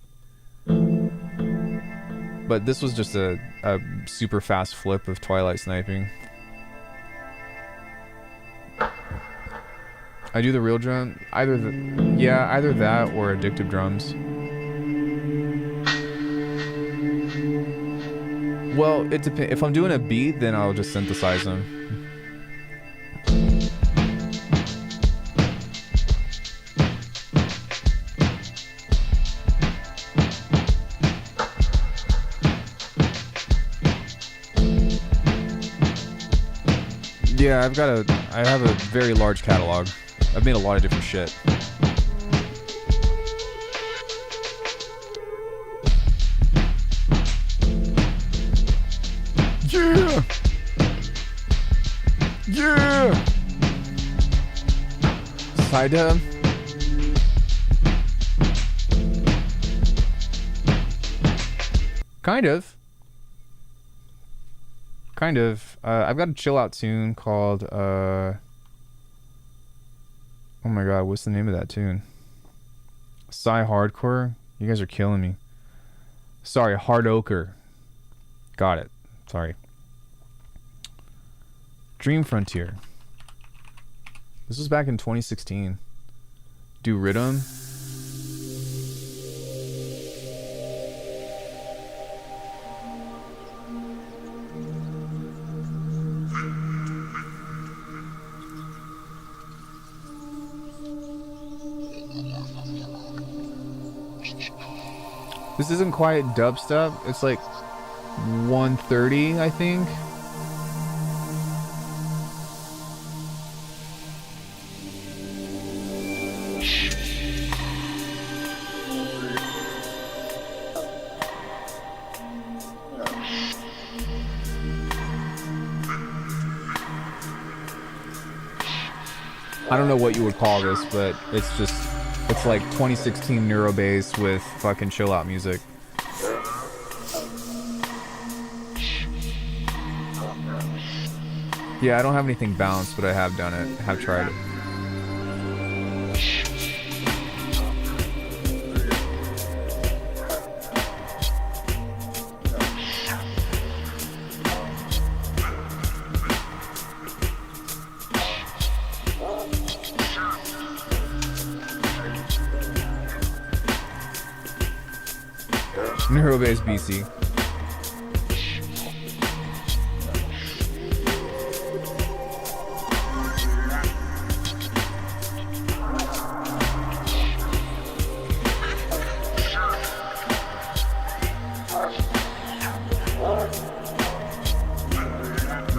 Speaker 1: But this was just a super fast flip of Twilight Sniping. I do the real drum. Either that or Addictive Drums. Well, it depends. If I'm doing a beat, then I'll just synthesize them. Yeah, I have a very large catalog. I've made a lot of different shit. Yeah! Yeah! Side dub. Kind of. I've got a chill out tune called oh my god, what's the name of that tune? Psy Hardcore? You guys are killing me. Sorry, Hard Ochre. Got it. Sorry. Dream Frontier. This was back in 2016. Do Rhythm. This isn't quite dubstep. It's like 130, I think. I don't know what you would call this, but it's like 2016 Neuro bass with fucking chill out music. Yeah, I don't have anything bounced, but I have done it. I have tried it. Neuro bass BC.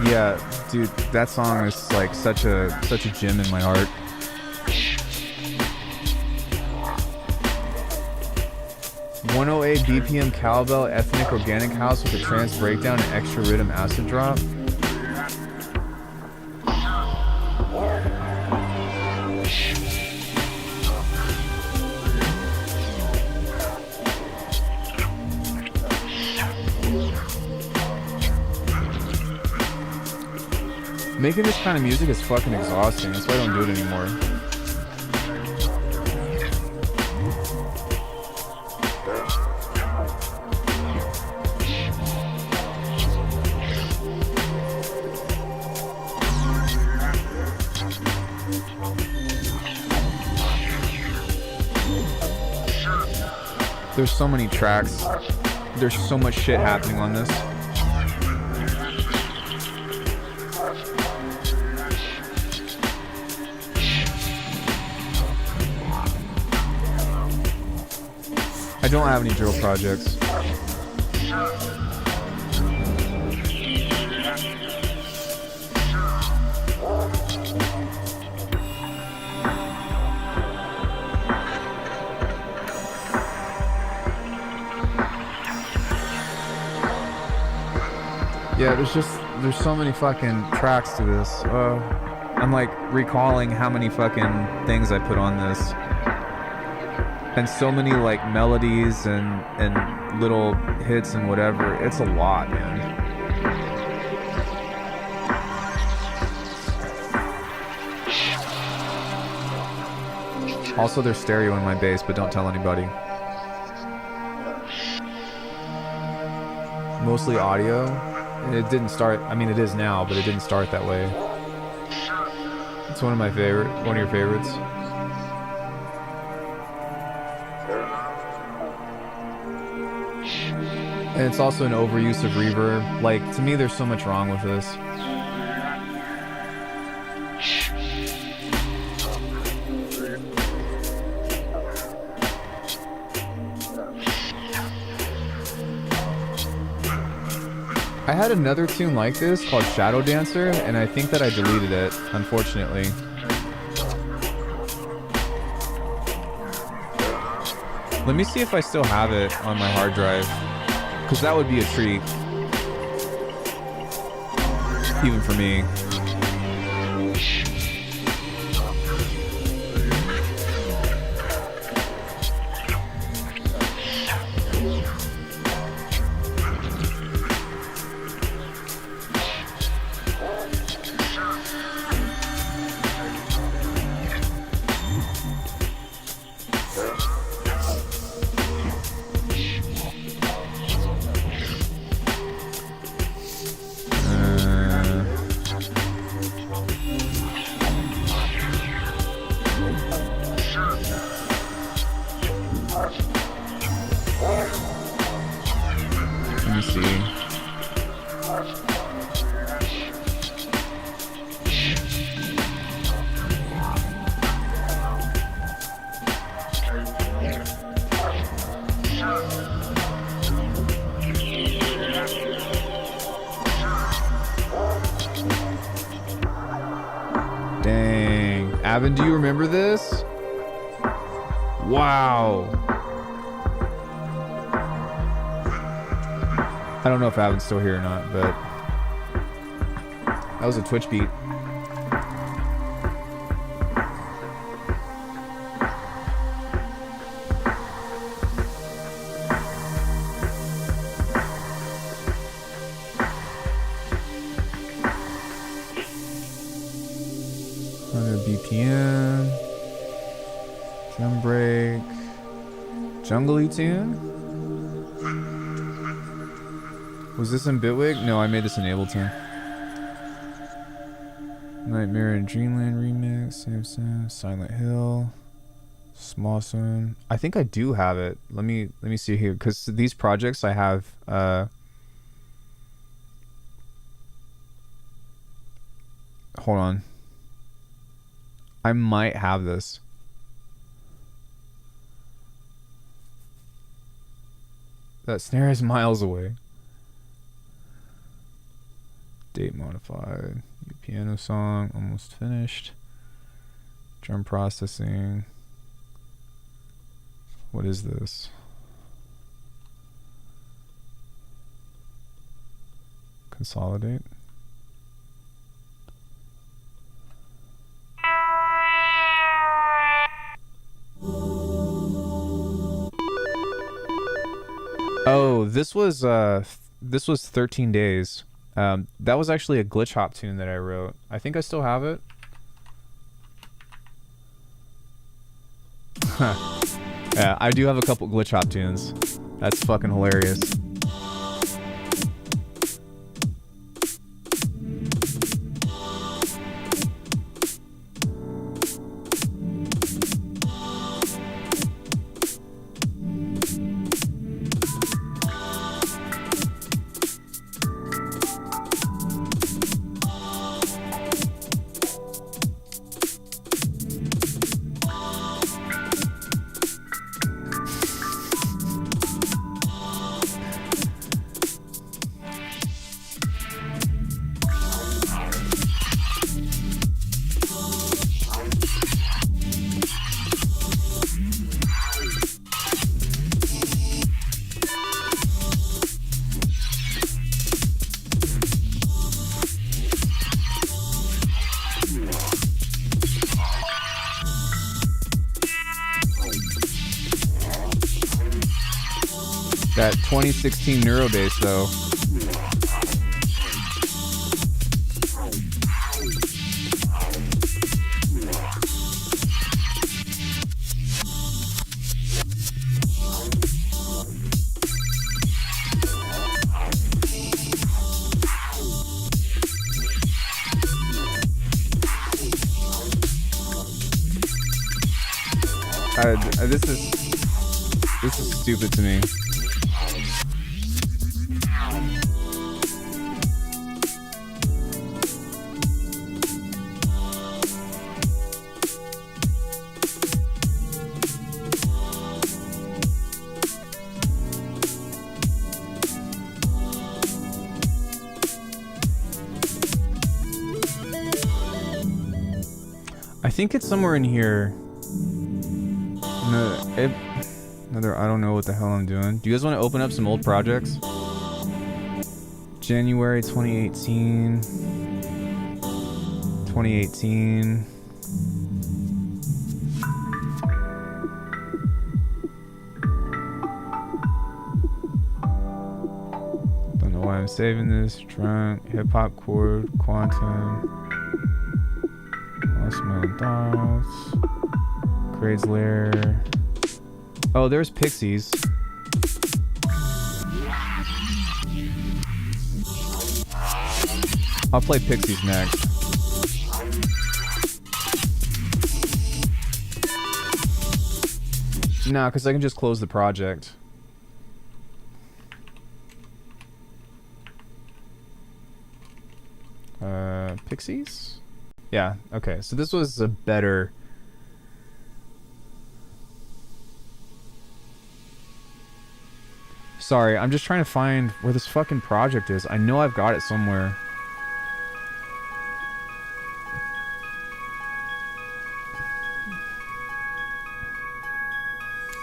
Speaker 1: Yeah, dude, that song is like such a gem in my heart. .108 BPM cowbell ethnic organic house with a trance breakdown and extra rhythm acid drop. Making this kind of music is fucking exhausting. That's why I don't do it anymore. There's so many tracks. There's so much shit happening on this. I don't have any drill projects. Yeah, there's so many fucking tracks to this. I'm like recalling how many fucking things I put on this. And so many like melodies and little hits and whatever. It's a lot, man. Also, there's stereo in my bass, but don't tell anybody. Mostly audio. It didn't start, I mean it is now, but it didn't start that way. It's one of your favorites. And it's also an overuse of reverb. Like, to me, there's so much wrong with this. I had another tune like this called Shadow Dancer, and I think that I deleted it, unfortunately. Let me see if I still have it on my hard drive, because that would be a treat. Even for me. Avon, do you remember this? Wow. I don't know if Avon's still here or not, but that was a Twitch beat. BPM, drum break, jungly tune. Was this in Bitwig? No, I made this in Ableton. Nightmare in Dreamland remix, Save Sound, Silent Hill, Small Sun. I think I do have it. Let me see here, because these projects I have. Hold on. I might have this. That snare is miles away. Date modified. New piano song. Almost finished. Drum processing. What is this? Consolidate. Oh, this was 13 days. That was actually a glitch hop tune that I wrote. I think I still have it. Yeah, I do have a couple glitch hop tunes. That's fucking hilarious. That 2016 Neuro bass though. This is stupid to me. I think it's somewhere in here. Another, I don't know what the hell I'm doing. Do you guys want to open up some old projects? January 2018. 2018. Don't know why I'm saving this. Drunk, hip hop chord, quantum. Lost my own thoughts. Grades layer. Oh, there's Pixies. I'll play Pixies next. Nah, because I can just close the project. Pixies? Yeah, okay. So this was a better... Sorry, I'm just trying to find where this fucking project is. I know I've got it somewhere.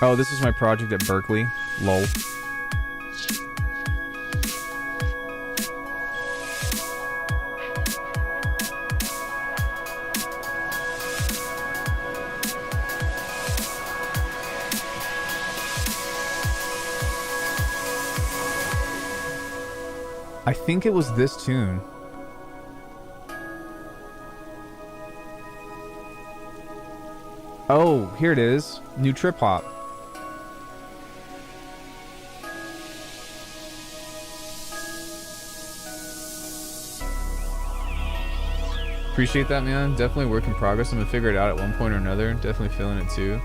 Speaker 1: Oh, this is my project at Berkeley. Lol. I think it was this tune. Oh, here it is. New trip hop. Appreciate that, man. Definitely work in progress. I'm gonna figure it out at one point or another. Definitely feeling it too.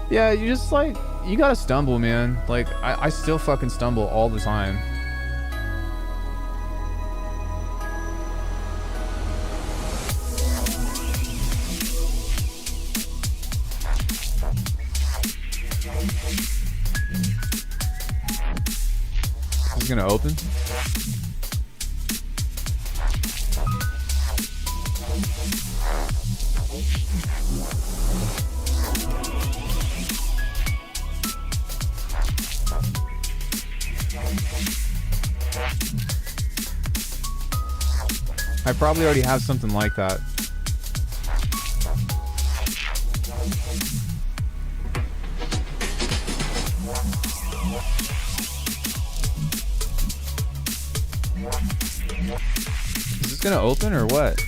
Speaker 1: Yeah, you just like, you gotta stumble, man. Like, I still fucking stumble all the time. Is it gonna open? I probably already have something like that. Is this gonna open or what?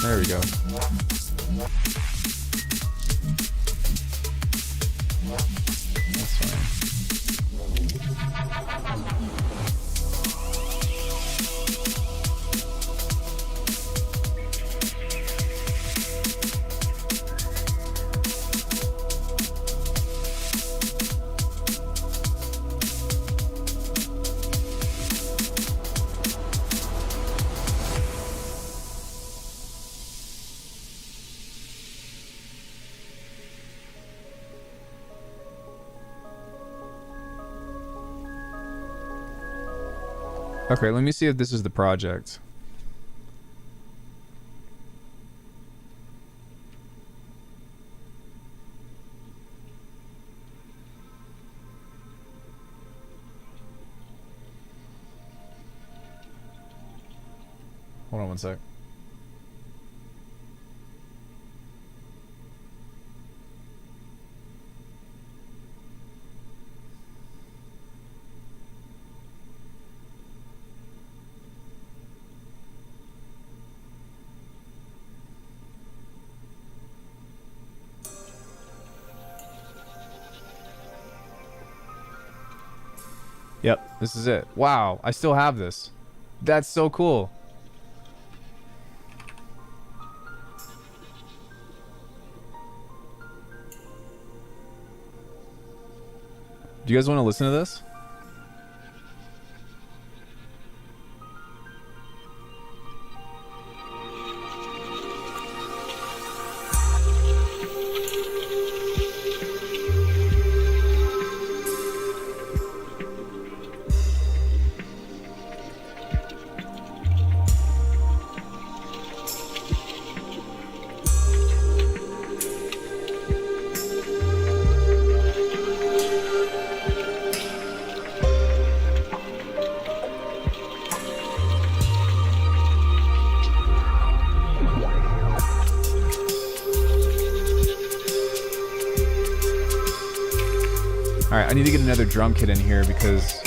Speaker 1: There we go. That's fine. Okay, let me see if this is the project. Hold on one sec. Yep, this is it. Wow, I still have this. That's so cool. Do you guys want to listen to this? Alright, I need to get another drum kit in here because...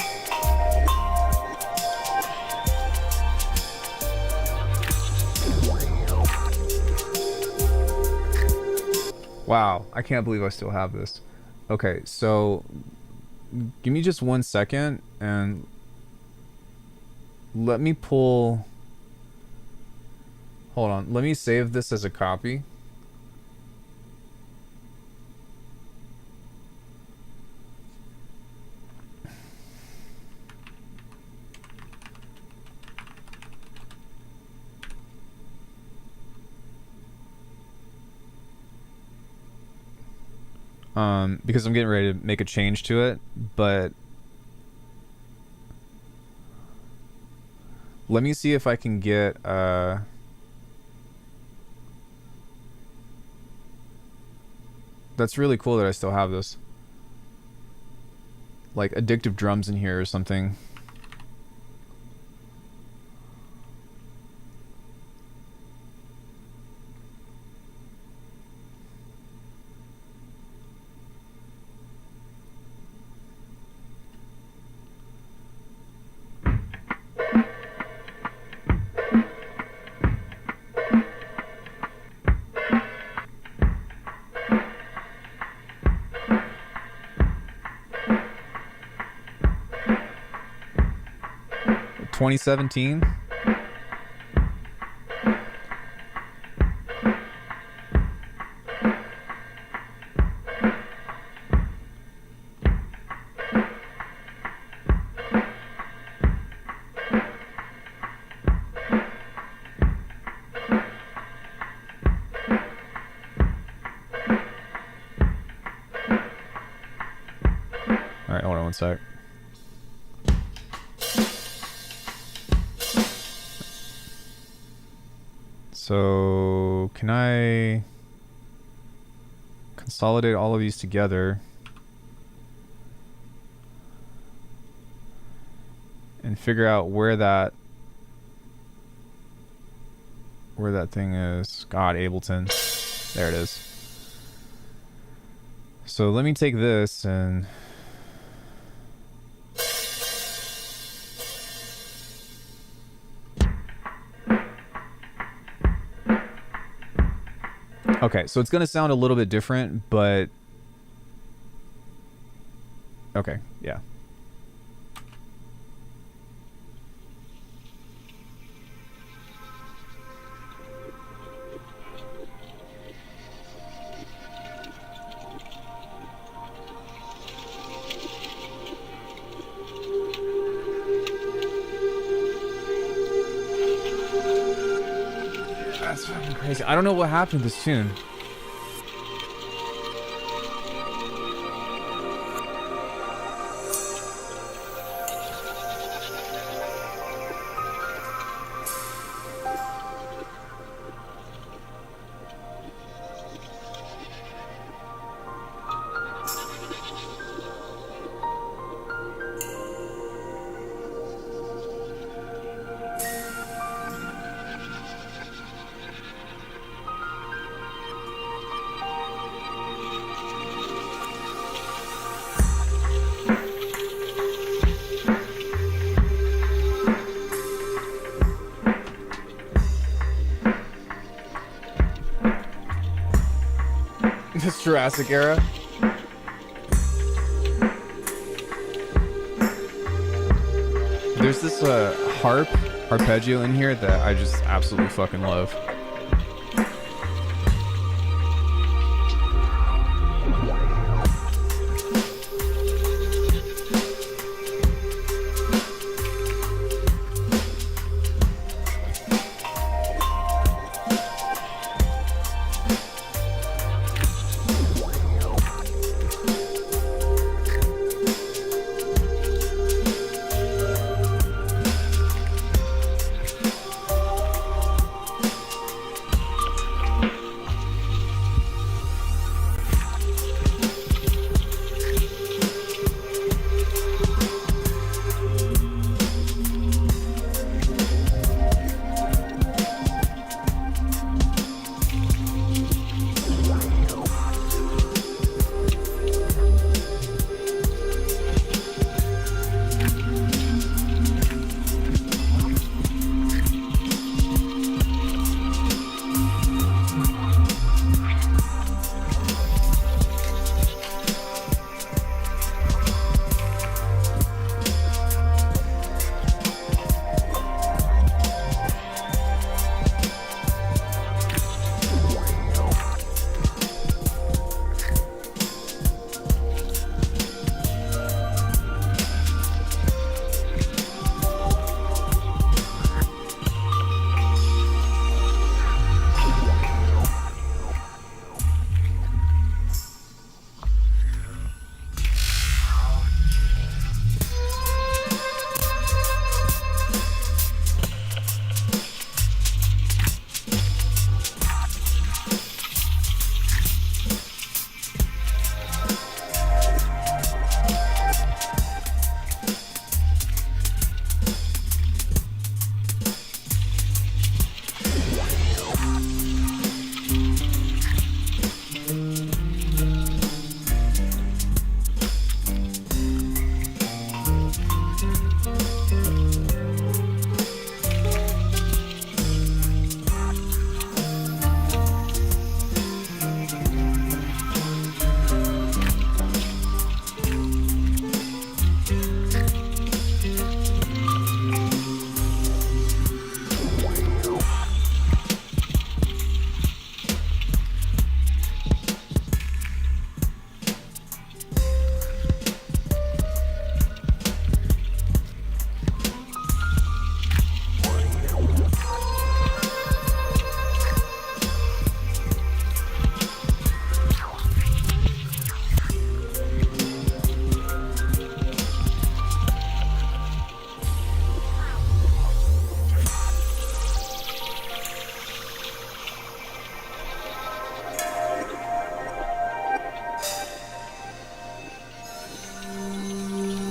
Speaker 1: Wow, I can't believe I still have this. Okay, so... Give me just 1 second and... Let me pull... Hold on, let me save this as a copy. Because I'm getting ready to make a change to it, but let me see if I can get let That's really cool that I still have this. Like addictive drums in here or something. $2017. All right, hold on one sec. So can I consolidate all of these together and figure out where that thing is? God, Ableton. There it is. So let me take this and okay, so it's going to sound a little bit different, but okay, yeah. That's fucking crazy. I don't know what happened to this tune. This Jurassic era. There's this arpeggio in here that I just absolutely fucking love.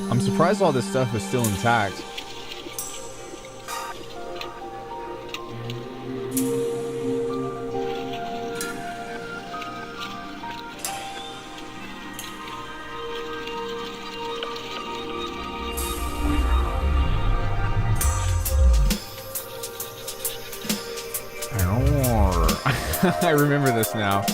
Speaker 1: I'm surprised all this stuff is still intact. I remember this now.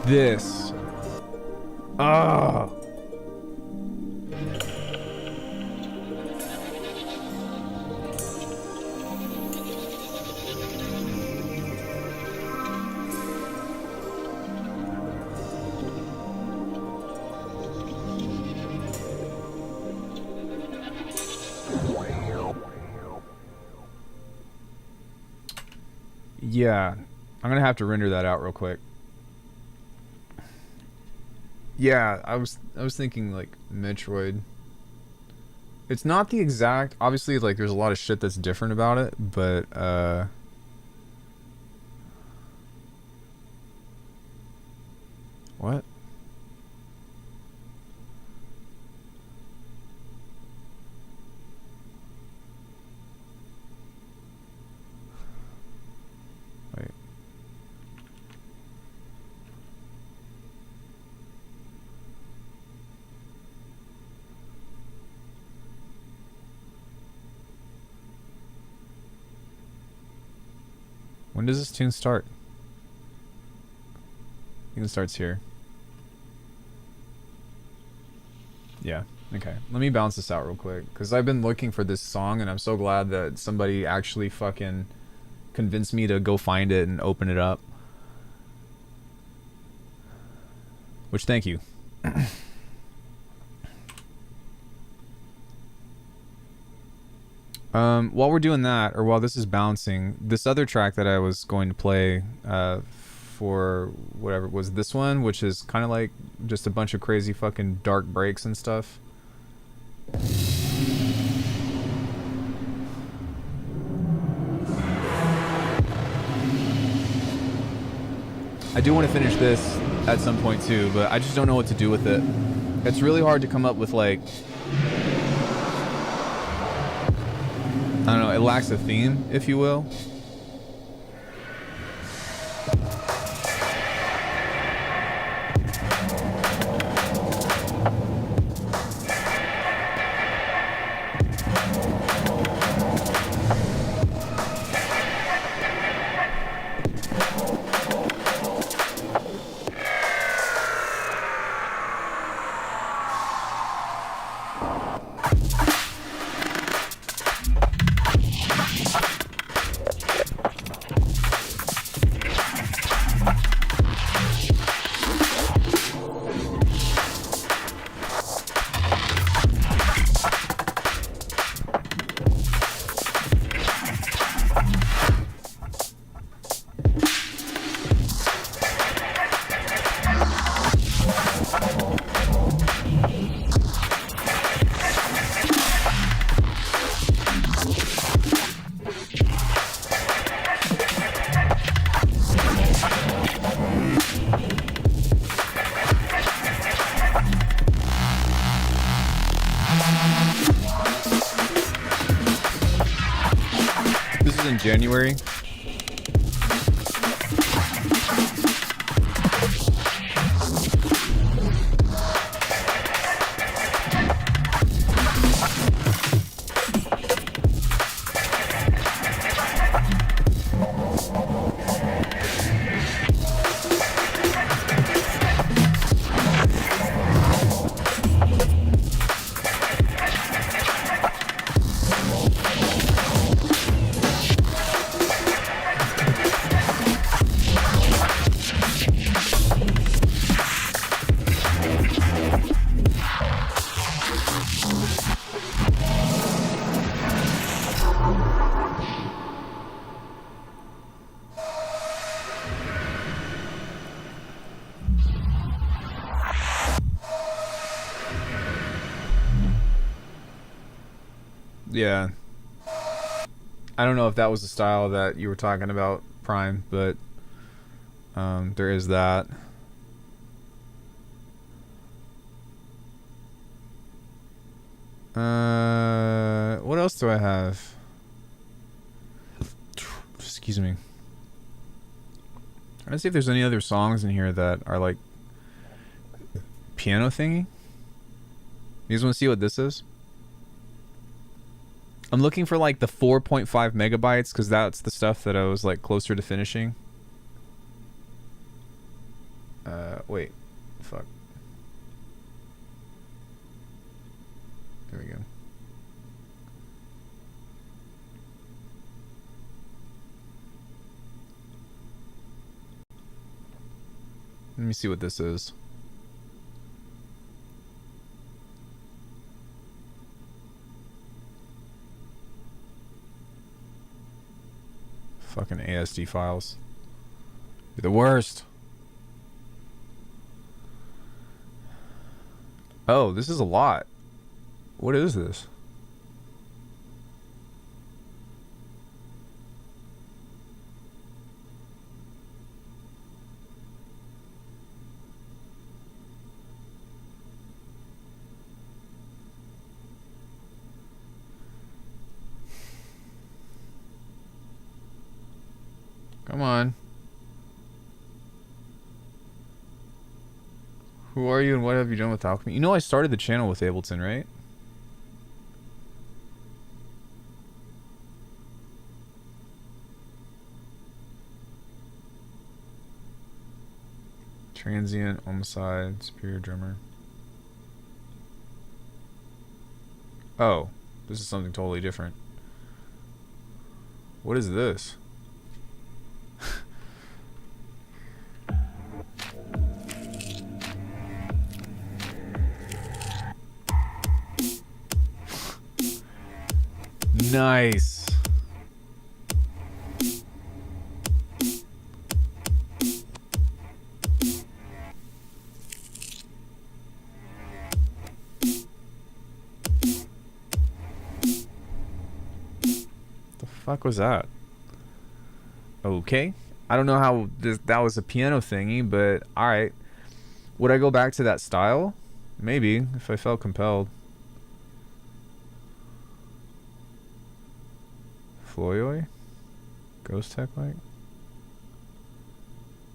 Speaker 1: This. Ah. Yeah, I'm gonna have to render that out real quick. Yeah, I was thinking like Metroid. It's not the exact, obviously like there's a lot of shit that's different about it, but what? Wait. When does this tune start? I think it starts here. Yeah, okay. Let me bounce this out real quick, because I've been looking for this song, and I'm so glad that somebody actually fucking convinced me to go find it and open it up. Which, thank you. While we're doing that, or while this is bouncing, this other track that I was going to play for whatever was this one, which is kind of like just a bunch of crazy fucking dark breaks and stuff. I do want to finish this at some point too, but I just don't know what to do with it. It's really hard to come up with like... I don't know, it lacks a theme, if you will. was in January. Yeah. I don't know if that was the style that you were talking about, Prime, but there is that. What else do I have? Excuse me. Trying to see if there's any other songs in here that are like piano thingy. You guys want to see what this is? I'm looking for like the 4.5 megabytes because that's the stuff that I was like closer to finishing. Wait. Fuck. There we go. Let me see what this is. Fucking ASD files. You're the worst. Oh, this is a lot. What is this? Come on. Who are you and what have you done with Alckemy? You know I started the channel with Ableton, right? Transient, homicide, superior drummer. Oh, this is something totally different. What is this? Nice. The fuck was that? Okay. I don't know how that was a piano thingy, but alright. Would I go back to that style? Maybe, if I felt compelled. Floyoy? Ghost Tech like?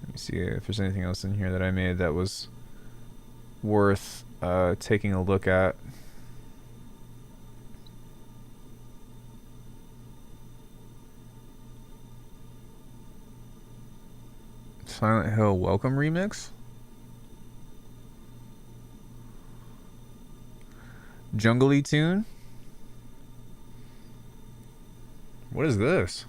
Speaker 1: Let me see if there's anything else in here that I made that was worth taking a look at. Silent Hill Welcome Remix? Jungly tune? What is this?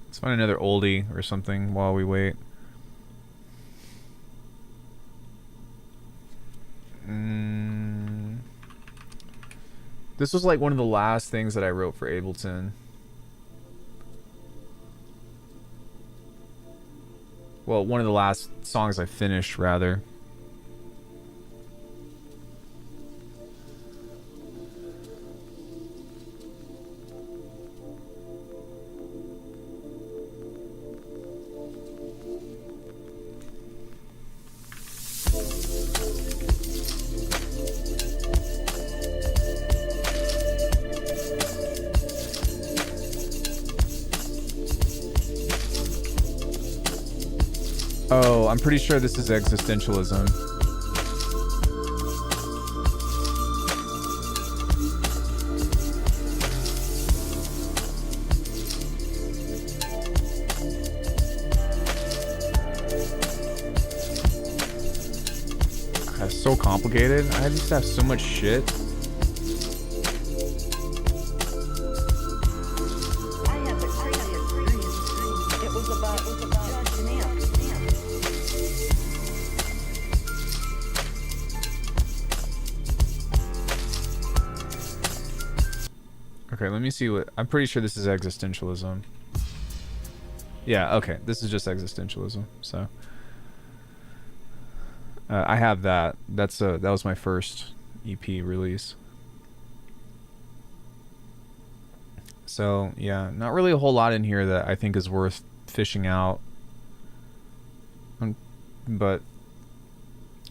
Speaker 1: Let's find another oldie or something while we wait. This was like one of the last things that I wrote for Ableton. Well, one of the last songs I finished, rather. Oh, I'm pretty sure this is existentialism. That's so complicated. I used to have so much shit. Okay, let me see what... I'm pretty sure this is existentialism. Yeah, okay. This is just existentialism, so... I have that. That was my first EP release. So, yeah, not really a whole lot in here that I think is worth fishing out. But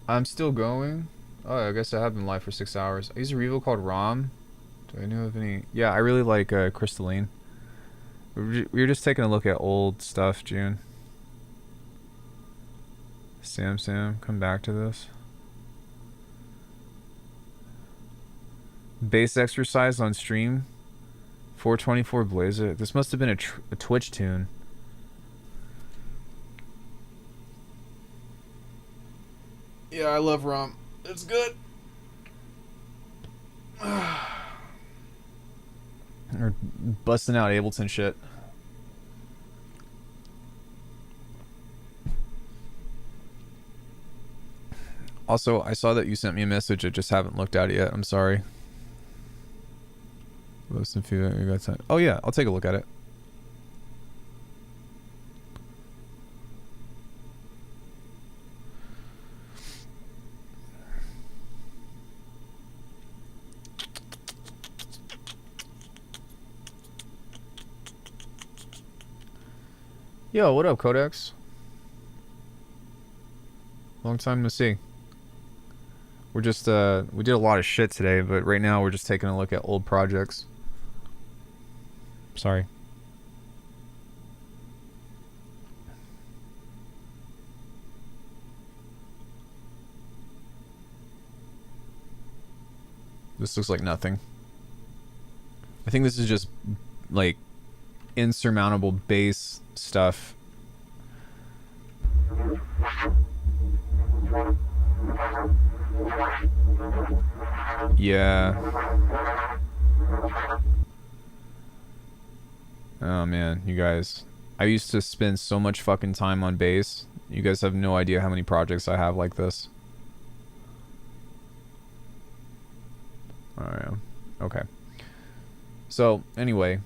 Speaker 1: I'm still going. Oh, I guess I have been live for 6 hours. I use a Revo called ROM. Do I know of any? Yeah, I really like Crystalline. We were just taking a look at old stuff, June. Sam, come back to this. Bass exercise on stream. 424 Blazer. This must have been a Twitch tune. Yeah, I love ROM. It's good. Or busting out Ableton shit. Also, I saw that you sent me a message. I just haven't looked at it yet. I'm sorry. Listen, if you got time. Oh yeah, I'll take a look at it. Yo, what up, Codex? Long time no see. We're just, we did a lot of shit today, but right now we're just taking a look at old projects. Sorry. This looks like nothing. I think this is just, like, insurmountable bass stuff. Yeah. Oh man, you guys. I used to spend so much fucking time on bass. You guys have no idea how many projects I have like this. Alright. Okay. So, anyway.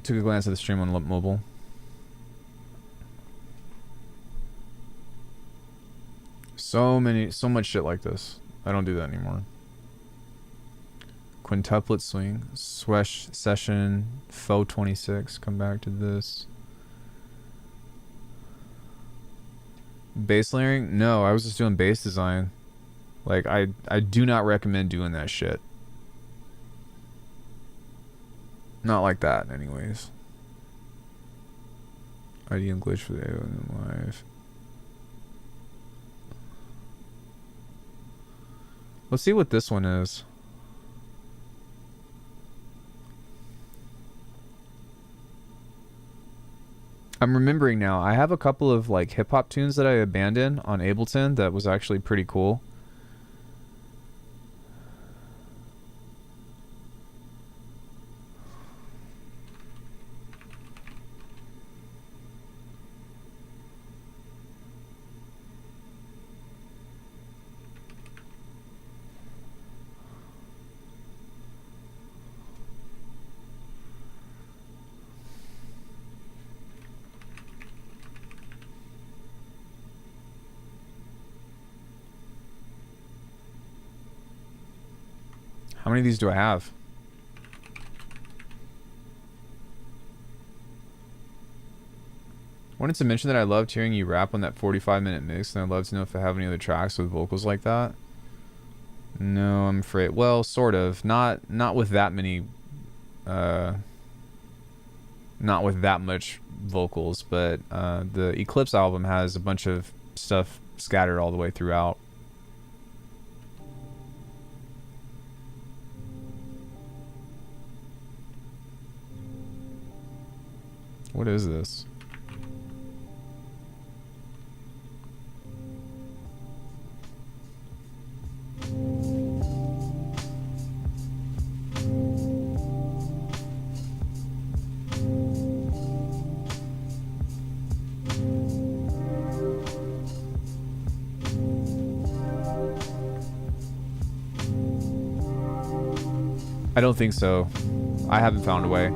Speaker 1: Took a glance at the stream on Mobile. So much shit like this. I don't do that anymore. Quintuplet swing, Swesh session, Faux 26. Come back to this. Bass layering? No, I was just doing bass design. Like I do not recommend doing that shit. Not like that, anyways. ID and glitch for the live. Let's see what this one is. I'm remembering now. I have a couple of like hip hop tunes that I abandoned on Ableton that was actually pretty cool. How many of these do I have? Wanted to mention that I loved hearing you rap on that 45-minute mix, and I'd love to know if I have any other tracks with vocals like that. No, I'm afraid. Well, sort of. Not with that many not with that much vocals, but the Eclipse album has a bunch of stuff scattered all the way throughout. What is this? I don't think so. I haven't found a way.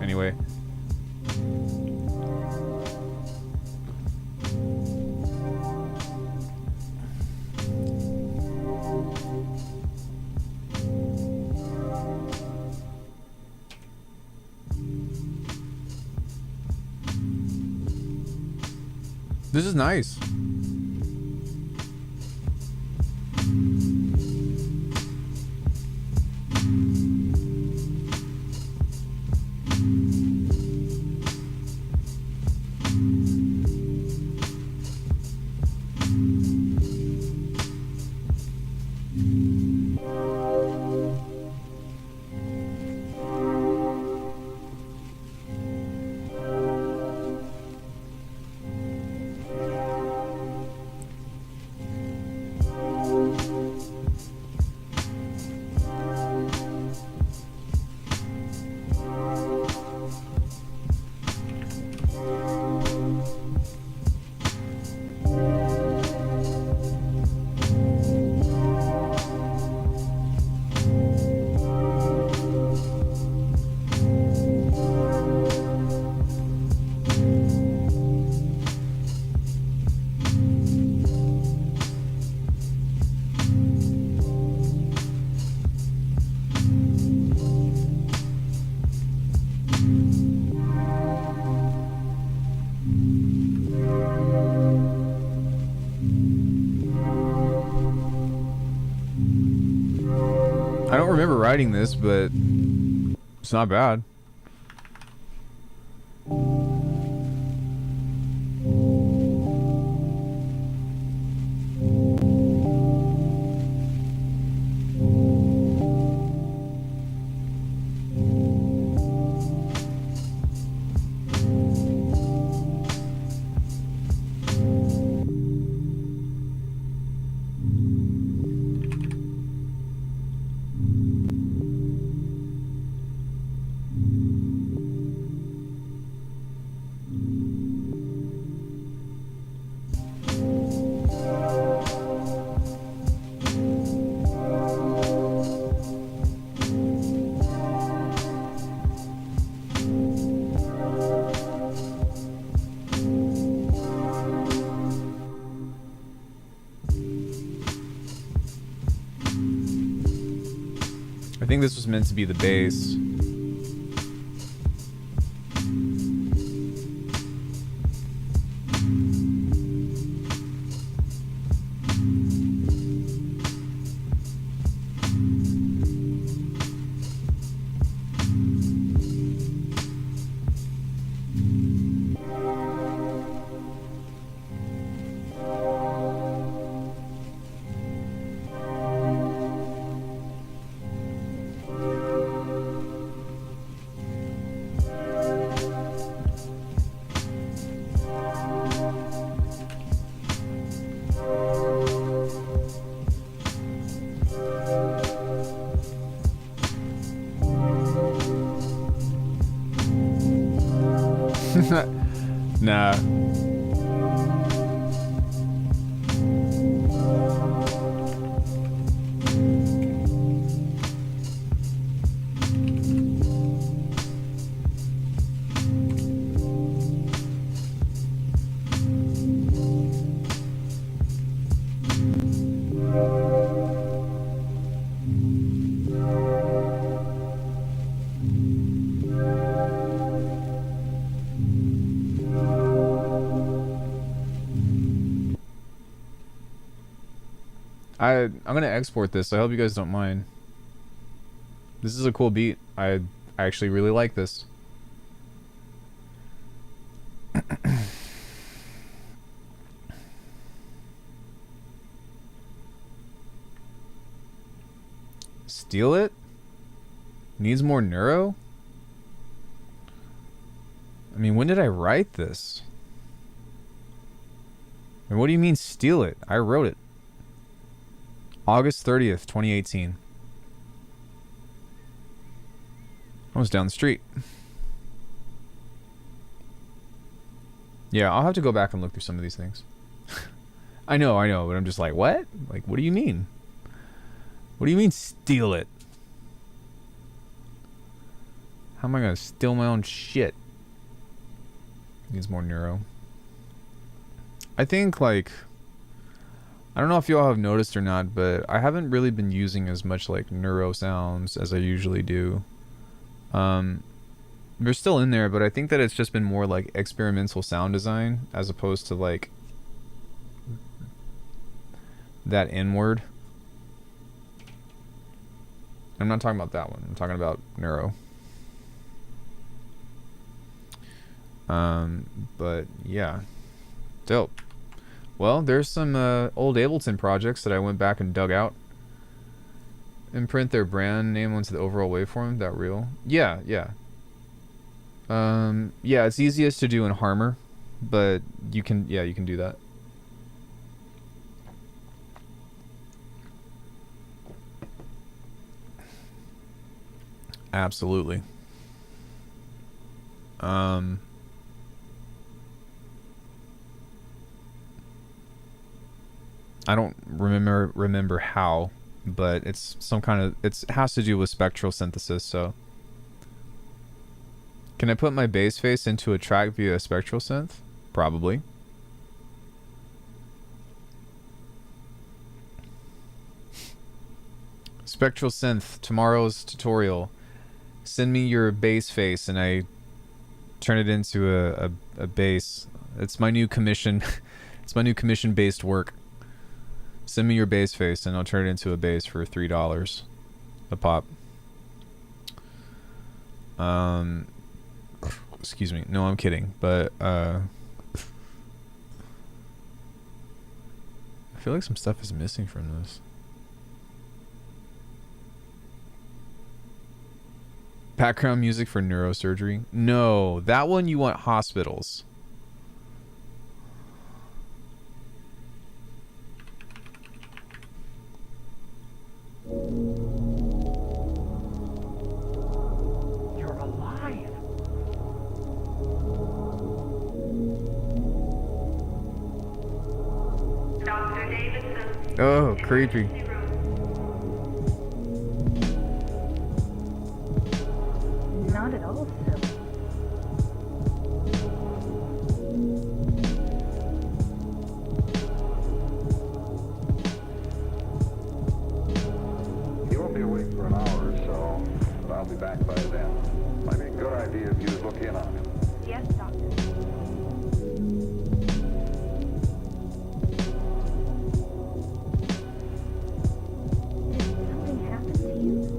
Speaker 1: Anyway. This is nice. I don't remember writing this, but it's not bad. I think this was meant to be the bass. Nah. I'm gonna export this. I hope you guys don't mind. This is a cool beat. I actually really like this. Steal it? Needs more neuro? I mean, when did I write this? And what do you mean steal it? I wrote it. August 30th, 2018. I was down the street. Yeah, I'll have to go back and look through some of these things. I know, but I'm just like, what? Like, what do you mean? What do you mean steal it? How am I gonna steal my own shit? Needs more neuro. I think, like, I don't know if y'all have noticed or not, but I haven't really been using as much like neuro sounds as I usually do. They're still in there, but I think that it's just been more like experimental sound design as opposed to like that N word. I'm not talking about that one. I'm talking about neuro. But yeah, dope. Well, there's some old Ableton projects that I went back and dug out. Imprint their brand name onto the overall waveform. That real? Yeah. Yeah, it's easiest to do in Harmor, but you can do that. Absolutely. I don't remember how, but it's some kind of, it has to do with spectral synthesis. So can I put my bass face into a track via a spectral synth? Probably. Spectral synth, tomorrow's tutorial. Send me your bass face and I turn it into a bass. It's my new commission. It's my new commission based work. Send me your bass face and I'll turn it into a bass for $3 a pop. Excuse me. No, I'm kidding. But I feel like some stuff is missing from this. Background music for neurosurgery? No, that one you want hospitals.
Speaker 5: You're alive. Dr. Davidson.
Speaker 1: Oh, creepy.
Speaker 5: Not at all, Phil.
Speaker 7: He won't be awake for an hour or so, but I'll be back by then. Might be a good idea if you look in on him.
Speaker 5: Yes, Doctor. Did something happen to you?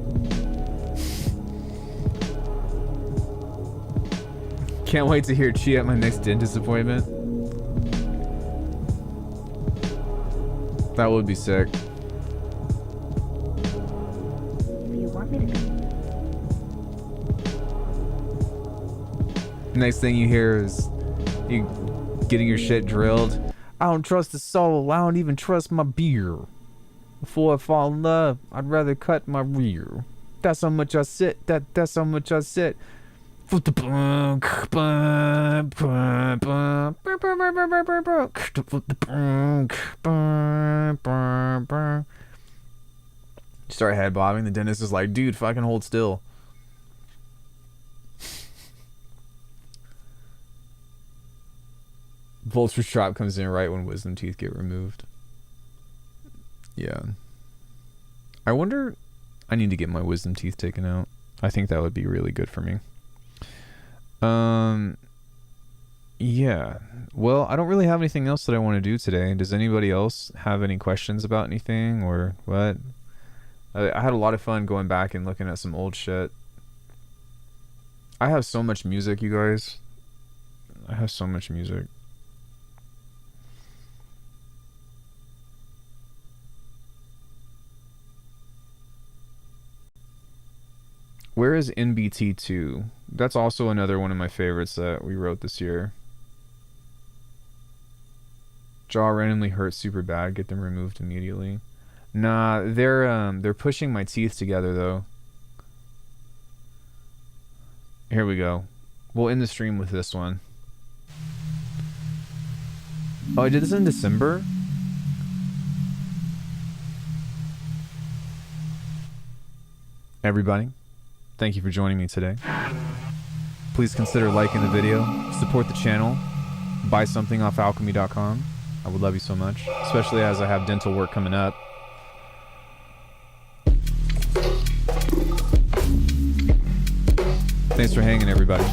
Speaker 1: Can't wait to hear Chi at my next dentist appointment. That would be sick.
Speaker 5: If you want me to go.
Speaker 1: Next thing you hear is you getting your shit drilled. I don't trust the soul. I don't even trust my beer. Before I fall in love, I'd rather cut my rear. That's how much I sit. That's how much I sit. Start head bobbing. The dentist is like, dude, fucking hold still. Vulture's drop comes in right when wisdom teeth get removed. Yeah. I wonder, I need to get my wisdom teeth taken out. I think that would be really good for me. Yeah. Well, I don't really have anything else that I want to do today. Does anybody else have any questions about anything or what? I had a lot of fun going back and looking at some old shit. I have so much music, you guys. I have so much music. is NBT2? That's also another one of my favorites that we wrote this year. Jaw randomly hurts super bad. Get them removed immediately. Nah, they're pushing my teeth together though. Here we go. We'll end the stream with this one. Oh, I did this in December? Everybody, thank you for joining me today. Please consider liking the video, support the channel, buy something off alchemy.com. I would love you so much, especially as I have dental work coming up. Thanks for hanging, everybody.